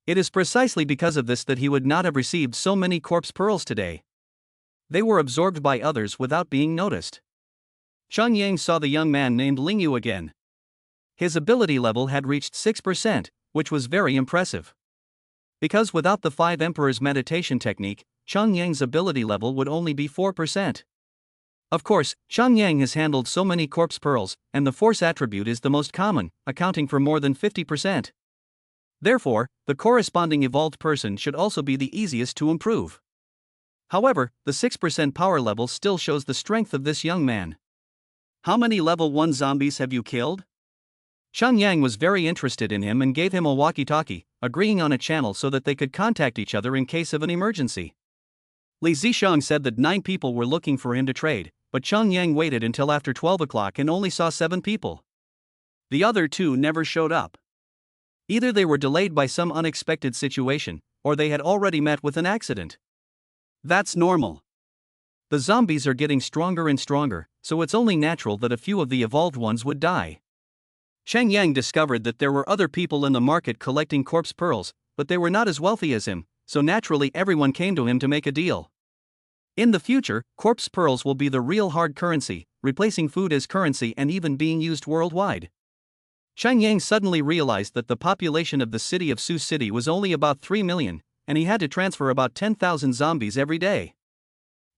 It is precisely because of this that he would not have received so many corpse pearls today. They were absorbed by others without being noticed. Chen Yang saw the young man named Lingyu again. His ability level had reached 6%, which was very impressive. Because without the 5 Emperors meditation technique, Chen Yang's ability level would only be 4%. Of course, Chen Yang has handled so many corpse pearls, and the force attribute is the most common, accounting for more than 50%. Therefore, the corresponding evolved person should also be the easiest to improve. However, the 6% power level still shows the strength of this young man. How many level 1 zombies have you killed? Chen Yang was very interested in him and gave him a walkie-talkie, agreeing on a channel so that they could contact each other in case of an emergency. Li Zisheng said that 9 people were looking for him to trade, but Chen Yang waited until after 12 o'clock and only saw 7 people. The other 2 never showed up. Either they were delayed by some unexpected situation, or they had already met with an accident. That's normal. The zombies are getting stronger and stronger, so it's only natural that a few of the evolved ones would die. Shang Yang discovered that there were other people in the market collecting corpse pearls, but they were not as wealthy as him, so naturally everyone came to him to make a deal. In the future, corpse pearls will be the real hard currency, replacing food as currency and even being used worldwide. Shang Yang suddenly realized that the population of the city of Sioux City was only about 3 million, and he had to transfer about 10,000 zombies every day.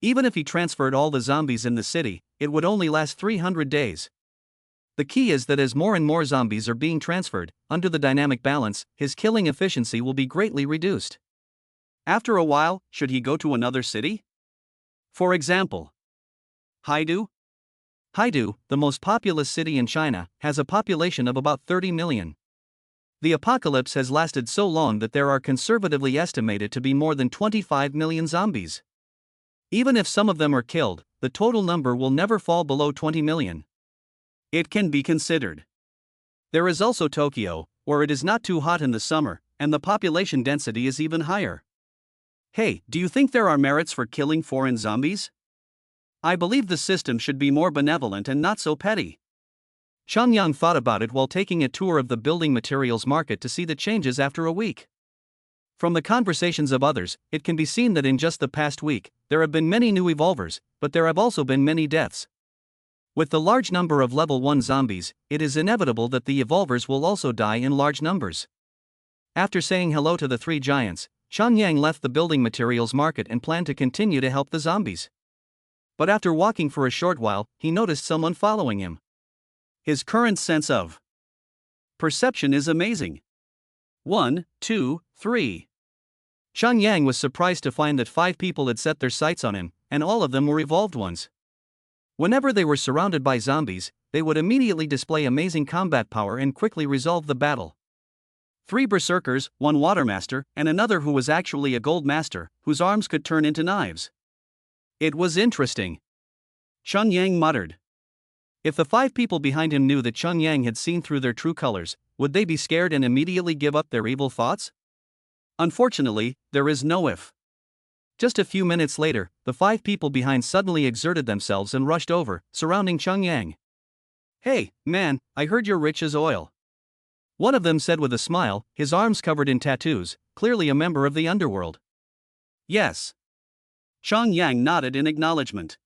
Even if he transferred all the zombies in the city, it would only last 300 days. The key is that as more and more zombies are being transferred, under the dynamic balance, his killing efficiency will be greatly reduced. After a while, should he go to another city? For example, Haidu? Haidu, the most populous city in China, has a population of about 30 million. The apocalypse has lasted so long that there are conservatively estimated to be more than 25 million zombies. Even if some of them are killed, the total number will never fall below 20 million. It can be considered. There is also Tokyo, where it is not too hot in the summer, and the population density is even higher. Hey, do you think there are merits for killing foreign zombies? I believe the system should be more benevolent and not so petty. Shang Yang thought about it while taking a tour of the building materials market to see the changes after a week. From the conversations of others, it can be seen that in just the past week, there have been many new evolvers, but there have also been many deaths. With the large number of level 1 zombies, it is inevitable that the evolvers will also die in large numbers. After saying hello to the 3 giants, Shang Yang left the building materials market and planned to continue to help the zombies. But after walking for a short while, he noticed someone following him. His current sense of perception is amazing. 1, 2, 3. Shang Yang was surprised to find that 5 people had set their sights on him, and all of them were evolved ones. Whenever they were surrounded by zombies, they would immediately display amazing combat power and quickly resolve the battle. 3 berserkers, 1 watermaster, and another who was actually a gold master, whose arms could turn into knives. It was interesting. Shang Yang muttered. If the 5 people behind him knew that Shang Yang had seen through their true colors, would they be scared and immediately give up their evil thoughts? Unfortunately, there is no if. Just a few minutes later, the 5 people behind suddenly exerted themselves and rushed over, surrounding Shang Yang. Hey, man, I heard you're rich as oil. One of them said with a smile, his arms covered in tattoos, clearly a member of the underworld. Yes. Shang Yang nodded in acknowledgement.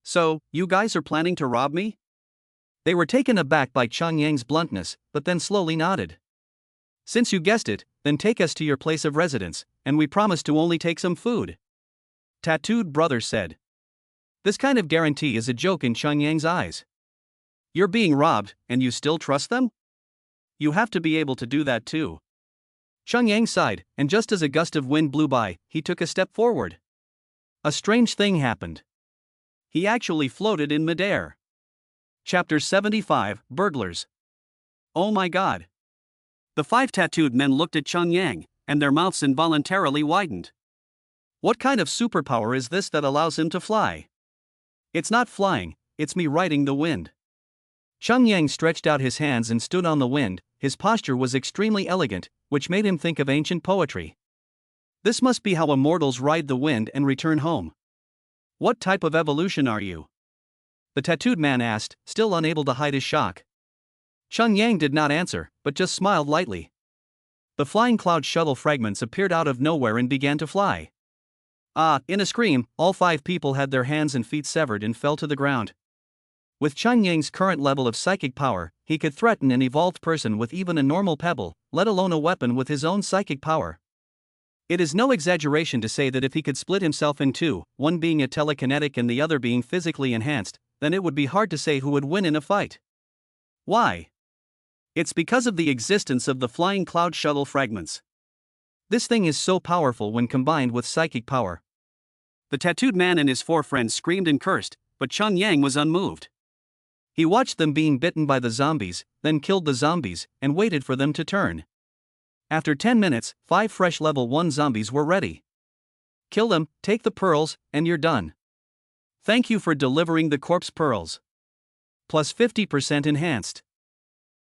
So, you guys are planning to rob me? They were taken aback by Shang Yang's bluntness, but then slowly nodded. Since you guessed it, then take us to your place of residence, and we promise to only take some food. Tattooed brother said. This kind of guarantee is a joke in Shang Yang's eyes. You're being robbed, and you still trust them? You have to be able to do that too. Shang Yang sighed, and just as a gust of wind blew by, he took a step forward. A strange thing happened. He actually floated in midair. Chapter 75, Burglars. Oh my god. The 5 tattooed men looked at Shang Yang, and their mouths involuntarily widened. What kind of superpower is this that allows him to fly? It's not flying, it's me riding the wind. Shang Yang stretched out his hands and stood on the wind. His posture was extremely elegant, which made him think of ancient poetry. This must be how immortals ride the wind and return home. What type of evolution are you? The tattooed man asked, still unable to hide his shock. Shang Yang did not answer, but just smiled lightly. The flying cloud shuttle fragments appeared out of nowhere and began to fly. In a scream, all 5 people had their hands and feet severed and fell to the ground. With Shang Yang's current level of psychic power, he could threaten an evolved person with even a normal pebble, let alone a weapon with his own psychic power. It is no exaggeration to say that if he could split himself in 2, one being a telekinetic and the other being physically enhanced, then it would be hard to say who would win in a fight. Why? It's because of the existence of the flying cloud shuttle fragments. This thing is so powerful when combined with psychic power. The tattooed man and his 4 friends screamed and cursed, but Shang Yang was unmoved. He watched them being bitten by the zombies, then killed the zombies, and waited for them to turn. After 10 minutes, 5 fresh level 1 zombies were ready. Kill them, take the pearls, and you're done. Thank you for delivering the corpse pearls. Plus 50% enhanced.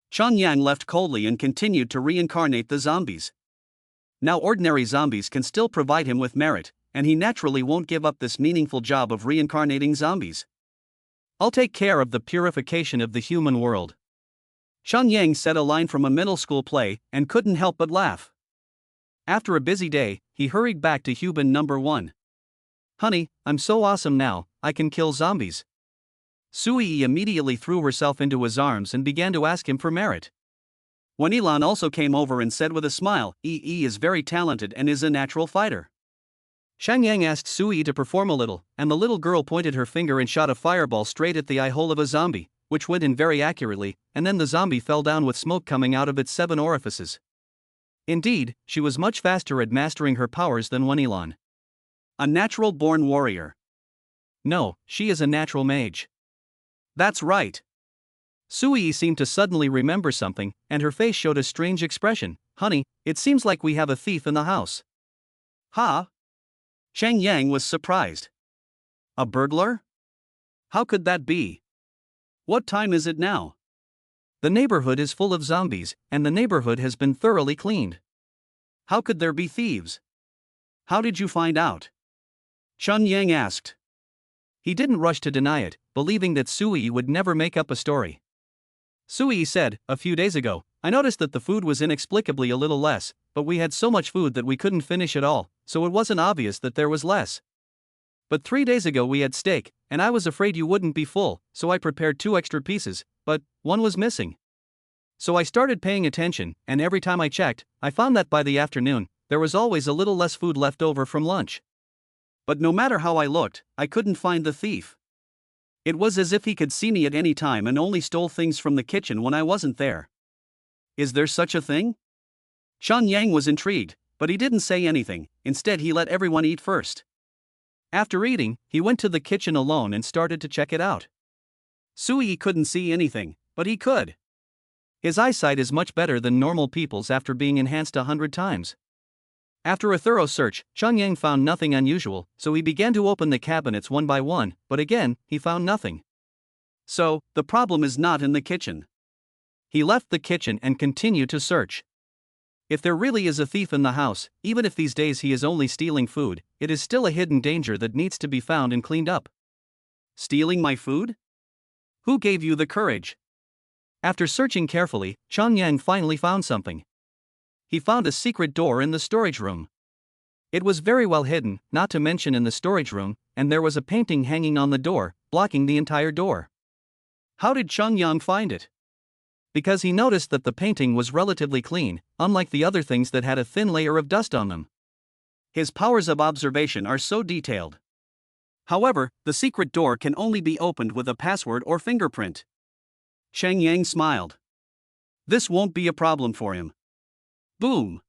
Chen Yang left coldly and continued to reincarnate the zombies. Now ordinary zombies can still provide him with merit, and he naturally won't give up this meaningful job of reincarnating zombies. I'll take care of the purification of the human world. Chen Yang said a line from a middle school play and couldn't help but laugh. After a busy day, he hurried back to Huban number 1. Honey, I'm so awesome now, I can kill zombies. Sui immediately threw herself into his arms and began to ask him for merit. Wen Yilan also came over and said with a smile, Yi is very talented and is a natural fighter. Shang Yang asked Sui to perform a little, and the little girl pointed her finger and shot a fireball straight at the eye hole of a zombie, which went in very accurately, and then the zombie fell down with smoke coming out of its 7 orifices. Indeed, she was much faster at mastering her powers than Wen Yilan. A natural-born warrior. No, she is a natural mage. That's right. Sui seemed to suddenly remember something, and her face showed a strange expression. Honey, it seems like we have a thief in the house. Ha? Shang Yang was surprised. A burglar? How could that be? What time is it now? The neighborhood is full of zombies, and the neighborhood has been thoroughly cleaned. How could there be thieves? How did you find out? Chen Yang asked. He didn't rush to deny it, believing that Sui would never make up a story. Sui said, a few days ago, I noticed that the food was inexplicably a little less, but we had so much food that we couldn't finish it all, so it wasn't obvious that there was less. But 3 days ago we had steak, and I was afraid you wouldn't be full, so I prepared 2 extra pieces, but 1 was missing. So I started paying attention, and every time I checked, I found that by the afternoon, there was always a little less food left over from lunch. But no matter how I looked, I couldn't find the thief. It was as if he could see me at any time and only stole things from the kitchen when I wasn't there. Is there such a thing? Chen Yang was intrigued, but he didn't say anything. Instead, he let everyone eat first. After eating, he went to the kitchen alone and started to check it out. Sui couldn't see anything, but he could. His eyesight is much better than normal people's after being enhanced 100 times. After a thorough search, Chen Yang found nothing unusual, so he began to open the cabinets one by one, but again, he found nothing. So, the problem is not in the kitchen. He left the kitchen and continued to search. If there really is a thief in the house, even if these days he is only stealing food, it is still a hidden danger that needs to be found and cleaned up. Stealing my food? Who gave you the courage? After searching carefully, Chen Yang finally found something. He found a secret door in the storage room. It was very well hidden, not to mention in the storage room, and there was a painting hanging on the door, blocking the entire door. How did Chen Yang find it? Because he noticed that the painting was relatively clean, unlike the other things that had a thin layer of dust on them. His powers of observation are so detailed. However, the secret door can only be opened with a password or fingerprint. Shang Yang smiled. This won't be a problem for him. Boom!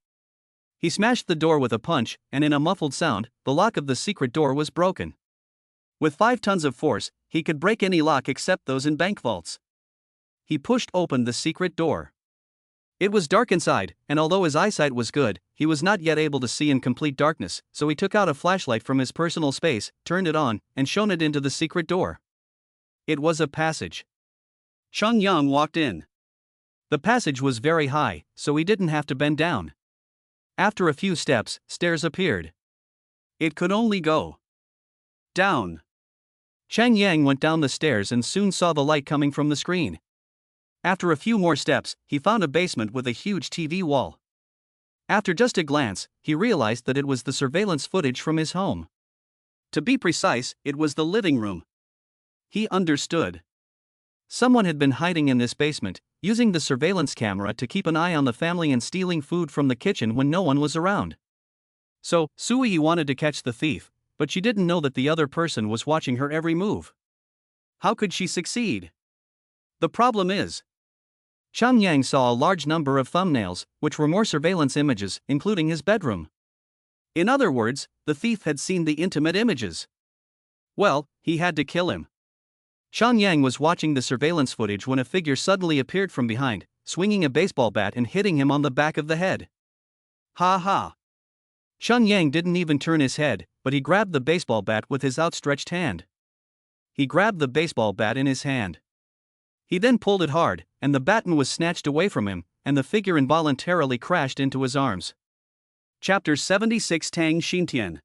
He smashed the door with a punch, and in a muffled sound, the lock of the secret door was broken. With 5 tons of force, he could break any lock except those in bank vaults. He pushed open the secret door. It was dark inside, and although his eyesight was good, he was not yet able to see in complete darkness, so he took out a flashlight from his personal space, turned it on, and shone it into the secret door. It was a passage. Chen Yang walked in. The passage was very high, so he didn't have to bend down. After a few steps, stairs appeared. It could only go down. Shang Yang went down the stairs and soon saw the light coming from the screen. After a few more steps, he found a basement with a huge TV wall. After just a glance, he realized that it was the surveillance footage from his home. To be precise, it was the living room. He understood. Someone had been hiding in this basement, using the surveillance camera to keep an eye on the family and stealing food from the kitchen when no one was around. So, Sui wanted to catch the thief, but she didn't know that the other person was watching her every move. How could she succeed? The problem is, Chen Yang saw a large number of thumbnails, which were more surveillance images, including his bedroom. In other words, the thief had seen the intimate images. Well, he had to kill him. Shan Yang was watching the surveillance footage when a figure suddenly appeared from behind, swinging a baseball bat and hitting him on the back of the head. Ha ha. Shan Yang didn't even turn his head, but he grabbed the baseball bat with his outstretched hand. He grabbed the baseball bat in his hand. He then pulled it hard, and the baton was snatched away from him, and the figure involuntarily crashed into his arms. Chapter 76. Tang Xintian.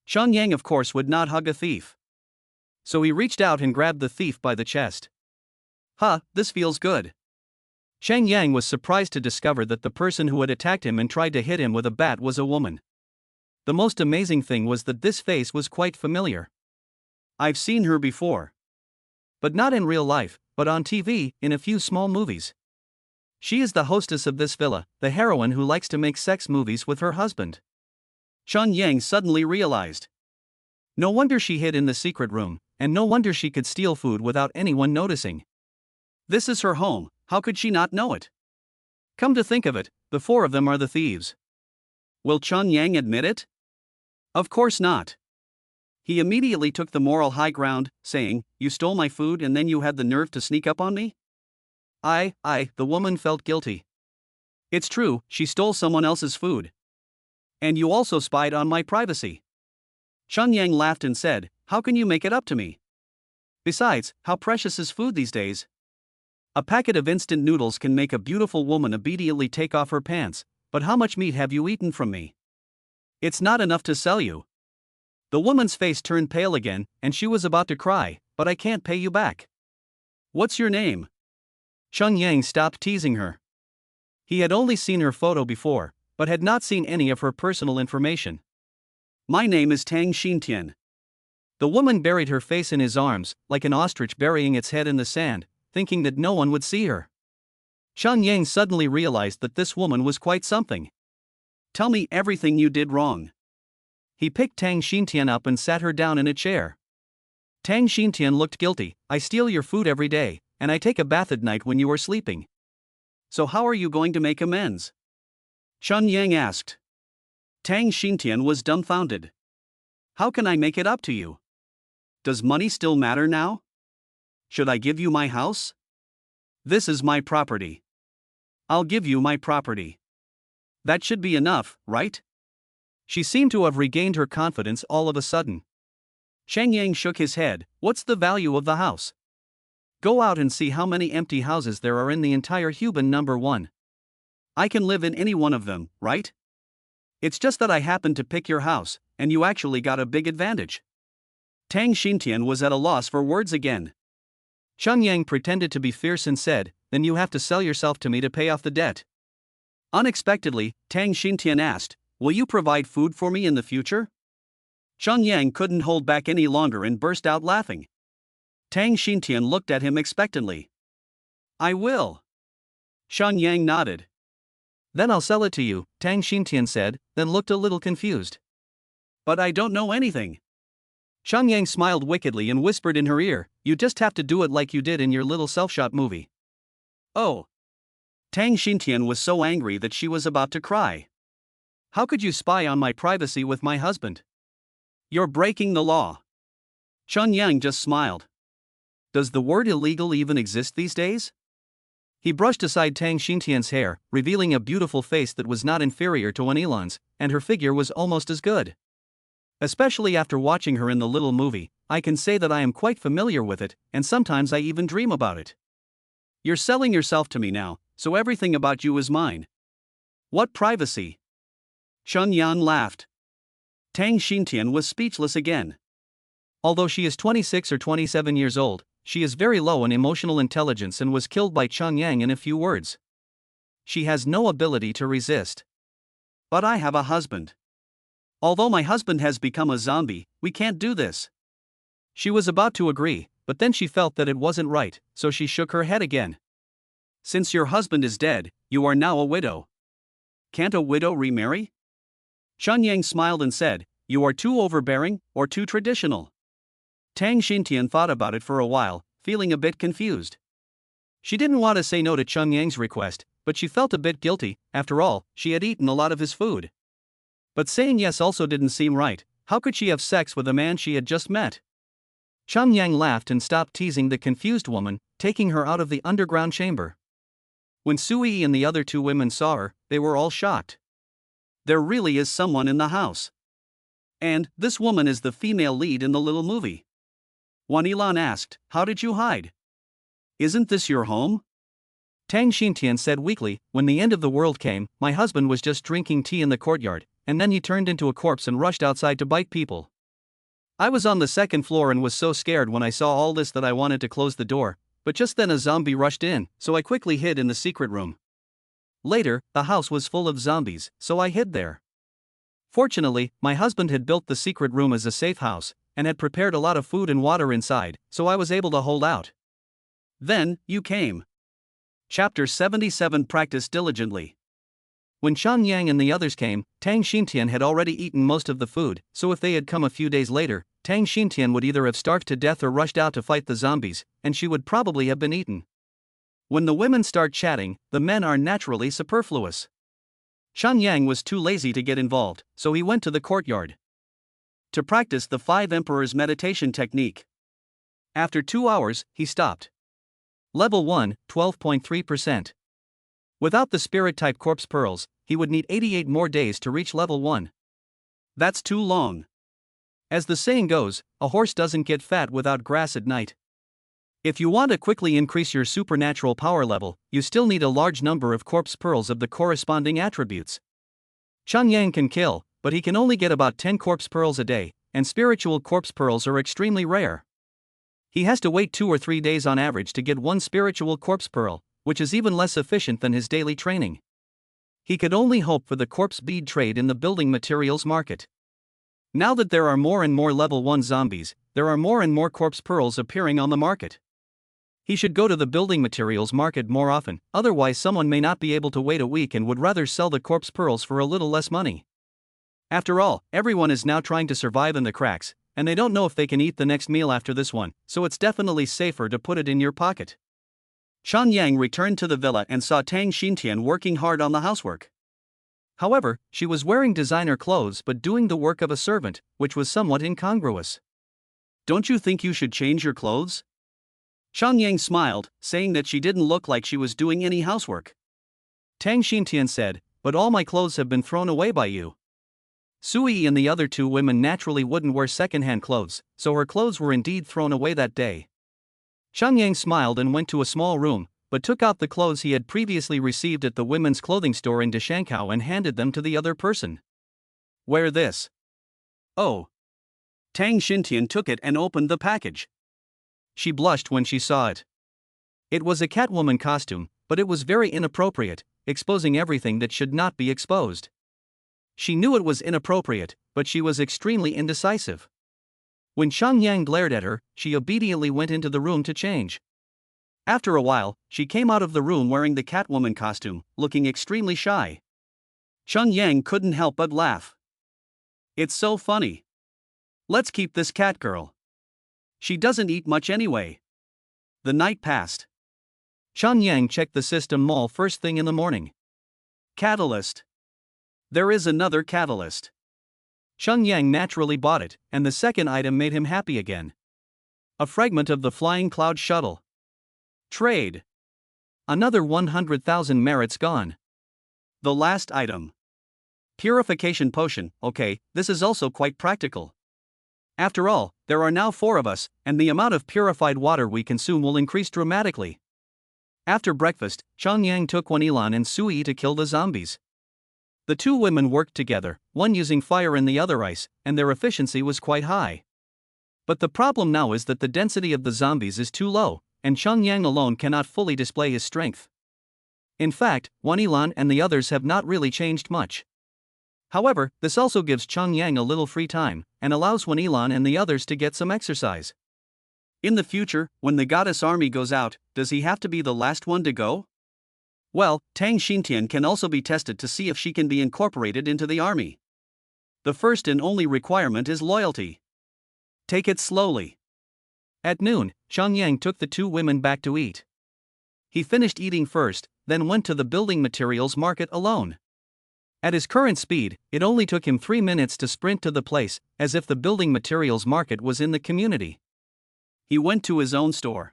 Shan Yang of course would not hug a thief. So he reached out and grabbed the thief by the chest. This feels good. Shan Yang was surprised to discover that the person who had attacked him and tried to hit him with a bat was a woman. The most amazing thing was that this face was quite familiar. I've seen her before. But not in real life, but on TV, in a few small movies. She is the hostess of this villa, the heroine who likes to make sex movies with her husband. Shan Yang suddenly realized. No wonder she hid in the secret room, and no wonder she could steal food without anyone noticing. This is her home, how could she not know it? Come to think of it, the four of them are the thieves. Will Shan Yang admit it? Of course not. He immediately took the moral high ground, saying, "You stole my food and then you had the nerve to sneak up on me?" The woman felt guilty. It's true, she stole someone else's food. And you also spied on my privacy. Shan Yang laughed and said, "How can you make it up to me? Besides, how precious is food these days? A packet of instant noodles can make a beautiful woman immediately take off her pants, but how much meat have you eaten from me? It's not enough to sell you." The woman's face turned pale again, and she was about to cry, "But I can't pay you back." "What's your name?" Shan Yang stopped teasing her. He had only seen her photo before, but had not seen any of her personal information. "My name is Tang Xintian." The woman buried her face in his arms, like an ostrich burying its head in the sand, thinking that no one would see her. Shan Yang suddenly realized that this woman was quite something. "Tell me everything you did wrong." He picked Tang Xintian up and sat her down in a chair. Tang Xintian looked guilty. "I steal your food every day, and I take a bath at night when you are sleeping. So how are you going to make amends?" Shan Yang asked. Tang Xintian was dumbfounded. "How can I make it up to you? Does money still matter now? Should I give you my house? This is my property. I'll give you my property. That should be enough, right?" She seemed to have regained her confidence all of a sudden. Shan Yang shook his head. "What's the value of the house? Go out and see how many empty houses there are in the entire Huban number 1. I can live in any one of them, right? It's just that I happened to pick your house, and you actually got a big advantage." Tang Xintian was at a loss for words again. Shan Yang pretended to be fierce and said, "Then you have to sell yourself to me to pay off the debt." Unexpectedly, Tang Xintian asked, "Will you provide food for me in the future?" Shan Yang couldn't hold back any longer and burst out laughing. Tang Xintian looked at him expectantly. "I will." Shan Yang nodded. "Then I'll sell it to you," Tang Xintian said, then looked a little confused. "But I don't know anything." Shan Yang smiled wickedly and whispered in her ear, "You just have to do it like you did in your little self-shot movie." "Oh." Tang Xintian was so angry that she was about to cry. "How could you spy on my privacy with my husband? You're breaking the law." Shan Yang just smiled. Does the word illegal even exist these days? He brushed aside Tang Xintian's hair, revealing a beautiful face that was not inferior to Wanilon's, and her figure was almost as good. Especially after watching her in the little movie, I can say that I am quite familiar with it, and sometimes I even dream about it. You're selling yourself to me now, so everything about you is mine. What privacy? Shan Yan laughed. Tang Xintian was speechless again. Although she is 26 or 27 years old, she is very low in emotional intelligence and was killed by Shan Yang in a few words. She has no ability to resist. But I have a husband. Although my husband has become a zombie, we can't do this. She was about to agree, but then she felt that it wasn't right, so she shook her head again. Since your husband is dead, you are now a widow. Can't a widow remarry? Shan Yang smiled and said, "You are too overbearing, or too traditional." Tang Xintian thought about it for a while, feeling a bit confused. She didn't want to say no to Shan Yang's request, but she felt a bit guilty. After all, she had eaten a lot of his food. But saying yes also didn't seem right. How could she have sex with a man she had just met? Chang Yang laughed and stopped teasing the confused woman, taking her out of the underground chamber. When Sui and the other two women saw her, they were all shocked. There really is someone in the house. And this woman is the female lead in the little movie. Wan Yilan asked, "How did you hide? Isn't this your home?" Tang Xintian said weakly, "When the end of the world came, my husband was just drinking tea in the courtyard, and then he turned into a corpse and rushed outside to bite people. I was on the second floor and was so scared when I saw all this that I wanted to close the door, but just then a zombie rushed in, so I quickly hid in the secret room. Later, the house was full of zombies, so I hid there. Fortunately, my husband had built the secret room as a safe house, and had prepared a lot of food and water inside, so I was able to hold out. Then, you came." Chapter 77. Practice diligently. When Chang Yang and the others came, Tang Xintian had already eaten most of the food, so if they had come a few days later, Tang Xintian would either have starved to death or rushed out to fight the zombies, and she would probably have been eaten. When the women start chatting, the men are naturally superfluous. Chang Yang was too lazy to get involved, so he went to the courtyard to practice the 5 Emperors meditation technique. After 2 hours, he stopped. Level 1, 12.3%. Without the spirit-type corpse pearls, he would need 88 more days to reach level 1. That's too long. As the saying goes, a horse doesn't get fat without grass at night. If you want to quickly increase your supernatural power level, you still need a large number of corpse pearls of the corresponding attributes. Chang Yang can kill, but he can only get about 10 corpse pearls a day, and spiritual corpse pearls are extremely rare. He has to wait 2 or 3 days on average to get one spiritual corpse pearl, which is even less efficient than his daily training. He could only hope for the corpse bead trade in the building materials market. Now that there are more and more level 1 zombies, there are more and more corpse pearls appearing on the market. He should go to the building materials market more often, otherwise someone may not be able to wait a week and would rather sell the corpse pearls for a little less money. After all, everyone is now trying to survive in the cracks, and they don't know if they can eat the next meal after this one, so it's definitely safer to put it in your pocket. Chang Yang returned to the villa and saw Tang Xintian working hard on the housework. However, she was wearing designer clothes but doing the work of a servant, which was somewhat incongruous. "Don't you think you should change your clothes?" Chang Yang smiled, saying that she didn't look like she was doing any housework. Tang Xintian said, "But all my clothes have been thrown away by you." Sui and the other two women naturally wouldn't wear second-hand clothes, so her clothes were indeed thrown away that day. Chang Yang smiled and went to a small room, but took out the clothes he had previously received at the women's clothing store in Deshankao and handed them to the other person. "Wear this." "Oh." Tang Xintian took it and opened the package. She blushed when she saw it. It was a Catwoman costume, but it was very inappropriate, exposing everything that should not be exposed. She knew it was inappropriate, but she was extremely indecisive. When Chang Yang glared at her, she obediently went into the room to change. After a while, she came out of the room wearing the Catwoman costume, looking extremely shy. Chang Yang couldn't help but laugh. "It's so funny. Let's keep this cat girl. She doesn't eat much anyway." The night passed. Chang Yang checked the system mall first thing in the morning. Catalyst. There is another catalyst. Chang Yang naturally bought it, and the second item made him happy again. A fragment of the flying cloud shuttle. Trade. Another 100,000 merits gone. The last item. Purification potion. Okay, this is also quite practical. After all, there are now 4 of us, and the amount of purified water we consume will increase dramatically. After breakfast, Chang Yang took Wan Yilan and Sui to kill the zombies. The two women worked together, one using fire and the other ice, and their efficiency was quite high. But the problem now is that the density of the zombies is too low, and Chang Yang alone cannot fully display his strength. In fact, Wan Yilan and the others have not really changed much. However, this also gives Chang Yang a little free time, and allows Wan Yilan and the others to get some exercise. In the future, when the goddess army goes out, does he have to be the last one to go? Well, Tang Xintian can also be tested to see if she can be incorporated into the army. The first and only requirement is loyalty. Take it slowly. At noon, Chang Yang took the two women back to eat. He finished eating first, then went to the building materials market alone. At his current speed, it only took him 3 minutes to sprint to the place, as if the building materials market was in the community. he went to his own store.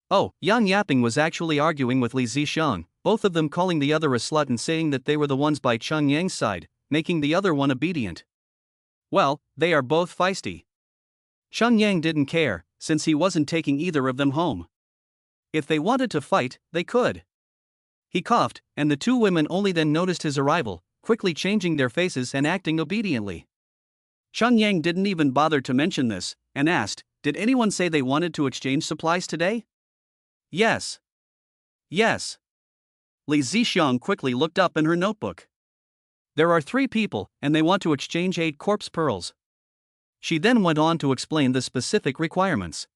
Oh, Yang Yaping was actually arguing with Li Zisheng, both of them calling the other a slut and saying that they were the ones by Cheng Yang's side, making the other one obedient. Well, they are both feisty. Cheng Yang didn't care, since he wasn't taking either of them home. If they wanted to fight, they could. He coughed, and the two women only then noticed his arrival, quickly changing their faces and acting obediently. Cheng Yang didn't even bother to mention this, and asked, "Did anyone say they wanted to exchange supplies today?" "Yes. Yes." Li Zisheng quickly looked up in her notebook. "There are 3 people, and they want to exchange 8 corpse pearls." She then went on to explain the specific requirements.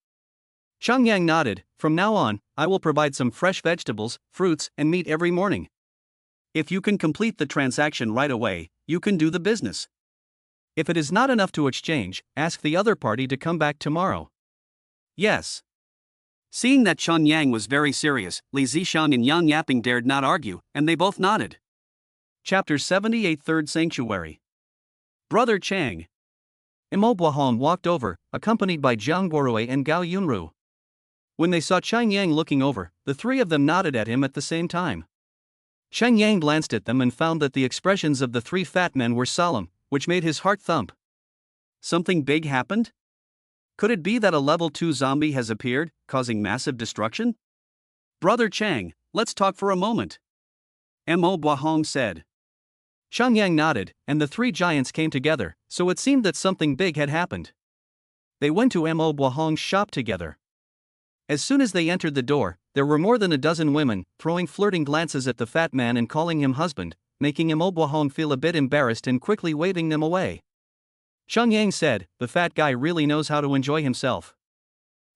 Cheng Yang nodded. "From now on, I will provide some fresh vegetables, fruits, and meat every morning. If you can complete the transaction right away, you can do the business. If it is not enough to exchange, ask the other party to come back tomorrow." "Yes." Seeing that Cheng Yang was very serious, Li Zisheng and Yang Yaping dared not argue, and they both nodded. Chapter 78 Third Sanctuary. Brother Chang. Imo Buahong walked over, accompanied by Jiang Guorui and Gao Yunru. When they saw Cheng Yang looking over, the 3 of them nodded at him at the same time. Cheng Yang glanced at them and found that the expressions of the 3 fat men were solemn, which made his heart thump. Something big happened? Could it be that a level 2 zombie has appeared, causing massive destruction? "Brother Chang, let's talk for a moment," Mo Buahong said. Cheng Yang nodded, and the 3 giants came together, so it seemed that something big had happened. They went to Mo Buahong's shop together. As soon as they entered the door, there were more than a dozen women, throwing flirting glances at the fat man and calling him husband, making Mo Buahong feel a bit embarrassed and quickly waving them away. Cheng Yang said, "The fat guy really knows how to enjoy himself."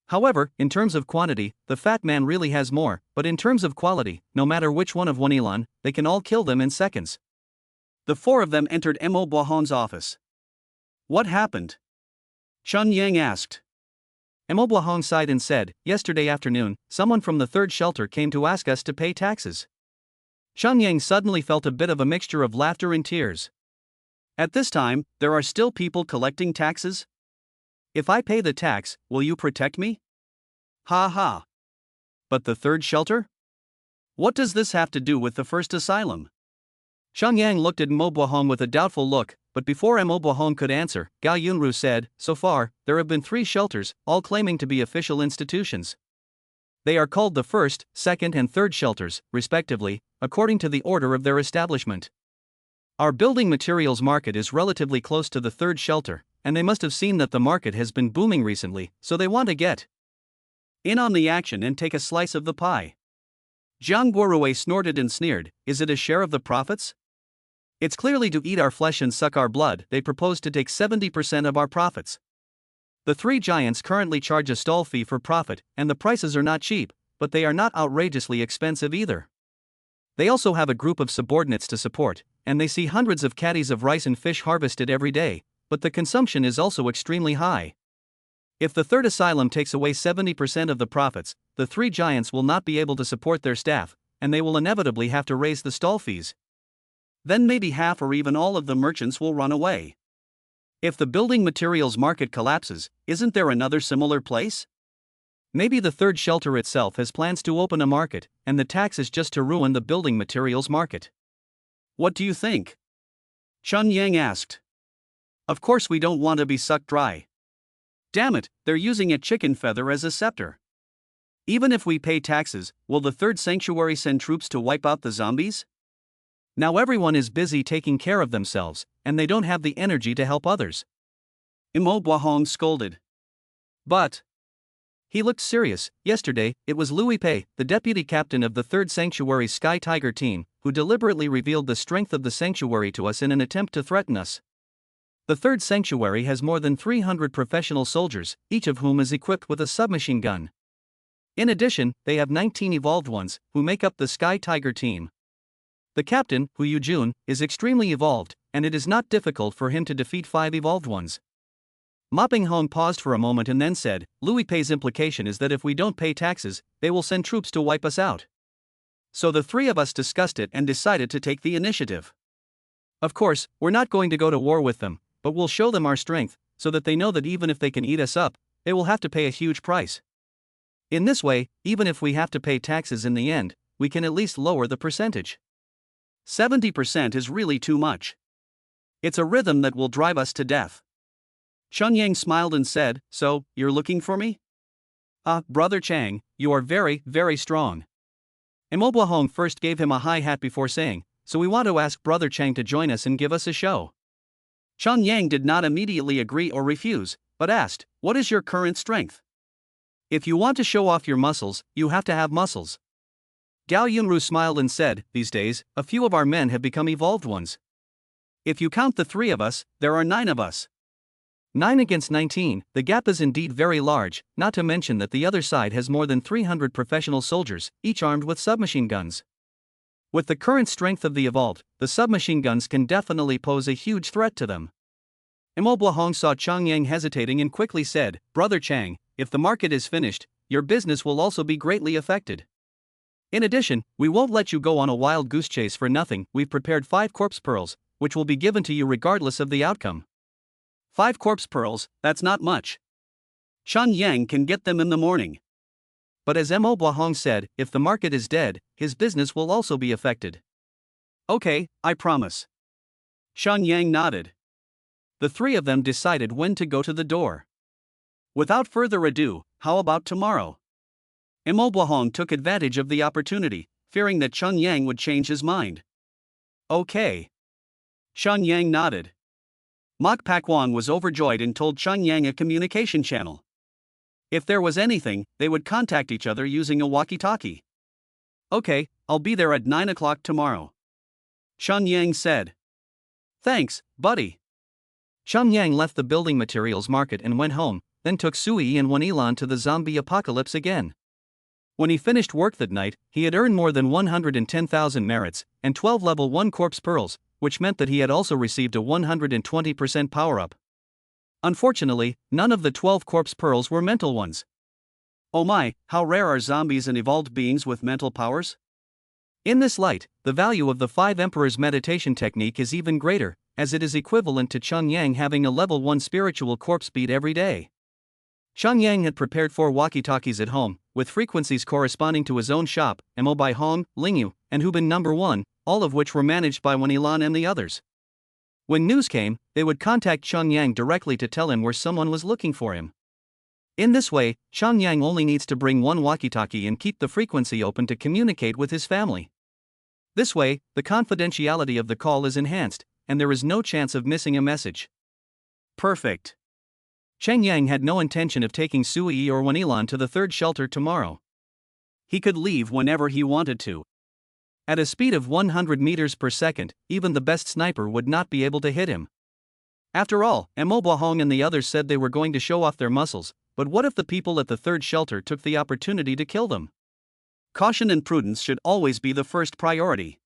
However, in terms of quantity, the fat man really has more, but in terms of quality, no matter which one of Wanilan, they can all kill them in seconds. The 4 of them entered Mo Buahong's office. "What happened?" Cheng Yang asked. Mo Buahong sighed and said, "Yesterday afternoon, someone from the 3rd shelter came to ask us to pay taxes." Cheng Yang suddenly felt a bit of a mixture of laughter and tears. At this time, there are still people collecting taxes? If I pay the tax, will you protect me? Ha ha. But the 3rd shelter? What does this have to do with the 1st asylum? Cheng Yang looked at Mo Buahong with a doubtful look, but before Mo Buahong could answer, Gao Yunru said, "So far, there have been 3 shelters, all claiming to be official institutions. They are called the 1st, 2nd and 3rd shelters, respectively, according to the order of their establishment. Our building materials market is relatively close to the 3rd shelter, and they must have seen that the market has been booming recently, so they want to get in on the action and take a slice of the pie." Jiang Guorui snorted and sneered, "Is it a share of the profits? It's clearly to eat our flesh and suck our blood. They propose to take 70% of our profits. The 3 giants currently charge a stall fee for profit, and the prices are not cheap, but they are not outrageously expensive either. They also have a group of subordinates to support, and they see hundreds of caddies of rice and fish harvested every day, but the consumption is also extremely high. If the 3rd asylum takes away 70% of the profits, the 3 giants will not be able to support their staff, and they will inevitably have to raise the stall fees. Then maybe half or even all of the merchants will run away. If the building materials market collapses, isn't there another similar place? Maybe the 3rd shelter itself has plans to open a market, and the tax is just to ruin the building materials market. What do you think?" Cheng Yang asked. "Of course we don't want to be sucked dry. Damn it, they're using a chicken feather as a scepter. Even if we pay taxes, will the 3rd sanctuary send troops to wipe out the zombies? Now everyone is busy taking care of themselves, and they don't have the energy to help others." Mo Buahong scolded. "But..." He looked serious. "Yesterday, it was Louis Pei, the deputy captain of the 3rd Sanctuary Sky Tiger team, who deliberately revealed the strength of the sanctuary to us in an attempt to threaten us. The 3rd Sanctuary has more than 300 professional soldiers, each of whom is equipped with a submachine gun. In addition, they have 19 evolved ones, who make up the Sky Tiger team. The captain, Hu Yujun, is extremely evolved, and it is not difficult for him to defeat 5 evolved ones." Ma Binghong paused for a moment and then said, "Louis Pei's implication is that if we don't pay taxes, they will send troops to wipe us out. So the 3 of us discussed it and decided to take the initiative. Of course, we're not going to go to war with them, but we'll show them our strength, so that they know that even if they can eat us up, they will have to pay a huge price. In this way, even if we have to pay taxes in the end, we can at least lower the percentage. 70% is really too much. It's a rhythm that will drive us to death. Chunyang smiled and said, "So, you're looking for me?" Brother Chang, you are very, very strong. Imobuahong first gave him a high hat before saying, "So we want to ask Brother Chang to join us and give us a show." Chunyang did not immediately agree or refuse, but asked, "What is your current strength?" "If you want to show off your muscles, you have to have muscles." Gao Yunru smiled and said, "These days, a few of our men have become evolved ones. If you count the 3 of us, there are 9 of us. 9 against 19, the gap is indeed very large, not to mention that the other side has more than 300 professional soldiers, each armed with submachine guns. With the current strength of the evolved, the submachine guns can definitely pose a huge threat to them." Imobuahong saw Chunyang hesitating and quickly said, "Brother Chang, if the market is finished, your business will also be greatly affected. In addition, we won't let you go on a wild goose chase for nothing. We've prepared 5 corpse pearls, which will be given to you regardless of the outcome." 5 corpse pearls, that's not much. Chunyang can get them in the morning. But as Imobuahong said, if the market is dead, his business will also be affected. "Okay, I promise." Chunyang nodded. The 3 of them decided when to go to the door. "Without further ado, how about tomorrow?" Imobuahong took advantage of the opportunity, fearing that Chunyang would change his mind. "Okay." Chunyang nodded. Mok Pakwang was overjoyed and told Chunyang a communication channel. If there was anything, they would contact each other using a walkie-talkie. "Okay, I'll be there at 9 o'clock tomorrow," Chunyang said. "Thanks, buddy." Chunyang left the building materials market and went home, then took Sui and Wanilan to the zombie apocalypse again. When he finished work that night, he had earned more than 110,000 merits, and 12 level 1 corpse pearls, which meant that he had also received a 120% power-up. Unfortunately, none of the 12 corpse pearls were mental ones. Oh my, how rare are zombies and evolved beings with mental powers? In this light, the value of the 5 Emperors meditation technique is even greater, as it is equivalent to Chunyang having a level 1 spiritual corpse beat every day. Chunyang had prepared 4 walkie-talkies at home, with frequencies corresponding to his own shop, Mo Hong, Lingyu, and Hubin No. 1, all of which were managed by Wanilan and the others. When news came, they would contact Chunyang directly to tell him where someone was looking for him. In this way, Chunyang only needs to bring 1 walkie-talkie and keep the frequency open to communicate with his family. This way, the confidentiality of the call is enhanced, and there is no chance of missing a message. Perfect. Chunyang had no intention of taking Sui or Wanilan to the 3rd shelter tomorrow. He could leave whenever he wanted to. At a speed of 100 meters per second, even the best sniper would not be able to hit him. After all, Imobuahong and the others said they were going to show off their muscles, but what if the people at the 3rd shelter took the opportunity to kill them? Caution and prudence should always be the first priority.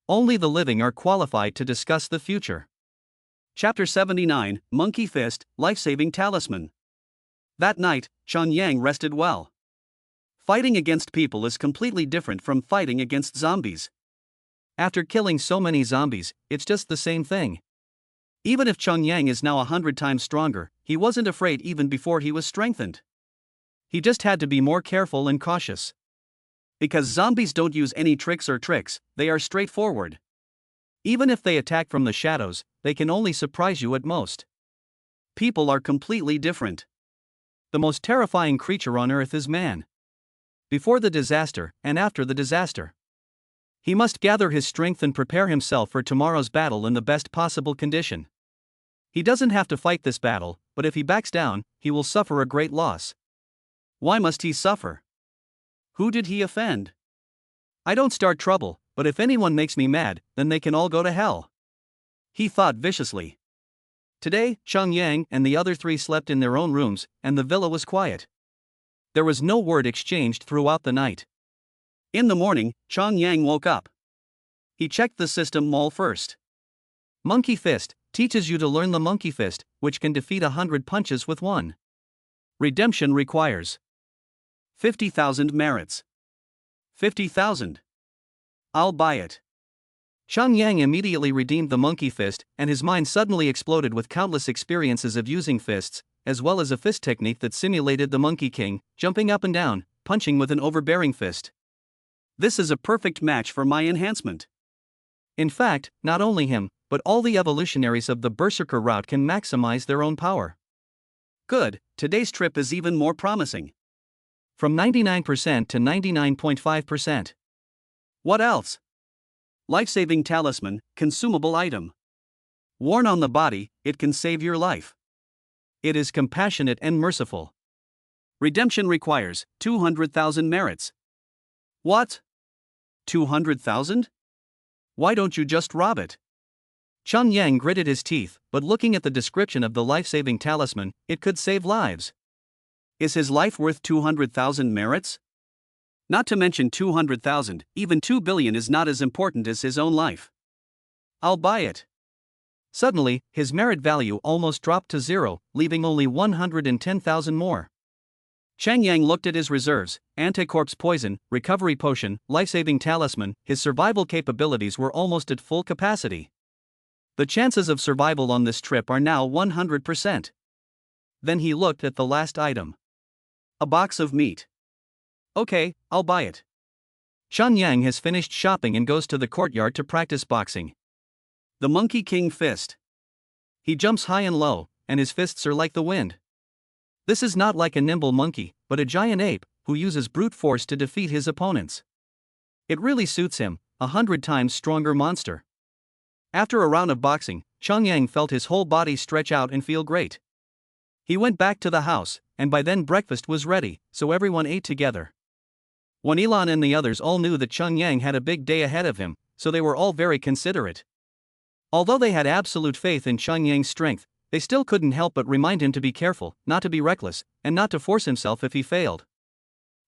Only the living are qualified to discuss the future. Chapter 79, Monkey Fist, Life-Saving Talisman. That night, Chunyang rested well. Fighting against people is completely different from fighting against zombies. After killing so many zombies, it's just the same thing. Even if Chunyang is now 100 times stronger, he wasn't afraid even before he was strengthened. He just had to be more careful and cautious. Because zombies don't use any tricks, they are straightforward. Even if they attack from the shadows, they can only surprise you at most. People are completely different. The most terrifying creature on earth is man. Before the disaster, and after the disaster, he must gather his strength and prepare himself for tomorrow's battle in the best possible condition. He doesn't have to fight this battle, but if he backs down, he will suffer a great loss. Why must he suffer? Who did he offend? I don't start trouble, but if anyone makes me mad, then they can all go to hell, he thought viciously. Today, Chunyang and the other 3 slept in their own rooms, and the villa was quiet. There was no word exchanged throughout the night. In the morning, Chunyang woke up. He checked the system mall first. Monkey Fist teaches you to learn the Monkey Fist, which can defeat 100 punches with 1. Redemption requires 50,000 merits. 50,000. I'll buy it. Chunyang immediately redeemed the Monkey Fist, and his mind suddenly exploded with countless experiences of using fists, as well as a fist technique that simulated the Monkey King, jumping up and down, punching with an overbearing fist. This is a perfect match for my enhancement. In fact, not only him, but all the evolutionaries of the Berserker route can maximize their own power. Good, today's trip is even more promising. From 99% to 99.5%. What else? Life-saving talisman, consumable item. Worn on the body, it can save your life. It is compassionate and merciful. Redemption requires 200,000 merits. What? 200,000? Why don't you just rob it? Cheng Yang gritted his teeth, but looking at the description of the life-saving talisman, it could save lives. Is his life worth 200,000 merits? Not to mention 200,000, even 2 billion is not as important as his own life. I'll buy it. Suddenly, his merit value almost dropped to zero, leaving only 110,000 more. Cheng Yang looked at his reserves: anti-corpse poison, recovery potion, life-saving talisman. His survival capabilities were almost at full capacity. The chances of survival on this trip are now 100%. Then he looked at the last item. A box of meat. Okay, I'll buy it. Cheng Yang has finished shopping and goes to the courtyard to practice boxing. The Monkey King fist. He jumps high and low, and his fists are like the wind. This is not like a nimble monkey, but a giant ape, who uses brute force to defeat his opponents. It really suits him, 100 times stronger monster. After a round of boxing, Cheng Yang felt his whole body stretch out and feel great. He went back to the house, and by then breakfast was ready, so everyone ate together. Wan Yilan and the others all knew that Cheng Yang had a big day ahead of him, so they were all very considerate. Although they had absolute faith in Cheng Yang's strength, they still couldn't help but remind him to be careful, not to be reckless, and not to force himself if he failed.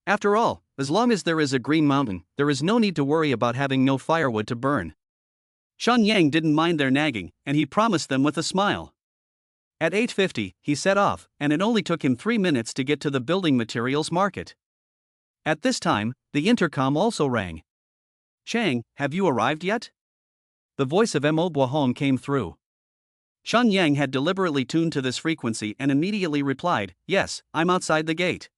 After all, as long as there is a green mountain, there is no need to worry about having no firewood to burn. Cheng Yang didn't mind their nagging, and he promised them with a smile. At 8:50, he set off, and it only took him 3 minutes to get to the building materials market. At this time, the intercom also rang. Chang, have you arrived yet? The voice of Mo Bohong came through. Cheng Yang had deliberately tuned to this frequency and immediately replied, "Yes, I'm outside the gate."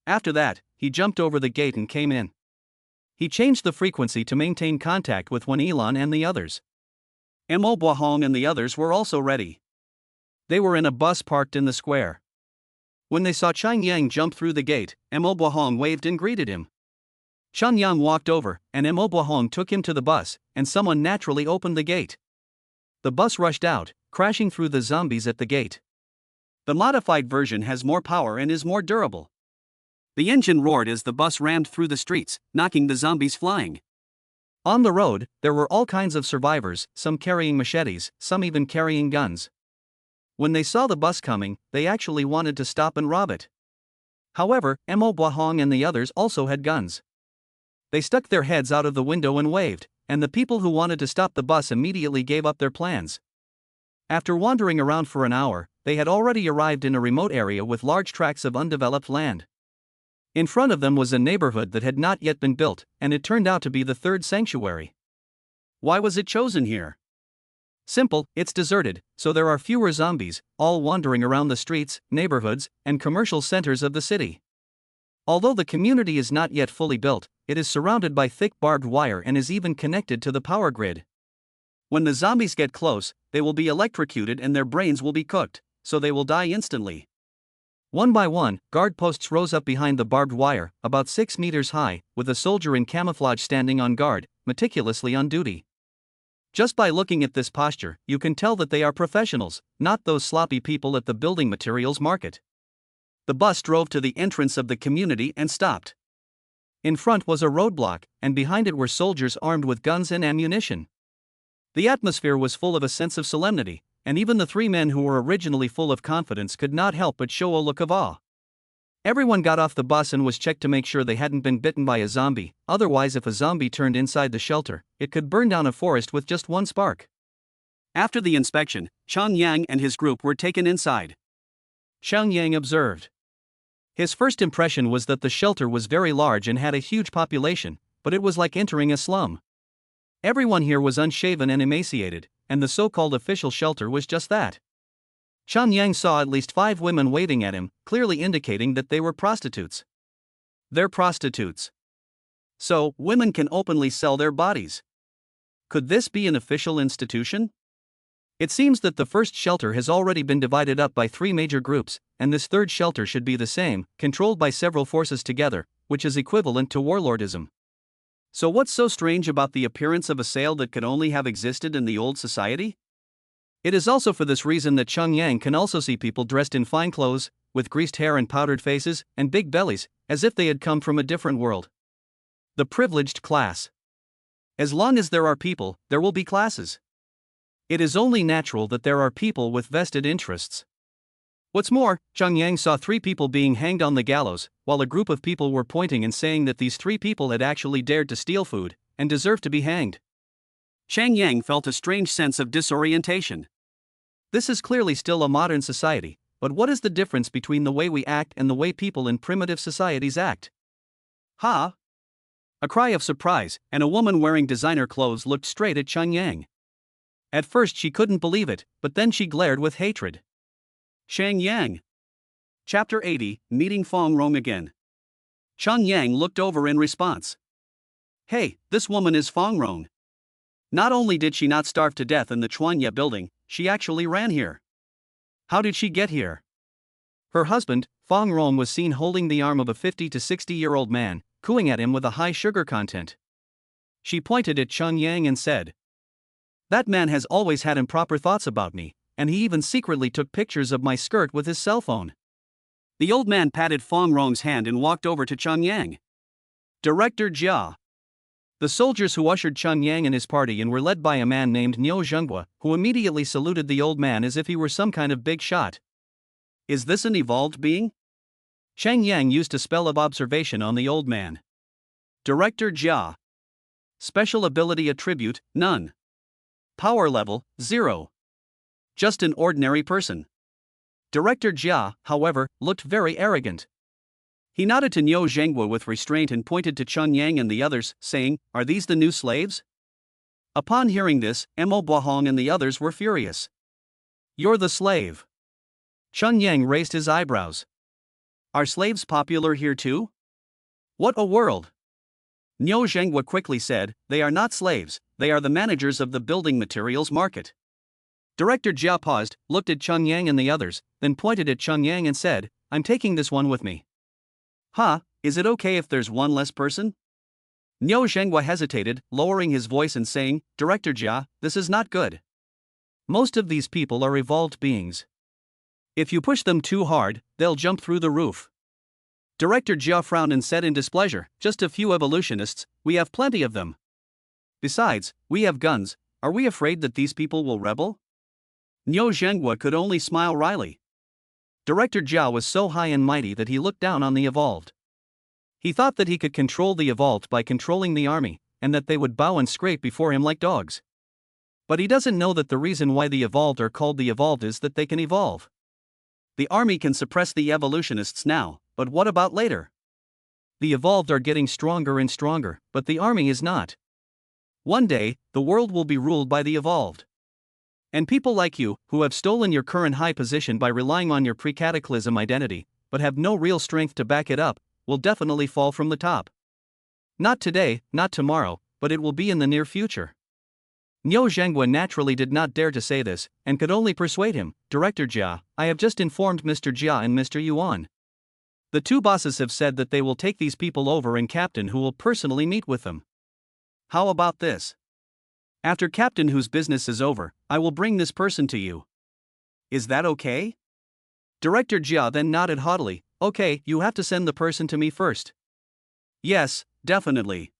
After that, he jumped over the gate and came in. He changed the frequency to maintain contact with Wan Yilan and the others. Mo Bohong and the others were also ready. They were in a bus parked in the square. When they saw Cheng Yang jump through the gate, Mo Bohong waved and greeted him. Cheng Yang walked over, and Mo Bohong took him to the bus, and someone naturally opened the gate. The bus rushed out, crashing through the zombies at the gate. The modified version has more power and is more durable. The engine roared as the bus rammed through the streets, knocking the zombies flying. On the road, there were all kinds of survivors, some carrying machetes, some even carrying guns. When they saw the bus coming, they actually wanted to stop and rob it. However, Mo Bohong and the others also had guns. They stuck their heads out of the window and waved, and the people who wanted to stop the bus immediately gave up their plans. After wandering around for an hour, they had already arrived in a remote area with large tracts of undeveloped land. In front of them was a neighborhood that had not yet been built, and it turned out to be the third sanctuary. Why was it chosen here? Simple, it's deserted, so there are fewer zombies, all wandering around the streets, neighborhoods, and commercial centers of the city. Although the community is not yet fully built, it is surrounded by thick barbed wire and is even connected to the power grid. When the zombies get close, they will be electrocuted and their brains will be cooked, so they will die instantly. One by one, guard posts rose up behind the barbed wire, about 6 meters high, with a soldier in camouflage standing on guard, meticulously on duty. Just by looking at this posture, you can tell that they are professionals, not those sloppy people at the building materials market. The bus drove to the entrance of the community and stopped. In front was a roadblock, and behind it were soldiers armed with guns and ammunition. The atmosphere was full of a sense of solemnity, and even the 3 men who were originally full of confidence could not help but show a look of awe. Everyone got off the bus and was checked to make sure they hadn't been bitten by a zombie, otherwise if a zombie turned inside the shelter, it could burn down a forest with just one spark. After the inspection, Cheng Yang and his group were taken inside. Cheng Yang observed. His first impression was that the shelter was very large and had a huge population, but it was like entering a slum. Everyone here was unshaven and emaciated, and the so-called official shelter was just that. Chang Yang saw at least 5 women waving at him, clearly indicating that they were prostitutes. They're prostitutes. So, women can openly sell their bodies. Could this be an official institution? It seems that the first shelter has already been divided up by 3 major groups, and this third shelter should be the same, controlled by several forces together, which is equivalent to warlordism. So what's so strange about the appearance of a sale that could only have existed in the old society? It is also for this reason that Chang Yang can also see people dressed in fine clothes, with greased hair and powdered faces, and big bellies, as if they had come from a different world. The privileged class. As long as there are people, there will be classes. It is only natural that there are people with vested interests. What's more, Chang Yang saw 3 people being hanged on the gallows, while a group of people were pointing and saying that these 3 people had actually dared to steal food, and deserved to be hanged. Chang Yang felt a strange sense of disorientation. This is clearly still a modern society, but what is the difference between the way we act and the way people in primitive societies act? Ha! A cry of surprise, and a woman wearing designer clothes looked straight at Chang Yang. At first she couldn't believe it, but then she glared with hatred. Chang Yang. Chapter 80, Meeting Fong Rong again. Chang Yang looked over in response. Hey, this woman is Fong Rong. Not only did she not starve to death in the Chuanya building, she actually ran here. How did she get here? Her husband, Fong Rong, was seen holding the arm of a 50 to 60-year-old man, cooing at him with a high sugar content. She pointed at Chang Yang and said, "That man has always had improper thoughts about me, and he even secretly took pictures of my skirt with his cell phone." The old man patted Fong Rong's hand and walked over to Chang Yang. Director Jia. The soldiers who ushered Chang Yang and his party in were led by a man named Niu Zhenghua, who immediately saluted the old man as if he were some kind of big shot. Is this an evolved being? Chang Yang used a spell of observation on the old man. Director Jia. Special ability attribute, none. Power level, 0. Just an ordinary person. Director Jia, however, looked very arrogant. He nodded to Niu Zhenghua with restraint and pointed to Chang Yang and the others, saying, "Are these the new slaves?" Upon hearing this, Mo Bohong and the others were furious. "You're the slave." Chang Yang raised his eyebrows. "Are slaves popular here too? What a world!" Niu Zhenghua quickly said, "They are not slaves, they are the managers of the building materials market." Director Jia paused, looked at Chang Yang and the others, then pointed at Chang Yang and said, "I'm taking this one with me." "Huh, is it okay if there's one less person?" Niu Zhenghua hesitated, lowering his voice and saying, "Director Jia, this is not good. Most of these people are evolved beings. If you push them too hard, they'll jump through the roof." Director Jia frowned and said in displeasure, "Just a few evolutionists, we have plenty of them. Besides, we have guns, are we afraid that these people will rebel?" Niu Zhenghua could only smile wryly. Director Jia was so high and mighty that he looked down on the evolved. He thought that he could control the evolved by controlling the army, and that they would bow and scrape before him like dogs. But he doesn't know that the reason why the evolved are called the evolved is that they can evolve. The army can suppress the evolutionists now, but what about later? The evolved are getting stronger and stronger, but the army is not. One day, the world will be ruled by the evolved. And people like you, who have stolen your current high position by relying on your pre-cataclysm identity, but have no real strength to back it up, will definitely fall from the top. Not today, not tomorrow, but it will be in the near future. Niu Zhenghua naturally did not dare to say this, and could only persuade him, "Director Jia, I have just informed Mr. Jia and Mr. Yuan. The 2 bosses have said that they will take these people over and Captain who will personally meet with them. How about this? After Captain whose business is over, I will bring this person to you. Is that okay?" Director Jia then nodded haughtily, "Okay, you have to send the person to me first." "Yes, definitely."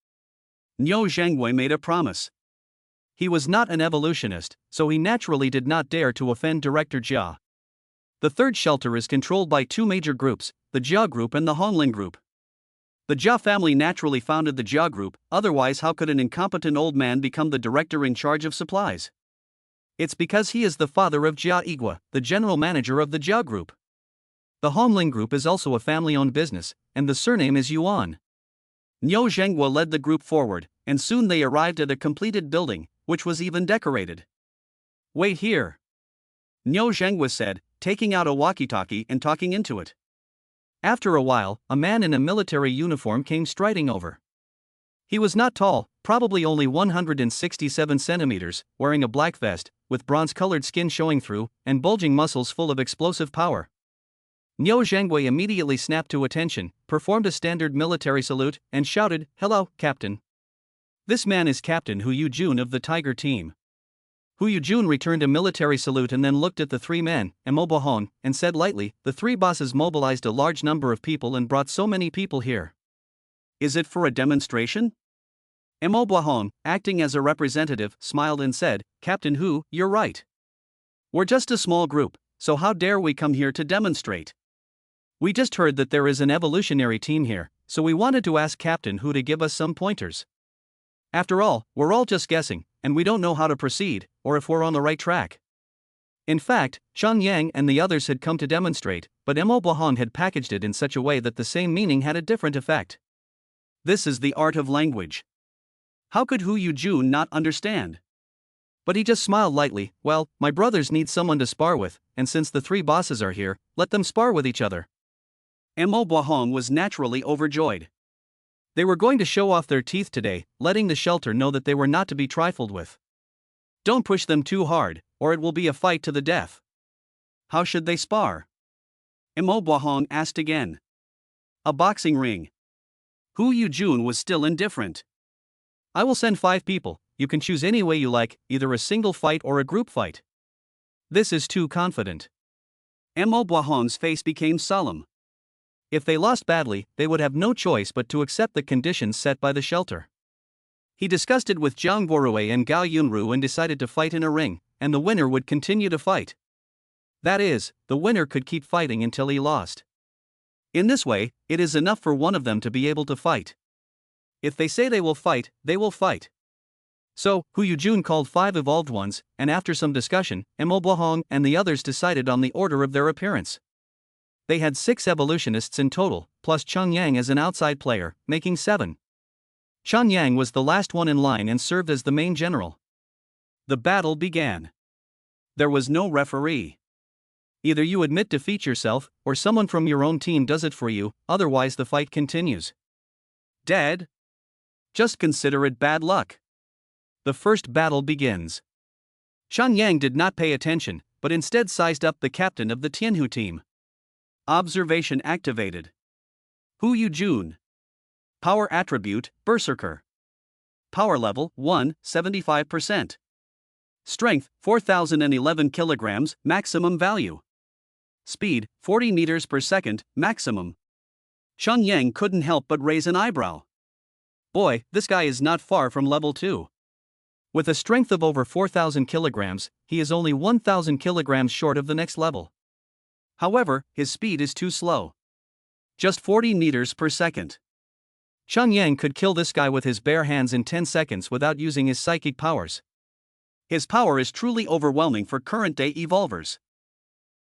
Niu Zhenghua made a promise. He was not an evolutionist, so he naturally did not dare to offend Director Jia. The third shelter is controlled by 2 major groups, the Jia group and the Hongling group. The Jia family naturally founded the Jia group, otherwise how could an incompetent old man become the director in charge of supplies? It's because he is the father of Jia Igua, the general manager of the Jia group. The Hongling group is also a family-owned business, and the surname is Yuan. Niu Zhenghua led the group forward, and soon they arrived at a completed building, which was even decorated. "Wait here." Niu Zhengwa said, taking out a walkie-talkie and talking into it. After a while, a man in a military uniform came striding over. He was not tall, probably only 167 centimeters, wearing a black vest, with bronze-colored skin showing through, and bulging muscles full of explosive power. Niu Zhengwei immediately snapped to attention, performed a standard military salute, and shouted, "Hello, Captain." This man is Captain Hu Yujun of the Tiger team. Hu Yujun returned a military salute and then looked at the three men, Emobohon, and said lightly, "The three bosses mobilized a large number of people and brought so many people here. Is it for a demonstration?" Emobohon, acting as a representative, smiled and said, "Captain Hu, you're right. We're just a small group, so how dare we come here to demonstrate? We just heard that there is an evolutionary team here, so we wanted to ask Captain Hu to give us some pointers. After all, we're all just guessing, and we don't know how to proceed, or if we're on the right track." In fact, Chen Yang and the others had come to demonstrate, but Emobohon had packaged it in such a way that the same meaning had a different effect. This is the art of language. How could Hu Yujun not understand? But he just smiled lightly. "Well, my brothers need someone to spar with, and since the three bosses are here, let them spar with each other." Emobohon was naturally overjoyed. They were going to show off their teeth today, letting the shelter know that they were not to be trifled with. Don't push them too hard, or it will be a fight to the death. How should they spar? Emobohon asked again. A boxing ring. Hu Yujun was still indifferent. "I will send 5 people, you can choose any way you like, either a single fight or a group fight." This is too confident. Emobohon's face became solemn. If they lost badly, they would have no choice but to accept the conditions set by the shelter. He discussed it with Jiang Borue and Gao Yunru and decided to fight in a ring, and the winner would continue to fight. That is, the winner could keep fighting until he lost. In this way, it is enough for one of them to be able to fight. If they say they will fight, they will fight. So, Hu Yujun called 5 evolved ones, and after some discussion, Emobohong and the others decided on the order of their appearance. They had 6 evolutionists in total, plus Cheng Yang as an outside player, making 7. Cheng Yang was the last one in line and served as the main general. The battle began. There was no referee. Either you admit defeat yourself, or someone from your own team does it for you, otherwise the fight continues. Dead? Just consider it bad luck. The first battle begins. Cheng Yang did not pay attention, but instead sized up the captain of the Tianhu team. Observation activated. Hu Yujun. Power attribute, Berserker. Power level, 1, 75%. Strength, 4011 kilograms, maximum value. Speed, 40 meters per second, maximum. Cheng Yang couldn't help but raise an eyebrow. Boy, this guy is not far from level 2. With a strength of over 4,000 kilograms, he is only 1,000 kilograms short of the next level. However, his speed is too slow. Just 40 meters per second. Cheng Yang could kill this guy with his bare hands in 10 seconds without using his psychic powers. His power is truly overwhelming for current-day evolvers.